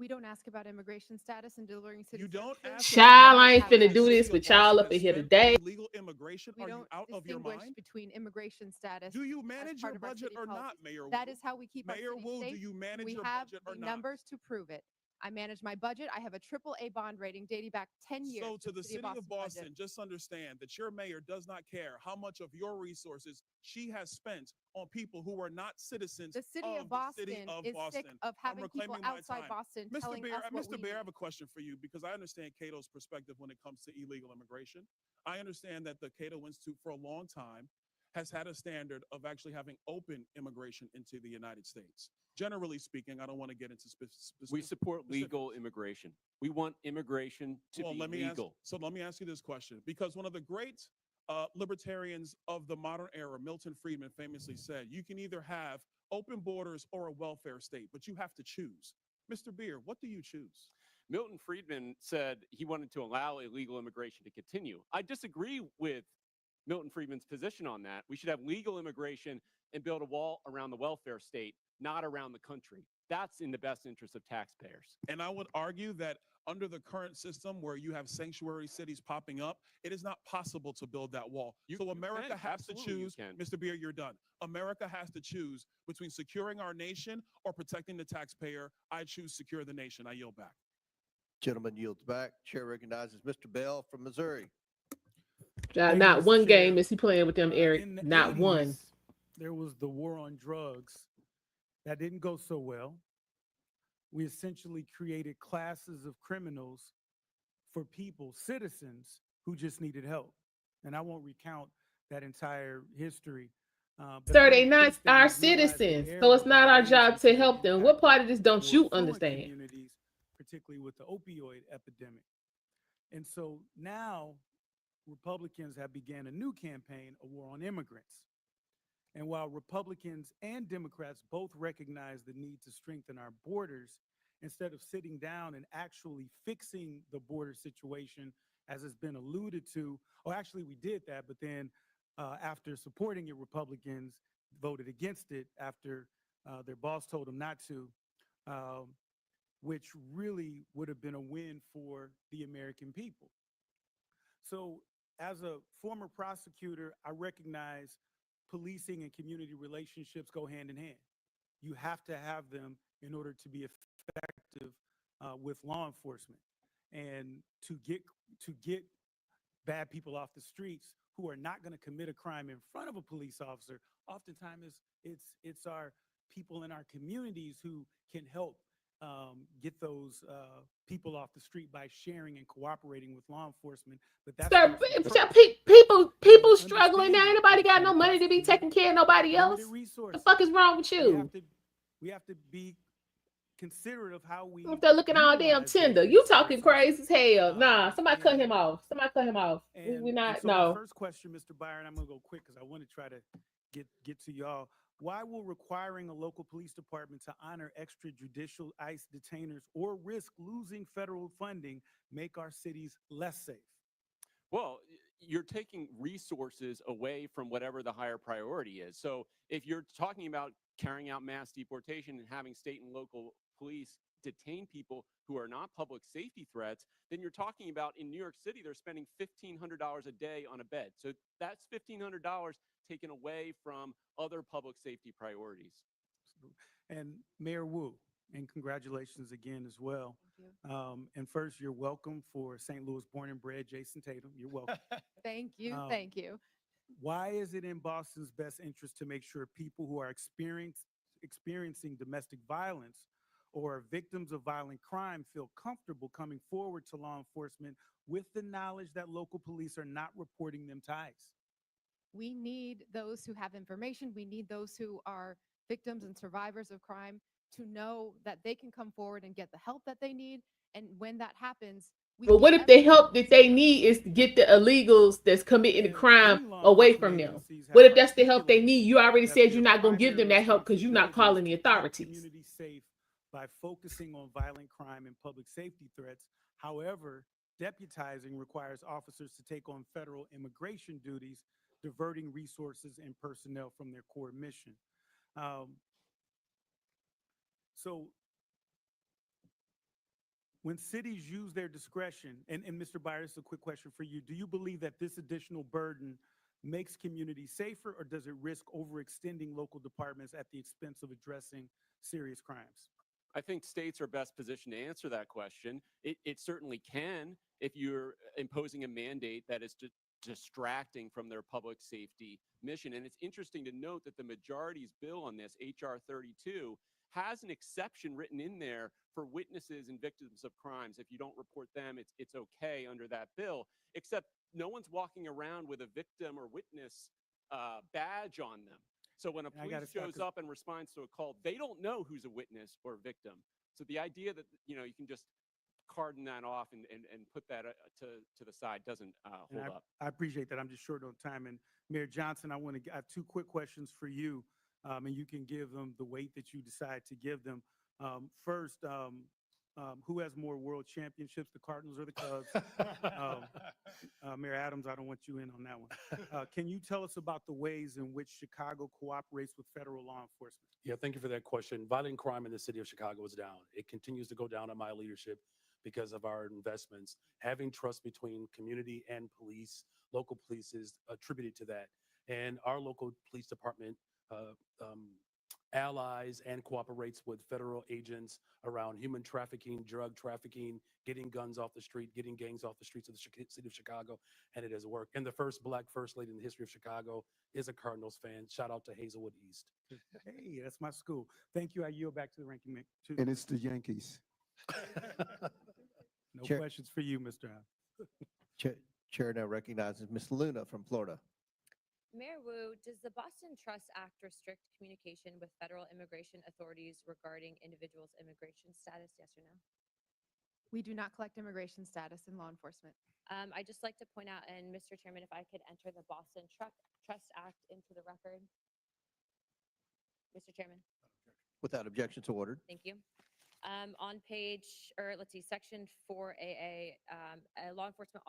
Speaker 10: We don't ask about immigration status and delivering
Speaker 2: You
Speaker 10: citizenship.
Speaker 2: don't ask
Speaker 1: Child,
Speaker 2: about
Speaker 1: I ain't
Speaker 2: how much
Speaker 1: finna do
Speaker 2: the
Speaker 1: this
Speaker 2: city
Speaker 1: with
Speaker 2: of
Speaker 1: y'all
Speaker 2: Boston
Speaker 1: up in
Speaker 2: has
Speaker 1: here
Speaker 2: spent
Speaker 1: today.
Speaker 2: on illegal immigration.
Speaker 10: We
Speaker 2: Are you
Speaker 10: don't
Speaker 2: out of your
Speaker 10: distinguish
Speaker 2: mind?
Speaker 10: between immigration status.
Speaker 2: Do you
Speaker 10: as
Speaker 2: manage your
Speaker 10: part of our
Speaker 2: budget
Speaker 10: city
Speaker 2: or not,
Speaker 10: policies.
Speaker 2: Mayor Wu?
Speaker 10: That is how we keep
Speaker 2: Mayor
Speaker 10: our city
Speaker 2: Wu, do
Speaker 10: safe.
Speaker 2: you manage
Speaker 10: We
Speaker 2: your
Speaker 10: have
Speaker 2: budget
Speaker 10: the
Speaker 2: or not?
Speaker 10: numbers to prove it. I manage my budget. I have a AAA bond rating dating back 10 years.
Speaker 2: So to the
Speaker 10: city
Speaker 2: city of Boston,
Speaker 10: budget.
Speaker 2: just understand that your mayor does not care how much of your resources she has spent on people who are not citizens
Speaker 10: The city
Speaker 2: of
Speaker 10: of
Speaker 2: the city
Speaker 10: Boston
Speaker 2: of
Speaker 10: is
Speaker 2: Boston.
Speaker 10: sick of
Speaker 2: I'm
Speaker 10: having people
Speaker 2: reclaiming my
Speaker 10: outside
Speaker 2: time.
Speaker 10: Boston
Speaker 2: Mr.
Speaker 10: telling
Speaker 2: Bear,
Speaker 10: us what
Speaker 2: Mr.
Speaker 10: we
Speaker 2: Bear, I
Speaker 10: need.
Speaker 2: have a question for you because I understand Cato's perspective when it comes to illegal immigration. I understand that the Cato Institute for a long time has had a standard of actually having open immigration into the United States. Generally speaking, I don't want to get into specifics.
Speaker 22: We support legal immigration. We want immigration to be legal.
Speaker 2: Let me ask you this question, because one of the great libertarians of the modern era, Milton Friedman, famously said, you can either have open borders or a welfare state, but you have to choose. Mr. Beer, what do you choose?
Speaker 22: Milton Friedman said he wanted to allow illegal immigration to continue. I disagree with Milton Friedman's position on that. We should have legal immigration and build a wall around the welfare state, not around the country. That's in the best interest of taxpayers.
Speaker 2: And I would argue that under the current system where you have sanctuary cities popping up, it is not possible to build that wall. So America has to choose. Mr. Beer, you're done. America has to choose between securing our nation or protecting the taxpayer. I choose secure the nation. I yield back.
Speaker 17: Gentleman yields back. Chair recognizes Mr. Bell from Missouri.
Speaker 1: Not one game is he playing with them, Eric.
Speaker 13: In the
Speaker 1: Not
Speaker 13: 80s,
Speaker 1: one.
Speaker 13: There was the war on drugs that didn't go so well. We essentially created classes of criminals for people, citizens, who just needed help. And I won't recount that entire history. But I
Speaker 1: Sir, they
Speaker 13: don't
Speaker 1: not
Speaker 13: think that
Speaker 1: our
Speaker 13: we realize the
Speaker 1: citizens, so
Speaker 13: error
Speaker 1: it's
Speaker 13: of
Speaker 1: not
Speaker 13: our
Speaker 1: our
Speaker 13: ways
Speaker 1: job to
Speaker 13: until it
Speaker 1: help them. What part of this don't
Speaker 13: more
Speaker 1: you
Speaker 13: affluent
Speaker 1: understand?
Speaker 13: communities, particularly with the opioid epidemic. And so now Republicans have began a new campaign, a war on immigrants. And while Republicans and Democrats both recognize the need to strengthen our borders, instead of sitting down and actually fixing the border situation, as has been alluded to, or actually we did that, but then after supporting it, Republicans voted against it after their boss told them not to, which really would have been a win for the American people. So as a former prosecutor, I recognize policing and community relationships go hand in hand. You have to have them in order to be effective with law enforcement. And to get bad people off the streets who are not going to commit a crime in front of a police officer, oftentimes it's our people in our communities who can help get those people off the street by sharing and cooperating with law enforcement. But that's
Speaker 1: Sir, people struggling now. Ain't nobody got no money to be taking care of nobody else. The fuck is wrong with you?
Speaker 13: We have to be considerate of how we.
Speaker 1: If they're looking all damn tender, you talking crazy as hell. Nah, somebody cut him off. Somebody cut him off. We not
Speaker 13: so
Speaker 1: no.
Speaker 13: My first question, Mr. Byron, I'm gonna go quick because I want to try to get to y'all. Why will requiring a local police department to honor extrajudicial ICE detainers or risk losing federal funding make our cities less safe?
Speaker 22: Well, you're taking resources away from whatever the higher priority is. So if you're talking about carrying out mass deportation and having state and local police detain people who are not public safety threats, then you're talking about in New York City, they're spending $1,500 a day on a bed. So that's $1,500 taken away from other public safety priorities.
Speaker 13: And Mayor Wu, and congratulations again as well. And first, you're welcome for St. Louis born and bred Jason Tatum. You're welcome.
Speaker 10: Thank you. Thank you.
Speaker 13: Why is it in Boston's best interest to make sure people who are experiencing domestic violence or are victims of violent crime feel comfortable coming forward to law enforcement with the knowledge that local police are not reporting them to ICE?
Speaker 10: We need those who have information. We need those who are victims and survivors of crime to know that they can come forward and get the help that they need. And when that happens,
Speaker 1: But what if the help that they need is to get the illegals that's committing the crime away from them? What if that's the help they need? You already said you're not going to give them that help because you're not calling the authorities.
Speaker 13: Community safe by focusing on violent crime and public safety threats. However, deputizing requires officers to take on federal immigration duties, diverting resources and personnel from their core mission. So when cities use their discretion, and Mr. Byers, a quick question for you. Do you believe that this additional burden makes communities safer, or does it risk overextending local departments at the expense of addressing serious crimes?
Speaker 22: I think states are best positioned to answer that question. It certainly can if you're imposing a mandate that is distracting from their public safety mission. And it's interesting to note that the majority's bill on this, H.R. 32, has an exception written in there for witnesses and victims of crimes. If you don't report them, it's okay under that bill, except no one's walking around with a victim or witness badge on them. So when a police shows up and responds to a call, they don't know who's a witness or a victim. So the idea that, you can just cordon that off and put that to the side doesn't hold up.
Speaker 13: I appreciate that. I'm just short on time. And Mayor Johnston, I have two quick questions for you, and you can give them the weight that you decide to give them. First, who has more world championships, the Cardinals or the Cubs? Mayor Adams, I don't want you in on that one. Can you tell us about the ways in which Chicago cooperates with federal law enforcement?
Speaker 9: Yeah, thank you for that question. Violent crime in the city of Chicago is down. It continues to go down in my leadership because of our investments. Having trust between community and police, local police, is attributed to that. And our local police department allies and cooperates with federal agents around human trafficking, drug trafficking, getting guns off the street, getting gangs off the streets of the city of Chicago, and it has worked. And the first Black First Lady in the history of Chicago is a Cardinals fan. Shout out to Hazelwood East.
Speaker 13: Hey, that's my school. Thank you. I yield back to the ranking member.
Speaker 7: And it's the Yankees.
Speaker 13: No
Speaker 17: Chair-
Speaker 13: questions for you, Mr. Howe.
Speaker 17: Chair now recognizes Ms. Luna from Florida.
Speaker 14: Mayor Wu, does the Boston Trust Act restrict communication with federal immigration authorities regarding individuals' immigration status, yes or no?
Speaker 10: We do not collect immigration status in law enforcement.
Speaker 14: I'd just like to point out, and Mr. Chairman, if I could enter the Boston Trust Act into the record. Mr. Chairman.
Speaker 17: Without objection to ordered.
Speaker 14: Thank you. On section 4AA, a law enforcement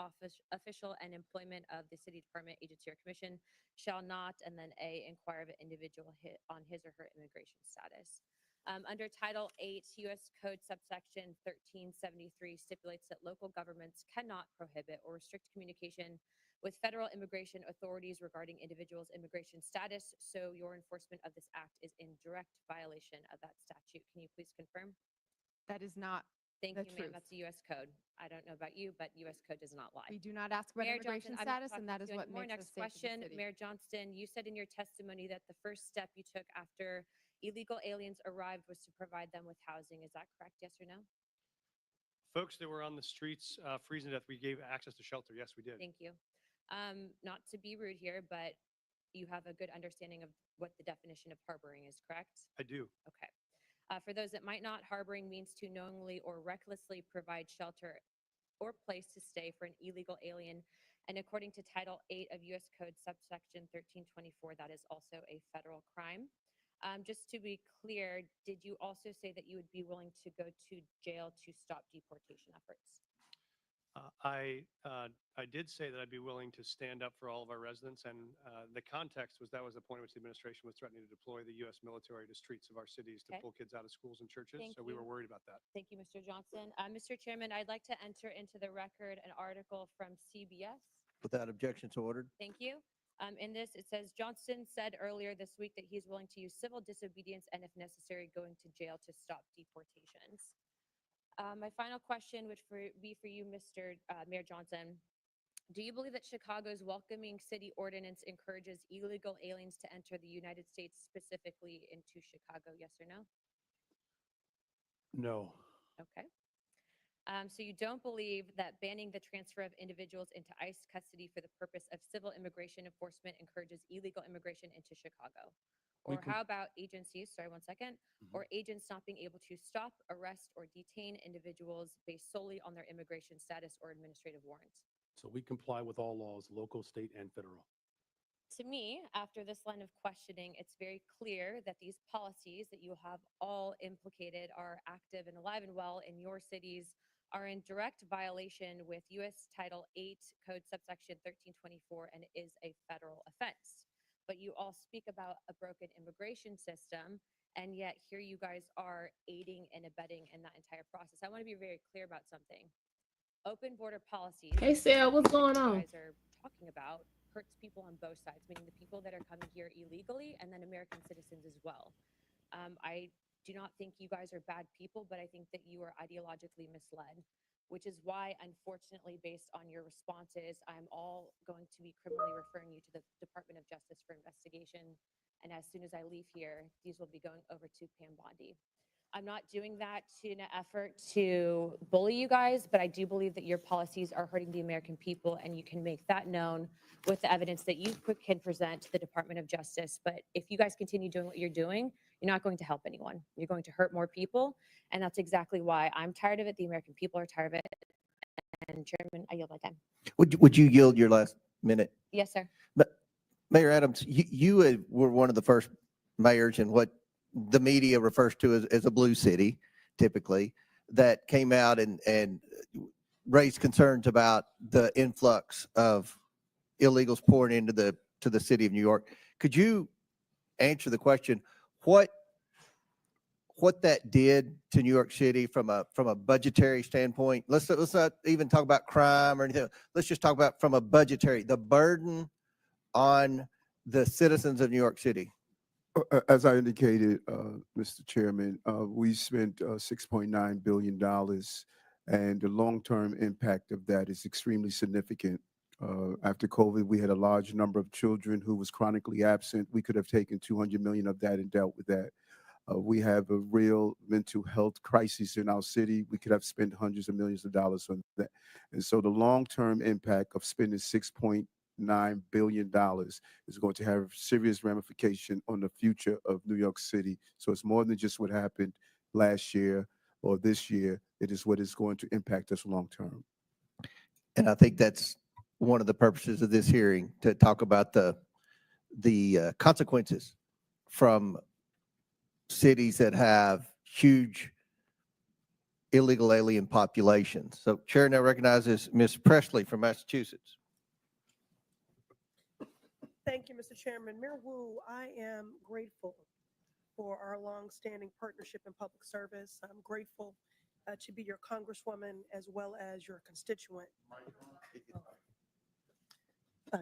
Speaker 14: official and employment of the city department, agency, or commission shall not, and then A, inquire of an individual on his or her immigration status. Under Title 8, U.S. Code subsection 1373 stipulates that local governments cannot prohibit or restrict communication with federal immigration authorities regarding individuals' immigration status, so your enforcement of this act is in direct violation of that statute. Can you please confirm?
Speaker 10: That is not
Speaker 14: Thank
Speaker 10: the
Speaker 14: you, ma'am.
Speaker 10: truth.
Speaker 14: That's the U.S. Code. I don't know about you, but U.S. Code does not lie.
Speaker 10: We do not ask about
Speaker 14: Mayor
Speaker 10: immigration
Speaker 14: Johnson, I'm not
Speaker 10: status, and
Speaker 14: talking
Speaker 10: that is
Speaker 14: to you
Speaker 10: what
Speaker 14: anymore.
Speaker 10: makes
Speaker 14: Next
Speaker 10: us safe as a
Speaker 14: question,
Speaker 10: city.
Speaker 14: Mayor Johnston, you said in your testimony that the first step you took after illegal aliens arrived was to provide them with housing. Is that correct? Yes or no?
Speaker 8: Folks that were on the streets freezing to death, we gave access to shelter. Yes, we did.
Speaker 14: Thank you. Not to be rude here, but you have a good understanding of what the definition of harboring is, correct?
Speaker 8: I do.
Speaker 14: Okay. For those that might not, harboring means to knowingly or recklessly provide shelter or place to stay for an illegal alien. And according to Title 8 of U.S. Code subsection 1324, that is also a federal crime. Just to be clear, did you also say that you would be willing to go to jail to stop deportation efforts?
Speaker 8: I did say that I'd be willing to stand up for all of our residents, and the context was that was the point at which the administration was threatening to deploy the U.S. military to streets of our cities to
Speaker 14: Okay.
Speaker 8: pull kids out of schools and churches.
Speaker 14: Thank
Speaker 8: So we
Speaker 14: you.
Speaker 8: were worried about that.
Speaker 14: Thank you, Mr. Johnson. Mr. Chairman, I'd like to enter into the record an article from CBS.
Speaker 17: Without objection to ordered.
Speaker 14: Thank you. In this, it says, Johnston said earlier this week that he's willing to use civil disobedience and, if necessary, going to jail to stop deportations. My final question would be for you, Mr. Mayor Johnson. Do you believe that Chicago's welcoming city ordinance encourages illegal aliens to enter the United States, specifically into Chicago? Yes or no?
Speaker 9: No.
Speaker 14: Okay. So you don't believe that banning the transfer of individuals into ICE custody for the purpose of civil immigration enforcement encourages illegal immigration into Chicago?
Speaker 9: We
Speaker 14: Or
Speaker 9: can-
Speaker 14: how about agencies, sorry, 1 second, or agents not being able to stop, arrest, or detain individuals based solely on their immigration status or administrative warrants?
Speaker 9: So we comply with all laws, local, state, and federal.
Speaker 14: To me, after this line of questioning, it's very clear that these policies that you have all implicated are active and alive and well in your cities, are in direct violation with U.S. Title 8 Code subsection 1324, and is a federal offense. But you all speak about a broken immigration system, And yet here you guys are aiding and abetting in that entire process. I want to be very clear about something. Open border policies.
Speaker 1: Hey, Sal, what's going
Speaker 14: you
Speaker 1: on?
Speaker 14: guys are talking about hurts people on both sides, meaning the people that are coming here illegally and then American citizens as well. I do not think you guys are bad people, but I think that you are ideologically misled, which is why, unfortunately, based on your responses, I'm all going to be criminally referring you to the Department of Justice for investigation. And as soon as I leave here, these will be going over to Pam Bondi. I'm not doing that in an effort to bully you guys, but I do believe that your policies are hurting the American people, and you can make that known with the evidence that you can present to the Department of Justice. But if you guys continue doing what you're doing, you're not going to help anyone. You're going to hurt more people, and that's exactly why I'm tired of it. The American people are tired of it. And Chairman, I yield my time.
Speaker 17: Would you yield your last minute?
Speaker 14: Yes, sir.
Speaker 17: But Mayor Adams, you were one of the first mayors in what the media refers to as a blue city, typically, that came out and raised concerns about the influx of illegals pouring into the city of New York. Could you answer the question, what that did to New York City from a budgetary standpoint? Let's not even talk about crime or anything. Let's just talk about from a budgetary, the burden on the citizens of New York City.
Speaker 7: As I indicated, Mr. Chairman, we spent $6.9 billion, and the long-term impact of that is extremely significant. After COVID, we had a large number of children who was chronically absent. We could have taken 200 million of that and dealt with that. We have a real mental health crisis in our city. We could have spent hundreds of millions of dollars on that. And so the long-term impact of spending $6.9 billion is going to have serious ramification on the future of New York City. So it's more than just what happened last year or this year. It is what is going to impact us long-term.
Speaker 17: And I think that's one of the purposes of this hearing, to talk about the consequences from cities that have huge illegal alien populations. So Chair now recognizes Ms. Presley from Massachusetts.
Speaker 19: Thank you, Mr. Chairman. Mayor Wu, I am grateful for our longstanding partnership in public service. I'm grateful to be your congresswoman as well as your constituent.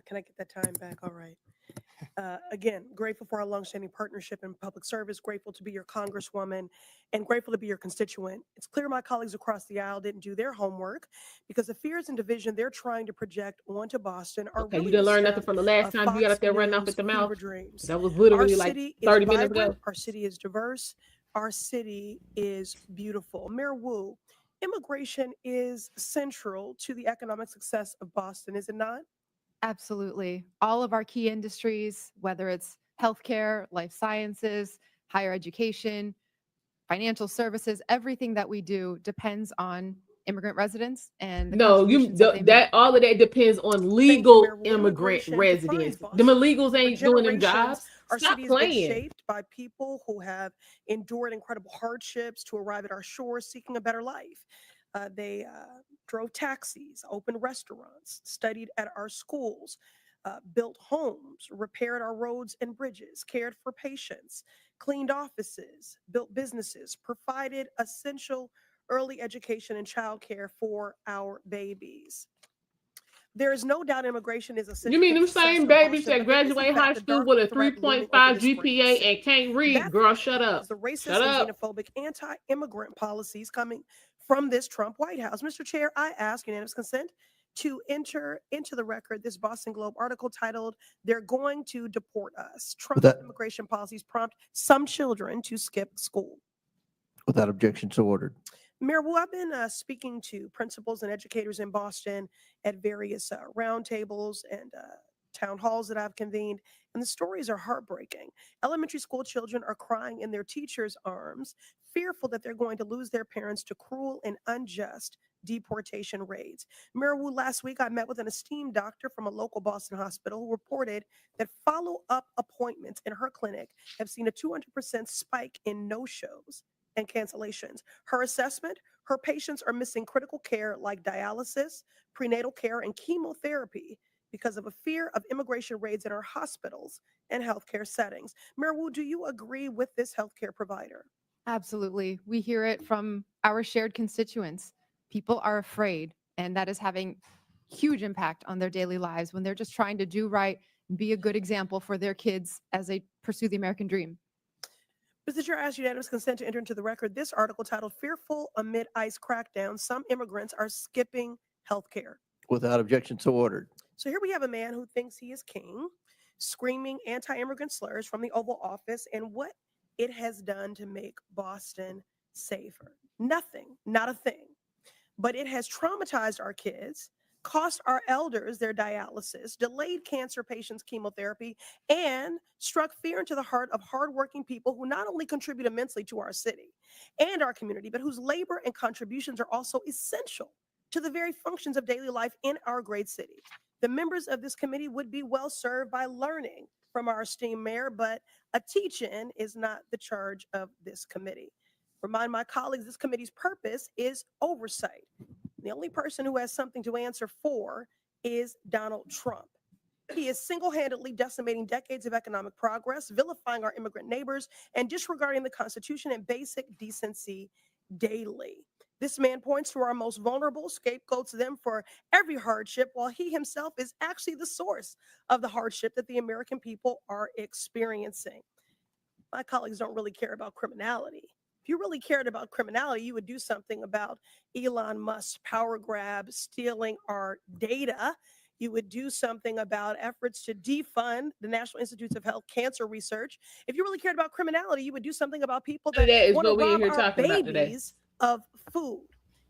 Speaker 19: Can I get that time back? All right. Again, grateful for our longstanding partnership in public service, grateful to be your congresswoman, and grateful to be your constituent. It's clear my colleagues across the aisle didn't do their homework, because the fears and division they're trying to project onto Boston are
Speaker 1: Okay,
Speaker 19: really
Speaker 1: you didn't
Speaker 19: the
Speaker 1: learn nothing
Speaker 19: stuff
Speaker 1: from the last
Speaker 19: of
Speaker 1: time you got
Speaker 19: Fox
Speaker 1: up there running off
Speaker 19: News
Speaker 1: at the mouth.
Speaker 19: fever dreams.
Speaker 1: That was
Speaker 19: Our
Speaker 1: literally like
Speaker 19: city
Speaker 1: 30
Speaker 19: is
Speaker 1: minutes
Speaker 19: vibrant,
Speaker 1: ago.
Speaker 19: our city is diverse, our city is beautiful. Mayor Wu, immigration is central to the economic success of Boston, is it not?
Speaker 10: Absolutely. All of our key industries, whether it's healthcare, life sciences, higher education, financial services, everything that we do depends on immigrant residents and the
Speaker 1: No,
Speaker 10: contributions that they make.
Speaker 1: all of that depends on legal immigrant residents. Them illegals ain't doing them jobs.
Speaker 19: Our
Speaker 1: Stop
Speaker 19: city has been
Speaker 1: playing.
Speaker 19: shaped by people who have endured incredible hardships to arrive at our shores seeking a better life. They drove taxis, opened restaurants, studied at our schools, built homes, repaired our roads and bridges, cared for patients, cleaned offices, built businesses, provided essential early education and childcare for our babies. There is no doubt immigration is essential.
Speaker 1: You mean
Speaker 19: to
Speaker 1: them
Speaker 19: the success
Speaker 1: same
Speaker 19: of
Speaker 1: babies
Speaker 19: Boston,
Speaker 1: that
Speaker 19: but there is, in
Speaker 1: graduate
Speaker 19: fact,
Speaker 1: high
Speaker 19: a
Speaker 1: school
Speaker 19: dark
Speaker 1: with a
Speaker 19: threat looming
Speaker 1: 3.5
Speaker 19: over this great
Speaker 1: GPA
Speaker 19: city.
Speaker 1: and can't read?
Speaker 19: That
Speaker 1: Girl,
Speaker 19: threat
Speaker 1: shut up.
Speaker 19: is the racist
Speaker 1: Shut
Speaker 19: and
Speaker 1: up.
Speaker 19: xenophobic anti-immigrant policies coming from this Trump White House. Mr. Chair, I ask unanimous consent to enter into the record this Boston Globe article titled, "They're Going to Deport Us. Trump's immigration policies prompt some children to skip school."
Speaker 17: Without objection, so ordered.
Speaker 19: Mayor Wu, I've been speaking to principals and educators in Boston at various roundtables and town halls that I've convened, and the stories are heartbreaking. Elementary school children are crying in their teachers' arms, fearful that they're going to lose their parents to cruel and unjust deportation raids. Mayor Wu, last week I met with an esteemed doctor from a local Boston hospital who reported that follow-up appointments in her clinic have seen a 200% spike in no-shows and cancellations. Her assessment, her patients are missing critical care like dialysis, prenatal care, and chemotherapy because of a fear of immigration raids in our hospitals and healthcare settings. Mayor Wu, do you agree with this healthcare provider?
Speaker 10: Absolutely. We hear it from our shared constituents. People are afraid, and that is having huge impact on their daily lives when they're just trying to do right and be a good example for their kids as they pursue the American dream.
Speaker 19: Mr. Chair, I ask unanimous consent to enter into the record this article titled Fearful Amid ICE Crackdown, Some Immigrants Are Skipping Healthcare.
Speaker 17: Without objection, so ordered.
Speaker 19: So here we have a man who thinks he is king, screaming anti-immigrant slurs from the Oval Office and what it has done to make Boston safer. Nothing, not a thing. But it has traumatized our kids, cost our elders their dialysis, delayed cancer patients' chemotherapy, and struck fear into the heart of hardworking people who not only contribute immensely to our city and our community, but whose labor and contributions are also essential to the very functions of daily life in our great city. The members of this committee would be well served by learning from our esteemed mayor, but a teach-in is not the charge of this committee. Remind my colleagues, this committee's purpose is oversight. The only person who has something to answer for is Donald Trump. He is single-handedly decimating decades of economic progress, vilifying our immigrant neighbors, and disregarding the Constitution and basic decency daily. This man points to our most vulnerable, scapegoats them for every hardship, while he himself is actually the source of the hardship that the American people are experiencing. My colleagues don't really care about criminality. If you really cared about criminality, you would do something about Elon Musk's power grab, stealing our data. You would do something about efforts to defund the National Institutes of Health cancer research. If you really cared about criminality, you would do something about people that
Speaker 1: That is
Speaker 19: want to
Speaker 1: what we're
Speaker 19: rob
Speaker 1: here
Speaker 19: our
Speaker 1: talking about today.
Speaker 19: babies of food.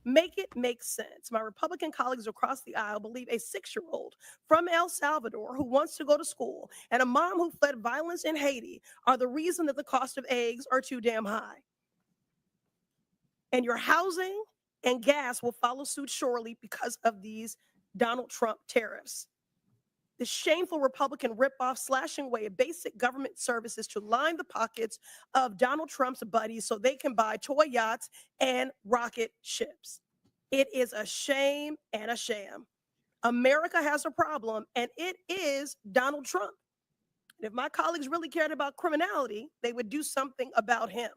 Speaker 19: Make it make sense. My Republican colleagues across the aisle believe a 6-year-old from El Salvador who wants to go to school and a mom who fled violence in Haiti are the reason that the cost of eggs are too damn high. And your housing and gas will follow suit shortly because of these Donald Trump tariffs. The shameful Republican ripoff slashing away at basic government services to line the pockets of Donald Trump's buddies so they can buy toy yachts and rocket ships. It is a shame and a sham. America has a problem, and it is Donald Trump. And if my colleagues really cared about criminality, they would do something about him.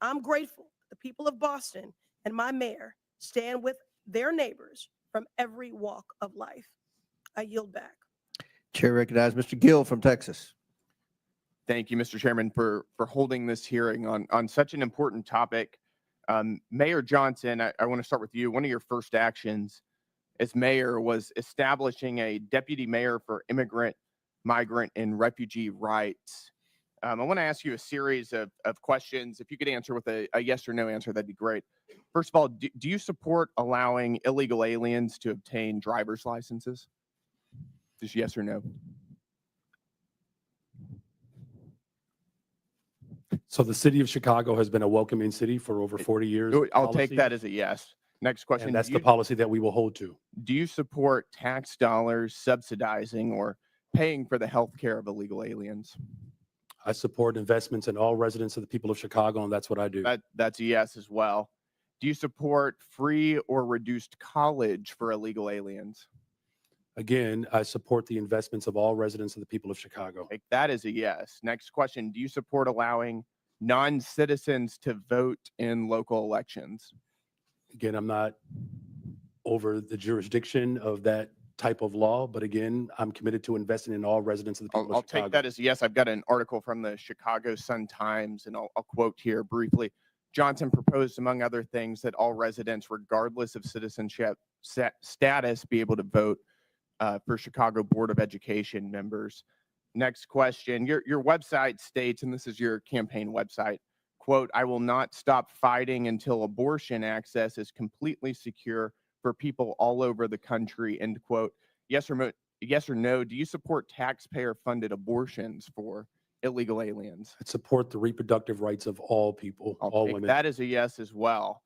Speaker 19: I'm grateful the people of Boston and my mayor stand with their neighbors from every walk of life. I yield back.
Speaker 17: Chair recognizes Mr. Gill from Texas.
Speaker 22: Thank you, Mr. Chairman, for holding this hearing on such an important topic. Mayor Johnston, I want to start with you. One of your first actions as mayor was establishing a deputy mayor for immigrant, migrant, and refugee rights. I want to ask you a series of questions. If you could answer with a yes or no answer, that'd be great. First of all, do you support allowing illegal aliens to obtain driver's licenses? Just yes or no?
Speaker 9: So the city of Chicago has been a welcoming city for over 40 years.
Speaker 22: I'll take that as a yes. Next question.
Speaker 9: And that's the policy that we will hold to.
Speaker 22: Do you support tax dollars subsidizing or paying for the health care of illegal aliens?
Speaker 9: I support investments in all residents of the people of Chicago, and that's what I do.
Speaker 22: That's a yes as well. Do you support free or reduced college for illegal aliens?
Speaker 9: Again, I support the investments of all residents of the people of Chicago.
Speaker 22: That is a yes. Next question. Do you support allowing non-citizens to vote in local elections?
Speaker 9: Again, I'm not over the jurisdiction of that type of law, but again, I'm committed to investing in all residents of the people
Speaker 22: I'll
Speaker 9: of Chicago.
Speaker 22: take that as a yes. I've got an article from the Chicago Sun-Times, and I'll quote here briefly. Johnson proposed, among other things, that all residents, regardless of citizenship status, be able to vote for Chicago Board of Education members. Next question. Your website states, and this is your campaign website, quote, "I will not stop fighting until abortion access is completely secure for people all over the country," end quote. Yes or no, do you support taxpayer-funded abortions for illegal aliens?
Speaker 9: I support the reproductive rights of all people, all women.
Speaker 22: That is a yes as well.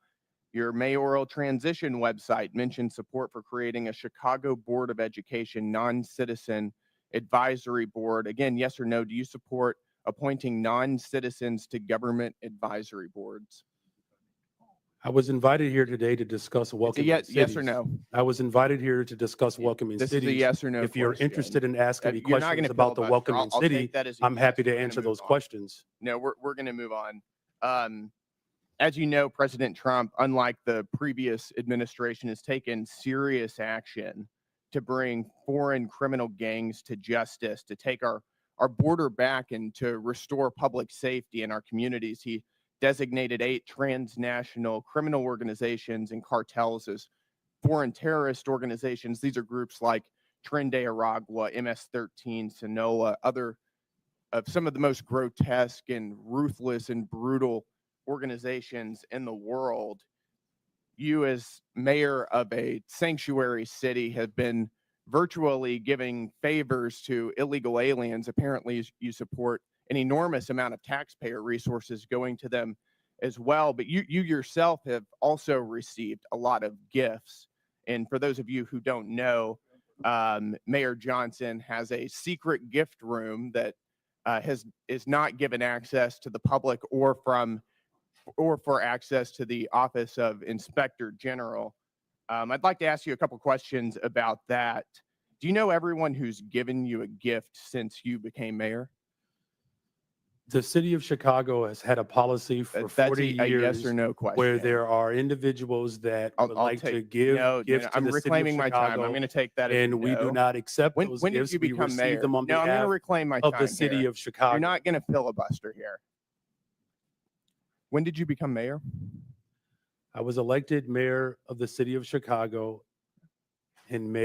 Speaker 22: Your mayoral transition website mentioned support for creating a Chicago Board of Education non-citizen advisory board. Again, yes or no, do you support appointing non-citizens to government advisory boards?
Speaker 9: I was invited here today to discuss welcoming
Speaker 16: yes or
Speaker 9: cities.
Speaker 16: no.
Speaker 9: I was invited here to discuss welcoming
Speaker 16: This
Speaker 9: cities.
Speaker 16: is a yes or no
Speaker 9: If you're
Speaker 16: question.
Speaker 9: interested in asking me
Speaker 16: You're not gonna
Speaker 9: questions about the
Speaker 16: filibuster.
Speaker 9: welcoming
Speaker 16: I'll
Speaker 9: city,
Speaker 16: take that as a
Speaker 9: I'm
Speaker 16: yes.
Speaker 9: happy to
Speaker 16: We're gonna
Speaker 9: answer
Speaker 16: move
Speaker 9: those
Speaker 16: on.
Speaker 9: questions.
Speaker 16: No, we're going to move on. As you know, President Trump, unlike the previous administration, has taken serious action to bring foreign criminal gangs to justice, to take our border back and to restore public safety in our communities. He designated 8 transnational criminal organizations and cartels as foreign terrorist organizations. These are groups like Tren de Aragua, MS-13, Sinaloa, other of some of the most grotesque and ruthless and brutal organizations in the world. You, as mayor of a sanctuary city, have been virtually giving favors to illegal aliens. Apparently, you support an enormous amount of taxpayer resources going to them as well. But you yourself have also received a lot of gifts. And for those of you who don't know, Mayor Johnston has a secret gift room that is not given access to the public or for access to the Office of Inspector General. I'd like to ask you a couple questions about that. Do you know everyone who's given you a gift since you became mayor?
Speaker 9: The city of Chicago has had a policy for
Speaker 16: That's
Speaker 9: 40
Speaker 16: a
Speaker 9: years
Speaker 16: yes or no
Speaker 9: where
Speaker 16: question.
Speaker 9: there are individuals that would like to
Speaker 16: take
Speaker 9: give
Speaker 16: no,
Speaker 9: gifts to
Speaker 16: I'm
Speaker 9: the city of
Speaker 16: reclaiming my time. I'm
Speaker 9: Chicago,
Speaker 16: going to take that as a
Speaker 9: and we do
Speaker 16: no.
Speaker 9: not accept
Speaker 16: When
Speaker 9: those
Speaker 16: did
Speaker 9: gifts.
Speaker 16: you
Speaker 9: We
Speaker 16: become
Speaker 9: receive
Speaker 16: mayor?
Speaker 9: them on
Speaker 16: No, I'm going to
Speaker 9: behalf
Speaker 16: reclaim my
Speaker 9: of
Speaker 16: time
Speaker 9: the city
Speaker 16: here.
Speaker 9: of Chicago.
Speaker 16: You're not going to filibuster here. When did you become mayor?
Speaker 9: I was elected mayor of the city of Chicago in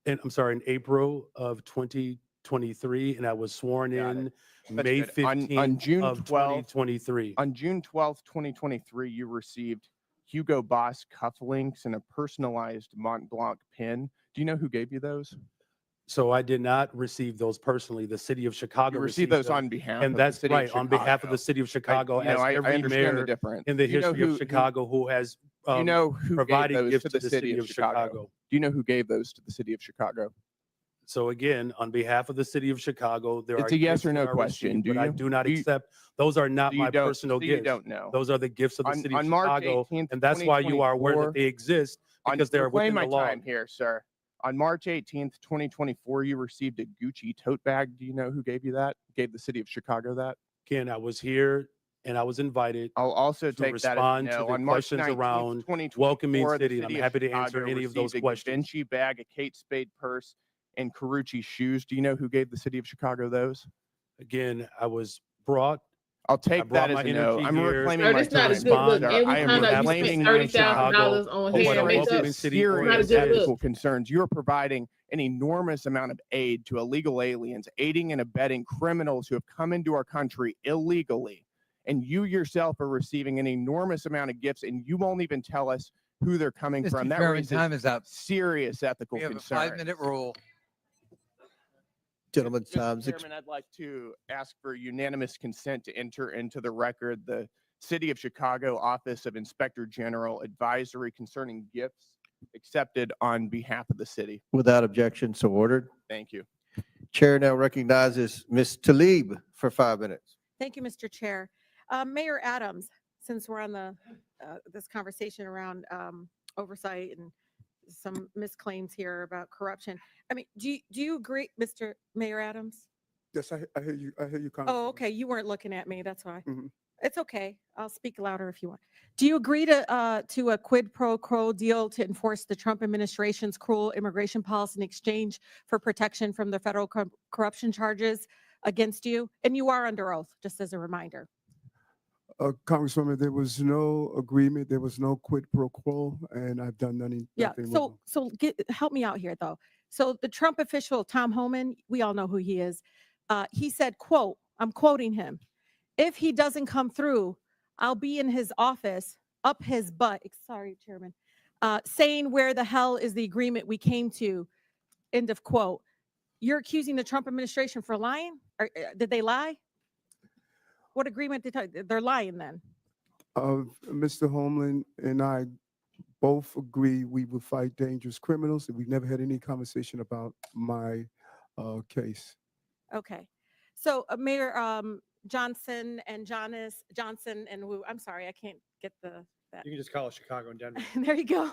Speaker 9: April of 2023, and I was sworn in
Speaker 16: That's
Speaker 9: May
Speaker 16: good.
Speaker 9: 15th
Speaker 16: On June
Speaker 9: of
Speaker 16: 12th,
Speaker 9: 2023.
Speaker 16: On June 12th, 2023, you received Hugo Boss cufflinks and a personalized Mont Blanc pin. Do you know who gave you those?
Speaker 9: So I did not receive those personally. The city of Chicago
Speaker 16: You received those
Speaker 9: them,
Speaker 16: on behalf
Speaker 9: and
Speaker 16: of
Speaker 9: that's
Speaker 16: the city
Speaker 9: right,
Speaker 16: of
Speaker 9: on behalf of
Speaker 16: Chicago.
Speaker 9: the city of Chicago, as
Speaker 16: I
Speaker 9: every
Speaker 16: understand the
Speaker 9: mayor
Speaker 16: difference.
Speaker 9: in the
Speaker 16: Do you know
Speaker 9: history
Speaker 16: who-
Speaker 9: of Chicago who has
Speaker 16: Do you know who gave
Speaker 9: provided
Speaker 16: those
Speaker 9: gifts
Speaker 16: to the city of Chicago? Do you know who gave those to the city of Chicago?
Speaker 9: So again, on behalf of the city of Chicago, there
Speaker 16: It's
Speaker 9: are
Speaker 16: a yes
Speaker 9: gifts
Speaker 16: or
Speaker 9: that
Speaker 16: no
Speaker 9: are
Speaker 16: question.
Speaker 9: received,
Speaker 16: Do
Speaker 9: but I
Speaker 16: you?
Speaker 9: do not
Speaker 16: Do you-
Speaker 9: accept. Those are not
Speaker 16: So you
Speaker 9: my
Speaker 16: don't-
Speaker 9: personal
Speaker 16: so you
Speaker 9: gifts.
Speaker 16: don't know.
Speaker 9: Those are the gifts of the city of
Speaker 16: On March
Speaker 9: Chicago,
Speaker 16: 18th,
Speaker 9: and that's why you are aware
Speaker 16: 2024,
Speaker 9: that they exist, because they're
Speaker 16: reclaim
Speaker 9: within the
Speaker 16: my
Speaker 9: law.
Speaker 16: time here, sir. On March 18th, 2024, you received a Gucci tote bag. Do you know who gave you that? Gave the city of Chicago that?
Speaker 9: Again, I was here and I was invited
Speaker 16: I'll also
Speaker 9: to
Speaker 16: take that as
Speaker 9: respond
Speaker 16: no.
Speaker 9: to the
Speaker 16: On March
Speaker 9: questions
Speaker 16: 19th,
Speaker 9: around
Speaker 16: 2024,
Speaker 9: welcoming
Speaker 16: the
Speaker 9: city, and I'm
Speaker 16: city of
Speaker 9: happy to answer
Speaker 16: Chicago
Speaker 9: any of those
Speaker 16: received
Speaker 9: questions.
Speaker 16: A Givenchy bag, a Kate Spade purse, and Carucci shoes. Do you know who gave the city of Chicago those?
Speaker 9: Again, I was brought.
Speaker 16: I'll
Speaker 9: I
Speaker 16: take
Speaker 9: brought
Speaker 16: that as
Speaker 9: my
Speaker 16: a no.
Speaker 9: energy
Speaker 16: I'm
Speaker 9: here
Speaker 16: reclaiming
Speaker 1: Sir,
Speaker 16: my
Speaker 1: this not a
Speaker 16: time.
Speaker 1: good look.
Speaker 16: sir.
Speaker 1: And we
Speaker 16: I am
Speaker 1: found out you
Speaker 16: reclaiming
Speaker 1: spent
Speaker 16: my
Speaker 1: $30,000
Speaker 16: time.
Speaker 1: on
Speaker 9: for
Speaker 1: hair
Speaker 9: what
Speaker 1: and
Speaker 9: a
Speaker 1: makeup.
Speaker 9: welcoming
Speaker 16: This is
Speaker 9: city
Speaker 1: Not a
Speaker 16: serious
Speaker 1: good
Speaker 9: is.
Speaker 16: ethical concerns. You're providing an enormous amount of aid to illegal aliens, aiding and abetting criminals who have come into our country illegally. And you yourself are receiving an enormous amount of gifts, and you won't even tell us who they're coming from. That
Speaker 21: Chairman,
Speaker 16: raises
Speaker 21: time is up.
Speaker 16: serious ethical
Speaker 21: We have a
Speaker 16: concerns.
Speaker 21: 5-minute rule.
Speaker 17: Gentlemen's
Speaker 16: Mr.
Speaker 17: time's
Speaker 16: Chairman, I'd like to ask for unanimous consent to enter into the record the City of Chicago Office of Inspector General advisory concerning gifts accepted on behalf of the city.
Speaker 17: without objection, so ordered.
Speaker 16: Thank you.
Speaker 17: Chair now recognizes Ms. Talib for 5 minutes.
Speaker 23: Thank you, Mr. Chair. Mayor Adams, since we're on the this conversation around oversight and some misclaims here about corruption, I mean, do you agree, Mr. Mayor Adams?
Speaker 7: Yes, I hear you. I hear you.
Speaker 23: Oh, okay. You weren't looking at me. That's why.
Speaker 7: Mhm.
Speaker 23: It's okay. I'll speak louder if you want. Do you agree to a quid pro quo deal to enforce the Trump administration's cruel immigration policy in exchange for protection from the federal corruption charges against you? And you are under oath, just as a reminder.
Speaker 7: Congresswoman, there was no agreement. There was no quid pro quo, and I've done nothing.
Speaker 23: Yeah.
Speaker 7: nothing with
Speaker 23: So help me out here, though. So the Trump official, Tom Homan, we all know who he is. He said, quote, I'm quoting him, "If he doesn't come through, I'll be in his office up his butt," sorry, Chairman, saying where the hell is the agreement we came to, end of quote. You're accusing the Trump administration for lying? Or did they lie? What agreement they're lying then?
Speaker 7: Mr. Homeland and I both agree we will fight dangerous criminals, and we've never had any conversation about my case.
Speaker 23: Okay. So Mayor Johnson and Johnson and Wu, I'm sorry, I can't get the that.
Speaker 8: You can just call it Chicago and Denver.
Speaker 23: There you go.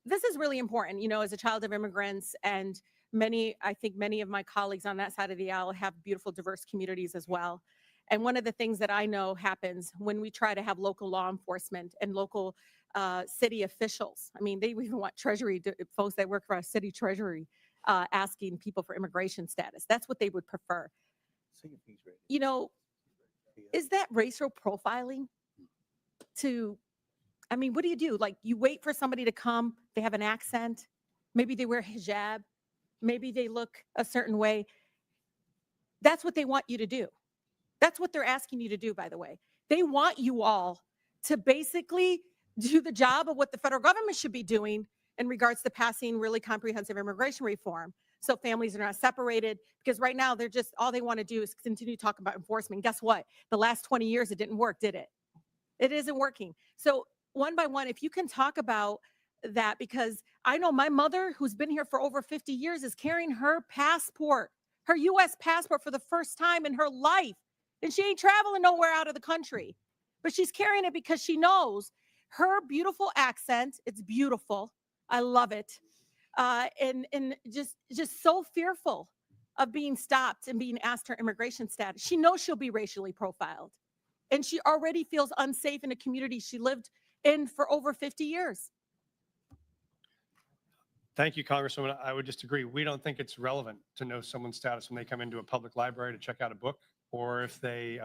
Speaker 23: This is really important, as a child of immigrants, and I think many of my colleagues on that side of the aisle have beautiful, diverse communities as well. And one of the things that I know happens when we try to have local law enforcement and local city officials. I mean, they even want folks that work for our city treasury asking people for immigration status. That's what they would prefer. Is that racial profiling? What do you do? Like, you wait for somebody to come, they have an accent, maybe they wear hijab, maybe they look a certain way. That's what they want you to do. That's what they're asking you to do, by the way. They want you all to basically do the job of what the federal government should be doing in regards to passing really comprehensive immigration reform, so families are not separated. Because right now, all they want to do is continue to talk about enforcement. Guess what? The last 20 years, it didn't work, did it? It isn't working. So one by one, if you can talk about that, because I know my mother, who's been here for over 50 years, is carrying her passport, her U.S. passport, for the first time in her life. And she ain't traveling nowhere out of the country. But she's carrying it because she knows her beautiful accent. It's beautiful. I love it. And just so fearful of being stopped and being asked her immigration status. She knows she'll be racially profiled. And she already feels unsafe in a community she lived in for over 50 years.
Speaker 8: Thank you, Congresswoman. I would just agree. We don't think it's relevant to know someone's status when they come into a public library to check out a book, or if they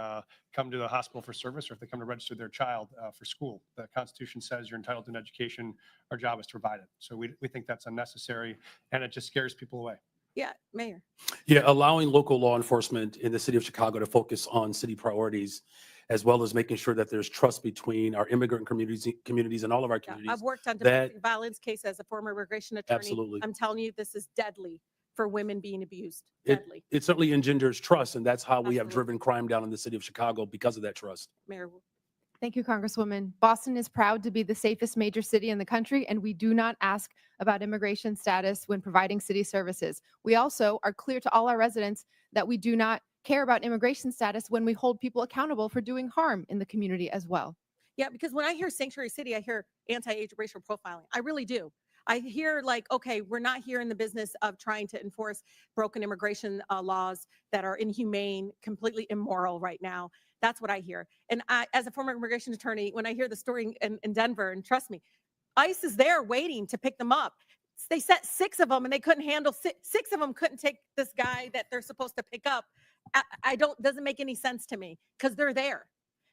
Speaker 8: come to the hospital for service, or if they come to register their child for school. The Constitution says you're entitled to an education. Our job is to provide it. So we think that's unnecessary, and it just scares people away.
Speaker 23: Yeah, Mayor.
Speaker 9: Yeah, allowing local law enforcement in the city of Chicago to focus on city priorities, as well as making sure that there's trust between our immigrant communities and all of our communities.
Speaker 23: I've worked on
Speaker 9: that-
Speaker 23: domestic violence cases as a former immigration attorney.
Speaker 9: Absolutely.
Speaker 23: I'm telling you, this is deadly for women being abused.
Speaker 9: It,
Speaker 23: Deadly.
Speaker 9: it certainly engenders trust, and that's how we have
Speaker 23: Absolutely.
Speaker 9: driven crime down in the city of Chicago, because of that trust.
Speaker 23: Mayor.
Speaker 10: Thank you, Congresswoman. Boston is proud to be the safest major city in the country, and we do not ask about immigration status when providing city services. We also are clear to all our residents that we do not care about immigration status when we hold people accountable for doing harm in the community as well.
Speaker 23: Yeah, because when I hear sanctuary city, I hear anti-age racial profiling. I really do. I hear like, okay, we're not here in the business of trying to enforce broken immigration laws that are inhumane, completely immoral right now. That's what I hear. And I, as a former immigration attorney, when I hear the story in Denver, and trust me, ICE is there waiting to pick them up. They sent 6 of them and they couldn't handle 6 of them couldn't take this guy that they're supposed to pick up. Doesn't make any sense to me, because they're there.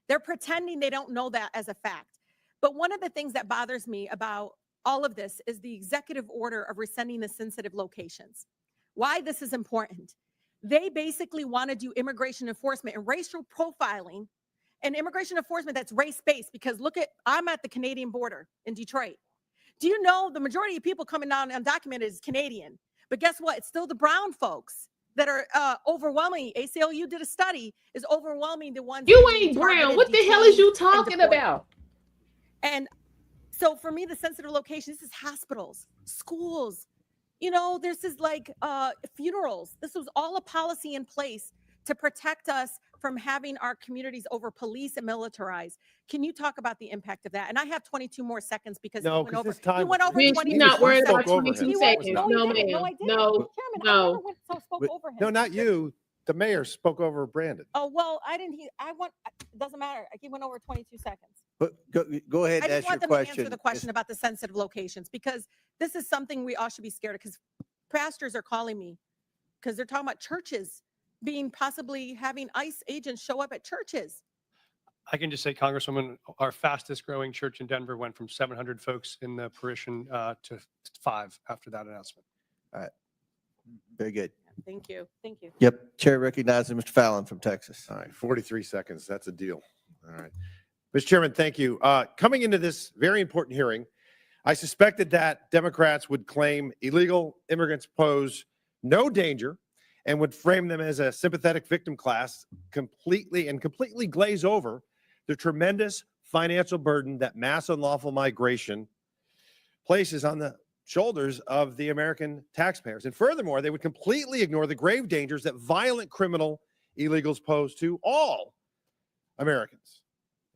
Speaker 23: They're pretending they don't know that as a fact. But one of the things that bothers me about all of this is the executive order of rescinding the sensitive locations. Why this is important. They basically want to do immigration enforcement and racial profiling, and immigration enforcement that's race-based, because I'm at the Canadian border in Detroit. Do you know the majority of people coming down undocumented is Canadian? But guess what? It's still the brown folks that are overwhelming. ACLU did a study, is overwhelming the ones.
Speaker 1: You ain't brown. What the hell is you talking about?
Speaker 23: And so for me, the sensitive locations, this is hospitals, schools, this is like funerals. This was all a policy in place to protect us from having our communities over police and militarized. Can you talk about the impact of that? And I have 22 more seconds because
Speaker 4: No,
Speaker 23: he went
Speaker 4: 'cause
Speaker 23: over.
Speaker 4: this time
Speaker 23: He went
Speaker 4: was-
Speaker 23: over
Speaker 1: Bitch,
Speaker 23: 22
Speaker 1: you're not worried about
Speaker 4: spoke over
Speaker 1: 22
Speaker 4: him.
Speaker 1: seconds.
Speaker 23: No,
Speaker 1: No,
Speaker 23: I didn't. No, I
Speaker 1: ma'am.
Speaker 23: didn't.
Speaker 1: No,
Speaker 23: Chairman, I
Speaker 1: no.
Speaker 23: never spoke
Speaker 4: But-
Speaker 23: over him.
Speaker 4: No, not you. The mayor spoke over Brandon.
Speaker 23: Oh, well, I didn't. It doesn't matter. He went over 22 seconds.
Speaker 17: But go ahead
Speaker 23: I
Speaker 17: and
Speaker 23: just
Speaker 17: ask your
Speaker 23: want them to
Speaker 17: question.
Speaker 23: answer the question about the sensitive locations, because this is something we all should be scared of, because pastors are calling me because they're talking about churches possibly having ICE agents show up at churches.
Speaker 8: I can just say, Congresswoman, our fastest growing church in Denver went from 700 folks in the parishon to 5 after that announcement.
Speaker 17: All right. Very good.
Speaker 23: Thank you. Thank you.
Speaker 17: Yep. Chair recognizes Mr. Fallon from Texas.
Speaker 4: All right, 43 seconds. That's a deal. All right. Mr. Chairman, thank you. Coming into this very important hearing, I suspected that Democrats would claim illegal immigrants pose no danger and would frame them as a sympathetic victim class, completely glaze over the tremendous financial burden that mass unlawful migration places on the shoulders of the American taxpayers. And furthermore, they would completely ignore the grave dangers that violent criminal illegals pose to all Americans.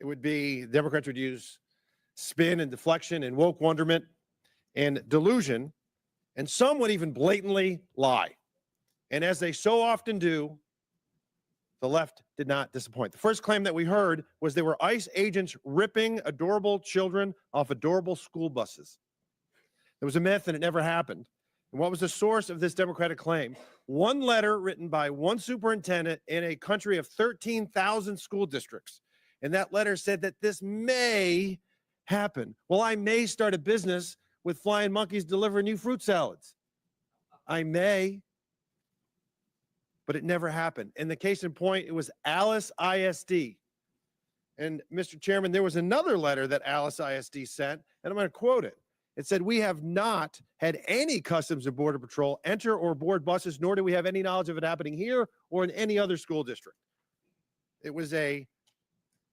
Speaker 4: It would be, Democrats would use spin and deflection and woke wonderment and delusion, and some would even blatantly lie. And as they so often do, the left did not disappoint. The first claim that we heard was there were ICE agents ripping adorable children off adorable school buses. It was a myth and it never happened. And what was the source of this Democratic claim? One letter written by one superintendent in a country of 13,000 school districts. And that letter said that this may happen. Well, I may start a business with flying monkeys delivering new fruit salads. I may. But it never happened. And the case in point, it was Alice ISD. And Mr. Chairman, there was another letter that Alice ISD sent, and I'm going to quote it. It said, "We have not had any Customs and Border Patrol enter or board buses, nor do we have any knowledge of it happening here or in any other school district." It was a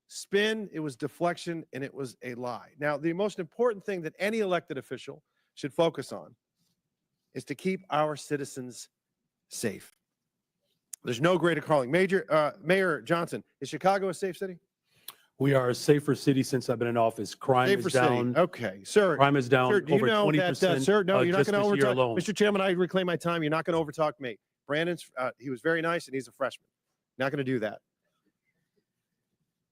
Speaker 4: spin, it was deflection, and it was a lie. Now, the most important thing that any elected official should focus on is to keep our citizens safe. There's no greater calling. Mayor Johnston, is Chicago a safe city?
Speaker 9: We are a safer city since I've been in office. Crime
Speaker 4: Safer
Speaker 9: is
Speaker 4: city.
Speaker 9: down.
Speaker 4: Okay, sir.
Speaker 9: Crime is down
Speaker 4: Sir, do you
Speaker 9: over
Speaker 4: know
Speaker 9: 20%.
Speaker 4: that, sir, no, you're not
Speaker 9: just
Speaker 4: going to
Speaker 9: this year
Speaker 4: overtalk.
Speaker 9: alone.
Speaker 4: Mr. Chairman, I reclaim my time. You're not going to overtalk me. Brandon's, he was very nice, and he's a freshman. Not going to do that.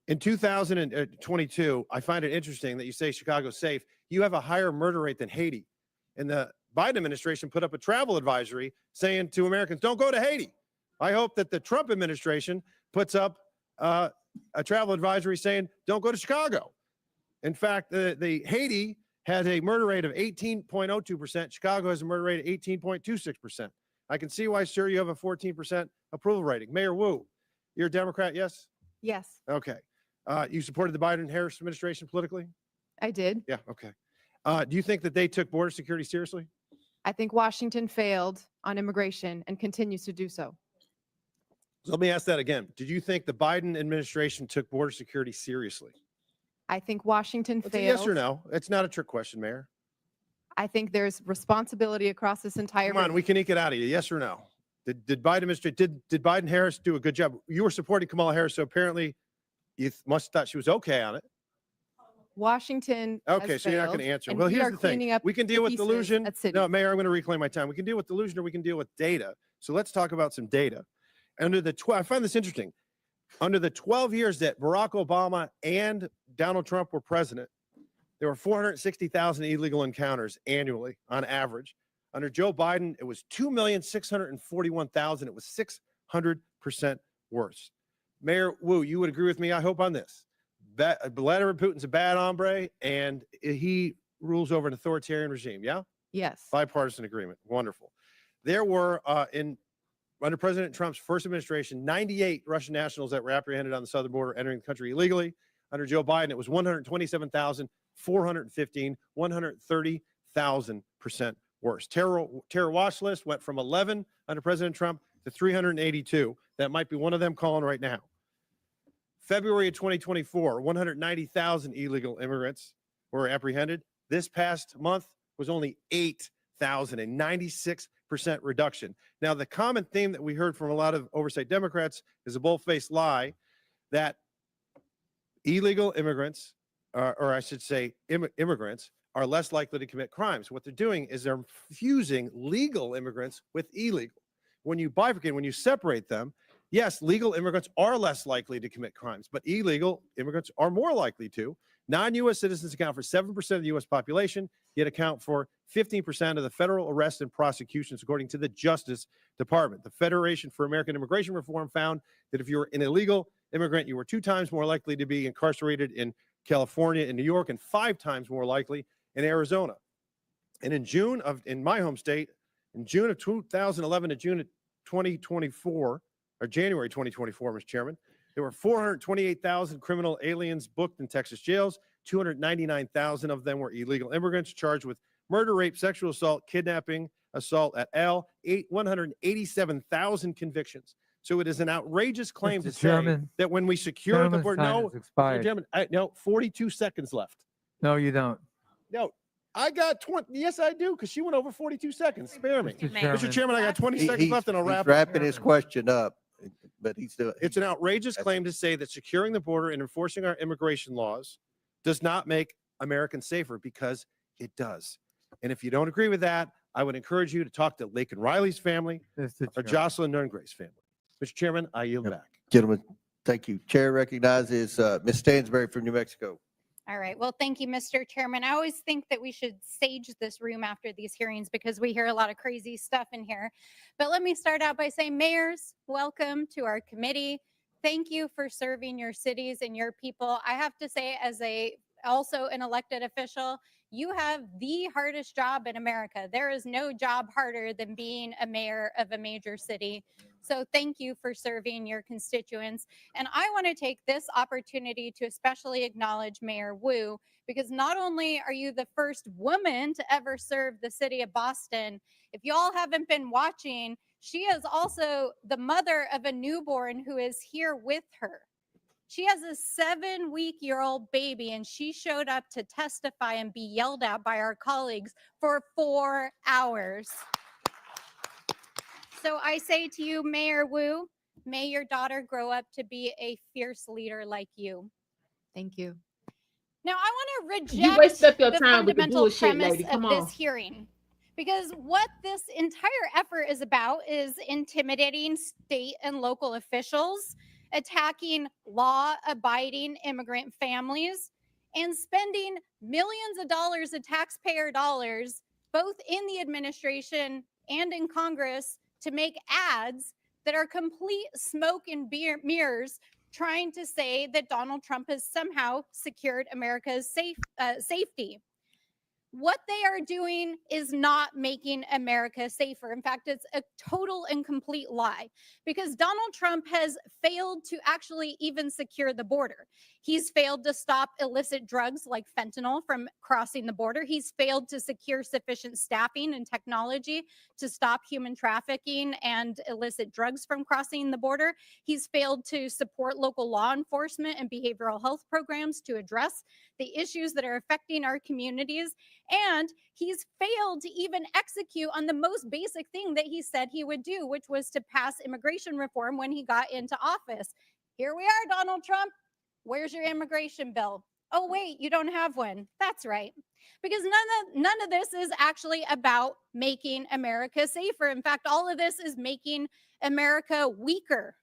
Speaker 4: In 2022, I find it interesting that you say Chicago's safe. You have a higher murder rate than Haiti. And the Biden administration put up a travel advisory saying to Americans, don't go to Haiti. I hope that the Trump administration puts up a travel advisory saying, don't go to Chicago. In fact, the Haiti had a murder rate of 18.02%. Chicago has a murder rate of 18.26%. I can see why, sir, you have a 14% approval rating. Mayor Wu, you're a Democrat, yes?
Speaker 10: Yes,
Speaker 4: Okay. You supported the Biden-Harris administration politically?
Speaker 10: I did.
Speaker 4: Yeah, okay. Do you think that they took border security seriously?
Speaker 10: I think Washington failed on immigration and continues to do so.
Speaker 4: So let me ask that again. Did you think the Biden administration took border security seriously?
Speaker 10: I think Washington
Speaker 4: It's a
Speaker 10: failed.
Speaker 4: yes or no. It's not a trick question, Mayor.
Speaker 10: I think there's responsibility across this entire.
Speaker 4: Come on, we can eke it out of you. Yes or no? Did Biden administration, did Biden Harris do a good job? You were supporting Kamala Harris, so apparently you must have thought she was okay on it.
Speaker 10: Washington.
Speaker 4: Okay,
Speaker 10: has
Speaker 4: so you're not going
Speaker 10: failed,
Speaker 4: to answer.
Speaker 10: and
Speaker 4: Well,
Speaker 10: we
Speaker 4: here's
Speaker 10: are
Speaker 4: the thing.
Speaker 10: cleaning up
Speaker 4: We can deal
Speaker 10: the
Speaker 4: with
Speaker 10: pieces
Speaker 4: delusion.
Speaker 10: at city.
Speaker 4: No, Mayor, I'm going to reclaim my time. We can deal with delusion or we can deal with data. So let's talk about some data. I find this interesting. Under the 12 years that Barack Obama and Donald Trump were president, there were 460,000 illegal encounters annually on average. Under Joe Biden, it was 2,641,000. It was 600% worse. Mayor Wu, you would agree with me, I hope, on this. Vladimir Putin's a bad hombre, and he rules over an authoritarian regime, yeah?
Speaker 10: Yes.
Speaker 4: Bipartisan agreement. Wonderful. There were, under President Trump's first administration, 98 Russian nationals that were apprehended on the southern border entering the country illegally. Under Joe Biden, it was 127,415, 130,000% worse. Terror watch list went from 11 under President Trump to 382. That might be one of them calling right now. February of 2024, 190,000 illegal immigrants were apprehended. This past month was only 8,000, a 96% reduction. Now, the common theme that we heard from a lot of oversight Democrats is a bold-faced lie that illegal immigrants, or I should say immigrants, are less likely to commit crimes. What they're doing is they're fusing legal immigrants with illegal. When you bifurcate, when you separate them, yes, legal immigrants are less likely to commit crimes, but illegal immigrants are more likely to. Non-U.S. citizens account for 7% of the U.S. population, yet account for 15% of the federal arrests and prosecutions, according to the Justice Department. The Federation for American Immigration Reform found that if you were an illegal immigrant, you were 2 times more likely to be incarcerated in California and New York, and 5 times more likely in Arizona. And in my home state, in June of 2011 to June of 2024, or January 2024, Mr. Chairman, there were 428,000 criminal aliens booked in Texas jails. 299,000 of them were illegal immigrants charged with murder, rape, sexual assault, kidnapping, assault et al. 187,000 convictions. So it is an outrageous claim to say that when we secure the border, Mr. Chairman, no, 42 seconds left.
Speaker 5: No, you don't.
Speaker 4: No, I got 20. Yes, I do, because she went over 42 seconds. Spare me.
Speaker 5: Mr.
Speaker 4: Chairman, I got 20 seconds left and I'll wrap
Speaker 17: He's
Speaker 4: up.
Speaker 17: wrapping his question up, but he's doing.
Speaker 4: It's an outrageous claim to say that securing the border and enforcing our immigration laws does not make Americans safer, because it does. And if you don't agree with that, I would encourage you to talk to Lakin Riley's family or Jocelyn Nerngray's family. Mr. Chairman, I yield back.
Speaker 17: Gentlemen, thank you. Chair recognizes Ms. Stansberry from New Mexico.
Speaker 11: All right. Well, thank you, Mr. Chairman. I always think that we should sage this room after these hearings because we hear a lot of crazy stuff in here. But let me start out by saying, mayors, welcome to our committee. Thank you for serving your cities and your people. I have to say, as also an elected official, you have the hardest job in America. There is no job harder than being a mayor of a major city. So thank you for serving your constituents. And I want to take this opportunity to especially acknowledge Mayor Wu, because not only are you the first woman to ever serve the city of Boston, if y'all haven't been watching, she is also the mother of a newborn who is here with her. She has a 7-week-old baby, and she showed up to testify and be yelled at by our colleagues for 4 hours. So I say to you, Mayor Wu, may your daughter grow up to be a fierce leader like you.
Speaker 10: Thank you.
Speaker 11: Now, I want to
Speaker 1: You
Speaker 11: reject
Speaker 1: wasted up your
Speaker 11: the
Speaker 1: time with the
Speaker 11: fundamental
Speaker 1: bullshit,
Speaker 11: premise
Speaker 1: lady. Come
Speaker 11: of this
Speaker 1: on.
Speaker 11: hearing, because what this entire effort is about is intimidating state and local officials, attacking law-abiding immigrant families, and spending millions of dollars of taxpayer dollars, both in the administration and in Congress, to make ads that are complete smoke and mirrors, trying to say that Donald Trump has somehow secured America's safety. What they are doing is not making America safer. In fact, it's a total and complete lie, because Donald Trump has failed to actually even secure the border. He's failed to stop illicit drugs like fentanyl from crossing the border. He's failed to secure sufficient staffing and technology to stop human trafficking and illicit drugs from crossing the border. He's failed to support local law enforcement and behavioral health programs to address the issues that are affecting our communities. And he's failed to even execute on the most basic thing that he said he would do, which was to pass immigration reform when he got into office. Here we are, Donald Trump. Where's your immigration bill? Oh, wait, you don't have one. That's right. Because none of this is actually about making America safer. In fact, all of this is making America weaker.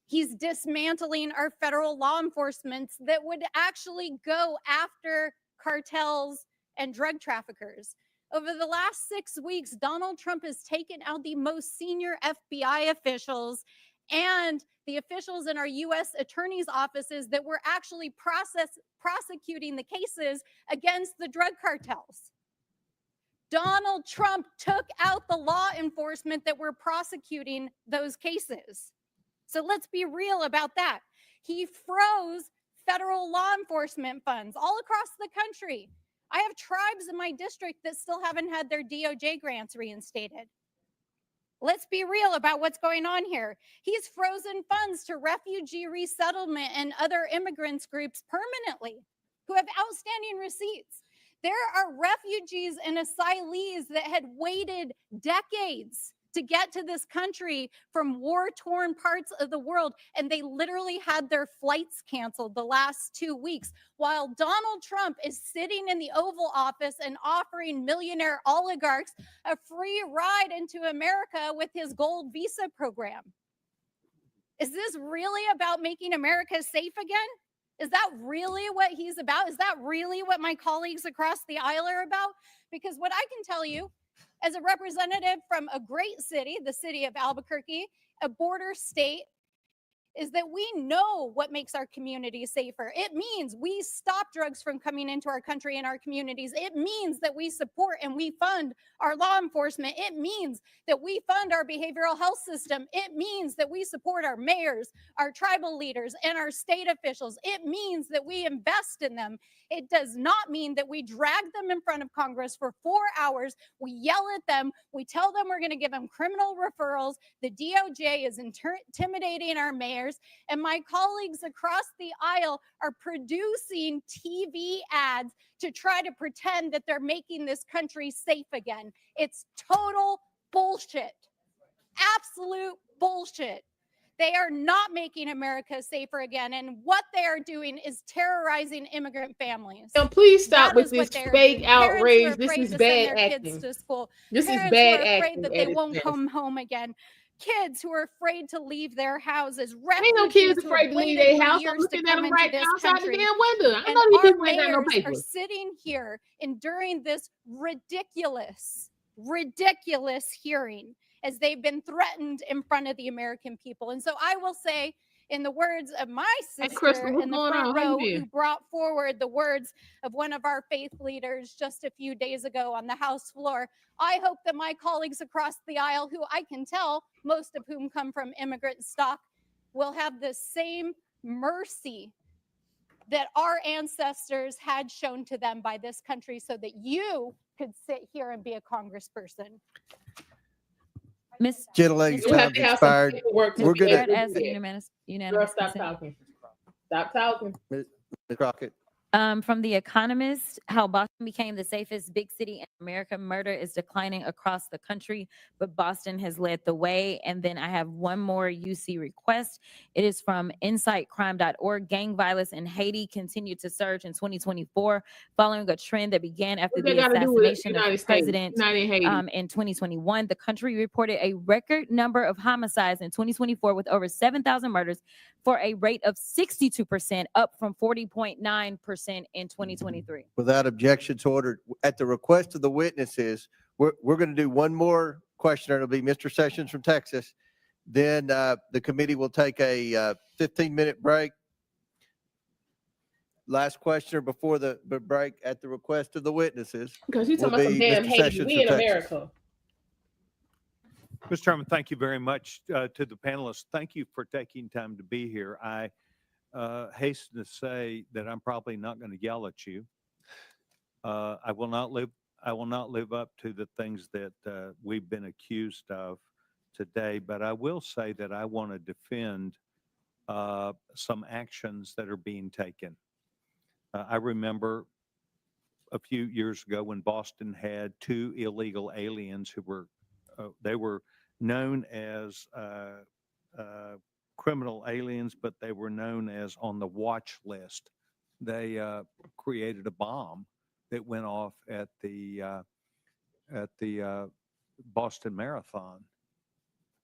Speaker 11: He's dismantling our federal law enforcement that would actually go after cartels and drug traffickers. Over the last 6 weeks, Donald Trump has taken out the most senior FBI officials and the officials in our U.S. attorney's offices that were actually prosecuting the cases against the drug cartels. Donald Trump took out the law enforcement that were prosecuting those cases. So let's be real about that. He froze federal law enforcement funds all across the country. I have tribes in my district that still haven't had their DOJ grants reinstated. Let's be real about what's going on here. He's frozen funds to refugee resettlement and other immigrants groups permanently who have outstanding receipts. There are refugees and asylees that had waited decades to get to this country from war-torn parts of the world, and they literally had their flights canceled the last 2 weeks, while Donald Trump is sitting in the Oval Office and offering millionaire oligarchs a free ride into America with his gold visa program. Is this really about making America safe again? Is that really what he's about? Is that really what my colleagues across the aisle are about? Because what I can tell you, as a representative from a great city, the city of Albuquerque, a border state, is that we know what makes our communities safer. It means we stop drugs from coming into our country and our communities. It means that we support and we fund our law enforcement. It means that we fund our behavioral health system. It means that we support our mayors, our tribal leaders, and our state officials. It means that we invest in them. It does not mean that we drag them in front of Congress for 4 hours. We yell at them. We tell them we're going to give them criminal referrals. The DOJ is intimidating our mayors. And my colleagues across the aisle are producing TV ads to try to pretend that they're making this country safe again. It's total bullshit. Absolute bullshit. They are not making America safer again. And what they are doing is terrorizing immigrant families.
Speaker 1: And please stop
Speaker 11: That
Speaker 1: with
Speaker 11: is
Speaker 1: this
Speaker 11: what they are
Speaker 1: fake
Speaker 11: doing. Parents who are
Speaker 1: outrage. This
Speaker 11: afraid
Speaker 1: is
Speaker 11: to
Speaker 1: bad
Speaker 11: send their kids
Speaker 1: acting.
Speaker 11: to school.
Speaker 1: This is
Speaker 11: Parents who
Speaker 1: bad
Speaker 11: are afraid
Speaker 1: acting
Speaker 11: that
Speaker 1: at
Speaker 11: they
Speaker 1: its
Speaker 11: won't
Speaker 1: best.
Speaker 11: come home again. Kids who are afraid to leave their houses.
Speaker 1: Ain't no
Speaker 11: Refugees
Speaker 1: kids
Speaker 11: who have
Speaker 1: afraid to leave
Speaker 11: waited
Speaker 1: their
Speaker 11: for
Speaker 1: house. I'm
Speaker 11: years to
Speaker 1: looking at
Speaker 11: come
Speaker 1: them
Speaker 11: into
Speaker 1: right now
Speaker 11: this
Speaker 1: outside the
Speaker 11: country.
Speaker 1: damn window. I
Speaker 11: And
Speaker 1: know these
Speaker 11: our
Speaker 1: people ain't got no
Speaker 11: mayors are
Speaker 1: paper.
Speaker 11: sitting here enduring this ridiculous hearing as they've been threatened in front of the American people. And so I will say, in the words of my
Speaker 1: Hey, Crystal,
Speaker 11: sister
Speaker 1: what's
Speaker 11: in the
Speaker 1: going
Speaker 11: front
Speaker 1: on? How you
Speaker 11: row,
Speaker 1: been?
Speaker 11: who brought forward the words of one of our faith leaders just a few days ago on the House floor, I hope that my colleagues across the aisle, who I can tell, most of whom come from immigrant stock, will have the same mercy that our ancestors had shown to them by this country so that you could sit here and be a congressperson.
Speaker 6: Miss
Speaker 17: Gentle lady's
Speaker 1: You have
Speaker 17: time's
Speaker 1: to have some
Speaker 17: expired.
Speaker 1: paperwork to
Speaker 17: We're
Speaker 1: be
Speaker 17: gonna,
Speaker 1: able to
Speaker 6: as
Speaker 1: do that.
Speaker 6: unanimous
Speaker 1: Girl, stop
Speaker 6: consent.
Speaker 1: talking. Stop talking.
Speaker 17: Ms. Crockett.
Speaker 6: From The Economist, how Boston became the safest big city in America. Murder is declining across the country, but Boston has led the way. And then I have one more UC request. It is from insightcrime.org. Gang violence in Haiti continued to surge in 2024, following a trend that began after
Speaker 1: What they
Speaker 6: the
Speaker 1: got to do with
Speaker 6: assassination
Speaker 1: United
Speaker 6: of
Speaker 1: States?
Speaker 6: President
Speaker 1: Not in Haiti.
Speaker 6: in 2021. The country reported a record number of homicides in 2024 with over 7,000 murders for a rate of 62%, up from 40.9% in 2023.
Speaker 17: Without objections ordered, at the request of the witnesses, we're going to do one more questioner. It'll be Mr. Sessions from Texas. Then the committee will take a 15-minute break. Last questioner before the break at the request of the witnesses.
Speaker 1: Because you
Speaker 17: will
Speaker 1: talking about some
Speaker 17: be
Speaker 1: damn
Speaker 17: Mr.
Speaker 1: Haiti.
Speaker 17: Sessions
Speaker 1: We
Speaker 17: from
Speaker 1: in
Speaker 17: Texas.
Speaker 1: America.
Speaker 5: Mr. Chairman, thank you very much to the panelists. Thank you for taking time to be here. I hasten to say that I'm probably not going to yell at you. I will not live up to the things that we've been accused of today, but I will say that I want to defend some actions that are being taken. I remember a few years ago when Boston had 2 illegal aliens who were they were known as criminal aliens, but they were known as on the watch list. They created a bomb that went off at the Boston Marathon.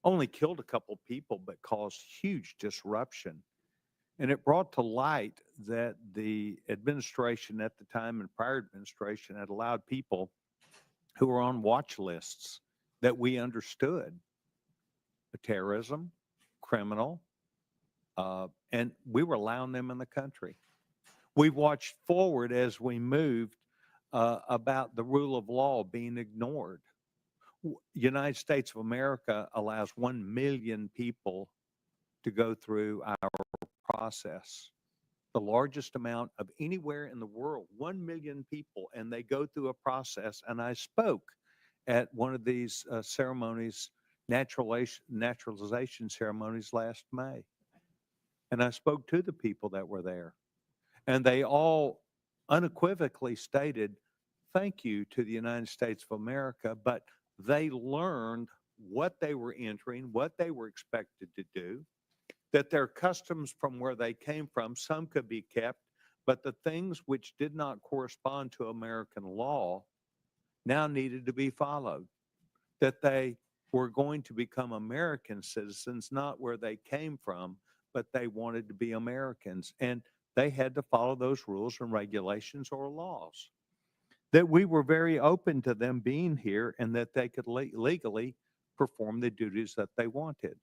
Speaker 5: Only killed a couple people, but caused huge disruption. And it brought to light that the administration at the time and prior administration had allowed people who were on watch lists that we understood terrorism, criminal, and we were allowing them in the country. We watched forward as we moved about the rule of law being ignored. United States of America allows 1 million people to go through our process, the largest amount of anywhere in the world, 1 million people, and they go through a process. And I spoke at one of these ceremonies, naturalization ceremonies last May. And I spoke to the people that were there, and they all unequivocally stated, thank you to the United States of America, but they learned what they were entering, what they were expected to do, that their customs from where they came from, some could be kept, but the things which did not correspond to American law now needed to be followed, that they were going to become American citizens, not where they came from, but they wanted to be Americans. And they had to follow those rules and regulations or laws. That we were very open to them being here and that they could legally perform the duties that they wanted.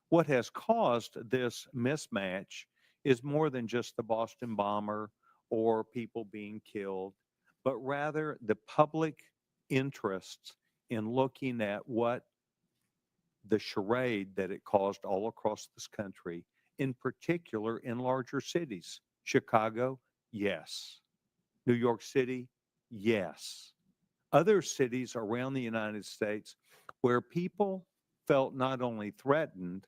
Speaker 5: What has caused this mismatch is more than just the Boston bomber or people being killed, but rather the public interests in looking at what the charade that it caused all across this country, in particular in larger cities. Chicago, yes. New York City, yes. Other cities around the United States where people felt not only threatened,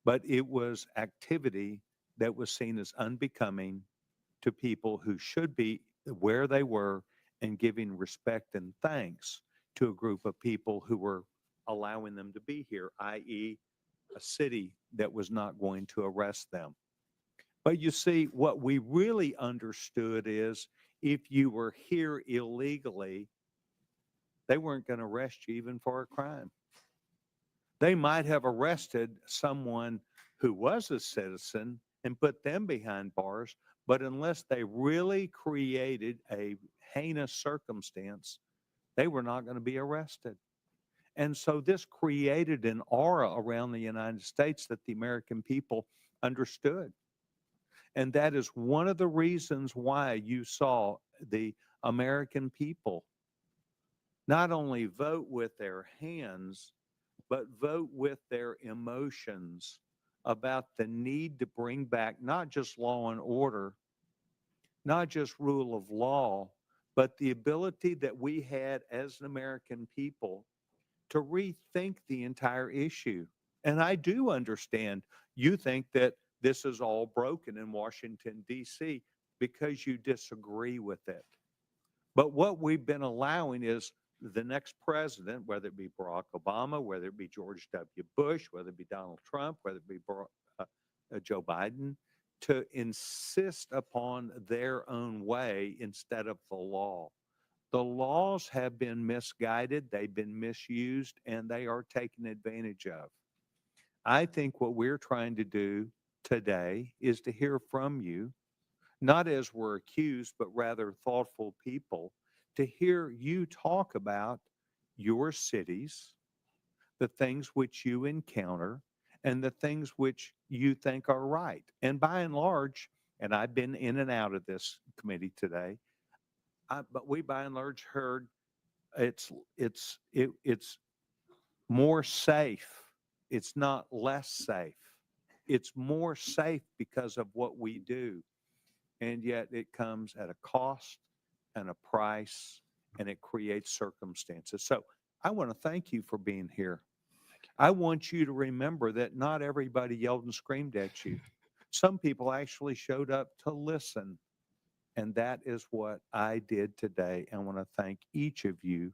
Speaker 5: but it was activity that was seen as unbecoming to people who should be where they were and giving respect and thanks to a group of people who were allowing them to be here, i.e. a city that was not going to arrest them. But you see, what we really understood is if you were here illegally, they weren't going to arrest you even for a crime. They might have arrested someone who was a citizen and put them behind bars, but unless they really created a heinous circumstance, they were not going to be arrested. And so this created an aura around the United States that the American people understood. And that is one of the reasons why you saw the American people not only vote with their hands, but vote with their emotions about the need to bring back not just law and order, not just rule of law, but the ability that we had as an American people to rethink the entire issue. And I do understand you think that this is all broken in Washington, D.C., because you disagree with it. But what we've been allowing is the next president, whether it be Barack Obama, whether it be George W. Bush, whether it be Donald Trump, whether it be Joe Biden, to insist upon their own way instead of the law. The laws have been misguided, they've been misused, and they are taken advantage of. I think what we're trying to do today is to hear from you, not as we're accused, but rather thoughtful people, to hear you talk about your cities, the things which you encounter, and the things which you think are right. And by and large, and I've been in and out of this committee today, but we by and large heard it's more safe. It's not less safe. It's more safe because of what we do. And yet it comes at a cost and a price, and it creates circumstances. So I want to thank you for being here. I want you to remember that not everybody yelled and screamed at you. Some people actually showed up to listen. And that is what I did today. I want to thank each of you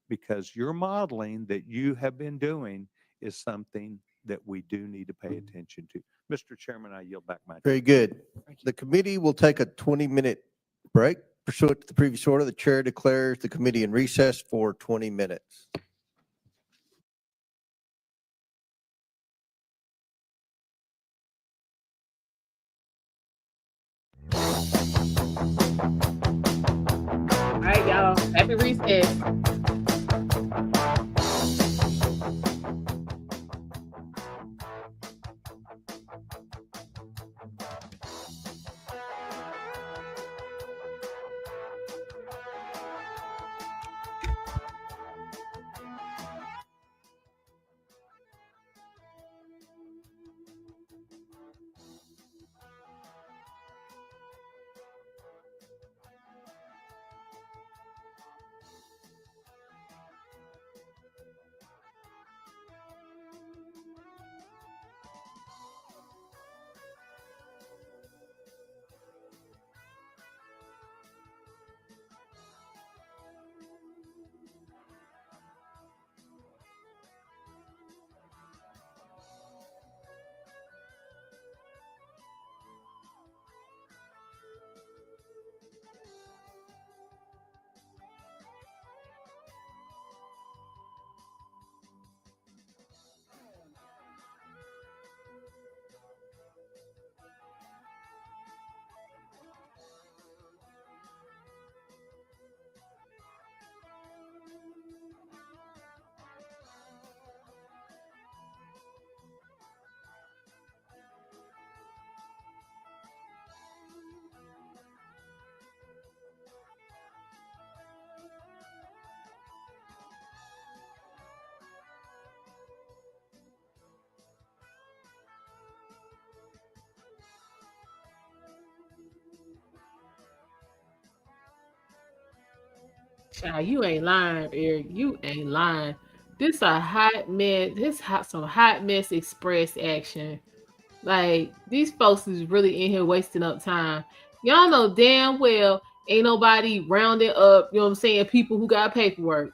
Speaker 5: because your modeling that you have been doing is something that we do need to pay attention to. Mr. Chairman, I yield back my time.
Speaker 17: Very good. The committee will take a 20-minute break. Pursuant to the previous order, the chair declares the committee in recess for 20 minutes.
Speaker 1: All right, y'all. Happy recess. Child, you ain't lying, Eric. You ain't lying. This a hot mess. Some hot mess express action. Like these folks is really in here wasting up time. Y'all know damn well ain't nobody rounding up, you know what I'm saying, people who got paperwork.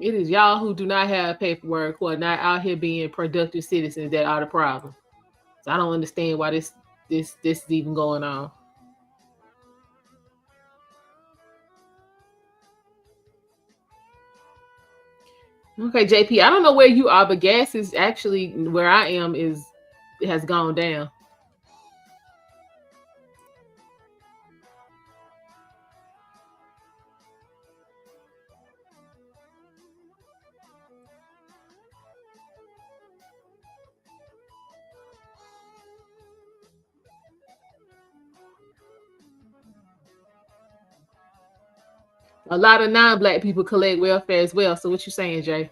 Speaker 1: It is y'all who do not have paperwork, who are not out here being productive citizens, that are the problem. So I don't understand why this is even going on. Okay, JP, I don't know where you are, but gas is actually where I am has gone down. A lot of non-black people collect welfare as well. So what you saying, Jay?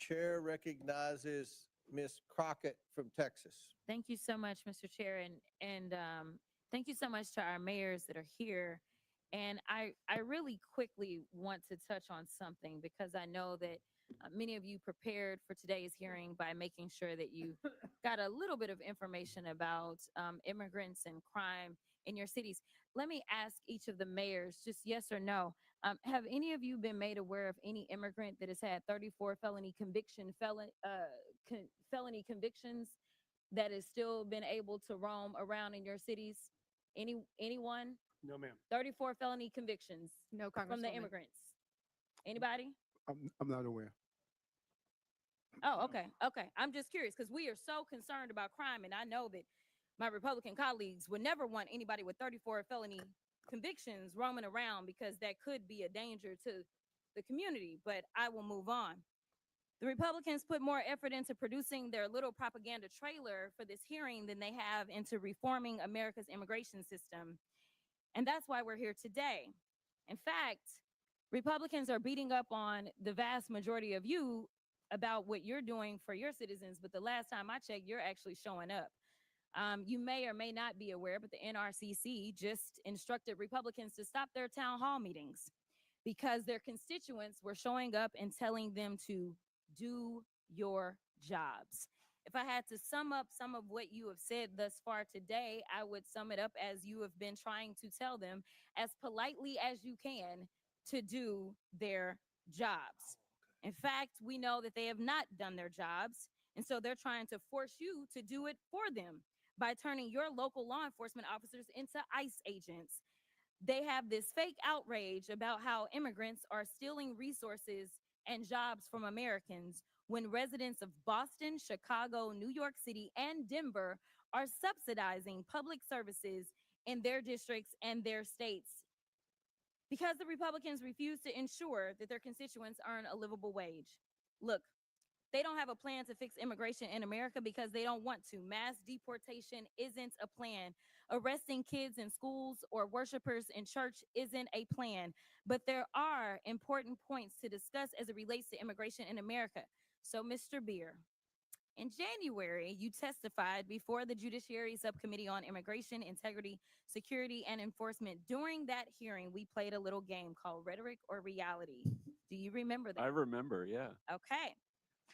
Speaker 17: Chair recognizes Ms. Crockett from Texas.
Speaker 6: Thank you so much, Mr. Chair, and thank you so much to our mayors that are here. And I really quickly want to touch on something because I know that many of you prepared for today's hearing by making sure that you got a little bit of information about immigrants and crime in your cities. Let me ask each of the mayors, just yes or no. Have any of you been made aware of any immigrant that has had 34 felony convictions that has still been able to roam around in your cities? Anyone?
Speaker 8: No, ma'am.
Speaker 6: 34 felony convictions
Speaker 10: No,
Speaker 6: from the
Speaker 10: Congresswoman.
Speaker 6: immigrants. Anybody?
Speaker 7: I'm not aware.
Speaker 6: Oh, okay. Okay. I'm just curious because we are so concerned about crime, and I know that my Republican colleagues would never want anybody with 34 felony convictions roaming around because that could be a danger to the community, but I will move on. The Republicans put more effort into producing their little propaganda trailer for this hearing than they have into reforming America's immigration system. And that's why we're here today. In fact, Republicans are beating up on the vast majority of you about what you're doing for your citizens, but the last time I checked, you're actually showing up. You may or may not be aware, but the NRCC just instructed Republicans to stop their town hall meetings because their constituents were showing up and telling them to do your jobs. If I had to sum up some of what you have said thus far today, I would sum it up as you have been trying to tell them as politely as you can to do their jobs. In fact, we know that they have not done their jobs, and so they're trying to force you to do it for them by turning your local law enforcement officers into ICE agents. They have this fake outrage about how immigrants are stealing resources and jobs from Americans when residents of Boston, Chicago, New York City, and Denver are subsidizing public services in their districts and their states because the Republicans refuse to ensure that their constituents earn a livable wage. Look, they don't have a plan to fix immigration in America because they don't want to. Mass deportation isn't a plan. Arresting kids in schools or worshipers in church isn't a plan. But there are important points to discuss as it relates to immigration in America. So, Mr. Beer, in January, you testified before the Judiciary Subcommittee on Immigration, Integrity, Security, and Enforcement. During that hearing, we played a little game called Rhetoric or Reality. Do you remember that?
Speaker 22: I remember, yeah.
Speaker 6: Okay.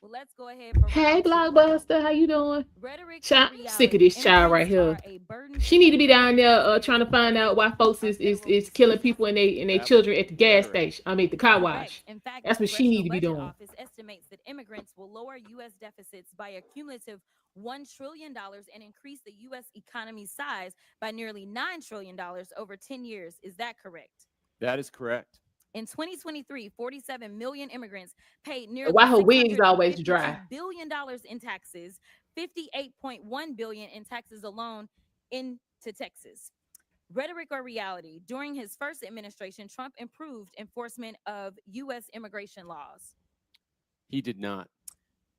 Speaker 6: Well, let's go ahead for
Speaker 1: Hey,
Speaker 6: round two.
Speaker 1: Blockbuster, how you doing?
Speaker 6: Rhetoric or
Speaker 1: Child, I'm sick of
Speaker 6: reality.
Speaker 1: this child right
Speaker 6: Immigrants
Speaker 1: here.
Speaker 6: are a burden
Speaker 1: She
Speaker 6: to
Speaker 1: need to be down there
Speaker 6: taxpayers
Speaker 1: trying to
Speaker 6: and
Speaker 1: find out why folks is
Speaker 6: federal
Speaker 1: killing people and they
Speaker 22: That
Speaker 1: children
Speaker 22: was
Speaker 1: at the gas
Speaker 22: rhetoric.
Speaker 1: station. I mean the car
Speaker 6: correct.
Speaker 1: wash.
Speaker 6: In fact,
Speaker 1: That's
Speaker 6: the
Speaker 1: what she need
Speaker 6: Congressional
Speaker 1: to be
Speaker 6: Budget
Speaker 1: doing.
Speaker 6: Office estimates that immigrants will lower U.S. deficits by a cumulative $1 trillion and increase the U.S. economy's size by nearly $9 trillion over 10 years. Is that correct?
Speaker 22: That is correct.
Speaker 6: In 2023, 47 million immigrants paid nearly
Speaker 1: Why her wig is always
Speaker 6: $652
Speaker 1: dry?
Speaker 6: billion in taxes, 58.1 billion in taxes alone into Texas. Rhetoric or reality? During his first administration, Trump improved enforcement of U.S. immigration laws.
Speaker 22: He did not.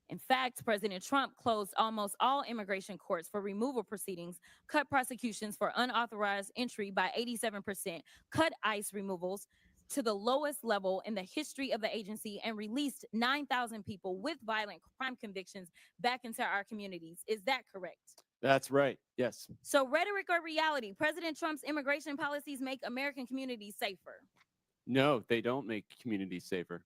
Speaker 6: In fact, President Trump closed almost all immigration courts for removal proceedings, cut prosecutions for unauthorized entry by 87%, cut ICE removals to the lowest level in the history of the agency, and released 9,000 people with violent crime convictions back into our communities. Is that correct?
Speaker 22: That's right. Yes.
Speaker 6: So, rhetoric or reality? President Trump's immigration policies make American communities safer.
Speaker 22: No, they don't make communities safer.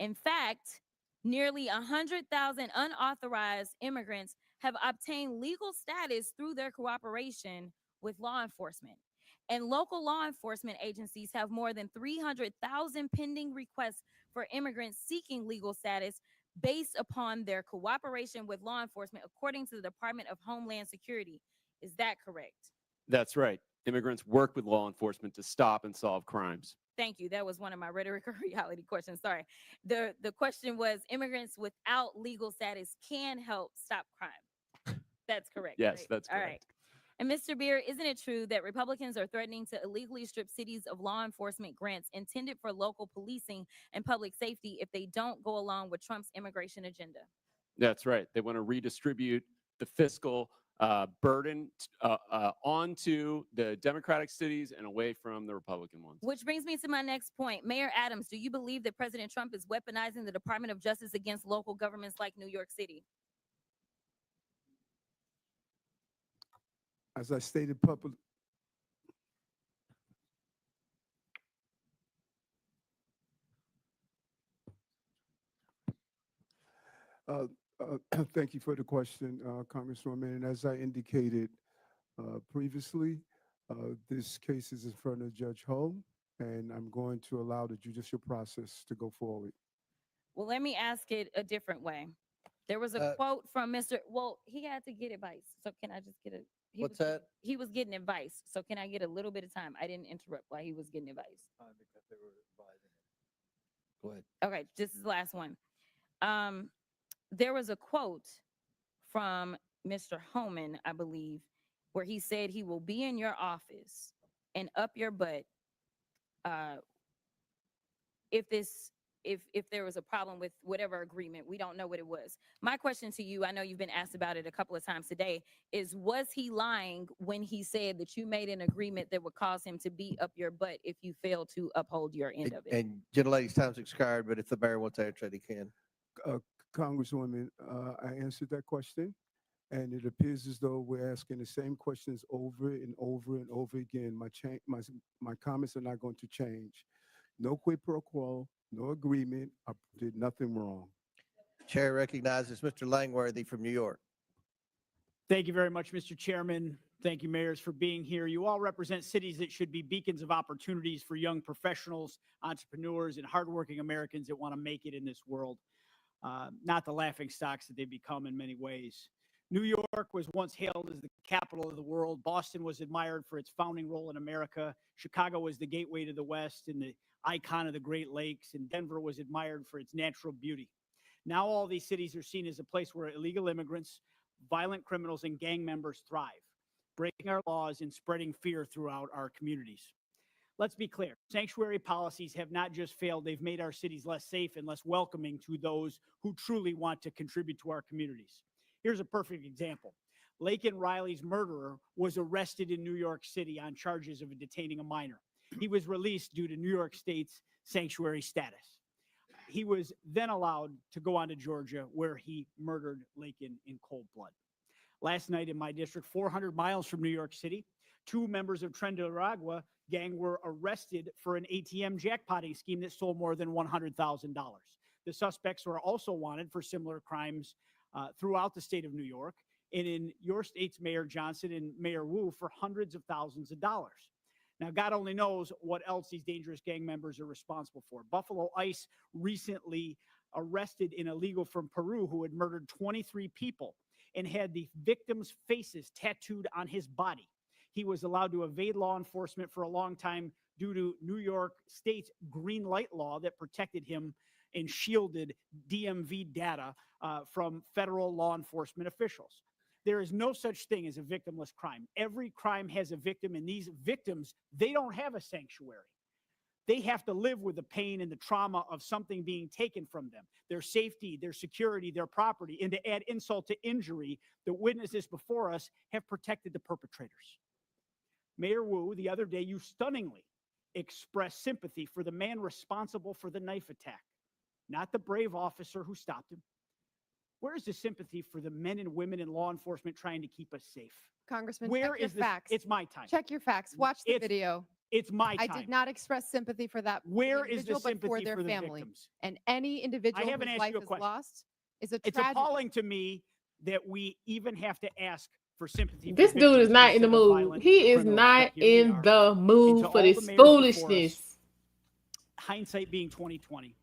Speaker 6: In fact, nearly 100,000 unauthorized immigrants have obtained legal status through their cooperation with law enforcement. And local law enforcement agencies have more than 300,000 pending requests for immigrants seeking legal status based upon their cooperation with law enforcement, according to the Department of Homeland Security. Is that correct?
Speaker 22: That's right. Immigrants work with law enforcement to stop and solve crimes.
Speaker 6: Thank you. That was one of my rhetoric or reality questions. Sorry. The question was immigrants without legal status can help stop crime. That's correct.
Speaker 22: Yes,
Speaker 6: right?
Speaker 22: that's
Speaker 6: All
Speaker 22: correct.
Speaker 6: right. And Mr. Beer, isn't it true that Republicans are threatening to illegally strip cities of law enforcement grants intended for local policing and public safety if they don't go along with Trump's immigration agenda?
Speaker 22: That's right. They want to redistribute the fiscal burden onto the Democratic cities and away from the Republican ones.
Speaker 6: Which brings me to my next point. Mayor Adams, do you believe that President Trump is weaponizing the Department of Justice against local governments like New York City?
Speaker 7: As I stated publicly, thank you for the question, Congresswoman. And as I indicated previously, this case is in front of Judge Hull, and I'm going to allow the judicial process to go forward.
Speaker 6: Well, let me ask it a different way. There was a quote from Mr. Well, he had to get advice. So can I just get a
Speaker 17: What's that?
Speaker 6: He was getting advice. So can I get a little bit of time? I didn't interrupt while he was getting advice.
Speaker 17: Because they were advising him. Go ahead.
Speaker 6: Okay, this is the last one. There was a quote from Mr. Homan, I believe, where he said he will be in your office and up your butt if there was a problem with whatever agreement. We don't know what it was. My question to you, I know you've been asked about it a couple of times today, is was he lying when he said that you made an agreement that would cause him to be up your butt if you fail to uphold your end of it?
Speaker 17: And gentlelady's time's expired, but if the mayor wants to answer it, he can.
Speaker 7: Congresswoman, I answered that question, and it appears as though we're asking the same questions over and over and over again. My comments are not going to change. No quid pro quo, no agreement. I did nothing wrong.
Speaker 17: Chair recognizes Mr. Langworthy from New York.
Speaker 15: Thank you very much, Mr. Chairman. Thank you, mayors, for being here. You all represent cities that should be beacons of opportunities for young professionals, entrepreneurs, and hardworking Americans that want to make it in this world. Not the laughing stocks that they become in many ways. New York was once hailed as the capital of the world. Boston was admired for its founding role in America. Chicago was the gateway to the West and the icon of the Great Lakes. And Denver was admired for its natural beauty. Now all these cities are seen as a place where illegal immigrants, violent criminals, and gang members thrive, breaking our laws and spreading fear throughout our communities. Let's be clear. Sanctuary policies have not just failed, they've made our cities less safe and less welcoming to those who truly want to contribute to our communities. Here's a perfect example. Laken Riley's murderer was arrested in New York City on charges of detaining a minor. He was released due to New York State's sanctuary status. He was then allowed to go on to Georgia, where he murdered Laken in cold blood. Last night in my district, 400 miles from New York City, 2 members of Tren de Aragua gang were arrested for an ATM jackpotting scheme that stole more than $100,000. The suspects were also wanted for similar crimes throughout the state of New York, and in your state's Mayor Johnston and Mayor Wu for hundreds of thousands of dollars. Now, God only knows what else these dangerous gang members are responsible for. Buffalo ICE recently arrested an illegal from Peru who had murdered 23 people and had the victims' faces tattooed on his body. He was allowed to evade law enforcement for a long time due to New York State's green light law that protected him and shielded DMV data from federal law enforcement officials. There is no such thing as a victimless crime. Every crime has a victim, and these victims, they don't have a sanctuary. They have to live with the pain and the trauma of something being taken from them, their safety, their security, their property. And to add insult to injury, the witnesses before us have protected the perpetrators. Mayor Wu, the other day, you stunningly expressed sympathy for the man responsible for the knife attack, not the brave officer who stopped him. Where is the sympathy for the men and women in law enforcement trying to keep us safe?
Speaker 10: Congressman,
Speaker 15: Where
Speaker 10: check your
Speaker 15: is this?
Speaker 10: facts.
Speaker 15: It's my time.
Speaker 10: Check your facts. Watch the video.
Speaker 15: It's my
Speaker 10: I
Speaker 15: time.
Speaker 10: did not express sympathy for that
Speaker 15: Where is the
Speaker 10: individual, but for
Speaker 15: sympathy
Speaker 10: their
Speaker 15: for the
Speaker 10: family.
Speaker 15: victims?
Speaker 10: And any individual
Speaker 15: haven't
Speaker 10: whose
Speaker 15: asked
Speaker 10: life
Speaker 15: you a
Speaker 10: is
Speaker 15: question.
Speaker 10: lost is a
Speaker 15: It's
Speaker 10: tragedy.
Speaker 15: appalling to me that we even have to ask for sympathy.
Speaker 1: This
Speaker 15: for
Speaker 1: dude is
Speaker 15: victims
Speaker 1: not in the
Speaker 15: instead of
Speaker 1: mood.
Speaker 15: violent
Speaker 1: He is
Speaker 15: criminals,
Speaker 1: not
Speaker 15: but here we
Speaker 1: in
Speaker 15: are.
Speaker 1: the
Speaker 15: And
Speaker 1: mood
Speaker 15: to
Speaker 1: for
Speaker 15: all
Speaker 1: this
Speaker 15: the mayors before us,
Speaker 1: foolishness.
Speaker 15: hindsight being 20/20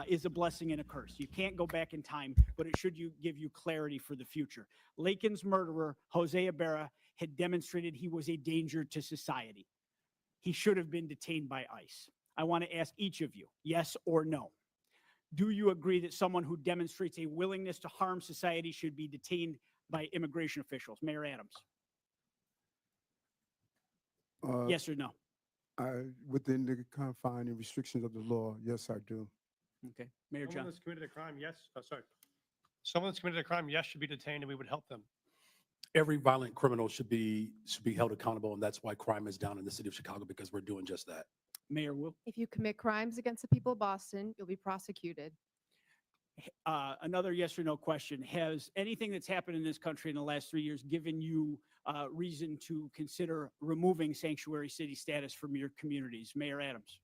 Speaker 15: is a blessing and a curse. You can't go back in time, but it should give you clarity for the future. Laken's murderer, Jose Ibarra, had demonstrated he was a danger to society. He should have been detained by ICE. I want to ask each of you, yes or no. Do you agree that someone who demonstrates a willingness to harm society should be detained by immigration officials? Mayor Adams. Yes or no?
Speaker 7: Within the confine and restrictions of the law, yes, I do.
Speaker 15: Okay. Mayor
Speaker 8: Someone
Speaker 15: Johnson.
Speaker 8: that's committed a crime, yes. Someone that's committed a crime, yes, should be detained, and we would help them.
Speaker 9: Every violent criminal should be held accountable, and that's why crime is down in the city of Chicago, because we're doing just that.
Speaker 15: Mayor Wu.
Speaker 10: If you commit crimes against the people of Boston, you'll be prosecuted.
Speaker 15: Another yes or no question. Has anything that's happened in this country in the last 3 years given you reason to consider removing sanctuary city status from your communities? Mayor Adams.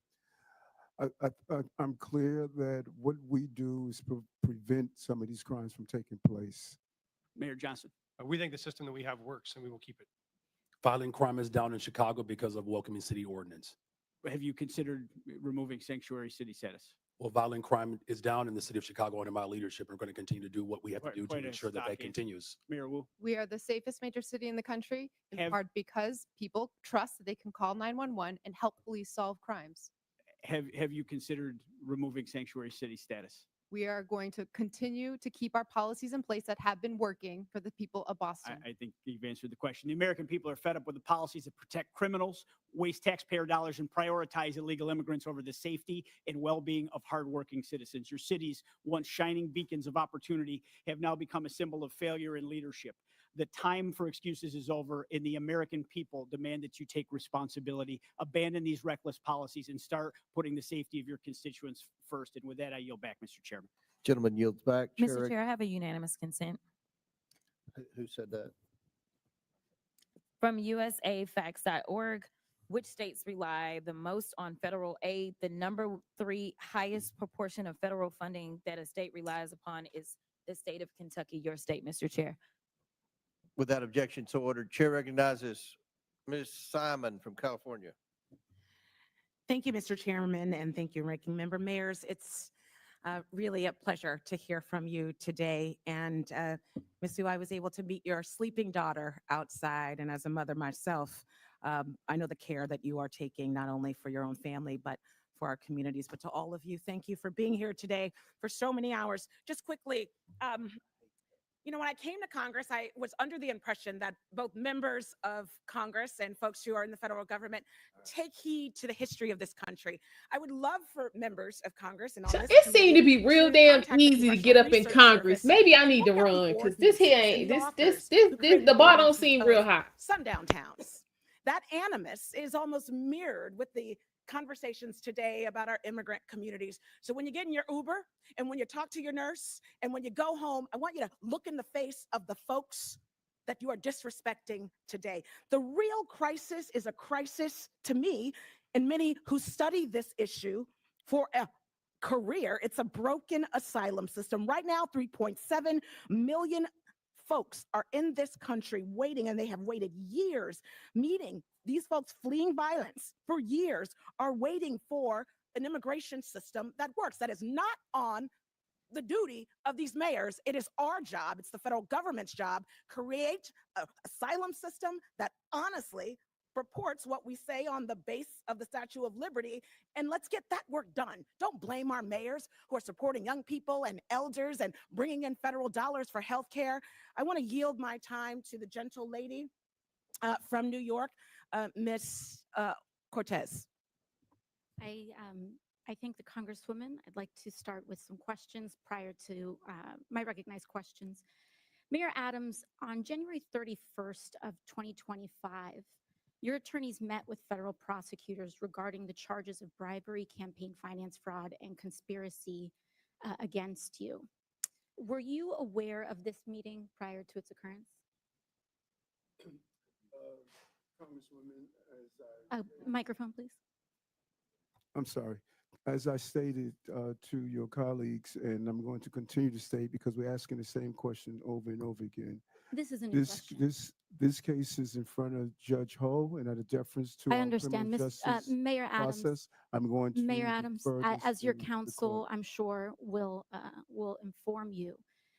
Speaker 7: I'm clear that what we do is prevent some of these crimes from taking place.
Speaker 15: Mayor Johnston.
Speaker 8: We think the system that we have works and we will keep it.
Speaker 9: Violent crime is down in Chicago because of welcoming city ordinance.
Speaker 15: Have you considered removing sanctuary city status?
Speaker 9: Well, violent crime is down in the city of Chicago under my leadership. We're going to continue to do what we have to do to
Speaker 15: Quite a
Speaker 9: ensure that
Speaker 15: stock
Speaker 9: that
Speaker 15: answer.
Speaker 9: continues.
Speaker 15: Mayor Wu.
Speaker 10: We are the safest major city in the country, in
Speaker 15: Have-
Speaker 10: part because people trust that they can call 911 and help police solve crimes.
Speaker 15: Have you considered removing sanctuary city status?
Speaker 10: We are going to continue to keep our policies in place that have been working for the people of Boston.
Speaker 15: I think you've answered the question. The American people are fed up with the policies that protect criminals, waste taxpayer dollars, and prioritize illegal immigrants over the safety and well-being of hardworking citizens. Your cities, once shining beacons of opportunity, have now become a symbol of failure in leadership. The time for excuses is over, and the American people demand that you take responsibility, abandon these reckless policies, and start putting the safety of your constituents first. And with that, I yield back, Mr. Chairman.
Speaker 17: Gentleman yields back.
Speaker 6: Mr. Chair, I have a unanimous consent.
Speaker 17: Who said that?
Speaker 6: From usafacts.org, which states rely the most on federal aid? The number 3 highest proportion of federal funding that a state relies upon is the state of Kentucky, your state, Mr. Chair.
Speaker 17: Without objection, so ordered. Chair recognizes Ms. Simon from California.
Speaker 18: Thank you, Mr. Chairman, and thank you, Ranking Member Mayors. It's really a pleasure to hear from you today. And Ms. Sue, I was able to meet your sleeping daughter outside, and as a mother myself, I know the care that you are taking not only for your own family, but for our communities. But to all of you, thank you for being here today for so many hours. Just quickly, you know, when I came to Congress, I was under the impression that both members of Congress and folks who are in the federal government take heed to the history of this country. I would love for members of Congress and all this
Speaker 1: It seemed to be real damn
Speaker 18: contact the
Speaker 1: easy to get up in
Speaker 18: Congressional
Speaker 1: Congress.
Speaker 18: Research
Speaker 1: Maybe I need to
Speaker 18: Look at the
Speaker 1: run because this
Speaker 18: ordinances
Speaker 1: here
Speaker 18: and
Speaker 1: ain't
Speaker 18: the
Speaker 1: this
Speaker 18: authors who
Speaker 1: the
Speaker 18: created
Speaker 1: bar don't
Speaker 18: ordinances
Speaker 1: seem
Speaker 18: of
Speaker 1: real hot.
Speaker 18: Sundown towns. That animus is almost mirrored with the conversations today about our immigrant communities. So when you get in your Uber and when you talk to your nurse and when you go home, I want you to look in the face of the folks that you are disrespecting today. The real crisis is a crisis to me and many who study this issue for a career. It's a broken asylum system. Right now, 3.7 million folks are in this country waiting, and they have waited years, meaning these folks fleeing violence for years are waiting for an immigration system that works. That is not on the duty of these mayors. It is our job. It's the federal government's job. Create an asylum system that honestly purports what we say on the base of the Statue of Liberty, and let's get that work done. Don't blame our mayors who are supporting young people and elders and bringing in federal dollars for health care. I want to yield my time to the gentle lady from New York, Miss Cortez.
Speaker 11: I thank the Congresswoman. I'd like to start with some questions prior to my recognized questions. Mayor Adams, on January 31st of 2025, your attorneys met with federal prosecutors regarding the charges of bribery, campaign finance fraud, and conspiracy against you. Were you aware of this meeting prior to its occurrence?
Speaker 7: Congresswoman,
Speaker 11: Microphone, please.
Speaker 7: I'm sorry. As I stated to your colleagues, and I'm going to continue to state because we're asking the same question over and over again.
Speaker 11: This is a new question.
Speaker 7: This case is in front of Judge Ho, and out of deference to
Speaker 11: I
Speaker 7: our
Speaker 11: understand,
Speaker 7: criminal
Speaker 11: Miss
Speaker 7: justice
Speaker 11: Mayor Adams.
Speaker 7: process, I'm going to
Speaker 11: Mayor Adams,
Speaker 7: defer this
Speaker 11: as your
Speaker 7: to the
Speaker 11: counsel,
Speaker 7: court.
Speaker 11: I'm sure will inform you.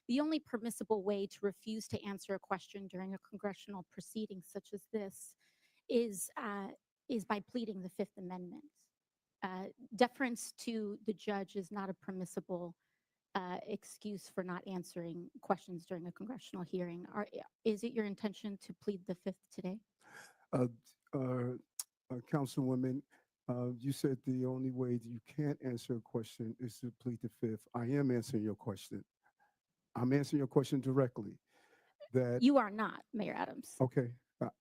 Speaker 11: The only permissible way to refuse to answer a question during a congressional proceeding such as this is by pleading the Fifth Amendment. Deference to the judge is not a permissible excuse for not answering questions during a congressional hearing. Is it your intention to plead the Fifth today?
Speaker 7: Councilwoman, you said the only way that you can't answer a question is to plead the Fifth. I am answering your question. I'm answering your question directly. that,
Speaker 3: You are not, Mayor Adams.
Speaker 7: okay,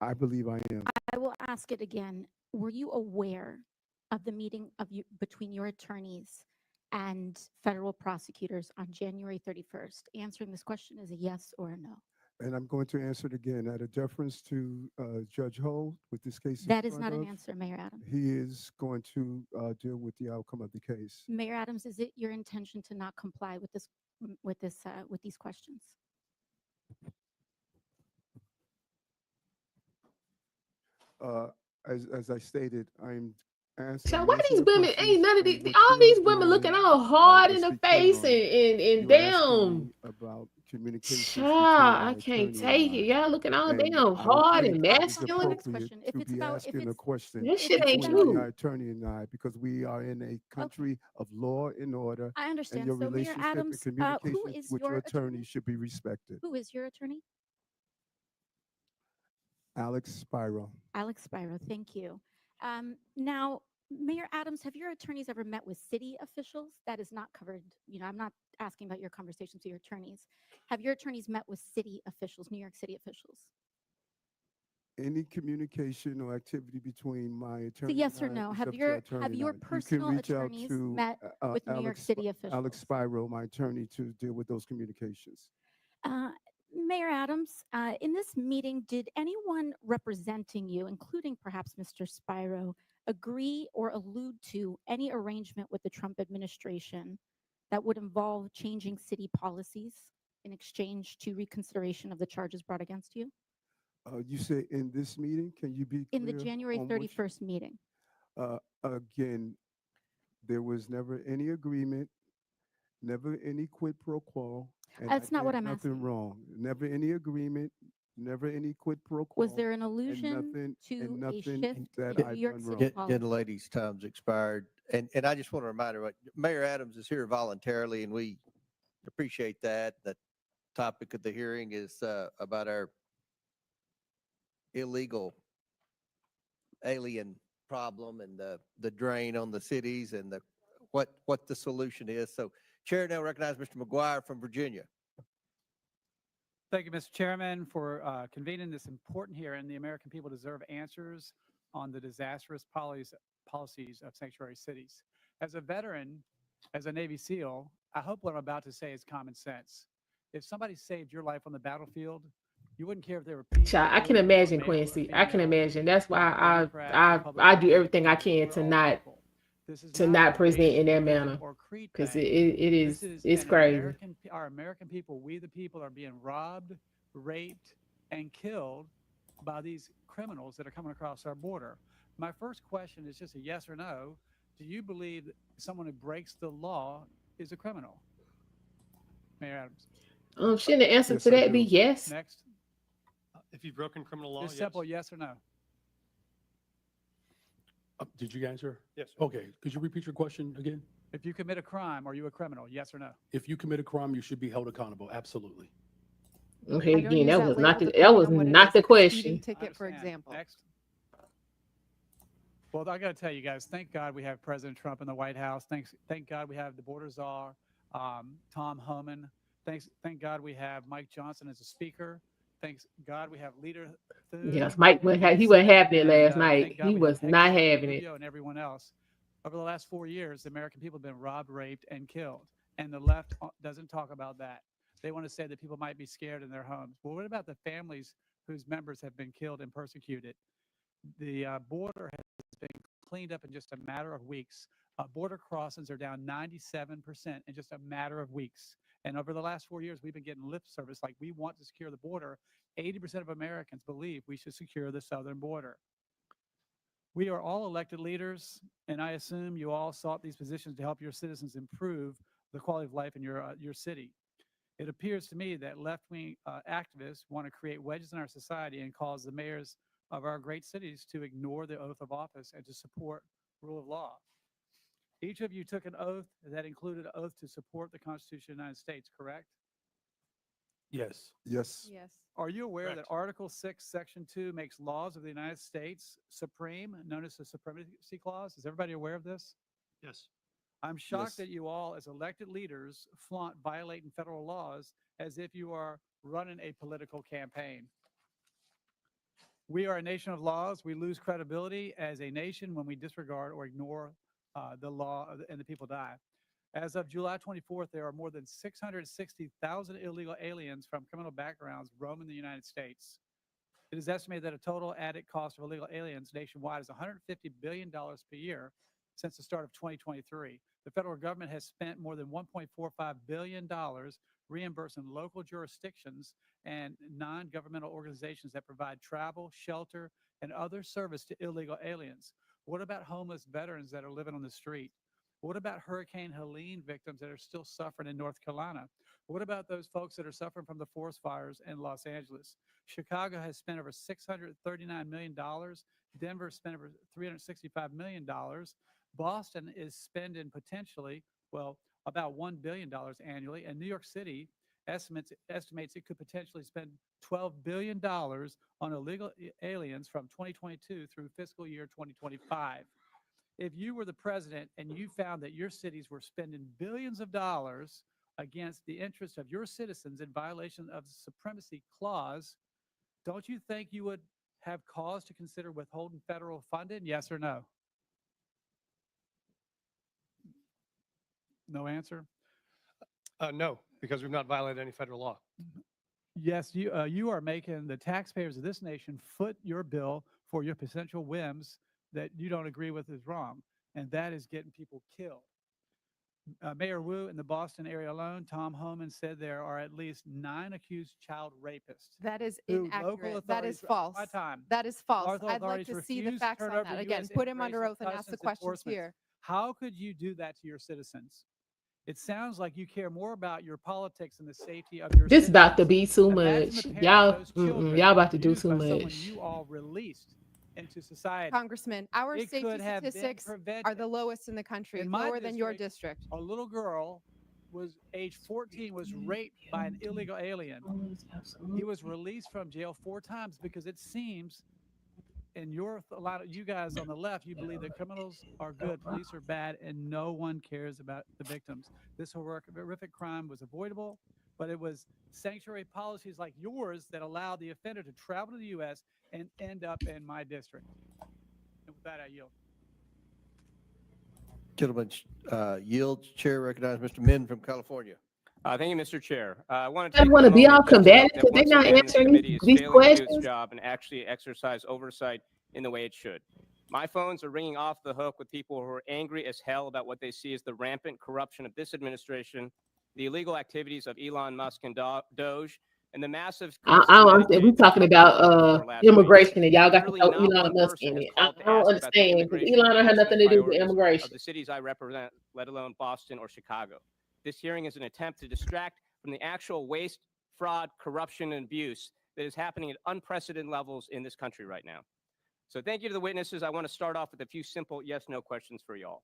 Speaker 7: I believe I am.
Speaker 3: I will ask it again. Were you aware of the meeting of you between your attorneys and federal prosecutors on January 31st? Answering this question is a yes or a no.
Speaker 7: And I'm going to answer it again. Out of deference to Judge Hull with this case in
Speaker 3: That is
Speaker 7: front
Speaker 3: not an
Speaker 7: of,
Speaker 3: answer, Mayor Adams.
Speaker 7: he is going to deal with the outcome of the case.
Speaker 3: Mayor Adams, is it your intention to not comply with with these questions?
Speaker 7: As I stated, I'm
Speaker 1: So why these
Speaker 7: answering the
Speaker 1: women ain't
Speaker 7: questions
Speaker 1: none of
Speaker 7: and
Speaker 1: these
Speaker 7: what
Speaker 1: all
Speaker 7: you're
Speaker 1: these women looking
Speaker 7: doing,
Speaker 1: all hard in
Speaker 7: is
Speaker 1: the
Speaker 7: reporting
Speaker 1: face
Speaker 7: on it.
Speaker 1: and
Speaker 7: You're asking
Speaker 1: damn.
Speaker 7: me about communications between
Speaker 1: Child,
Speaker 7: my
Speaker 1: I can't
Speaker 7: attorney
Speaker 1: take
Speaker 7: and
Speaker 1: it. Y'all looking all
Speaker 7: and
Speaker 1: damn
Speaker 7: I don't
Speaker 1: hard
Speaker 7: think
Speaker 1: and
Speaker 7: it is
Speaker 1: masculine.
Speaker 7: appropriate
Speaker 3: If
Speaker 7: to
Speaker 3: it's
Speaker 7: be
Speaker 3: about, if
Speaker 7: asking a
Speaker 3: it's,
Speaker 7: question
Speaker 1: That shit ain't
Speaker 7: between
Speaker 1: true.
Speaker 7: my attorney and I, because we are in a country of law and order,
Speaker 3: I
Speaker 7: and
Speaker 3: understand.
Speaker 7: your
Speaker 3: So Mayor
Speaker 7: relationship and
Speaker 3: Adams, who
Speaker 7: communications
Speaker 3: is
Speaker 7: with your
Speaker 3: your
Speaker 7: attorney should be respected.
Speaker 3: Who is your attorney?
Speaker 7: Alex Spiro.
Speaker 3: Alex Spiro, thank you. Now, Mayor Adams, have your attorneys ever met with city officials? That is not covered. You know, I'm not asking about your conversations with your attorneys. Have your attorneys met with city officials, New York City officials?
Speaker 7: Any communication or activity between my
Speaker 3: So
Speaker 7: attorney
Speaker 3: yes or
Speaker 7: and I
Speaker 3: no?
Speaker 7: is
Speaker 3: Have
Speaker 7: up to our
Speaker 3: your
Speaker 7: attorney.
Speaker 3: your
Speaker 7: You can
Speaker 3: personal
Speaker 7: reach out
Speaker 3: attorneys
Speaker 7: to
Speaker 3: met with New York City officials?
Speaker 7: Alex Spiro, my attorney, to deal with those communications.
Speaker 3: Mayor Adams, in this meeting, did anyone representing you, including perhaps Mr. Spiro, agree or allude to any arrangement with the Trump administration that would involve changing city policies in exchange to reconsideration of the charges brought against you?
Speaker 7: You say in this meeting, can you be
Speaker 3: In the
Speaker 7: clear
Speaker 3: January
Speaker 7: on which-
Speaker 3: 31st meeting?
Speaker 7: Again, there was never any agreement, never any quid pro quo. And
Speaker 3: That's
Speaker 7: I
Speaker 3: not what
Speaker 7: did
Speaker 3: I'm
Speaker 7: nothing
Speaker 3: asking.
Speaker 7: wrong. Never any agreement, never any quid pro quo.
Speaker 3: Was there an
Speaker 7: and
Speaker 3: allusion
Speaker 7: nothing,
Speaker 3: to
Speaker 7: and
Speaker 3: a
Speaker 7: nothing
Speaker 3: shift
Speaker 7: that
Speaker 3: in
Speaker 7: I've
Speaker 3: New York
Speaker 7: done
Speaker 3: City
Speaker 7: wrong.
Speaker 3: policy?
Speaker 17: Gentlelady's time's expired. And I just want to remind everybody, Mayor Adams is here voluntarily, and we appreciate that. The topic of the hearing is about our illegal alien problem and the drain on the cities and what the solution is. So Chair now recognize Mr. McGuire from Virginia.
Speaker 20: Thank you, Mr. Chairman, for convening this important hearing. The American people deserve answers on the disastrous policies of sanctuary cities. As a veteran, as a Navy SEAL, I hope what I'm about to say is common sense. If somebody saved your life on the battlefield, you wouldn't care if they were
Speaker 1: Child, I can imagine, Quincy. I can imagine. That's why I do everything I can to not present in that manner, because it's crazy.
Speaker 20: Our American people, we the people, are being robbed, raped, and killed by these criminals that are coming across our border. My first question is just a yes or no. Do you believe that someone who breaks the law is a criminal? Mayor Adams.
Speaker 1: Shouldn't the answer to that be yes?
Speaker 20: Next.
Speaker 8: If you've broken criminal law,
Speaker 20: Just simple yes or no.
Speaker 9: Did you answer?
Speaker 8: Yes, sir.
Speaker 9: Okay. Could you repeat your question again?
Speaker 20: If you commit a crime, are you a criminal? Yes or no?
Speaker 9: If you commit a crime, you should be held accountable. Absolutely.
Speaker 1: Okay,
Speaker 10: I don't
Speaker 1: again,
Speaker 10: use
Speaker 1: that
Speaker 10: that
Speaker 1: was
Speaker 10: label
Speaker 1: not the
Speaker 10: depending
Speaker 1: that was
Speaker 10: on what it
Speaker 1: not
Speaker 10: is.
Speaker 1: the
Speaker 10: If it's a speeding
Speaker 1: question.
Speaker 10: ticket, for example.
Speaker 20: Next. Well, I got to tell you guys, thank God we have President Trump in the White House. Thank God we have the border czar, Tom Homan. Thank God we have Mike Johnston as a speaker. Thanks God we have Leader Thune.
Speaker 1: Yes, Mike he wasn't having it last
Speaker 20: And,
Speaker 1: night.
Speaker 20: thank God
Speaker 1: He
Speaker 20: we
Speaker 1: was
Speaker 20: have
Speaker 1: not
Speaker 20: Hector
Speaker 1: having it.
Speaker 20: Rubio and everyone else. Over the last 4 years, the American people have been robbed, raped, and killed. And the left doesn't talk about that. They want to say that people might be scared in their homes. Well, what about the families whose members have been killed and persecuted? The border has been cleaned up in just a matter of weeks. Border crossings are down 97% in just a matter of weeks. And over the last 4 years, we've been getting lip service like we want to secure the border. 80% of Americans believe we should secure the southern border. We are all elected leaders, and I assume you all sought these positions to help your citizens improve the quality of life in your city. It appears to me that left-wing activists want to create wedges in our society and cause the mayors of our great cities to ignore the oath of office and to support rule of law. Each of you took an oath that included an oath to support the Constitution of the United States, correct?
Speaker 9: Yes.
Speaker 7: Yes.
Speaker 10: Yes.
Speaker 20: Are you aware
Speaker 8: Correct.
Speaker 20: that Article 6, Section 2 makes laws of the United States supreme, known as the Supremacy Clause? Is everybody aware of this?
Speaker 8: Yes.
Speaker 20: I'm shocked
Speaker 7: Yes.
Speaker 20: that you all, as elected leaders, flaunt violating federal laws as if you are running a political campaign. We are a nation of laws. We lose credibility as a nation when we disregard or ignore the law and the people die. As of July 24th, there are more than 660,000 illegal aliens from criminal backgrounds roaming the United States. It is estimated that a total added cost of illegal aliens nationwide is $150 billion per year since the start of 2023. The federal government has spent more than $1.45 billion reimbursing local jurisdictions and non-governmental organizations that provide travel, shelter, and other service to illegal aliens. What about homeless veterans that are living on the street? What about Hurricane Helene victims that are still suffering in North Carolina? What about those folks that are suffering from the forest fires in Los Angeles? Chicago has spent over $639 million. Denver spent over $365 million. Boston is spending potentially, well, about $1 billion annually. And New York City estimates it could potentially spend $12 billion on illegal aliens from 2022 through fiscal year 2025. If you were the president and you found that your cities were spending billions of dollars against the interests of your citizens in violation of the Supremacy Clause, don't you think you would have cause to consider withholding federal funding? Yes or no? No answer?
Speaker 8: No, because we've not violated any federal law.
Speaker 20: Yes, you are making the taxpayers of this nation foot your bill for your potential whims that you don't agree with is wrong, and that is getting people killed. Mayor Wu, in the Boston area alone, Tom Homan said there are at least 9 accused child rapists.
Speaker 10: That is
Speaker 20: who
Speaker 10: inaccurate. That is false.
Speaker 20: My time.
Speaker 10: That is false.
Speaker 20: Local
Speaker 10: I'd like
Speaker 20: authorities
Speaker 10: to see the
Speaker 20: refused to
Speaker 10: facts
Speaker 20: turn
Speaker 10: on
Speaker 20: over
Speaker 10: that. Again,
Speaker 20: US
Speaker 10: put him under
Speaker 20: Immigration
Speaker 10: oath and ask the
Speaker 20: Customs
Speaker 10: questions
Speaker 20: enforcement.
Speaker 10: here.
Speaker 20: How could you do that to your citizens? It sounds like you care more about your politics and the safety of your
Speaker 1: This about to
Speaker 20: citizens.
Speaker 1: be too
Speaker 20: Imagine
Speaker 1: much.
Speaker 20: the parents
Speaker 1: Y'all,
Speaker 20: of those children
Speaker 1: y'all about to do
Speaker 20: abused
Speaker 1: too
Speaker 20: by someone
Speaker 1: much.
Speaker 20: you all released into society.
Speaker 10: Congressman, our
Speaker 20: It
Speaker 10: safety
Speaker 20: could have been
Speaker 10: statistics are
Speaker 20: prevented.
Speaker 10: the lowest in the country,
Speaker 20: In my
Speaker 10: lower than your district.
Speaker 20: A little girl was age 14, was raped by an illegal alien. He was released from jail 4 times because it seems, and a lot of you guys on the left, you believe that criminals are good, police are bad, and no one cares about the victims. This horrific crime was avoidable, but it was sanctuary policies like yours that allowed the offender to travel to the U.S. and end up in my district. And with that, I yield.
Speaker 17: Gentlemen, yields. Chair recognizes Mr. Min from California.
Speaker 2: Thank you, Mr. Chair. I want
Speaker 1: They wanna be all combative because they're not answering these
Speaker 2: failing to do its
Speaker 1: questions.
Speaker 2: job and actually exercise oversight in the way it should. My phones are ringing off the hook with people who are angry as hell about what they see as the rampant corruption of this administration, the illegal activities of Elon Musk and Doge, and the massive.
Speaker 1: I don't understand. We're talking about immigration, and y'all got to throw Elon Musk in it. I don't understand because Elon don't have nothing to do with immigration.
Speaker 2: Of the cities I represent, let alone Boston or Chicago. This hearing is an attempt to distract from the actual waste, fraud, corruption, and abuse that is happening at unprecedented levels in this country right now. So thank you to the witnesses. I want to start off with a few simple yes/no questions for y'all.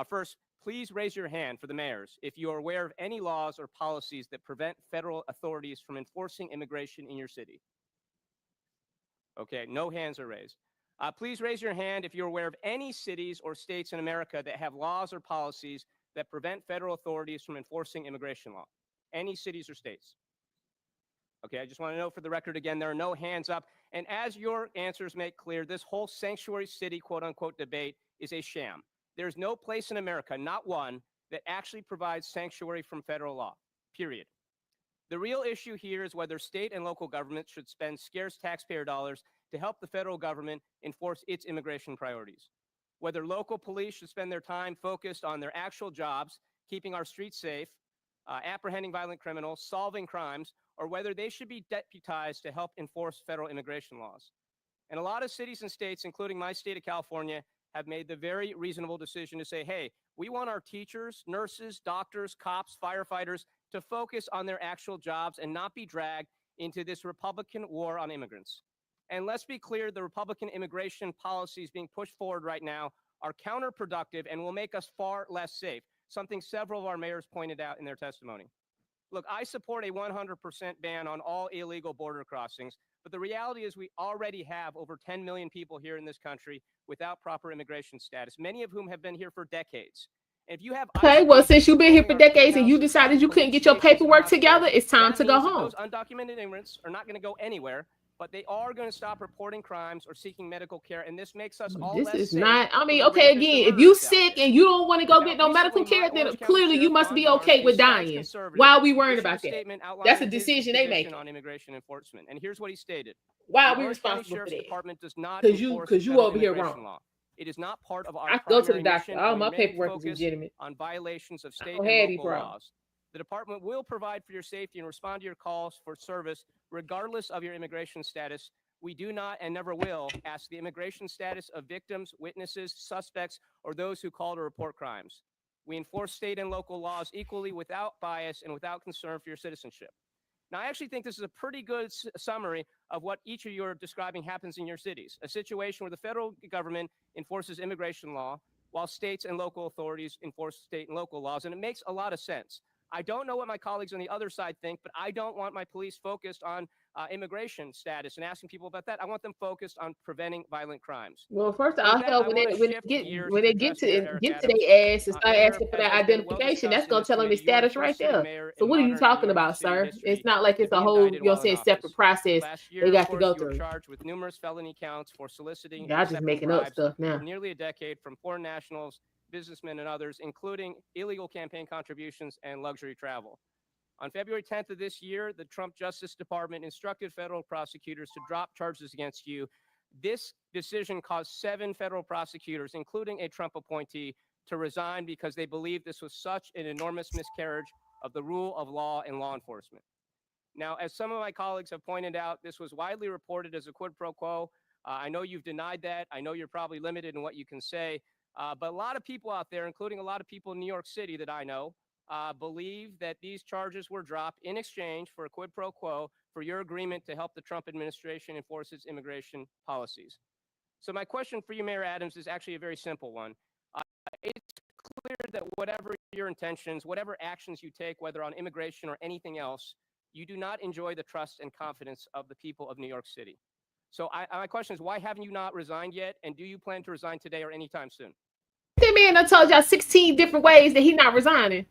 Speaker 2: First, please raise your hand for the mayors if you are aware of any laws or policies that prevent federal authorities from enforcing immigration in your city. Okay, no hands are raised. Please raise your hand if you're aware of any cities or states in America that have laws or policies that prevent federal authorities from enforcing immigration law. Any cities or states. Okay, I just want to know for the record again, there are no hands up. And as your answers make clear, this whole sanctuary city, quote unquote, debate is a sham. There's no place in America, not one, that actually provides sanctuary from federal law, period. The real issue here is whether state and local governments should spend scarce taxpayer dollars to help the federal government enforce its immigration priorities. Whether local police should spend their time focused on their actual jobs, keeping our streets safe, apprehending violent criminals, solving crimes, or whether they should be deputized to help enforce federal immigration laws. And a lot of cities and states, including my state of California, have made the very reasonable decision to say, hey, we want our teachers, nurses, doctors, cops, firefighters to focus on their actual jobs and not be dragged into this Republican war on immigrants. And let's be clear, the Republican immigration policies being pushed forward right now are counterproductive and will make us far less safe, something several of our mayors pointed out in their testimony. Look, I support a 100% ban on all illegal border crossings, but the reality is we already have over 10 million people here in this country without proper immigration status, many of whom have been here for decades. If you have
Speaker 1: Okay, well,
Speaker 2: ICE
Speaker 1: since you've been here for
Speaker 2: patrolling our
Speaker 1: decades and you
Speaker 2: courthouses,
Speaker 1: decided you couldn't
Speaker 2: police
Speaker 1: get your
Speaker 2: stations, and
Speaker 1: paperwork together,
Speaker 2: hospitals,
Speaker 1: it's time
Speaker 2: that
Speaker 1: to go
Speaker 2: means that
Speaker 1: home.
Speaker 2: those undocumented immigrants are not going to go anywhere, but they are going to stop reporting crimes or seeking medical care, and this makes us all
Speaker 1: This
Speaker 2: less
Speaker 1: is
Speaker 2: safe
Speaker 1: not, I
Speaker 2: from
Speaker 1: mean,
Speaker 2: the
Speaker 1: okay,
Speaker 2: rapists and
Speaker 1: again, if you
Speaker 2: murderers out
Speaker 1: sick
Speaker 2: there.
Speaker 1: and you don't want to go
Speaker 2: Now,
Speaker 1: get no medical
Speaker 2: recently,
Speaker 1: care,
Speaker 2: my
Speaker 1: then
Speaker 2: Orange County
Speaker 1: clearly you
Speaker 2: Sheriff,
Speaker 1: must
Speaker 2: Don
Speaker 1: be
Speaker 2: Barnes,
Speaker 1: okay
Speaker 2: a
Speaker 1: with
Speaker 2: staunch
Speaker 1: dying.
Speaker 2: conservative,
Speaker 1: Why are we worrying
Speaker 2: issued a
Speaker 1: about that?
Speaker 2: statement
Speaker 1: That's a
Speaker 2: outlining his
Speaker 1: decision they
Speaker 2: position
Speaker 1: make.
Speaker 2: on immigration enforcement. And here's what he stated.
Speaker 1: Why
Speaker 2: The
Speaker 1: are we
Speaker 2: Orange County
Speaker 1: responsible for
Speaker 2: Sheriff's
Speaker 1: that?
Speaker 2: Department does not
Speaker 1: Cause
Speaker 2: enforce
Speaker 1: you
Speaker 2: federal
Speaker 1: over here
Speaker 2: immigration
Speaker 1: wrong.
Speaker 2: law. It is not part of our
Speaker 1: I go to the
Speaker 2: primary
Speaker 1: doctor.
Speaker 2: mission,
Speaker 1: All
Speaker 2: and we
Speaker 1: my
Speaker 2: remain
Speaker 1: paperwork is
Speaker 2: focused
Speaker 1: legitimate.
Speaker 2: on violations of
Speaker 1: I
Speaker 2: state
Speaker 1: don't
Speaker 2: and
Speaker 1: have any
Speaker 2: local
Speaker 1: problem.
Speaker 2: laws. The department will provide for your safety and respond to your calls for service regardless of your immigration status. We do not and never will ask the immigration status of victims, witnesses, suspects, or those who call to report crimes. We enforce state and local laws equally without bias and without concern for your citizenship. Now, I actually think this is a pretty good summary of what each of you are describing happens in your cities, a situation where the federal government enforces immigration law while states and local authorities enforce state and local laws, and it makes a lot of sense. I don't know what my colleagues on the other side think, but I don't want my police focused on immigration status and asking people about that. I want them focused on preventing violent crimes.
Speaker 1: Well, first
Speaker 2: So
Speaker 1: of all,
Speaker 2: with that,
Speaker 1: hell,
Speaker 2: I want to shift
Speaker 1: get
Speaker 2: gears
Speaker 1: when
Speaker 2: to
Speaker 1: they
Speaker 2: address
Speaker 1: get
Speaker 2: Mayor
Speaker 1: to
Speaker 2: Eric
Speaker 1: get to
Speaker 2: Adams.
Speaker 1: their ass and start
Speaker 2: Mayor,
Speaker 1: asking for
Speaker 2: as
Speaker 1: that
Speaker 2: has been well
Speaker 1: identification,
Speaker 2: discussed
Speaker 1: that's
Speaker 2: in
Speaker 1: gonna
Speaker 2: this
Speaker 1: tell them the
Speaker 2: committee, you are the
Speaker 1: status right
Speaker 2: first city
Speaker 1: there.
Speaker 2: mayor
Speaker 1: So
Speaker 2: in
Speaker 1: what are you
Speaker 2: modern New
Speaker 1: talking
Speaker 2: York
Speaker 1: about,
Speaker 2: City
Speaker 1: sir?
Speaker 2: history
Speaker 1: It's not like
Speaker 2: to
Speaker 1: it's a
Speaker 2: be
Speaker 1: whole,
Speaker 2: indicted while in
Speaker 1: separate
Speaker 2: office.
Speaker 1: process
Speaker 2: Last
Speaker 1: they
Speaker 2: year, of
Speaker 1: got to
Speaker 2: course,
Speaker 1: go
Speaker 2: you were
Speaker 1: through.
Speaker 2: charged with numerous felony counts for soliciting
Speaker 1: Y'all
Speaker 2: and
Speaker 1: just
Speaker 2: accepting
Speaker 1: making up
Speaker 2: bribes
Speaker 1: stuff
Speaker 2: for
Speaker 1: now.
Speaker 2: nearly a decade from foreign nationals, businessmen, and others, including illegal campaign contributions and luxury travel. On February 10th of this year, the Trump Justice Department instructed federal prosecutors to drop charges against you. This decision caused 7 federal prosecutors, including a Trump appointee, to resign because they believed this was such an enormous miscarriage of the rule of law in law enforcement. Now, as some of my colleagues have pointed out, this was widely reported as a quid pro quo. I know you've denied that. I know you're probably limited in what you can say. But a lot of people out there, including a lot of people in New York City that I know, believe that these charges were dropped in exchange for a quid pro quo for your agreement to help the Trump administration enforce its immigration policies. So my question for you, Mayor Adams, is actually a very simple one. It's clear that whatever your intentions, whatever actions you take, whether on immigration or anything else, you do not enjoy the trust and confidence of the people of New York City. So my question is, why haven't you not resigned yet? And do you plan to resign today or anytime soon?
Speaker 1: That man done told y'all 16 different ways that he not resigning.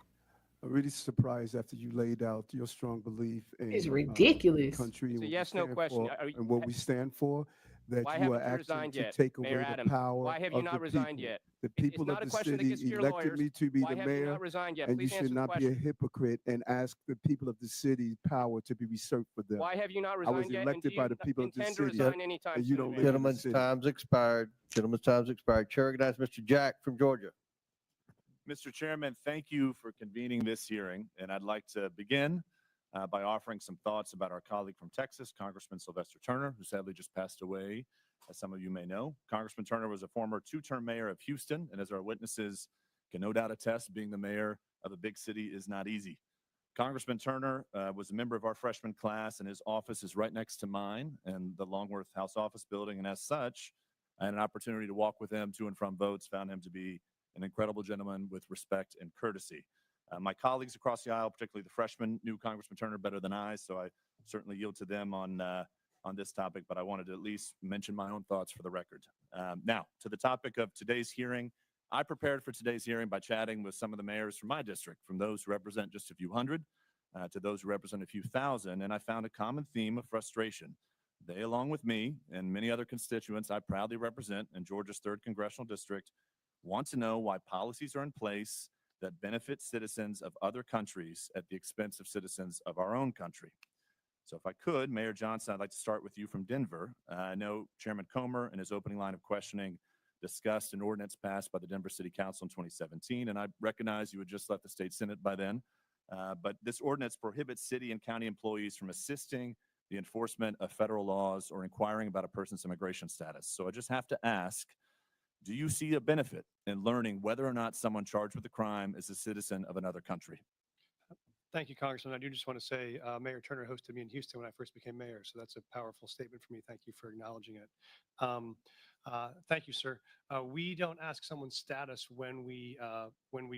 Speaker 7: I'm really surprised after you laid out your strong belief in
Speaker 1: It's ridiculous.
Speaker 7: country
Speaker 2: It's
Speaker 7: and
Speaker 2: a yes/no question.
Speaker 7: and what we stand for, that
Speaker 2: Why
Speaker 7: you are
Speaker 2: haven't you
Speaker 7: acting
Speaker 2: resigned
Speaker 7: to
Speaker 2: yet,
Speaker 7: take
Speaker 2: Mayor
Speaker 7: away the
Speaker 2: Adams?
Speaker 7: power
Speaker 2: Why have
Speaker 7: of
Speaker 2: you not
Speaker 7: the
Speaker 2: resigned
Speaker 7: people.
Speaker 2: yet?
Speaker 7: The
Speaker 2: It's
Speaker 7: people
Speaker 2: not
Speaker 7: of
Speaker 2: a
Speaker 7: the
Speaker 2: question that
Speaker 7: city
Speaker 2: gets to your
Speaker 7: elected
Speaker 2: lawyers.
Speaker 7: me to be
Speaker 2: Why
Speaker 7: the
Speaker 2: have you
Speaker 7: mayor,
Speaker 2: not resigned yet?
Speaker 7: and you
Speaker 2: Please answer
Speaker 7: should
Speaker 2: the
Speaker 7: not be a
Speaker 2: question.
Speaker 7: hypocrite and ask the people of the city power to be reserved for them.
Speaker 2: Why have you not
Speaker 7: I was
Speaker 2: resigned yet? And do
Speaker 7: elected by
Speaker 2: you
Speaker 7: the people of the
Speaker 2: intend to
Speaker 7: city,
Speaker 2: resign anytime
Speaker 7: and you
Speaker 2: soon,
Speaker 7: don't
Speaker 2: Mayor?
Speaker 7: live in the
Speaker 17: Gentleman's
Speaker 7: city.
Speaker 17: time's expired. Gentleman's time's expired. Chair recognizes Mr. Jack from Georgia.
Speaker 12: Mr. Chairman, thank you for convening this hearing, and I'd like to begin by offering some thoughts about our colleague from Texas, Congressman Sylvester Turner, who sadly just passed away, as some of you may know. Congressman Turner was a former 2-term mayor of Houston, and as our witnesses can no doubt attest, being the mayor of a big city is not easy. Congressman Turner was a member of our freshman class, and his office is right next to mine in the Longworth House Office building, and as such, I had an opportunity to walk with him to and from votes, found him to be an incredible gentleman with respect and courtesy. My colleagues across the aisle, particularly the freshmen, knew Congressman Turner better than I, so I certainly yield to them on this topic, but I wanted to at least mention my own thoughts for the record. Now, to the topic of today's hearing, I prepared for today's hearing by chatting with some of the mayors from my district, from those who represent just a few hundred to those who represent a few thousand, and I found a common theme of frustration. They, along with me and many other constituents I proudly represent in Georgia's 3rd Congressional District, want to know why policies are in place that benefit citizens of other countries at the expense of citizens of our own country. So if I could, Mayor Johnston, I'd like to start with you from Denver. I know Chairman Comer in his opening line of questioning discussed an ordinance passed by the Denver City Council in 2017, and I recognize you had just left the state Senate by then. But this ordinance prohibits city and county employees from assisting the enforcement of federal laws or inquiring about a person's immigration status. So I just have to ask, do you see a benefit in learning whether or not someone charged with a crime is a citizen of another country?
Speaker 8: Thank you, Congressman. I do just want to say Mayor Turner hosted me in Houston when I first became mayor, so that's a powerful statement for me. Thank you for acknowledging it. Thank you, sir. We don't ask someone's status when we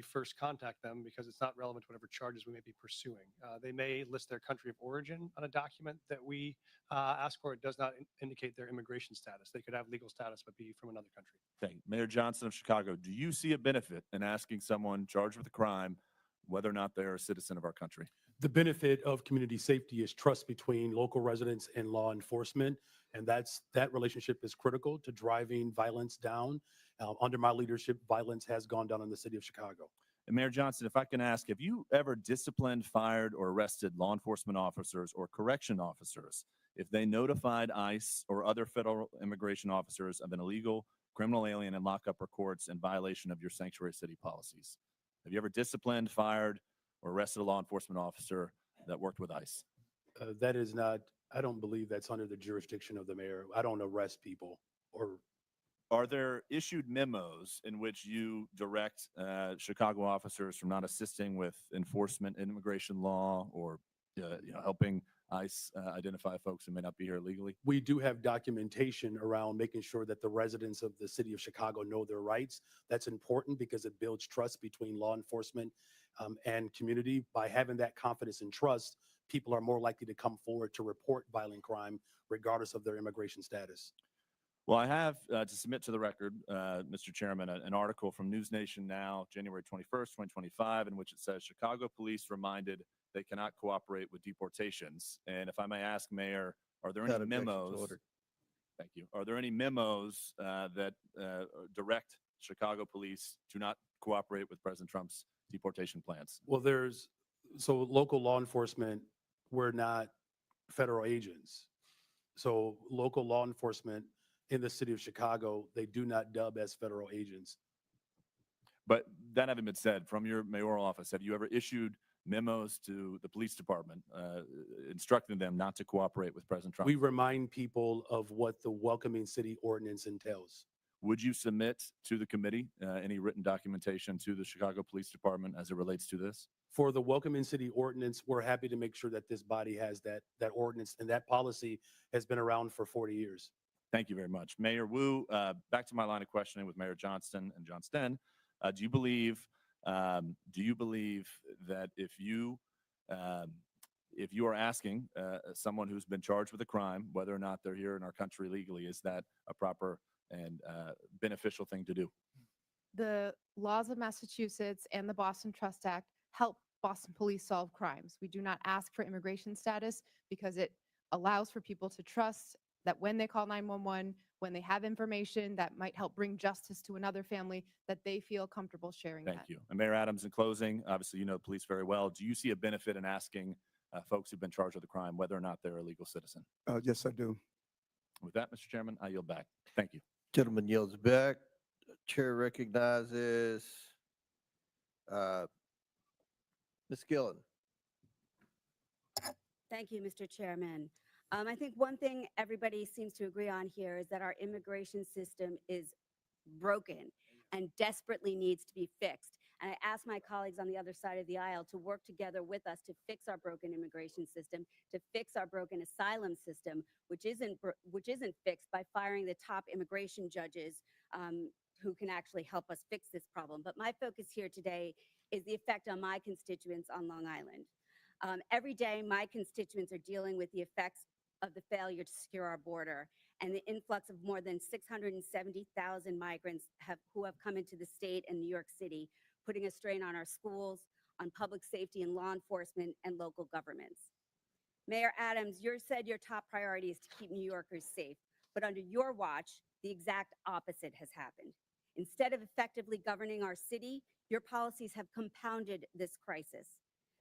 Speaker 8: first contact them because it's not relevant to whatever charges we may be pursuing. They may list their country of origin on a document that we ask for. It does not indicate their immigration status. They could have legal status but be from another country.
Speaker 12: Thank you. Mayor Johnston of Chicago, do you see a benefit in asking someone charged with a crime whether or not they're a citizen of our country?
Speaker 9: The benefit of community safety is trust between local residents and law enforcement, and that relationship is critical to driving violence down. Under my leadership, violence has gone down in the city of Chicago.
Speaker 12: And Mayor Johnston, if I can ask, have you ever disciplined, fired, or arrested law enforcement officers or correction officers if they notified ICE or other federal immigration officers of an illegal criminal alien in lockup or courts in violation of your sanctuary city policies? Have you ever disciplined, fired, or arrested a law enforcement officer that worked with ICE?
Speaker 9: That is not, I don't believe that's under the jurisdiction of the mayor. I don't arrest people or.
Speaker 12: Are there issued memos in which you direct Chicago officers from not assisting with enforcement in immigration law or helping ICE identify folks who may not be here illegally?
Speaker 9: We do have documentation around making sure that the residents of the city of Chicago know their rights. That's important because it builds trust between law enforcement and community. By having that confidence and trust, people are more likely to come forward to report violent crime regardless of their immigration status.
Speaker 12: Well, I have to submit to the record, Mr. Chairman, an article from News Nation Now, January 21st, 2025, in which it says Chicago police reminded they cannot cooperate with deportations. And if I may ask, Mayor, are there any memos? Thank you. Are there any memos that direct Chicago police to not cooperate with President Trump's deportation plans?
Speaker 9: Well, so local law enforcement, we're not federal agents. So local law enforcement in the city of Chicago, they do not dub as federal agents.
Speaker 12: But that having been said, from your mayoral office, have you ever issued memos to the police department instructing them not to cooperate with President Trump?
Speaker 9: We remind people of what the welcoming city ordinance entails.
Speaker 12: Would you submit to the committee any written documentation to the Chicago Police Department as it relates to this?
Speaker 9: For the welcoming city ordinance, we're happy to make sure that this body has that ordinance, and that policy has been around for 40 years.
Speaker 12: Thank you very much. Mayor Wu, back to my line of questioning with Mayor Johnston and Johnston. Do you believe that if you are asking someone who's been charged with a crime, whether or not they're here in our country legally, is that a proper and beneficial thing to do?
Speaker 10: The laws of Massachusetts and the Boston Trust Act help Boston police solve crimes. We do not ask for immigration status because it allows for people to trust that when they call 911, when they have information that might help bring justice to another family, that they feel comfortable sharing that.
Speaker 12: Thank you. And Mayor Adams, in closing, obviously you know the police very well. Do you see a benefit in asking folks who've been charged with a crime whether or not they're a legal citizen?
Speaker 7: Yes, I do.
Speaker 12: With that, Mr. Chairman, I yield back. Thank you.
Speaker 17: Gentleman yields back. Chair recognizes Ms. Gillen.
Speaker 13: Thank you, Mr. Chairman. I think one thing everybody seems to agree on here is that our immigration system is broken and desperately needs to be fixed. And I ask my colleagues on the other side of the aisle to work together with us to fix our broken immigration system, to fix our broken asylum system, which isn't fixed by firing the top immigration judges who can actually help us fix this problem. But my focus here today is the effect on my constituents on Long Island. Every day, my constituents are dealing with the effects of the failure to secure our border and the influx of more than 670,000 migrants who have come into the state and New York City, putting a strain on our schools, on public safety and law enforcement, and local governments. Mayor Adams, you said your top priority is to keep New Yorkers safe, but under your watch, the exact opposite has happened. Instead of effectively governing our city, your policies have compounded this crisis.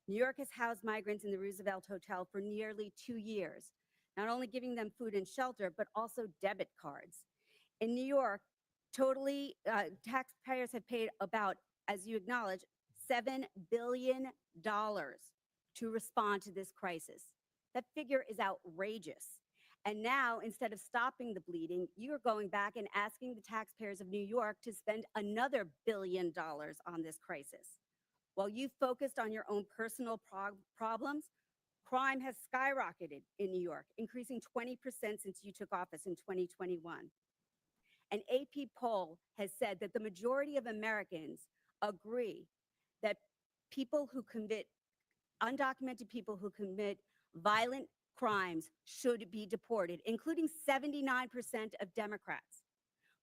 Speaker 13: New York has housed migrants in the Roosevelt Hotel for nearly 2 years, not only giving them food and shelter, but also debit cards. In New York, taxpayers have paid about, as you acknowledge, $7 billion to respond to this crisis. That figure is outrageous. And now, instead of stopping the bleeding, you are going back and asking the taxpayers of New York to spend another $1 billion on this crisis. While you focused on your own personal problems, crime has skyrocketed in New York, increasing 20% since you took office in 2021. An AP poll has said that the majority of Americans agree that people who commit, undocumented people who commit violent crimes should be deported, including 79% of Democrats.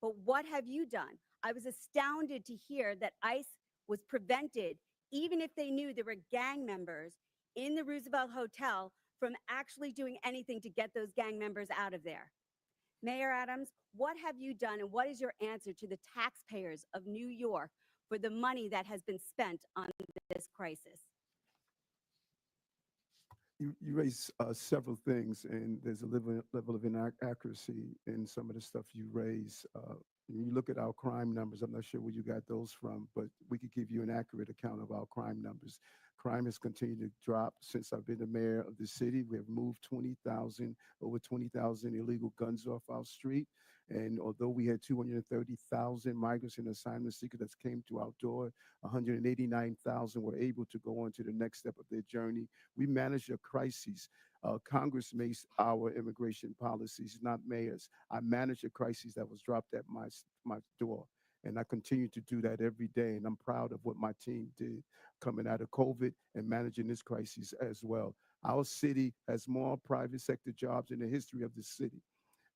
Speaker 13: But what have you done? I was astounded to hear that ICE was prevented, even if they knew there were gang members in the Roosevelt Hotel, from actually doing anything to get those gang members out of there. Mayor Adams, what have you done and what is your answer to the taxpayers of New York for the money that has been spent on this crisis?
Speaker 7: You raise several things, and there's a level of inaccuracy in some of the stuff you raise. When you look at our crime numbers, I'm not sure where you got those from, but we could give you an accurate account of our crime numbers. Crime has continued to drop since I've been the mayor of the city. We have moved over 20,000 illegal guns off our street. And although we had 230,000 migrants and asylum seekers that came to our door, 189,000 were able to go on to the next step of their journey. We manage a crisis. Congress makes our immigration policies, not mayors. I manage a crisis that was dropped at my door. And I continue to do that every day. And I'm proud of what my team did coming out of COVID and managing this crisis as well. Our city has more private sector jobs in the history of the city.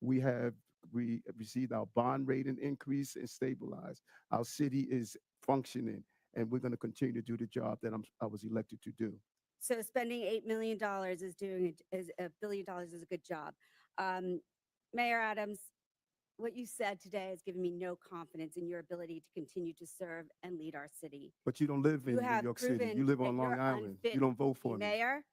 Speaker 7: We received our bond rating increase and stabilized. Our city is functioning, and we're going to continue to do the job that I was elected to do.
Speaker 13: So spending $8 million is doing $1 billion is a good job. Mayor Adams, what you said today has given me no confidence in your ability to continue to serve and lead our city.
Speaker 7: But you don't live in New York City. You live on Long Island. You don't vote for me.
Speaker 13: Mayor,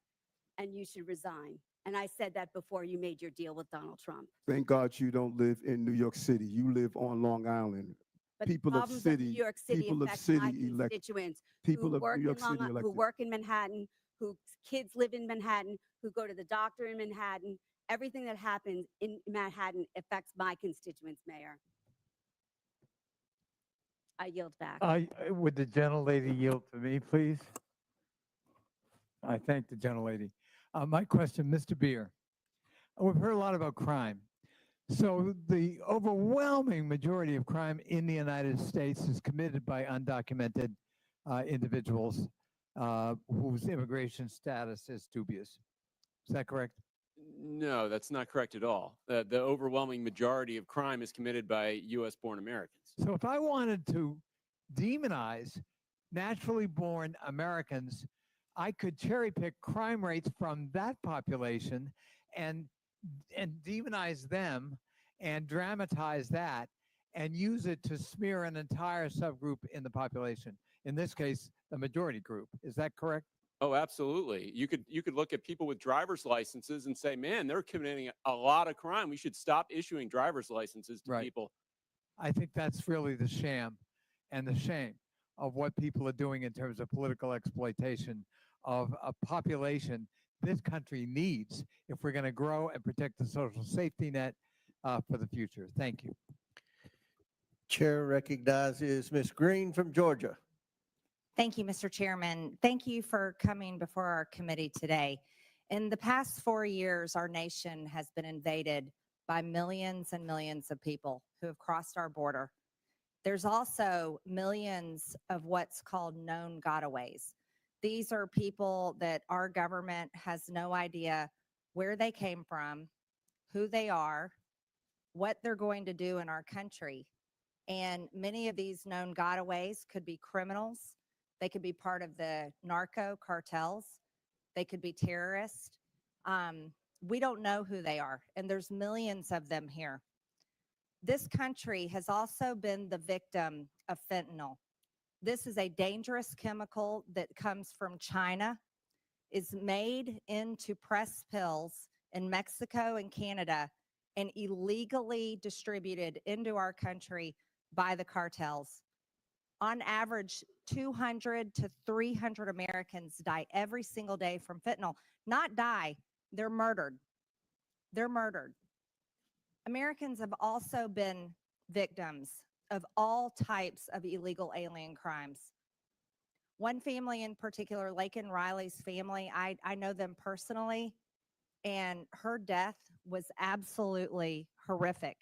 Speaker 13: and you should resign. And I said that before you made your deal with Donald Trump.
Speaker 7: Thank God you don't live in New York City. You live on Long Island.
Speaker 13: But
Speaker 7: people of
Speaker 13: New
Speaker 7: city,
Speaker 13: York City
Speaker 7: people of
Speaker 13: affect
Speaker 7: city
Speaker 13: my
Speaker 7: elect,
Speaker 13: constituents
Speaker 7: people
Speaker 13: who
Speaker 7: of
Speaker 13: work
Speaker 7: New York
Speaker 13: in Long
Speaker 7: City
Speaker 13: Island, who
Speaker 7: elected.
Speaker 13: work in Manhattan, whose kids live in Manhattan, who go to the doctor in Manhattan. Everything that happens in Manhattan affects my constituents, Mayor. I yield back.
Speaker 14: Would the gentlelady yield to me, please? I thank the gentlelady. My question, Mr. Beer. We've heard a lot about crime. So the overwhelming majority of crime in the United States is committed by undocumented individuals whose immigration status is dubious. Is that correct?
Speaker 22: No, that's not correct at all. The overwhelming majority of crime is committed by U.S.-born Americans.
Speaker 14: So if I wanted to demonize naturally born Americans, I could cherry pick crime rates from that population and demonize them and dramatize that and use it to smear an entire subgroup in the population. In this case, the majority group. Is that correct?
Speaker 22: Oh, absolutely. You could look at people with driver's licenses and say, man, they're committing a lot of crime. We should stop issuing driver's licenses to people.
Speaker 14: I think that's really the sham and the shame of what people are doing in terms of political exploitation of a population this country needs if we're going to grow and protect the social safety net for the future. Thank you.
Speaker 17: Chair recognizes Ms. Green from Georgia.
Speaker 19: Thank you, Mr. Chairman. Thank you for coming before our committee today. In the past 4 years, our nation has been invaded by millions and millions of people who have crossed our border. There's also millions of what's called known gotaways. These are people that our government has no idea where they came from, who they are, what they're going to do in our country. And many of these known gotaways could be criminals. They could be part of the narco cartels. They could be terrorists. We don't know who they are, and there's millions of them here. This country has also been the victim of fentanyl. This is a dangerous chemical that comes from China, is made into pressed pills in Mexico and Canada, and illegally distributed into our country by the cartels. On average, 200 to 300 Americans die every single day from fentanyl. Not die, they're murdered. They're murdered. Americans have also been victims of all types of illegal alien crimes. One family in particular, Laken Riley's family, I know them personally, and her death was absolutely horrific.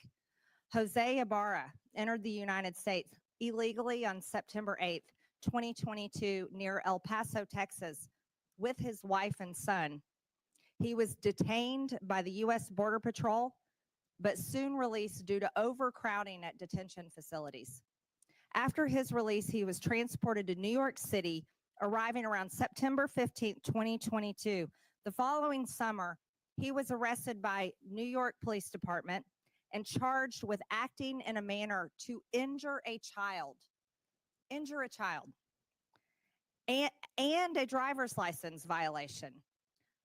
Speaker 19: Jose Ibarra entered the United States illegally on September 8th, 2022, near El Paso, Texas, with his wife and son. He was detained by the U.S. Border Patrol, but soon released due to overcrowding at detention facilities. After his release, he was transported to New York City, arriving around September 15th, 2022. The following summer, he was arrested by New York Police Department and charged with acting in a manner to injure a child, and a driver's license violation.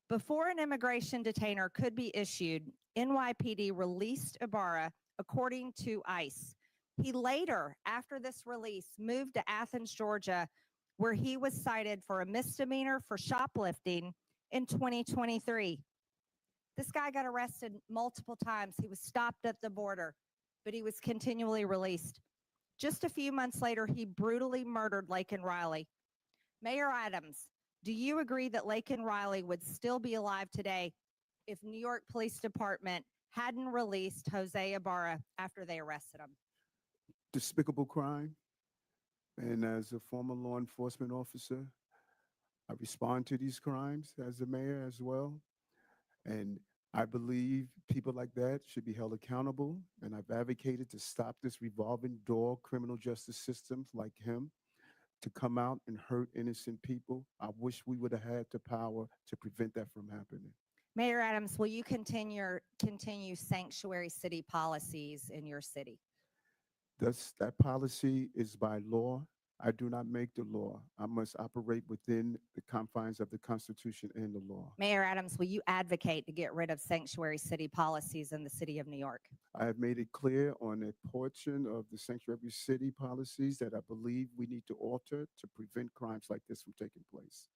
Speaker 19: Before an immigration detainer could be issued, NYPD released Ibarra according to ICE. He later, after this release, moved to Athens, Georgia, where he was cited for a misdemeanor for shoplifting in 2023. This guy got arrested multiple times. He was stopped at the border, but he was continually released. Just a few months later, he brutally murdered Laken Riley. Mayor Adams, do you agree that Laken Riley would still be alive today if New York Police Department hadn't released Jose Ibarra after they arrested him?
Speaker 7: Despicable crime. And as a former law enforcement officer, I respond to these crimes as a mayor as well. And I believe people like that should be held accountable. And I've advocated to stop this revolving door criminal justice systems like him to come out and hurt innocent people. I wish we would have had the power to prevent that from happening.
Speaker 19: Mayor Adams, will you continue sanctuary city policies in your city?
Speaker 7: That policy is by law. I do not make the law. I must operate within the confines of the Constitution and the law.
Speaker 19: Mayor Adams, will you advocate to get rid of sanctuary city policies in the city of New York?
Speaker 7: I have made it clear on a portion of the sanctuary city policies that I believe we need to alter to prevent crimes like this from taking place.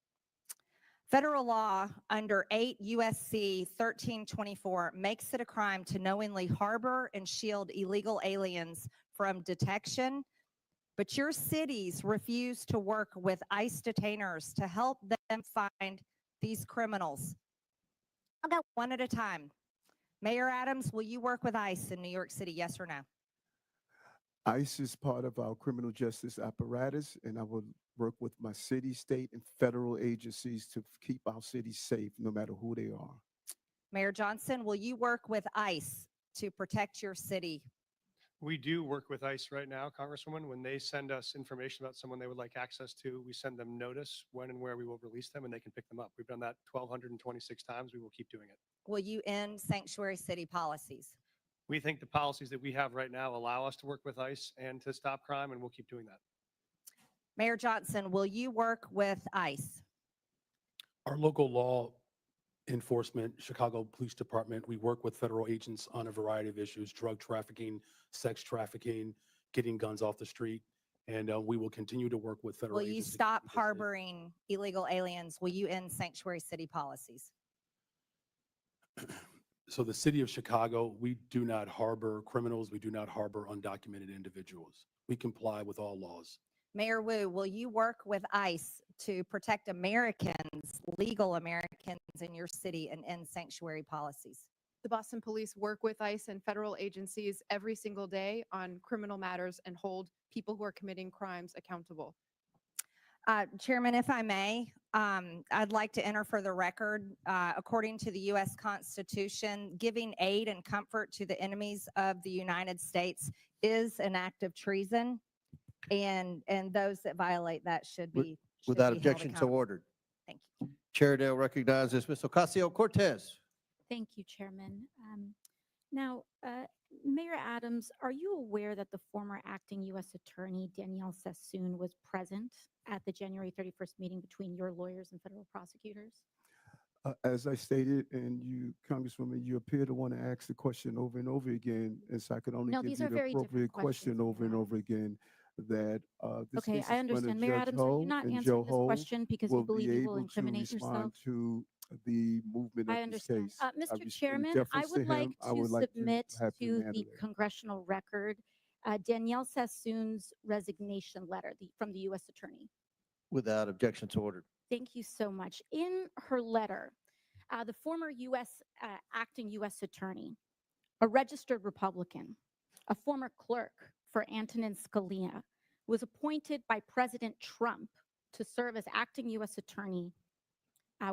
Speaker 19: Federal law under 8 USC 1324 makes it a crime to knowingly harbor and shield illegal aliens from detection, but your cities refuse to work with ICE detainers to help them find these criminals. I'll go one at a time. Mayor Adams, will you work with ICE in New York City, yes or no?
Speaker 7: ICE is part of our criminal justice apparatus, and I will work with my city, state, and federal agencies to keep our cities safe, no matter who they are.
Speaker 19: Mayor Johnston, will you work with ICE to protect your city?
Speaker 8: We do work with ICE right now, Congresswoman. When they send us information about someone they would like access to, we send them notice when and where we will release them, and they can pick them up. We've done that 1,226 times. We will keep doing it.
Speaker 19: Will you end sanctuary city policies?
Speaker 8: We think the policies that we have right now allow us to work with ICE and to stop crime, and we'll keep doing that.
Speaker 19: Mayor Johnston, will you work with ICE?
Speaker 9: Our local law enforcement, Chicago Police Department, we work with federal agents on a variety of issues: drug trafficking, sex trafficking, getting guns off the street. And we will continue to work with federal
Speaker 19: Will you
Speaker 9: agents.
Speaker 19: stop harboring illegal aliens? Will you end sanctuary city policies?
Speaker 9: So the city of Chicago, we do not harbor criminals. We do not harbor undocumented individuals. We comply with all laws.
Speaker 19: Mayor Wu, will you work with ICE to protect Americans, legal Americans in your city, and end sanctuary policies?
Speaker 10: The Boston Police work with ICE and federal agencies every single day on criminal matters and hold people who are committing crimes accountable.
Speaker 19: Chairman, if I may, I'd like to enter for the record, according to the U.S. Constitution, giving aid and comfort to the enemies of the United States is an act of treason, and those that violate that should be
Speaker 17: Without
Speaker 19: be held
Speaker 17: objection, so
Speaker 19: accountable.
Speaker 17: ordered.
Speaker 19: Thank you.
Speaker 17: Chair Dale recognizes Ms. Ocasio-Cortez.
Speaker 3: Thank you, Chairman. Now, Mayor Adams, are you aware that the former acting U.S. Attorney Danielle Sassoon was present at the January 31st meeting between your lawyers and federal prosecutors?
Speaker 7: As I stated, and you, Congresswoman, you appear to want to ask the question over and over again, and so I could only
Speaker 3: No,
Speaker 7: give
Speaker 3: these
Speaker 7: you
Speaker 3: are
Speaker 7: the
Speaker 3: very different
Speaker 7: appropriate question
Speaker 3: questions,
Speaker 7: over and over again. That this
Speaker 3: Okay,
Speaker 7: case is
Speaker 3: I
Speaker 7: in front of
Speaker 3: understand. Mayor
Speaker 7: Judge
Speaker 3: Adams, are
Speaker 7: Ho,
Speaker 3: you not
Speaker 7: and
Speaker 3: answering
Speaker 7: Joe
Speaker 3: this
Speaker 7: Ho
Speaker 3: question because you believe you will incriminate yourself?
Speaker 7: respond to the movement
Speaker 3: I
Speaker 7: of this
Speaker 3: understand.
Speaker 7: case.
Speaker 3: Mr.
Speaker 7: In
Speaker 3: Chairman, I
Speaker 7: deference to
Speaker 3: would like
Speaker 7: him, I
Speaker 3: to
Speaker 7: would like
Speaker 3: submit
Speaker 7: have him
Speaker 3: to
Speaker 7: handle
Speaker 3: the
Speaker 7: it.
Speaker 3: congressional record Danielle Sassoon's resignation letter from the U.S. Attorney.
Speaker 17: Without objection, so ordered.
Speaker 3: Thank you so much. In her letter, the former acting U.S. Attorney, a registered Republican, a former clerk for Antonin Scalia, was appointed by President Trump to serve as acting U.S. attorney,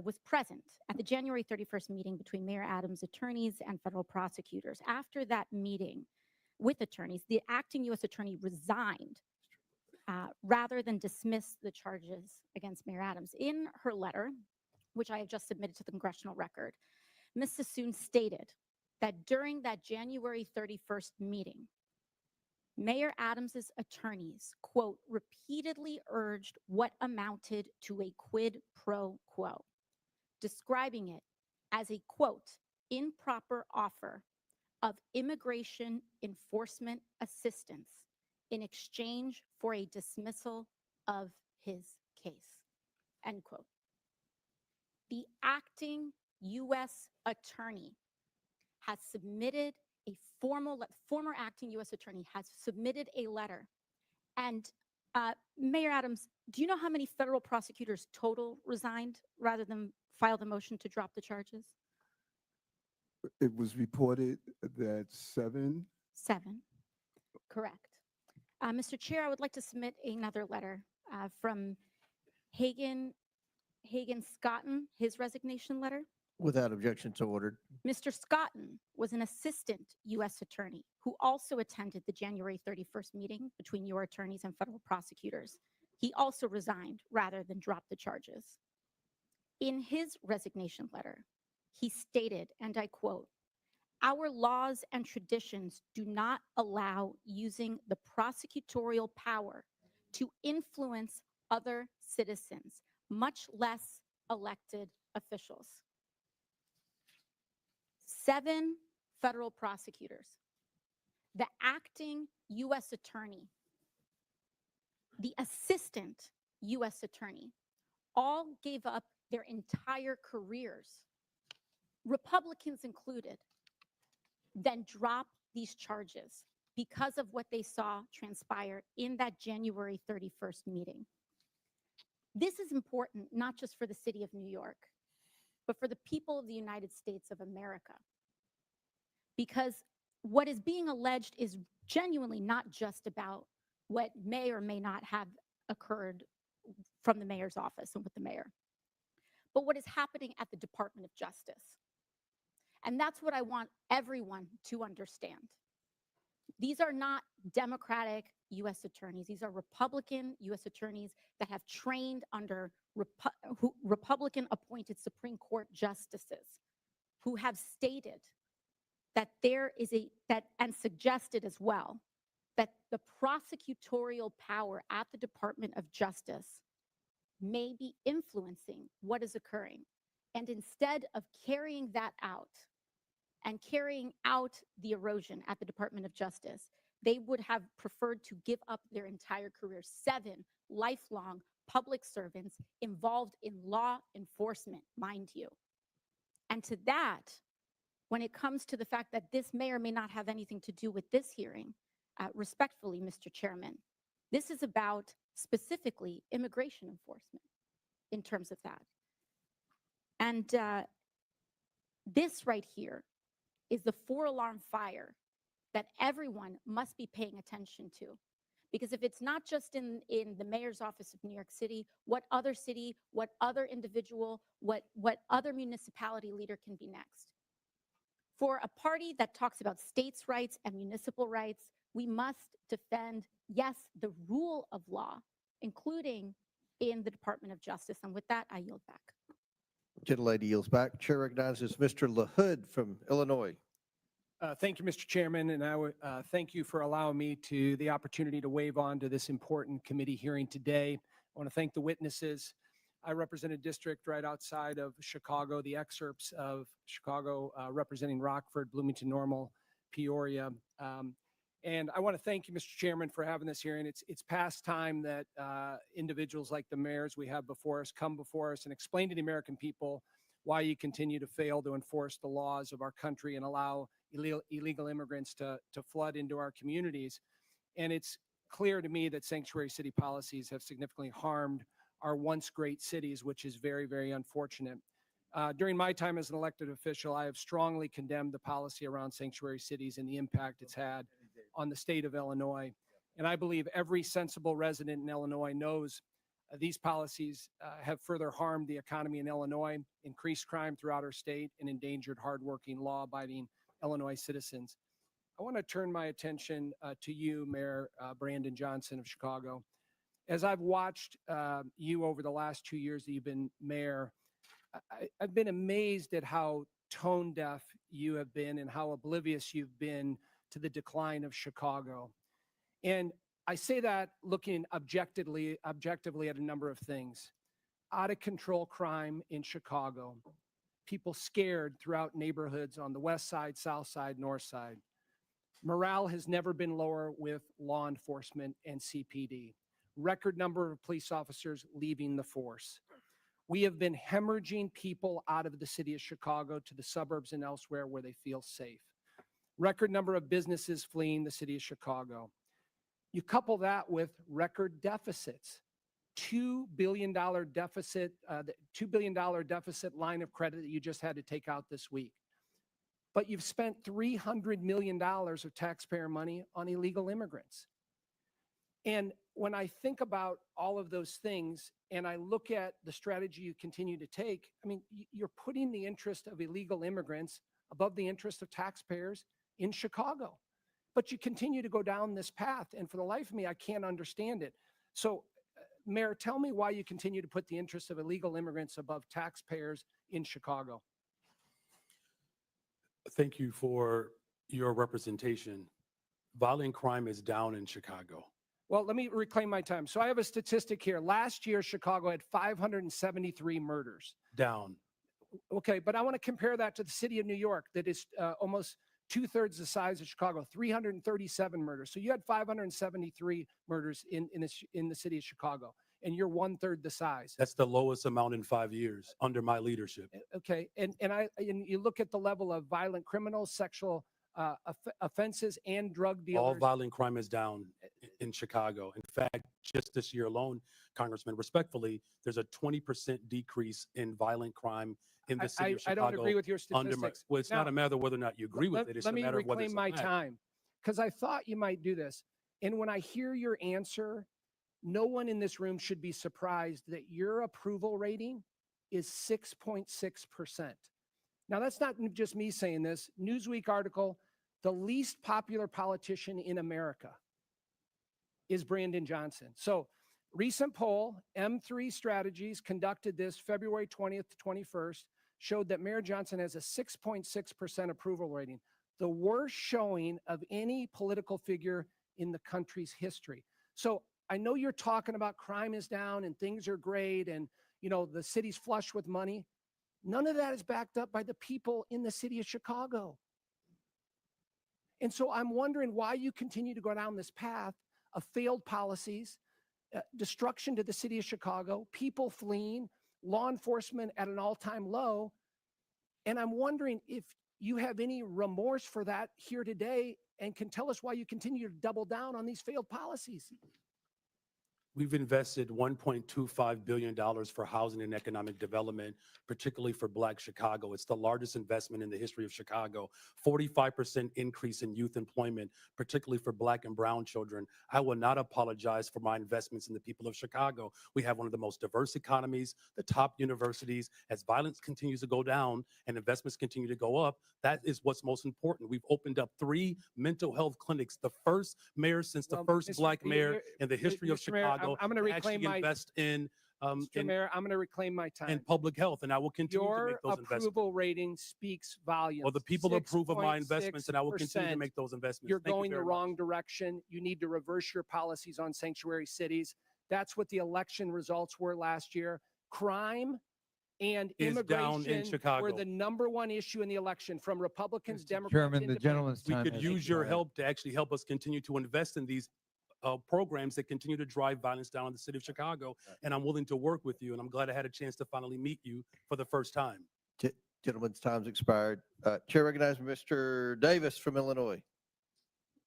Speaker 3: was present at the January 31st meeting between Mayor Adams' attorneys and federal prosecutors. After that meeting with attorneys, the acting U.S. attorney resigned rather than dismiss the charges against Mayor Adams. In her letter, which I have just submitted to the congressional record, Ms. Sassoon stated that during that January 31st meeting, Mayor Adams's attorneys, quote, repeatedly urged what amounted to a quid pro quo, describing it as a, quote, improper offer of immigration enforcement assistance in exchange for a dismissal of his case, end quote. The acting U.S. attorney has submitted a former acting U.S. attorney has submitted a letter. And Mayor Adams, do you know how many federal prosecutors total resigned rather than file the motion to drop the charges?
Speaker 7: It was reported that 7.
Speaker 3: 7, correct. Mr. Chair, I would like to submit another letter from Hagan Scotton, his resignation letter.
Speaker 17: Without objection, so ordered.
Speaker 3: Mr. Scotton was an assistant U.S. attorney who also attended the January 31st meeting between your attorneys and federal prosecutors. He also resigned rather than drop the charges. In his resignation letter, he stated, and I quote, "Our laws and traditions do not allow using the prosecutorial power to influence other citizens, much less elected officials." 7 federal prosecutors, the acting U.S. attorney, the assistant U.S. attorney, all gave up their entire careers, Republicans included, then dropped these charges because of what they saw transpire in that January 31st meeting. This is important not just for the city of New York, but for the people of the United States of America. Because what is being alleged is genuinely not just about what may or may not have occurred from the mayor's office and with the mayor, but what is happening at the Department of Justice. And that's what I want everyone to understand. These are not Democratic U.S. attorneys. These are Republican U.S. attorneys that have trained under Republican-appointed Supreme Court justices who have stated that there is and suggested as well, that the prosecutorial power at the Department of Justice may be influencing what is occurring. And instead of carrying that out and carrying out the erosion at the Department of Justice, they would have preferred to give up their entire career. 7 lifelong public servants involved in law enforcement, mind you. And to that, when it comes to the fact that this may or may not have anything to do with this hearing, respectfully, Mr. Chairman, this is about specifically immigration enforcement in terms of that. And this right here is the 4-alarm fire that everyone must be paying attention to. Because if it's not just in the mayor's office of New York City, what other city, what other individual, what other municipality leader can be next? For a party that talks about states' rights and municipal rights, we must defend, yes, the rule of law, including in the Department of Justice. And with that, I yield back.
Speaker 17: Gentlelady yields back. Chair recognizes Mr. LaHood from Illinois.
Speaker 16: Thank you, Mr. Chairman, and I would thank you for allowing me the opportunity to wave on to this important committee hearing today. I want to thank the witnesses. I represent a district right outside of Chicago, the excerpts of Chicago representing Rockford, Bloomington Normal, Peoria. And I want to thank you, Mr. Chairman, for having this hearing. It's past time that individuals like the mayors we have before us come before us and explain to the American people why you continue to fail to enforce the laws of our country and allow illegal immigrants to flood into our communities. And it's clear to me that sanctuary city policies have significantly harmed our once great cities, which is very, very unfortunate. During my time as an elected official, I have strongly condemned the policy around sanctuary cities and the impact it's had on the state of Illinois. And I believe every sensible resident in Illinois knows these policies have further harmed the economy in Illinois, increased crime throughout our state, and endangered hardworking, law-abiding Illinois citizens. I want to turn my attention to you, Mayor Brandon Johnston of Chicago. As I've watched you over the last 2 years that you've been mayor, I've been amazed at how tone deaf you have been and how oblivious you've been to the decline of Chicago. And I say that looking objectively at a number of things. Out of control crime in Chicago, people scared throughout neighborhoods on the west side, south side, north side. Morale has never been lower with law enforcement and CPD. Record number of police officers leaving the force. We have been hemorrhaging people out of the city of Chicago to the suburbs and elsewhere where they feel safe. Record number of businesses fleeing the city of Chicago. You couple that with record deficits, $2 billion deficit, the $2 billion deficit line of credit that you just had to take out this week. But you've spent $300 million of taxpayer money on illegal immigrants. And when I think about all of those things and I look at the strategy you continue to take, I mean, you're putting the interest of illegal immigrants above the interest of taxpayers in Chicago. But you continue to go down this path. And for the life of me, I can't understand it. So, Mayor, tell me why you continue to put the interest of illegal immigrants above taxpayers in Chicago.
Speaker 9: Thank you for your representation. Violent crime is down in Chicago.
Speaker 16: Well, let me reclaim my time. So I have a statistic here. Last year, Chicago had 573 murders.
Speaker 9: Down.
Speaker 16: Okay, but I want to compare that to the city of New York that is almost 2/3 the size of Chicago, 337 murders. So you had 573 murders in the city of Chicago, and you're 1/3 the size.
Speaker 9: That's the lowest amount in 5 years under my leadership.
Speaker 16: Okay, and you look at the level of violent criminals, sexual offenses, and drug dealers.
Speaker 9: All violent crime is down in Chicago. In fact, just this year alone, Congressman, respectfully, there's a 20% decrease in violent crime in the city of Chicago.
Speaker 16: I don't agree with your statistics.
Speaker 9: Well, it's not a matter of whether or not you agree with it. It's a matter of whether it's
Speaker 16: Let me
Speaker 9: a fact.
Speaker 16: reclaim my time, because I thought you might do this. And when I hear your answer, no one in this room should be surprised that your approval rating is 6.6%. Now, that's not just me saying this. Newsweek article, the least popular politician in America is Brandon Johnston. So recent poll, M3 Strategies conducted this February 20th to 21st, showed that Mayor Johnston has a 6.6% approval rating, the worst showing of any political figure in the country's history. So I know you're talking about crime is down and things are great and, you know, the city's flush with money. None of that is backed up by the people in the city of Chicago. And so I'm wondering why you continue to go down this path of failed policies, destruction to the city of Chicago, people fleeing, law enforcement at an all-time low. And I'm wondering if you have any remorse for that here today and can tell us why you continue to double down on these failed policies.
Speaker 9: We've invested $1.25 billion for housing and economic development, particularly for Black Chicago. It's the largest investment in the history of Chicago. 45% increase in youth employment, particularly for Black and brown children. I will not apologize for my investments in the people of Chicago. We have one of the most diverse economies, the top universities. As violence continues to go down and investments continue to go up, that is what's most important. We've opened up 3 mental health clinics, the first mayor since the first Black mayor in the history of Chicago.
Speaker 16: I'm going to reclaim my
Speaker 9: invest in
Speaker 16: Mr. Mayor, I'm going to reclaim my time.
Speaker 9: in public health, and I will continue to make those
Speaker 16: Your
Speaker 9: investments.
Speaker 16: approval rating speaks volumes.
Speaker 9: Well, the people approve of my investments, and I will continue to
Speaker 16: 6.6%.
Speaker 9: make those investments.
Speaker 16: You're
Speaker 9: Thank you
Speaker 16: going the
Speaker 9: very
Speaker 16: wrong
Speaker 9: much.
Speaker 16: direction. You need to reverse your policies on sanctuary cities. That's what the election results were last year. Crime and
Speaker 9: Is down in
Speaker 16: immigration
Speaker 9: Chicago.
Speaker 16: were the #1 issue in the election from Republicans, Democrats,
Speaker 14: Chairman, the
Speaker 16: Independents.
Speaker 14: gentleman's
Speaker 9: We
Speaker 14: time
Speaker 9: could
Speaker 14: has
Speaker 9: use your
Speaker 14: expired.
Speaker 9: help to actually help us continue to invest in these programs that continue to drive violence down in the city of Chicago. And I'm willing to work with you. And I'm glad I had a chance to finally meet you for the first time.
Speaker 17: Gentleman's time's expired. Chair recognizes Mr. Davis from Illinois.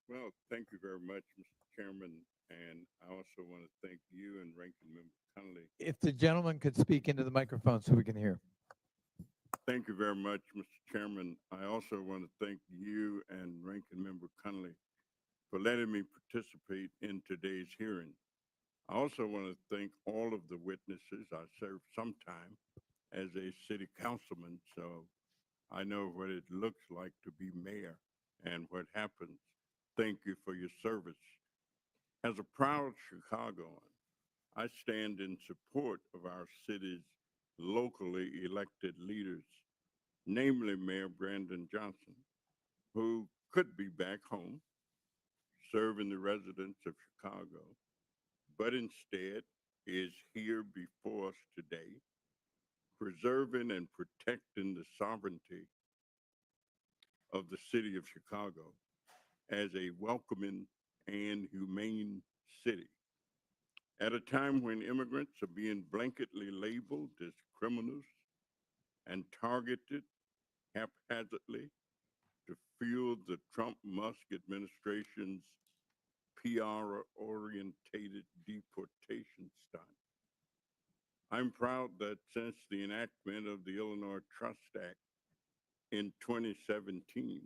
Speaker 4: Well, thank you very much, Mr. Chairman. And I also want to thank you and Ranking Member Connolly.
Speaker 14: If the gentleman could speak into the microphone so we can hear.
Speaker 4: Thank you very much, Mr. Chairman. I also want to thank you and Ranking Member Connolly for letting me participate in today's hearing. I also want to thank all of the witnesses. I served some time as a city councilman, so I know what it looks like to be mayor and what happens. Thank you for your service. As a proud Chicagoan, I stand in support of our city's locally elected leaders, namely Mayor Brandon Johnston, who could be back home serving the residents of Chicago, but instead is here before us today, preserving and protecting the sovereignty of the city of Chicago as a welcoming and humane city. At a time when immigrants are being blanketly labeled as criminals and targeted haphazardly to fuel the Trump-Musk administration's PR-orientated deportation stunt. I'm proud that since the enactment of the Illinois Trust Act in 2017,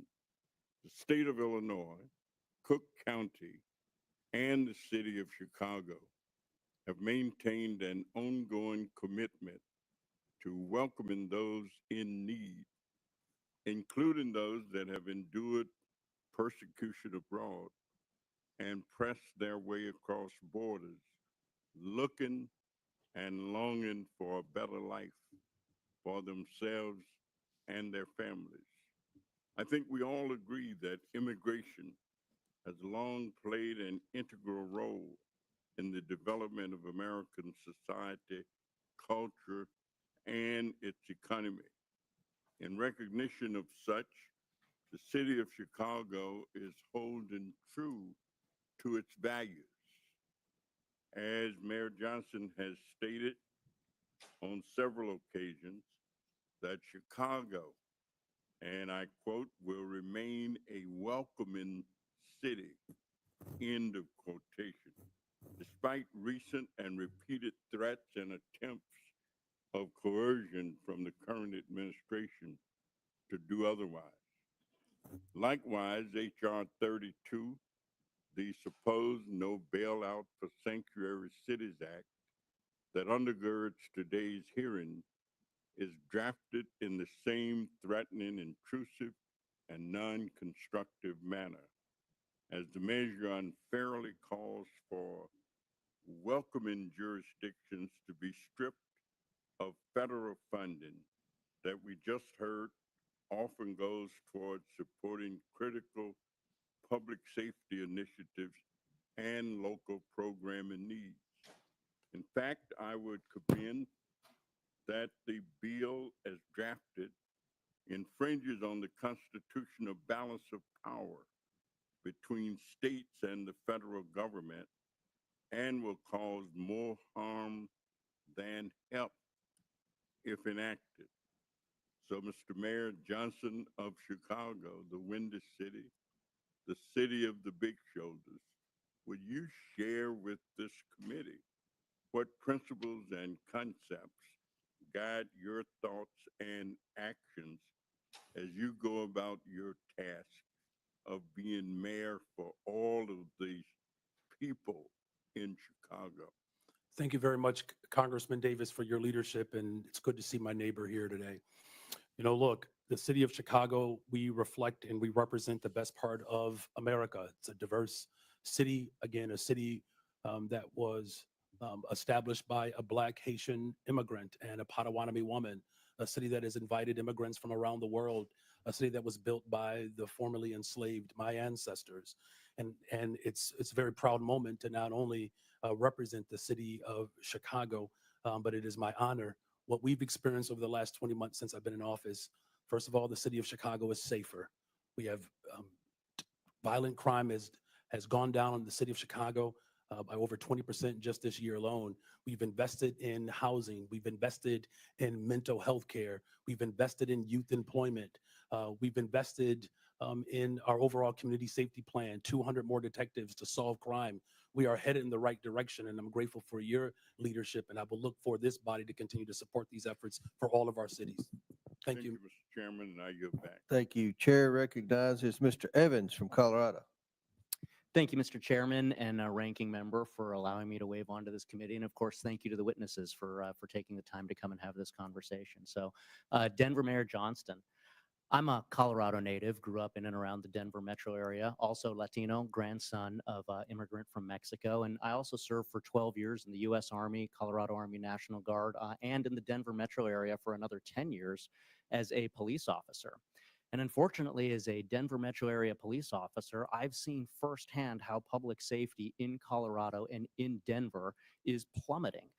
Speaker 4: the state of Illinois, Cook County, and the city of Chicago have maintained an ongoing commitment to welcoming those in need, including those that have endured persecution abroad and pressed their way across borders, looking and longing for a better life for themselves and their families. I think we all agree that immigration has long played an integral role in the development of American society, culture, and its economy. In recognition of such, the city of Chicago is holding true to its values. As Mayor Johnston has stated on several occasions, that Chicago, and I quote, will remain a welcoming city, end of quotation, despite recent and repeated threats and attempts of coercion from the current administration to do otherwise. Likewise, H.R. 32, the supposed No Bailout for Sanctuary Cities Act that undergirds today's hearing, is drafted in the same threatening, intrusive, and non-constructive manner, as the measure unfairly calls for welcoming jurisdictions to be stripped of federal funding that we just heard often goes towards supporting critical public safety initiatives and local programming needs. In fact, I would commend that the bill as drafted infringes on the constitutional balance of power between states and the federal government and will cause more harm than help if enacted. So, Mr. Mayor Johnston of Chicago, the Windy City, the city of the big shoulders, would you share with this committee what principles and concepts guide your thoughts and actions as you go about your task of being mayor for all of these people in Chicago?
Speaker 9: Thank you very much, Congressman Davis, for your leadership, and it's good to see my neighbor here today. You know, look, the city of Chicago, we reflect and we represent the best part of America. It's a diverse city, again, a city that was established by a Black Haitian immigrant and a Potawatomi woman, a city that has invited immigrants from around the world, a city that was built by the formerly enslaved, my ancestors. And it's a very proud moment to not only represent the city of Chicago, but it is my honor. What we've experienced over the last 20 months since I've been in office, first of all, the city of Chicago is safer. We have violent crime has gone down in the city of Chicago by over 20% just this year alone. We've invested in housing. We've invested in mental health care. We've invested in youth employment. We've invested in our overall community safety plan, 200 more detectives to solve crime. We are headed in the right direction, and I'm grateful for your leadership, and I will look for this body to continue to support these efforts for all of our cities. Thank you.
Speaker 4: Mr. Chairman, and I yield back.
Speaker 17: Thank you. Chair recognizes Mr. Evans from Colorado.
Speaker 5: Thank you, Mr. Chairman and Ranking Member, for allowing me to wave onto this committee. And of course, thank you to the witnesses for taking the time to come and have this conversation. So Denver Mayor Johnston. I'm a Colorado native, grew up in and around the Denver metro area, also Latino, grandson of an immigrant from Mexico. And I also served for 12 years in the U.S. Army, Colorado Army National Guard, and in the Denver metro area for another 10 years as a police officer. And unfortunately, as a Denver metro area police officer, I've seen firsthand how public safety in Colorado and in Denver is plummeting.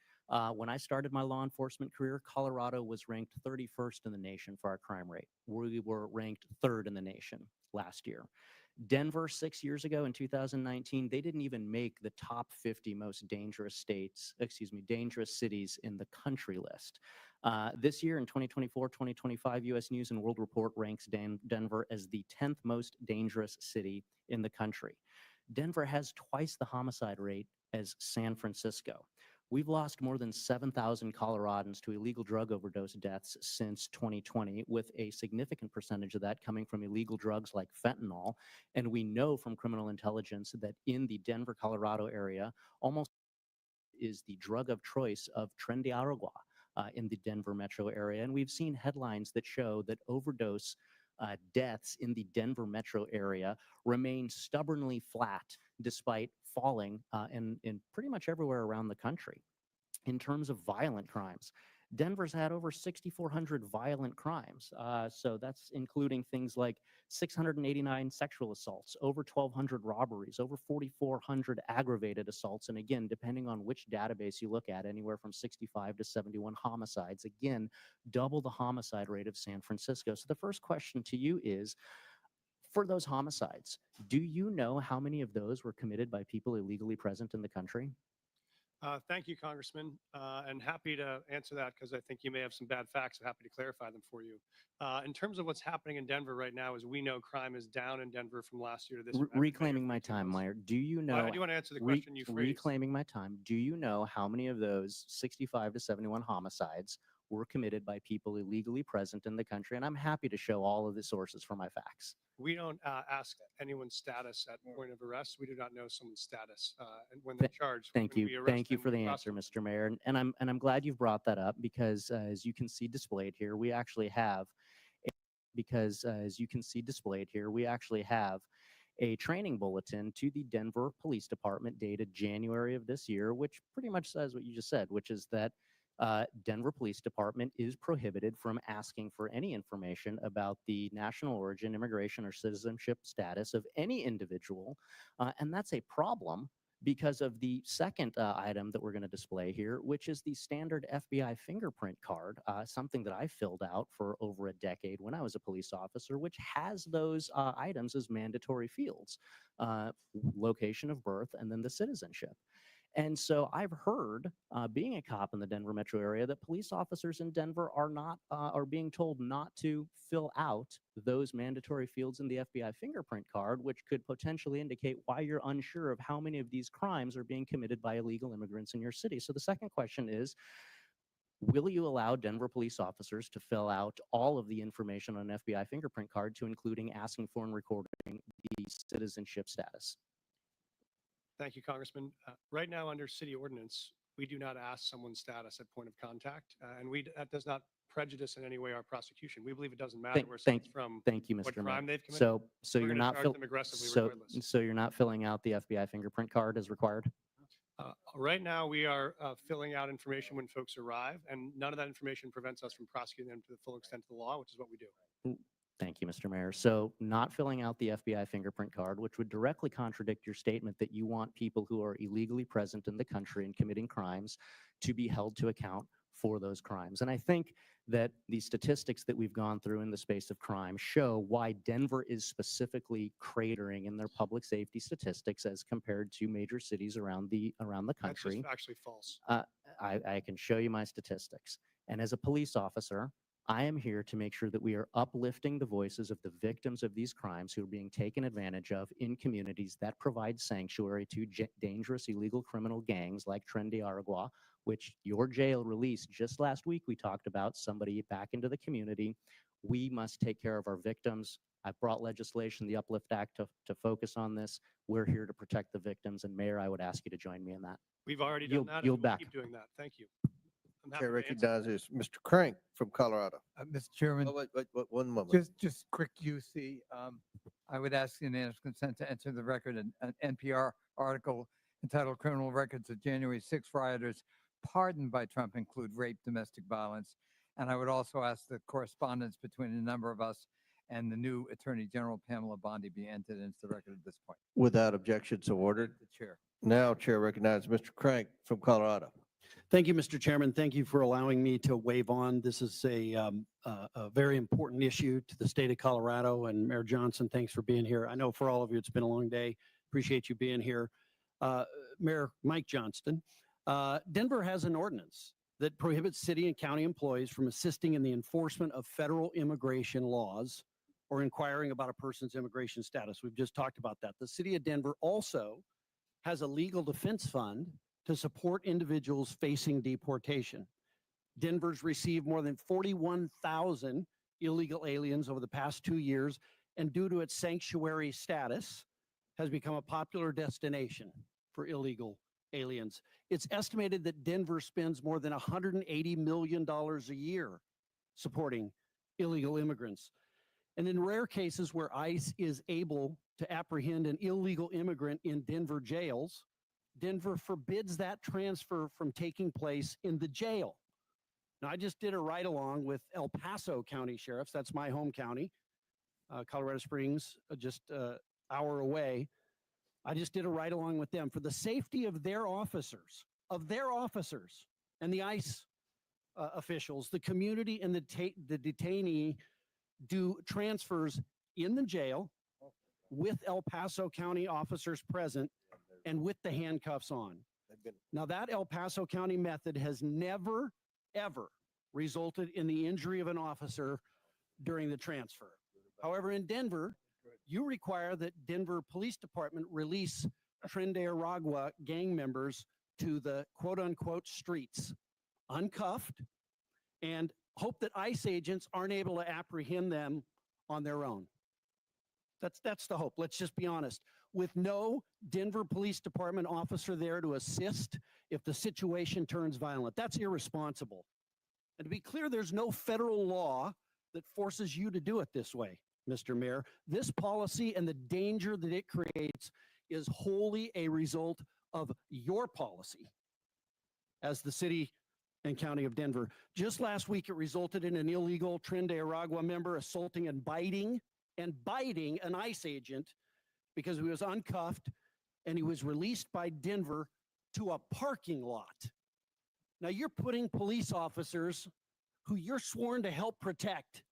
Speaker 5: When I started my law enforcement career, Colorado was ranked 31st in the nation for our crime rate. We were ranked 3rd in the nation last year. Denver, 6 years ago in 2019, they didn't even make the top 50 most dangerous dangerous cities in the country list. This year in 2024-2025, U.S. News and World Report ranks Denver as the 10th most dangerous city in the country. Denver has twice the homicide rate as San Francisco. We've lost more than 7,000 Coloradans to illegal drug overdose deaths since 2020, with a significant percentage of that coming from illegal drugs like fentanyl. And we know from criminal intelligence that in the Denver, Colorado area, almost is the drug of choice of trendy aragua in the Denver metro area. And we've seen headlines that show that overdose deaths in the Denver metro area remain stubbornly flat despite falling in pretty much everywhere around the country. In terms of violent crimes, Denver's had over 6,400 violent crimes. So that's including things like 689 sexual assaults, over 1,200 robberies, over 4,400 aggravated assaults. And again, depending on which database you look at, anywhere from 65 to 71 homicides. Again, double the homicide rate of San Francisco. So the first question to you is, for those homicides, do you know how many of those were committed by people illegally present in the country?
Speaker 8: Thank you, Congressman, and happy to answer that because I think you may have some bad facts. I'm happy to clarify them for you. In terms of what's happening in Denver right now, as we know, crime is down in Denver from last year to this year.
Speaker 5: Reclaiming my time, Meyer. Do you know?
Speaker 8: I do want to answer the question you phrased.
Speaker 5: Reclaiming my time. Do you know how many of those 65 to 71 homicides were committed by people illegally present in the country? And I'm happy to show all of the sources for my facts.
Speaker 8: We don't ask anyone's status at point of arrest. We do not know someone's status and when they're charged.
Speaker 5: Thank you. Thank you for the answer, Mr. Mayor. And I'm glad you've brought that up because as you can see displayed here, we actually have a training bulletin to the Denver Police Department dated January of this year, which pretty much says what you just said, which is that Denver Police Department is prohibited from asking for any information about the national origin, immigration, or citizenship status of any individual. And that's a problem because of the second item that we're going to display here, which is the standard FBI fingerprint card, something that I filled out for over a decade when I was a police officer, which has those items as mandatory fields, location of birth, and then the citizenship. And so I've heard, being a cop in the Denver metro area, that police officers in Denver are being told not to fill out those mandatory fields in the FBI fingerprint card, which could potentially indicate why you're unsure of how many of these crimes are being committed by illegal immigrants in your city. So the second question is, will you allow Denver police officers to fill out all of the information on an FBI fingerprint card, to including asking for and recording the citizenship status?
Speaker 8: Thank you, Congressman. Right now, under city ordinance, we do not ask someone's status at point of contact, and that does not prejudice in any way our prosecution. We believe it doesn't matter where someone's from.
Speaker 5: Thank you, Mr.
Speaker 8: What
Speaker 5: Mayor.
Speaker 8: crime they've committed.
Speaker 5: So
Speaker 8: We're
Speaker 5: you're
Speaker 8: gonna
Speaker 5: not
Speaker 8: charge them aggressively regardless.
Speaker 5: so you're not filling out the FBI fingerprint card as required?
Speaker 8: Right now, we are filling out information when folks arrive, and none of that information prevents us from prosecuting them to the full extent of the law, which is what we do.
Speaker 5: Thank you, Mr. Mayor. So not filling out the FBI fingerprint card, which would directly contradict your statement that you want people who are illegally present in the country and committing crimes to be held to account for those crimes. And I think that the statistics that we've gone through in the space of crime show why Denver is specifically cratering in their public safety statistics as compared to major cities around the country.
Speaker 8: That's just actually false.
Speaker 5: I can show you my statistics. And as a police officer, I am here to make sure that we are uplifting the voices of the victims of these crimes who are being taken advantage of in communities that provide sanctuary to dangerous illegal criminal gangs like Trendy Aragua, which your jail released just last week. We talked about somebody back into the community We must take care of our victims. I've brought legislation, the Uplift Act, to focus on this. We're here to protect the victims. And Mayor, I would ask you to join me in that.
Speaker 8: We've already done
Speaker 5: Yield-
Speaker 8: that. and
Speaker 5: yield
Speaker 8: we'll
Speaker 5: back.
Speaker 8: Keep doing that. Thank you. I'm happy
Speaker 17: Chair
Speaker 8: to answer.
Speaker 17: recognizes Mr. Crank from Colorado.
Speaker 14: Mr. Chairman,
Speaker 17: Oh, wait, one moment.
Speaker 14: just quick UC. I would ask unanimous consent to enter the record an NPR article entitled "Criminal Records of January 6 Rioters Pardoned by Trump Include Rape, Domestic Violence." And I would also ask the correspondence between a number of us and the new Attorney General Pamela Bondi be entered into the record at this point.
Speaker 17: Without objection, so ordered.
Speaker 14: The chair.
Speaker 17: Now, Chair recognizes Mr. Crank from Colorado.
Speaker 15: Thank you, Mr. Chairman. Thank you for allowing me to wave on. This is a very important issue to the state of Colorado. And Mayor Johnston, thanks for being here. I know for all of you, it's been a long day. Appreciate you being here. Mayor Mike Johnston, Denver has an ordinance that prohibits city and county employees from assisting in the enforcement of federal immigration laws or inquiring about a person's immigration status. We've just talked about that. The city of Denver also has a legal defense fund to support individuals facing deportation. Denver's received more than 41,000 illegal aliens over the past 2 years, and due to its sanctuary status, has become a popular destination for illegal aliens. It's estimated that Denver spends more than $180 million a year supporting illegal immigrants. And in rare cases where ICE is able to apprehend an illegal immigrant in Denver jails, Denver forbids that transfer from taking place in the jail. Now, I just did a ride along with El Paso County Sheriffs. That's my home county. Colorado Springs, just an hour away. I just did a ride along with them for the safety of their officers, and the ICE officials. The community and the detainee do transfers in the jail with El Paso County officers present and with the handcuffs on. Now, that El Paso County method has never, ever resulted in the injury of an officer during the transfer. However, in Denver, you require that Denver Police Department release Tren de Aragua gang members to the quote-unquote streets, uncuffed, and hope that ICE agents aren't able to apprehend them on their own. That's the hope. Let's just be honest. With no Denver Police Department officer there to assist if the situation turns violent, that's irresponsible. And to be clear, there's no federal law that forces you to do it this way, Mr. Mayor. This policy and the danger that it creates is wholly a result of your policy as the city and county of Denver. Just last week, it resulted in an illegal Tren de Aragua member assaulting and biting an ICE agent because he was uncuffed and he was released by Denver to a parking lot. Now, you're putting police officers who you're sworn to help protect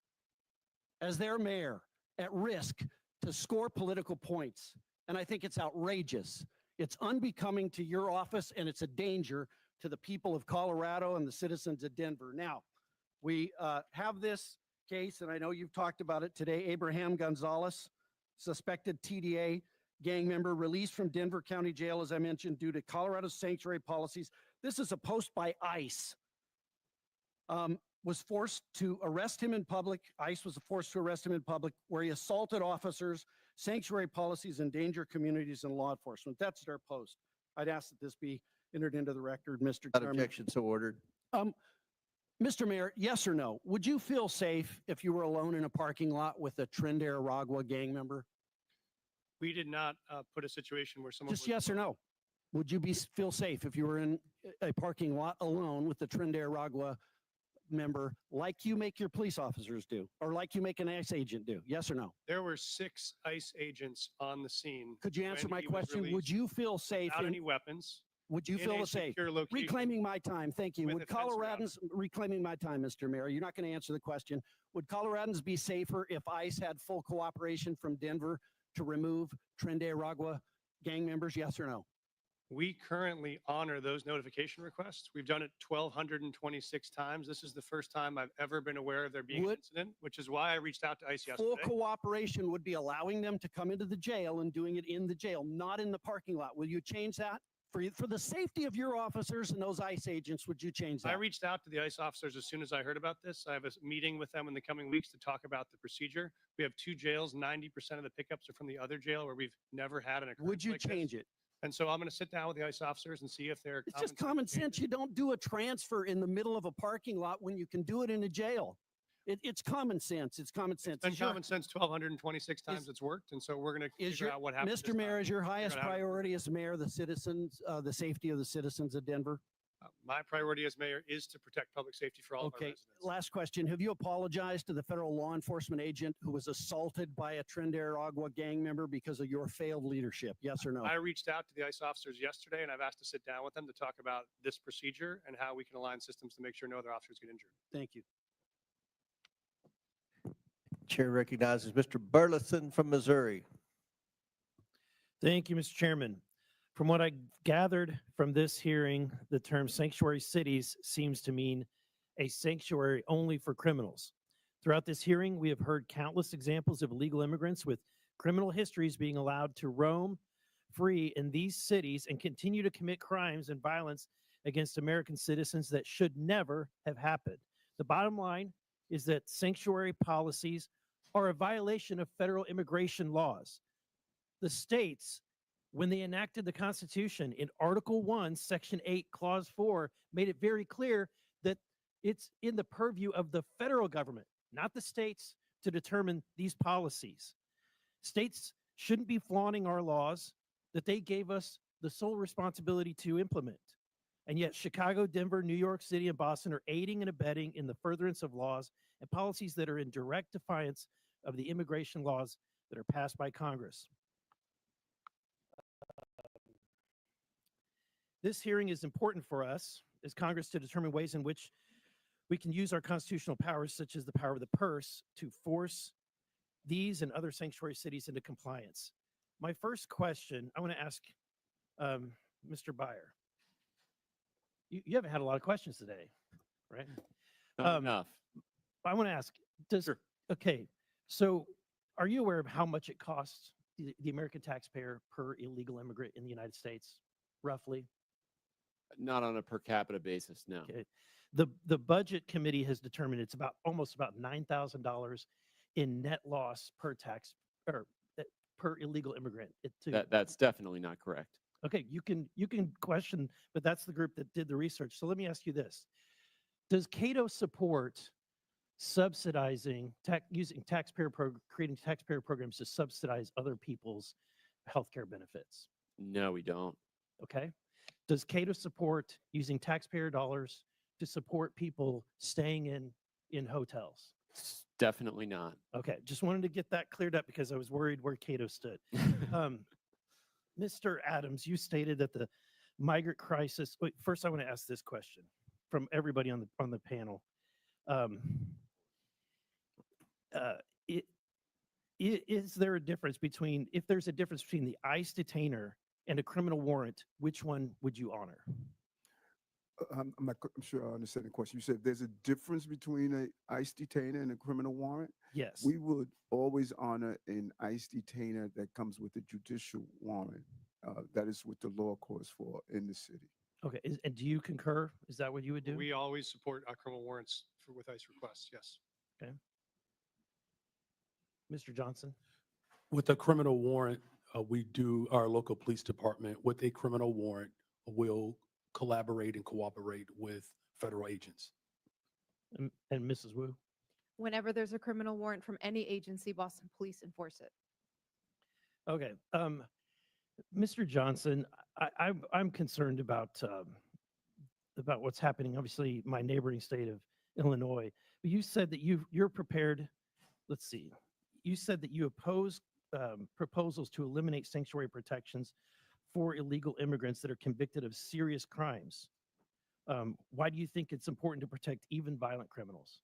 Speaker 15: as their mayor at risk to score political points. And I think it's outrageous. It's unbecoming to your office, and it's a danger to the people of Colorado and the citizens of Denver. Now, we have this case, and I know you've talked about it today. Abraham Gonzalez, suspected TDA gang member, released from Denver County Jail, as I mentioned, due to Colorado's sanctuary policies. This is a post by ICE. Was forced to arrest him in public. ICE was forced to arrest him in public where he assaulted officers, sanctuary policies, endanger communities, and law enforcement. That's their post. I'd ask that this be entered into the record, Mr. Chairman.
Speaker 17: Objection, so ordered.
Speaker 15: Mr. Mayor, yes or no? Would you feel safe if you were alone in a parking lot with a Tren de Aragua gang member?
Speaker 8: We did not put a situation where someone
Speaker 15: Just yes or no. Would you feel safe if you were in a parking lot alone with the Tren de Aragua member, like you make your police officers do, or like you make an ICE agent do? Yes or no?
Speaker 8: There were 6 ICE agents on the scene.
Speaker 15: Could you answer
Speaker 8: when
Speaker 15: my
Speaker 8: he was
Speaker 15: question? Would
Speaker 8: released
Speaker 15: you feel safe?
Speaker 8: without any weapons?
Speaker 15: Would you
Speaker 8: in
Speaker 15: feel
Speaker 8: a
Speaker 15: safe?
Speaker 8: secure location
Speaker 15: Reclaiming my time. Thank you.
Speaker 8: with
Speaker 15: Would
Speaker 8: a fence around
Speaker 15: Coloradans, reclaiming my time, Mr. Mayor, you're not going to answer the question. Would Coloradans be safer if ICE had full cooperation from Denver to remove Tren de Aragua gang members? Yes or no?
Speaker 8: We currently honor those notification requests. We've done it 1,226 times. This is the first time I've ever been aware of there being an incident, which is why I reached out to ICE yesterday.
Speaker 15: Full cooperation would be allowing them to come into the jail and doing it in the jail, not in the parking lot. Will you change that? For the safety of your officers and those ICE agents, would you change that?
Speaker 8: I reached out to the ICE officers as soon as I heard about this. I have a meeting with them in the coming weeks to talk about the procedure. We have 2 jails. 90% of the pickups are from the other jail where we've never had an occurrence.
Speaker 15: Would you
Speaker 8: like this.
Speaker 15: change it?
Speaker 8: And so I'm going to sit down with the ICE officers and see if they're.
Speaker 15: It's just common sense. You don't do a transfer in the middle of a parking lot when you can do it in a jail. It's common sense. It's common sense.
Speaker 8: It's been
Speaker 15: Is your-
Speaker 8: common sense 1,226 times it's worked. And so we're going to
Speaker 15: Is
Speaker 8: figure
Speaker 15: your,
Speaker 8: out what happens.
Speaker 15: Mr. Mayor, is your
Speaker 8: Figure
Speaker 15: highest
Speaker 8: out how to-
Speaker 15: priority as mayor the citizens, the safety of the citizens of Denver?
Speaker 8: My priority as mayor is to protect public safety for all of our
Speaker 15: Okay,
Speaker 8: residents.
Speaker 15: last question. Have you apologized to the federal law enforcement agent who was assaulted by a Trinidad Agua gang member because of your failed leadership? Yes or no?
Speaker 8: I reached out to the ICE officers yesterday and I've asked to sit down with them to talk about this procedure and how we can align systems to make sure no other officers get injured.
Speaker 15: Thank you.
Speaker 17: Chair recognizes Mr. Burleson from Missouri.
Speaker 6: Thank you, Mr. Chairman. From what I gathered from this hearing, the term sanctuary cities seems to mean a sanctuary only for criminals. Throughout this hearing, we have heard countless examples of illegal immigrants with criminal histories being allowed to roam free in these cities and continue to commit crimes and violence against American citizens that should never have happened. The bottom line is that sanctuary policies are a violation of federal immigration laws. The states, when they enacted the Constitution in Article 1, Section 8, Clause 4, made it very clear that it's in the purview of the federal government, not the states, to determine these policies. States shouldn't be flaunting our laws that they gave us the sole responsibility to implement. And yet Chicago, Denver, New York City, and Boston are aiding and abetting in the furtherance of laws and policies that are in direct defiance of the immigration laws that are passed by Congress. This hearing is important for us as Congress to determine ways in which we can use our constitutional powers, such as the power of the purse, to force these and other sanctuary cities into compliance. My first question, I want to ask Mr. Byer. You haven't had a lot of questions today, right?
Speaker 22: Not enough.
Speaker 6: I want to ask, okay, so are you aware of how much it costs the American taxpayer per illegal immigrant in the United States, roughly?
Speaker 22: Not on a per capita basis, no.
Speaker 6: Okay. The budget committee has determined it's almost about $9,000 in net loss per tax or per illegal immigrant.
Speaker 22: That's definitely not correct.
Speaker 6: Okay, you can question, but that's the group that did the research. So let me ask you this: does Cato support subsidizing creating taxpayer programs to subsidize other people's healthcare benefits?
Speaker 22: No, we don't.
Speaker 6: Okay. Does Cato support using taxpayer dollars to support people staying in hotels?
Speaker 22: Definitely not.
Speaker 6: Okay, just wanted to get that cleared up because I was worried where Cato stood. Mr. Adams, you stated that the migrant crisis. Wait, first, I want to ask this question from everybody on the panel. Is there a difference between, if there's a difference between the ICE detainer and a criminal warrant, which one would you honor?
Speaker 7: I'm sure I understand the question. You said there's a difference between an ICE detainer and a criminal warrant?
Speaker 6: Yes.
Speaker 7: We would always honor an ICE detainer that comes with a judicial warrant. That is what the law calls for in the city.
Speaker 6: Okay, and do you concur? Is that what you would do?
Speaker 8: We always support our criminal warrants with ICE requests, yes.
Speaker 6: Okay. Mr. Johnson?
Speaker 9: With a criminal warrant, our local police department with a criminal warrant will collaborate and cooperate with federal agents.
Speaker 6: And Mrs. Wu?
Speaker 10: Whenever there's a criminal warrant from any agency, Boston Police enforce it.
Speaker 6: Okay. Mr. Johnson, I'm concerned about what's happening. Obviously, my neighboring state of Illinois. But you said that you're prepared. Let's see. You said that you oppose proposals to eliminate sanctuary protections for illegal immigrants that are convicted of serious crimes. Why do you think it's important to protect even violent criminals?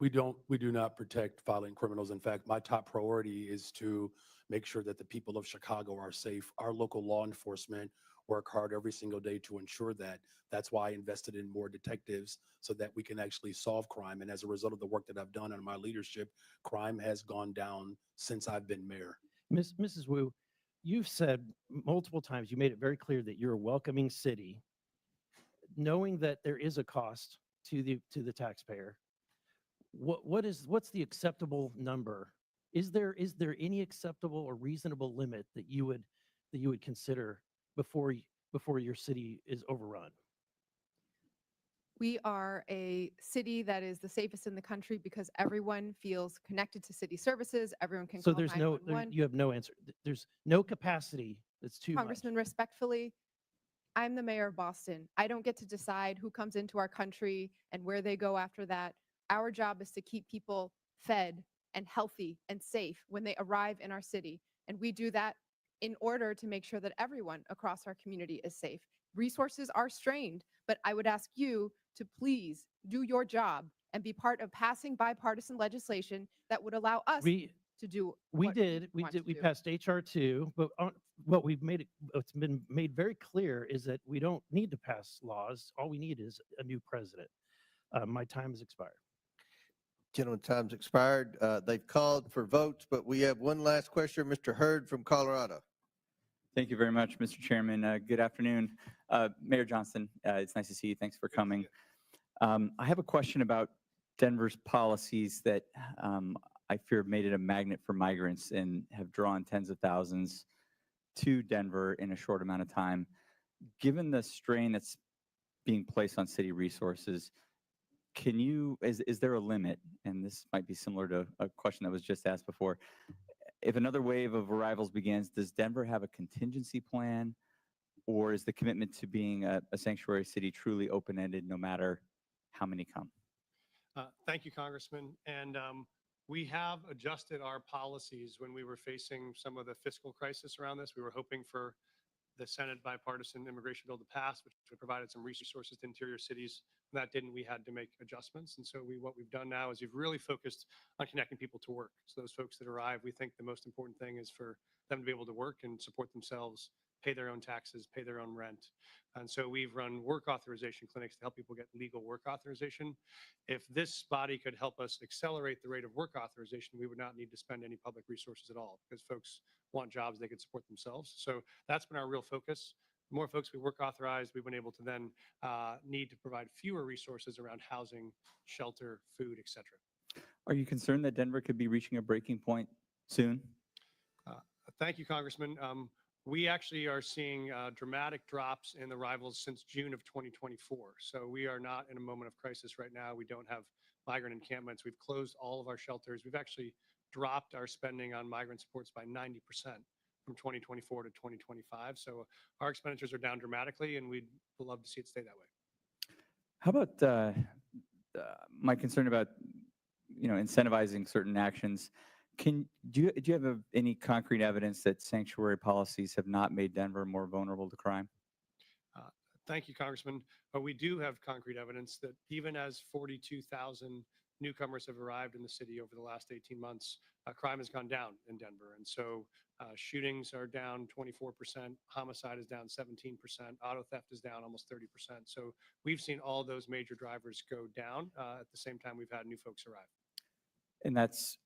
Speaker 9: We do not protect violent criminals. In fact, my top priority is to make sure that the people of Chicago are safe. Our local law enforcement work hard every single day to ensure that. That's why I invested in more detectives so that we can actually solve crime. And as a result of the work that I've done under my leadership, crime has gone down since I've been mayor.
Speaker 6: Mrs. Wu, you've said multiple times, you made it very clear that you're a welcoming city, knowing that there is a cost to the taxpayer. What's the acceptable number? Is there any acceptable or reasonable limit that you would consider before your city is overrun?
Speaker 10: We are a city that is the safest in the country because everyone feels connected to city services. Everyone can
Speaker 6: So
Speaker 10: call
Speaker 6: there's you have no answer. There's no capacity. That's too much.
Speaker 10: Congressman, respectfully, I'm the mayor of Boston. I don't get to decide who comes into our country and where they go after that. Our job is to keep people fed and healthy and safe when they arrive in our city. And we do that in order to make sure that everyone across our community is safe. Resources are strained, but I would ask you to please do your job and be part of passing bipartisan legislation that would allow us to do
Speaker 6: We
Speaker 10: what
Speaker 6: did. We
Speaker 10: want
Speaker 6: did.
Speaker 10: to
Speaker 6: We
Speaker 10: do.
Speaker 6: passed HR2, but what we've made what's been made very clear is that we don't need to pass laws. All we need is a new president. My time has expired.
Speaker 17: Gentlemen, time's expired. They've called for votes, but we have one last question. Mr. Hurd from Colorado.
Speaker 18: Thank you very much, Mr. Chairman. Good afternoon. Mayor Johnston, it's nice to see you. Thanks for coming. I have a question about Denver's policies that I fear made it a magnet for migrants and have drawn tens of thousands to Denver in a short amount of time. Given the strain that's being placed on city resources, is there a limit? And this might be similar to a question that was just asked before. If another wave of arrivals begins, does Denver have a contingency plan, or is the commitment to being a sanctuary city truly open-ended no matter how many come?
Speaker 8: Thank you, Congressman. And we have adjusted our policies when we were facing some of the fiscal crisis around this. We were hoping for the Senate bipartisan immigration bill to pass, which provided some resources to interior cities. When that didn't, we had to make adjustments. And so what we've done now is we've really focused on connecting people to work. So those folks that arrive, we think the most important thing is for them to be able to work and support themselves, pay their own taxes, pay their own rent. And so we've run work authorization clinics to help people get legal work authorization. If this body could help us accelerate the rate of work authorization, we would not need to spend any public resources at all because folks want jobs they could support themselves. So that's been our real focus. The more folks we work authorized, we've been able to then need to provide fewer resources around housing, shelter, food, et cetera.
Speaker 18: Are you concerned that Denver could be reaching a breaking point soon?
Speaker 8: Thank you, Congressman. We actually are seeing dramatic drops in arrivals since June of 2024. So we are not in a moment of crisis right now. We don't have migrant encampments. We've closed all of our shelters. We've actually dropped our spending on migrant supports by 90% from 2024 to 2025. So our expenditures are down dramatically, and we'd love to see it stay that way.
Speaker 18: How about my concern about incentivizing certain actions? Do you have any concrete evidence that sanctuary policies have not made Denver more vulnerable to crime?
Speaker 8: Thank you, Congressman. We do have concrete evidence that even as 42,000 newcomers have arrived in the city over the last 18 months, crime has gone down in Denver. And so shootings are down 24%, homicide is down 17%, auto theft is down almost 30%. So we've seen all those major drivers go down at the same time we've had new folks arrive.
Speaker 18: And that's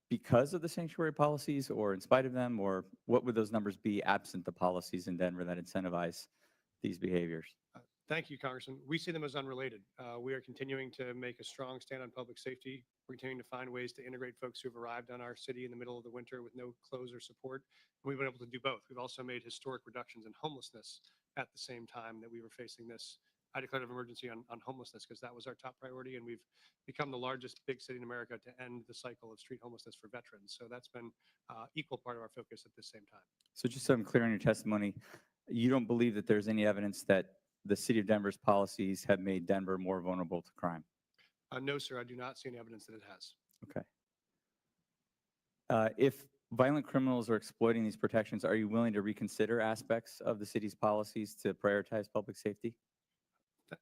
Speaker 18: because of the sanctuary policies or in spite of them, or what would those numbers be absent the policies in Denver that incentivize these behaviors?
Speaker 8: Thank you, Congressman. We see them as unrelated. We are continuing to make a strong stand on public safety. We're continuing to find ways to integrate folks who have arrived on our city in the middle of the winter with no clothes or support. We've been able to do both. We've also made historic reductions in homelessness at the same time that we were facing this declarative emergency on homelessness, because that was our top priority. And we've become the largest big city in America to end the cycle of street homelessness for veterans. So that's been equal part of our focus at the same time.
Speaker 18: So just so I'm clear on your testimony, you don't believe that there's any evidence that the city of Denver's policies have made Denver more vulnerable to crime?
Speaker 8: No, sir, I do not see any evidence that it has.
Speaker 18: Okay. If violent criminals are exploiting these protections, are you willing to reconsider aspects of the city's policies to prioritize public safety?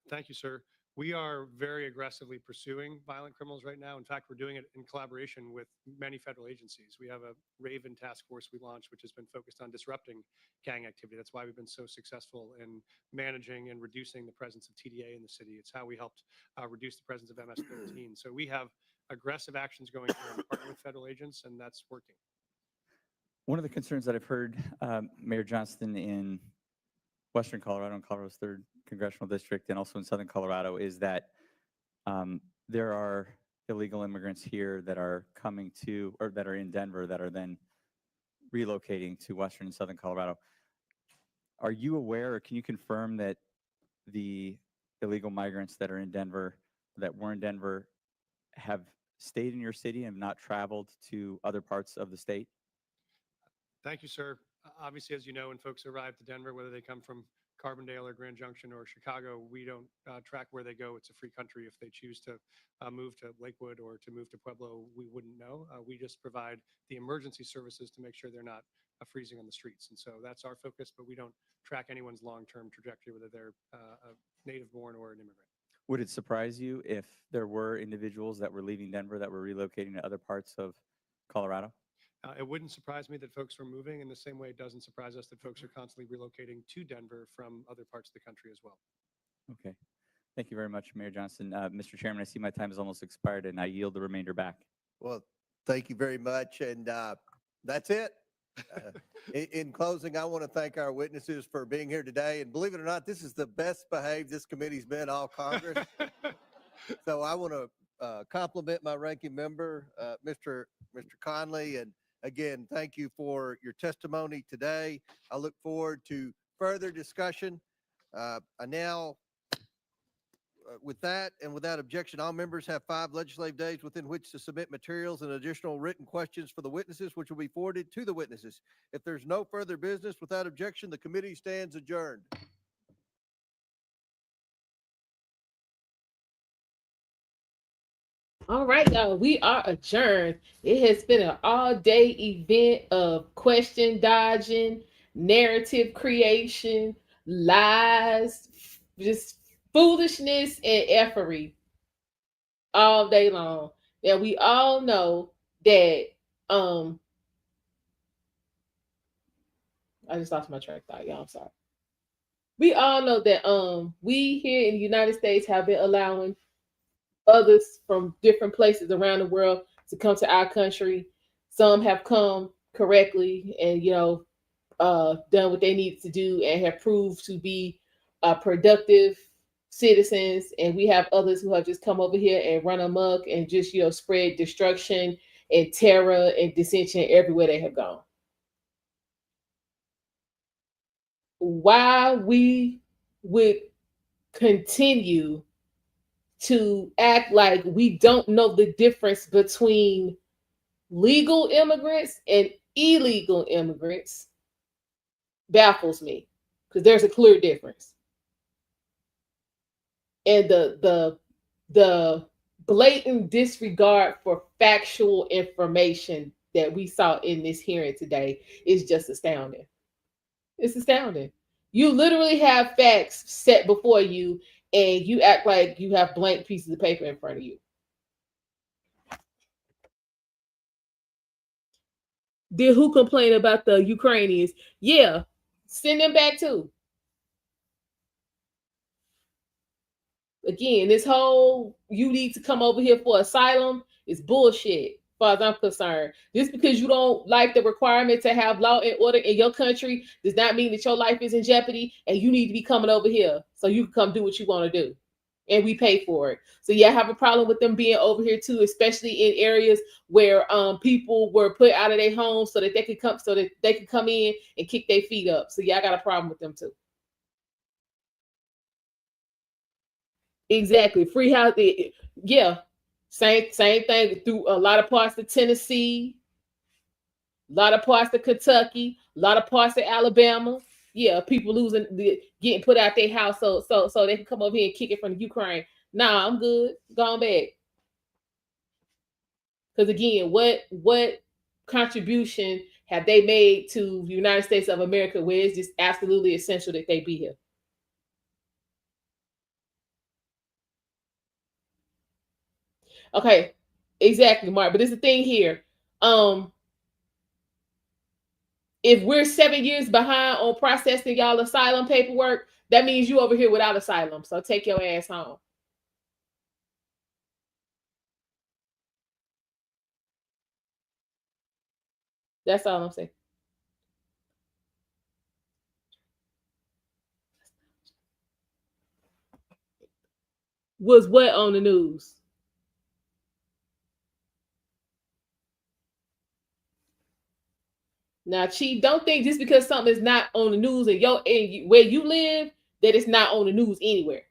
Speaker 8: Thank you, sir. We are very aggressively pursuing violent criminals right now. In fact, we're doing it in collaboration with many federal agencies. We have a Raven task force we launched, which has been focused on disrupting gang activity. That's why we've been so successful in managing and reducing the presence of TDA in the city. It's how we helped reduce the presence of MS-13. So we have aggressive actions going on partnering with federal agents, and that's working.
Speaker 18: One of the concerns that I've heard, Mayor Johnston, in Western Colorado and Colorado's 3rd Congressional District and also in Southern Colorado is that there are illegal immigrants here that are coming to, or that are in Denver that are then relocating to Western and Southern Colorado. Are you aware, or can you confirm that the illegal migrants that are in Denver, that were in Denver, have stayed in your city and not traveled to other parts of the state?
Speaker 8: Thank you, sir. Obviously, as you know, when folks arrive to Denver, whether they come from Carbondale or Grand Junction or Chicago, we don't track where they go. It's a free country. If they choose to move to Lakewood or to move to Pueblo, we wouldn't know. We just provide the emergency services to make sure they're not freezing on the streets. And so that's our focus, but we don't track anyone's long-term trajectory, whether they're a native born or an immigrant.
Speaker 18: Would it surprise you if there were individuals that were leaving Denver that were relocating to other parts of Colorado?
Speaker 8: It wouldn't surprise me that folks were moving in the same way it doesn't surprise us that folks are constantly relocating to Denver from other parts of the country as well.
Speaker 18: Okay. Thank you very much, Mayor Johnston. Mr. Chairman, I see my time has almost expired and I yield the remainder back.
Speaker 17: Well, thank you very much. And that's it. In closing, I want to thank our witnesses for being here today. And believe it or not, this is the best behaved this committee's been all Congress. So I want to compliment my ranking member, Mr. Conley. And again, thank you for your testimony today. I look forward to further discussion. I now, with that and without objection, all members have 5 legislative days within which to submit materials and additional written questions for the witnesses, which will be forwarded to the witnesses. If there's no further business, without objection, the committee stands adjourned.
Speaker 1: All right, y'all, we are adjourned. It has been an all-day event of question dodging, narrative creation, lies, just foolishness and effery all day long. Now we all know that I just lost my track of thought, y'all. I'm sorry. We all know that we here in the United States have been allowing others from different places around the world to come to our country. Some have come correctly and done what they needed to do and have proved to be productive citizens, and we have others who have just come over here and run amok and just spread destruction and terror and dissension everywhere they have gone. Why we would continue to act like we don't know the difference between legal immigrants and illegal immigrants baffles me, because there's a clear difference. And the blatant disregard for factual information that we saw in this hearing today is just astounding. It's astounding. You literally have facts set before you and you act like you have blank pieces of paper in front of you. Did who complain about the Ukrainians? Yeah, send them back too. Again, this whole you need to come over here for asylum is bullshit, as far as I'm concerned. Just because you don't like the requirement to have law and order in your country does not mean that your life is in jeopardy and you need to be coming over here so you can come do what you want to do. And we pay for it. So yeah, I have a problem with them being over here too, especially in areas where people were put out of their homes so that they could come in and kick their feet up. So yeah, I got a problem with them too. Exactly. Free housing. Yeah. Same thing through a lot of parts of Tennessee, a lot of parts of Kentucky, a lot of parts of Alabama. Yeah, people getting put out their house so they can come over here and kick it from the Ukraine. Nah, I'm good. Going back. Because again, what contribution have they made to the United States of America where it's just absolutely essential that they be here? Okay, exactly, Mark. But it's the thing here. If we're 7 years behind on processing y'all asylum paperwork, that means you over here without asylum. So take your ass home. That's all I'm saying. was what on the news? Now, Chief, don't think just because something is not on the news where you live that it's not on the news anywhere.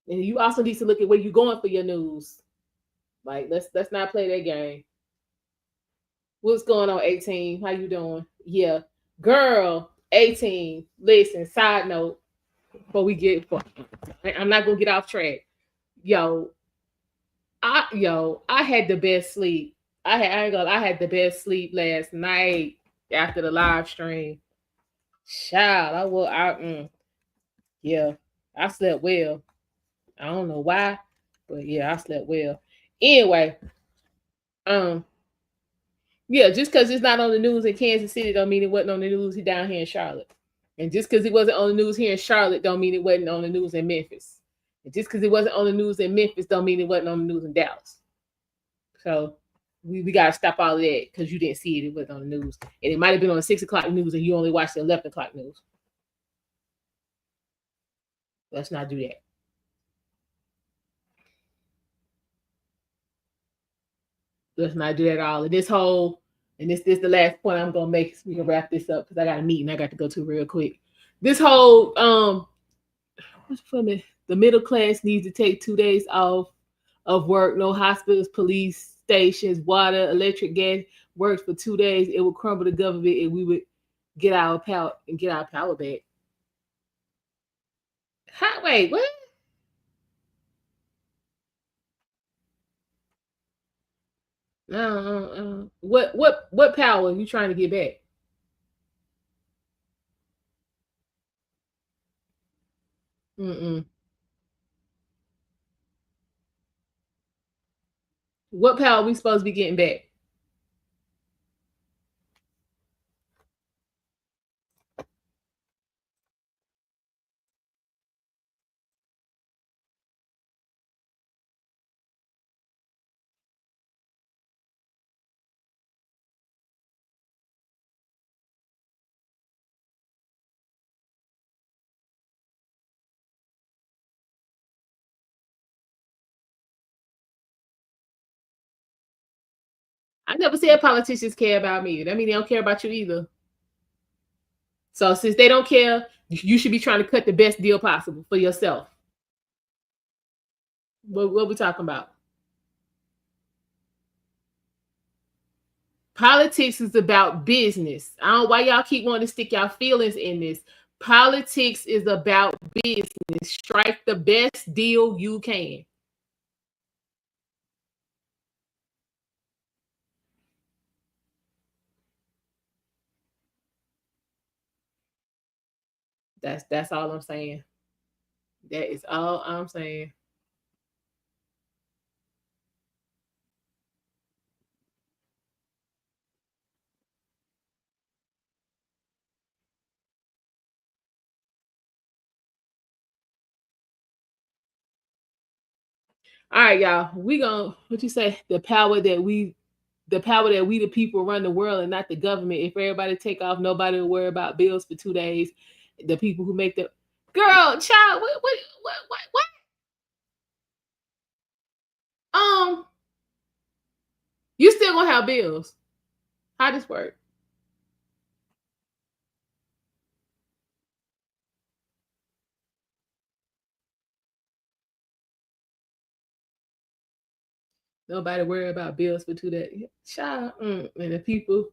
Speaker 1: And you also need to look at where you're going for your news. Like, let's not play that game. What's going on, 18? How you doing? Yeah, girl, 18. Listen, side note, I'm not gonna get off track. I had the best sleep. I had the best sleep last night after the live stream. Child, yeah, I slept well. I don't know why, but yeah, I slept well. Anyway, yeah, just because it's not on the news in Kansas City don't mean it wasn't on the news down here in Charlotte. And just because it wasn't on the news here in Charlotte don't mean it wasn't on the news in Memphis. And just because it wasn't on the news in Memphis don't mean it wasn't on the news in Dallas. So we got to stop all of that because you didn't see it. It wasn't on the news. And it might have been on the 6 o'clock news and you only watched the 11 o'clock news. Let's not do that. Let's not do that at all. And this is the last point I'm gonna make. We can wrap this up because I got a meeting I got to go to real quick. This whole what's for me? The middle class needs to take 2 days off of work. No hospitals, police stations, water, electric, gas works for 2 days. It would crumble the government and we would get our power back. Wait, what? What power are you trying to get back? What power are we supposed to be getting back? I never said politicians care about me. That means they don't care about you either. So since they don't care, you should be trying to cut the best deal possible for yourself. What we talking about? Politics is about business. I don't know why y'all keep wanting to stick y'all feelings in this. Politics is about business. Strike the best deal you can. That's all I'm saying. That is all I'm saying. All right, y'all. We gonna what you say? The power that we the people run the world and not the government. If everybody take off, nobody will worry about bills for 2 days. The people who make the girl, child, what? You still gonna have bills. How this work? Nobody worry about bills for 2 days. Child, and the people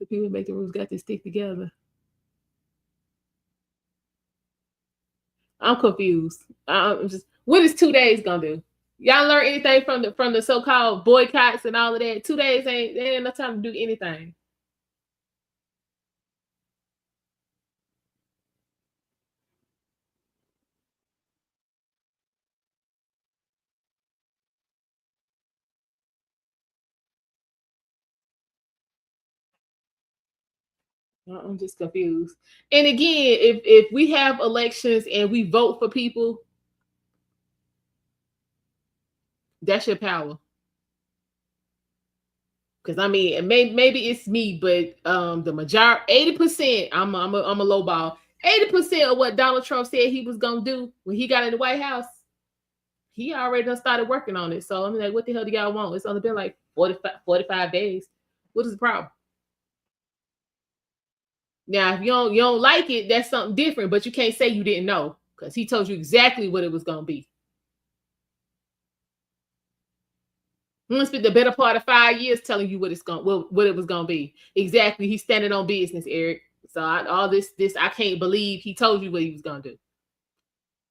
Speaker 1: who make the rules got to stick together. I'm confused. I'm just what is 2 days gonna do? Y'all learn anything from the so-called boycotts and all of that? 2 days ain't enough time to do anything. I'm just confused. And again, if we have elections and we vote for people, that's your power. Because I mean, maybe it's me, but the majority, 80%, I'm a low ball. 80% of what Donald Trump said he was gonna do when he got in the White House, he already done started working on it. So I'm like, what the hell do y'all want? It's only been like 45 days. What is the problem? Now, if you don't like it, that's something different, but you can't say you didn't know because he told you exactly what it was gonna be. He spent the better part of 5 years telling you what it was gonna be. Exactly. He's standing on business, Eric. So all this I can't believe he told you what he was gonna do.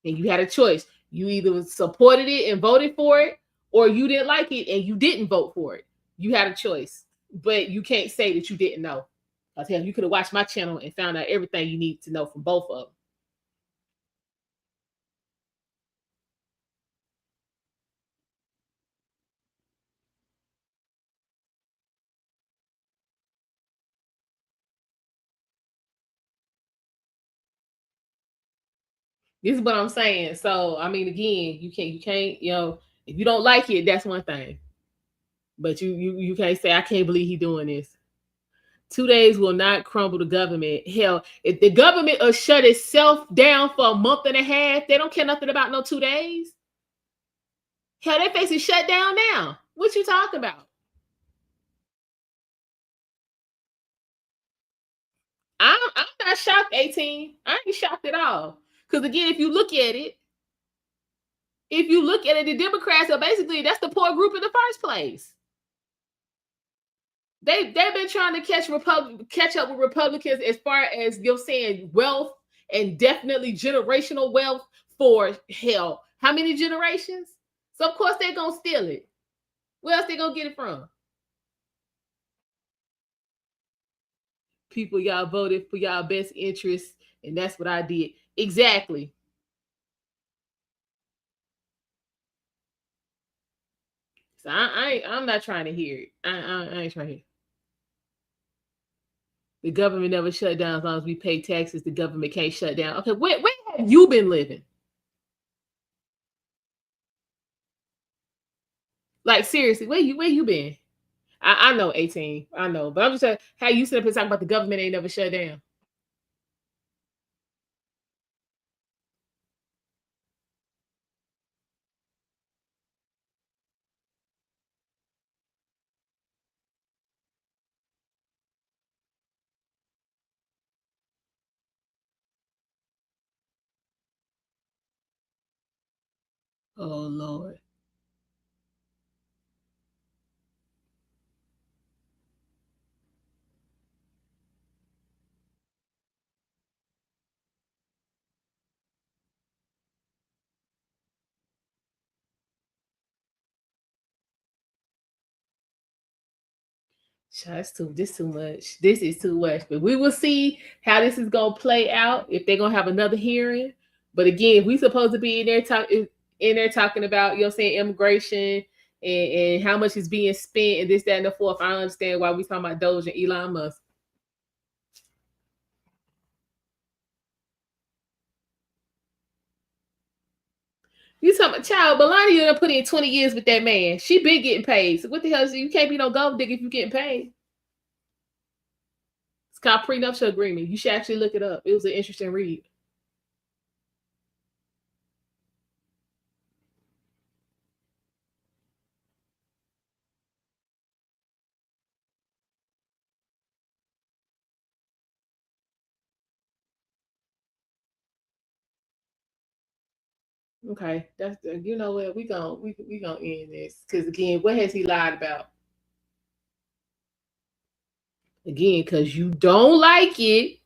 Speaker 1: And you had a choice. You either supported it and voted for it, or you didn't like it and you didn't vote for it. You had a choice, but you can't say that you didn't know. I'll tell you could have watched my channel and found out everything you need to know from both of them. This is what I'm saying. So I mean, again, you can't, if you don't like it, that's one thing. But you can't say I can't believe he doing this. 2 days will not crumble the government. Hell, if the government will shut itself down for a month and a half, they don't care nothing about no 2 days. Hell, they facing shut down now. What you talking about? I'm not shocked, 18. I ain't shocked at all. Because again, if you look at it, the Democrats are basically, that's the poor group in the first place. They've been trying to catch up with Republicans as far as you're saying wealth, and definitely generational wealth for hell. How many generations? So of course they're gonna steal it. Where else they gonna get it from? People, y'all voted for y'all best interests, and that's what I did. Exactly. So I'm not trying to hear it. I ain't trying to hear it. The government never shut down as long as we pay taxes. The government can't shut down. Okay, where have you been living? Like seriously, where you been? I know 18. I know, but I'm just saying how you sit up and talk about the government ain't never shut down. Oh Lord. This too much. This is too much. But we will see how this is gonna play out if they're gonna have another hearing. But again, if we supposed to be in there talking about, saying immigration and how much is being spent and this, that, and the fourth, I don't understand why we talking about Doge and Elon Musk. You talking about child, Melania done put in 20 years with that man. She been getting paid. So what the hell is you can't be no gold digger if you getting paid. It's called prenuptial agreement. You should actually look it up. It was an interesting read. Okay, that's you know what we gonna end this because again, what has he lied about? Again, because you don't like it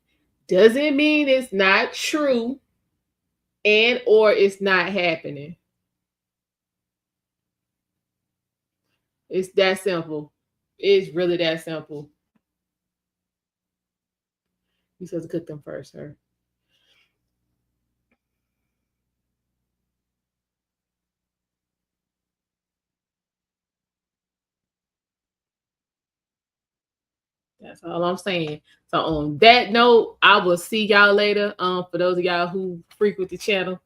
Speaker 1: doesn't mean it's not true and or it's not happening. It's that simple. It's really that simple. You're supposed to cook them first, sir. That's all I'm saying. So on that note, I will see y'all later. For those of y'all who frequent the channel,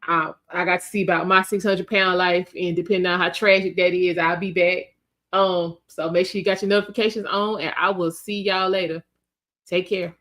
Speaker 1: I got to see about my 600-pound life, and depending on how tragic that is, I'll be back. So make sure you got your notifications on, and I will see y'all later. Take care.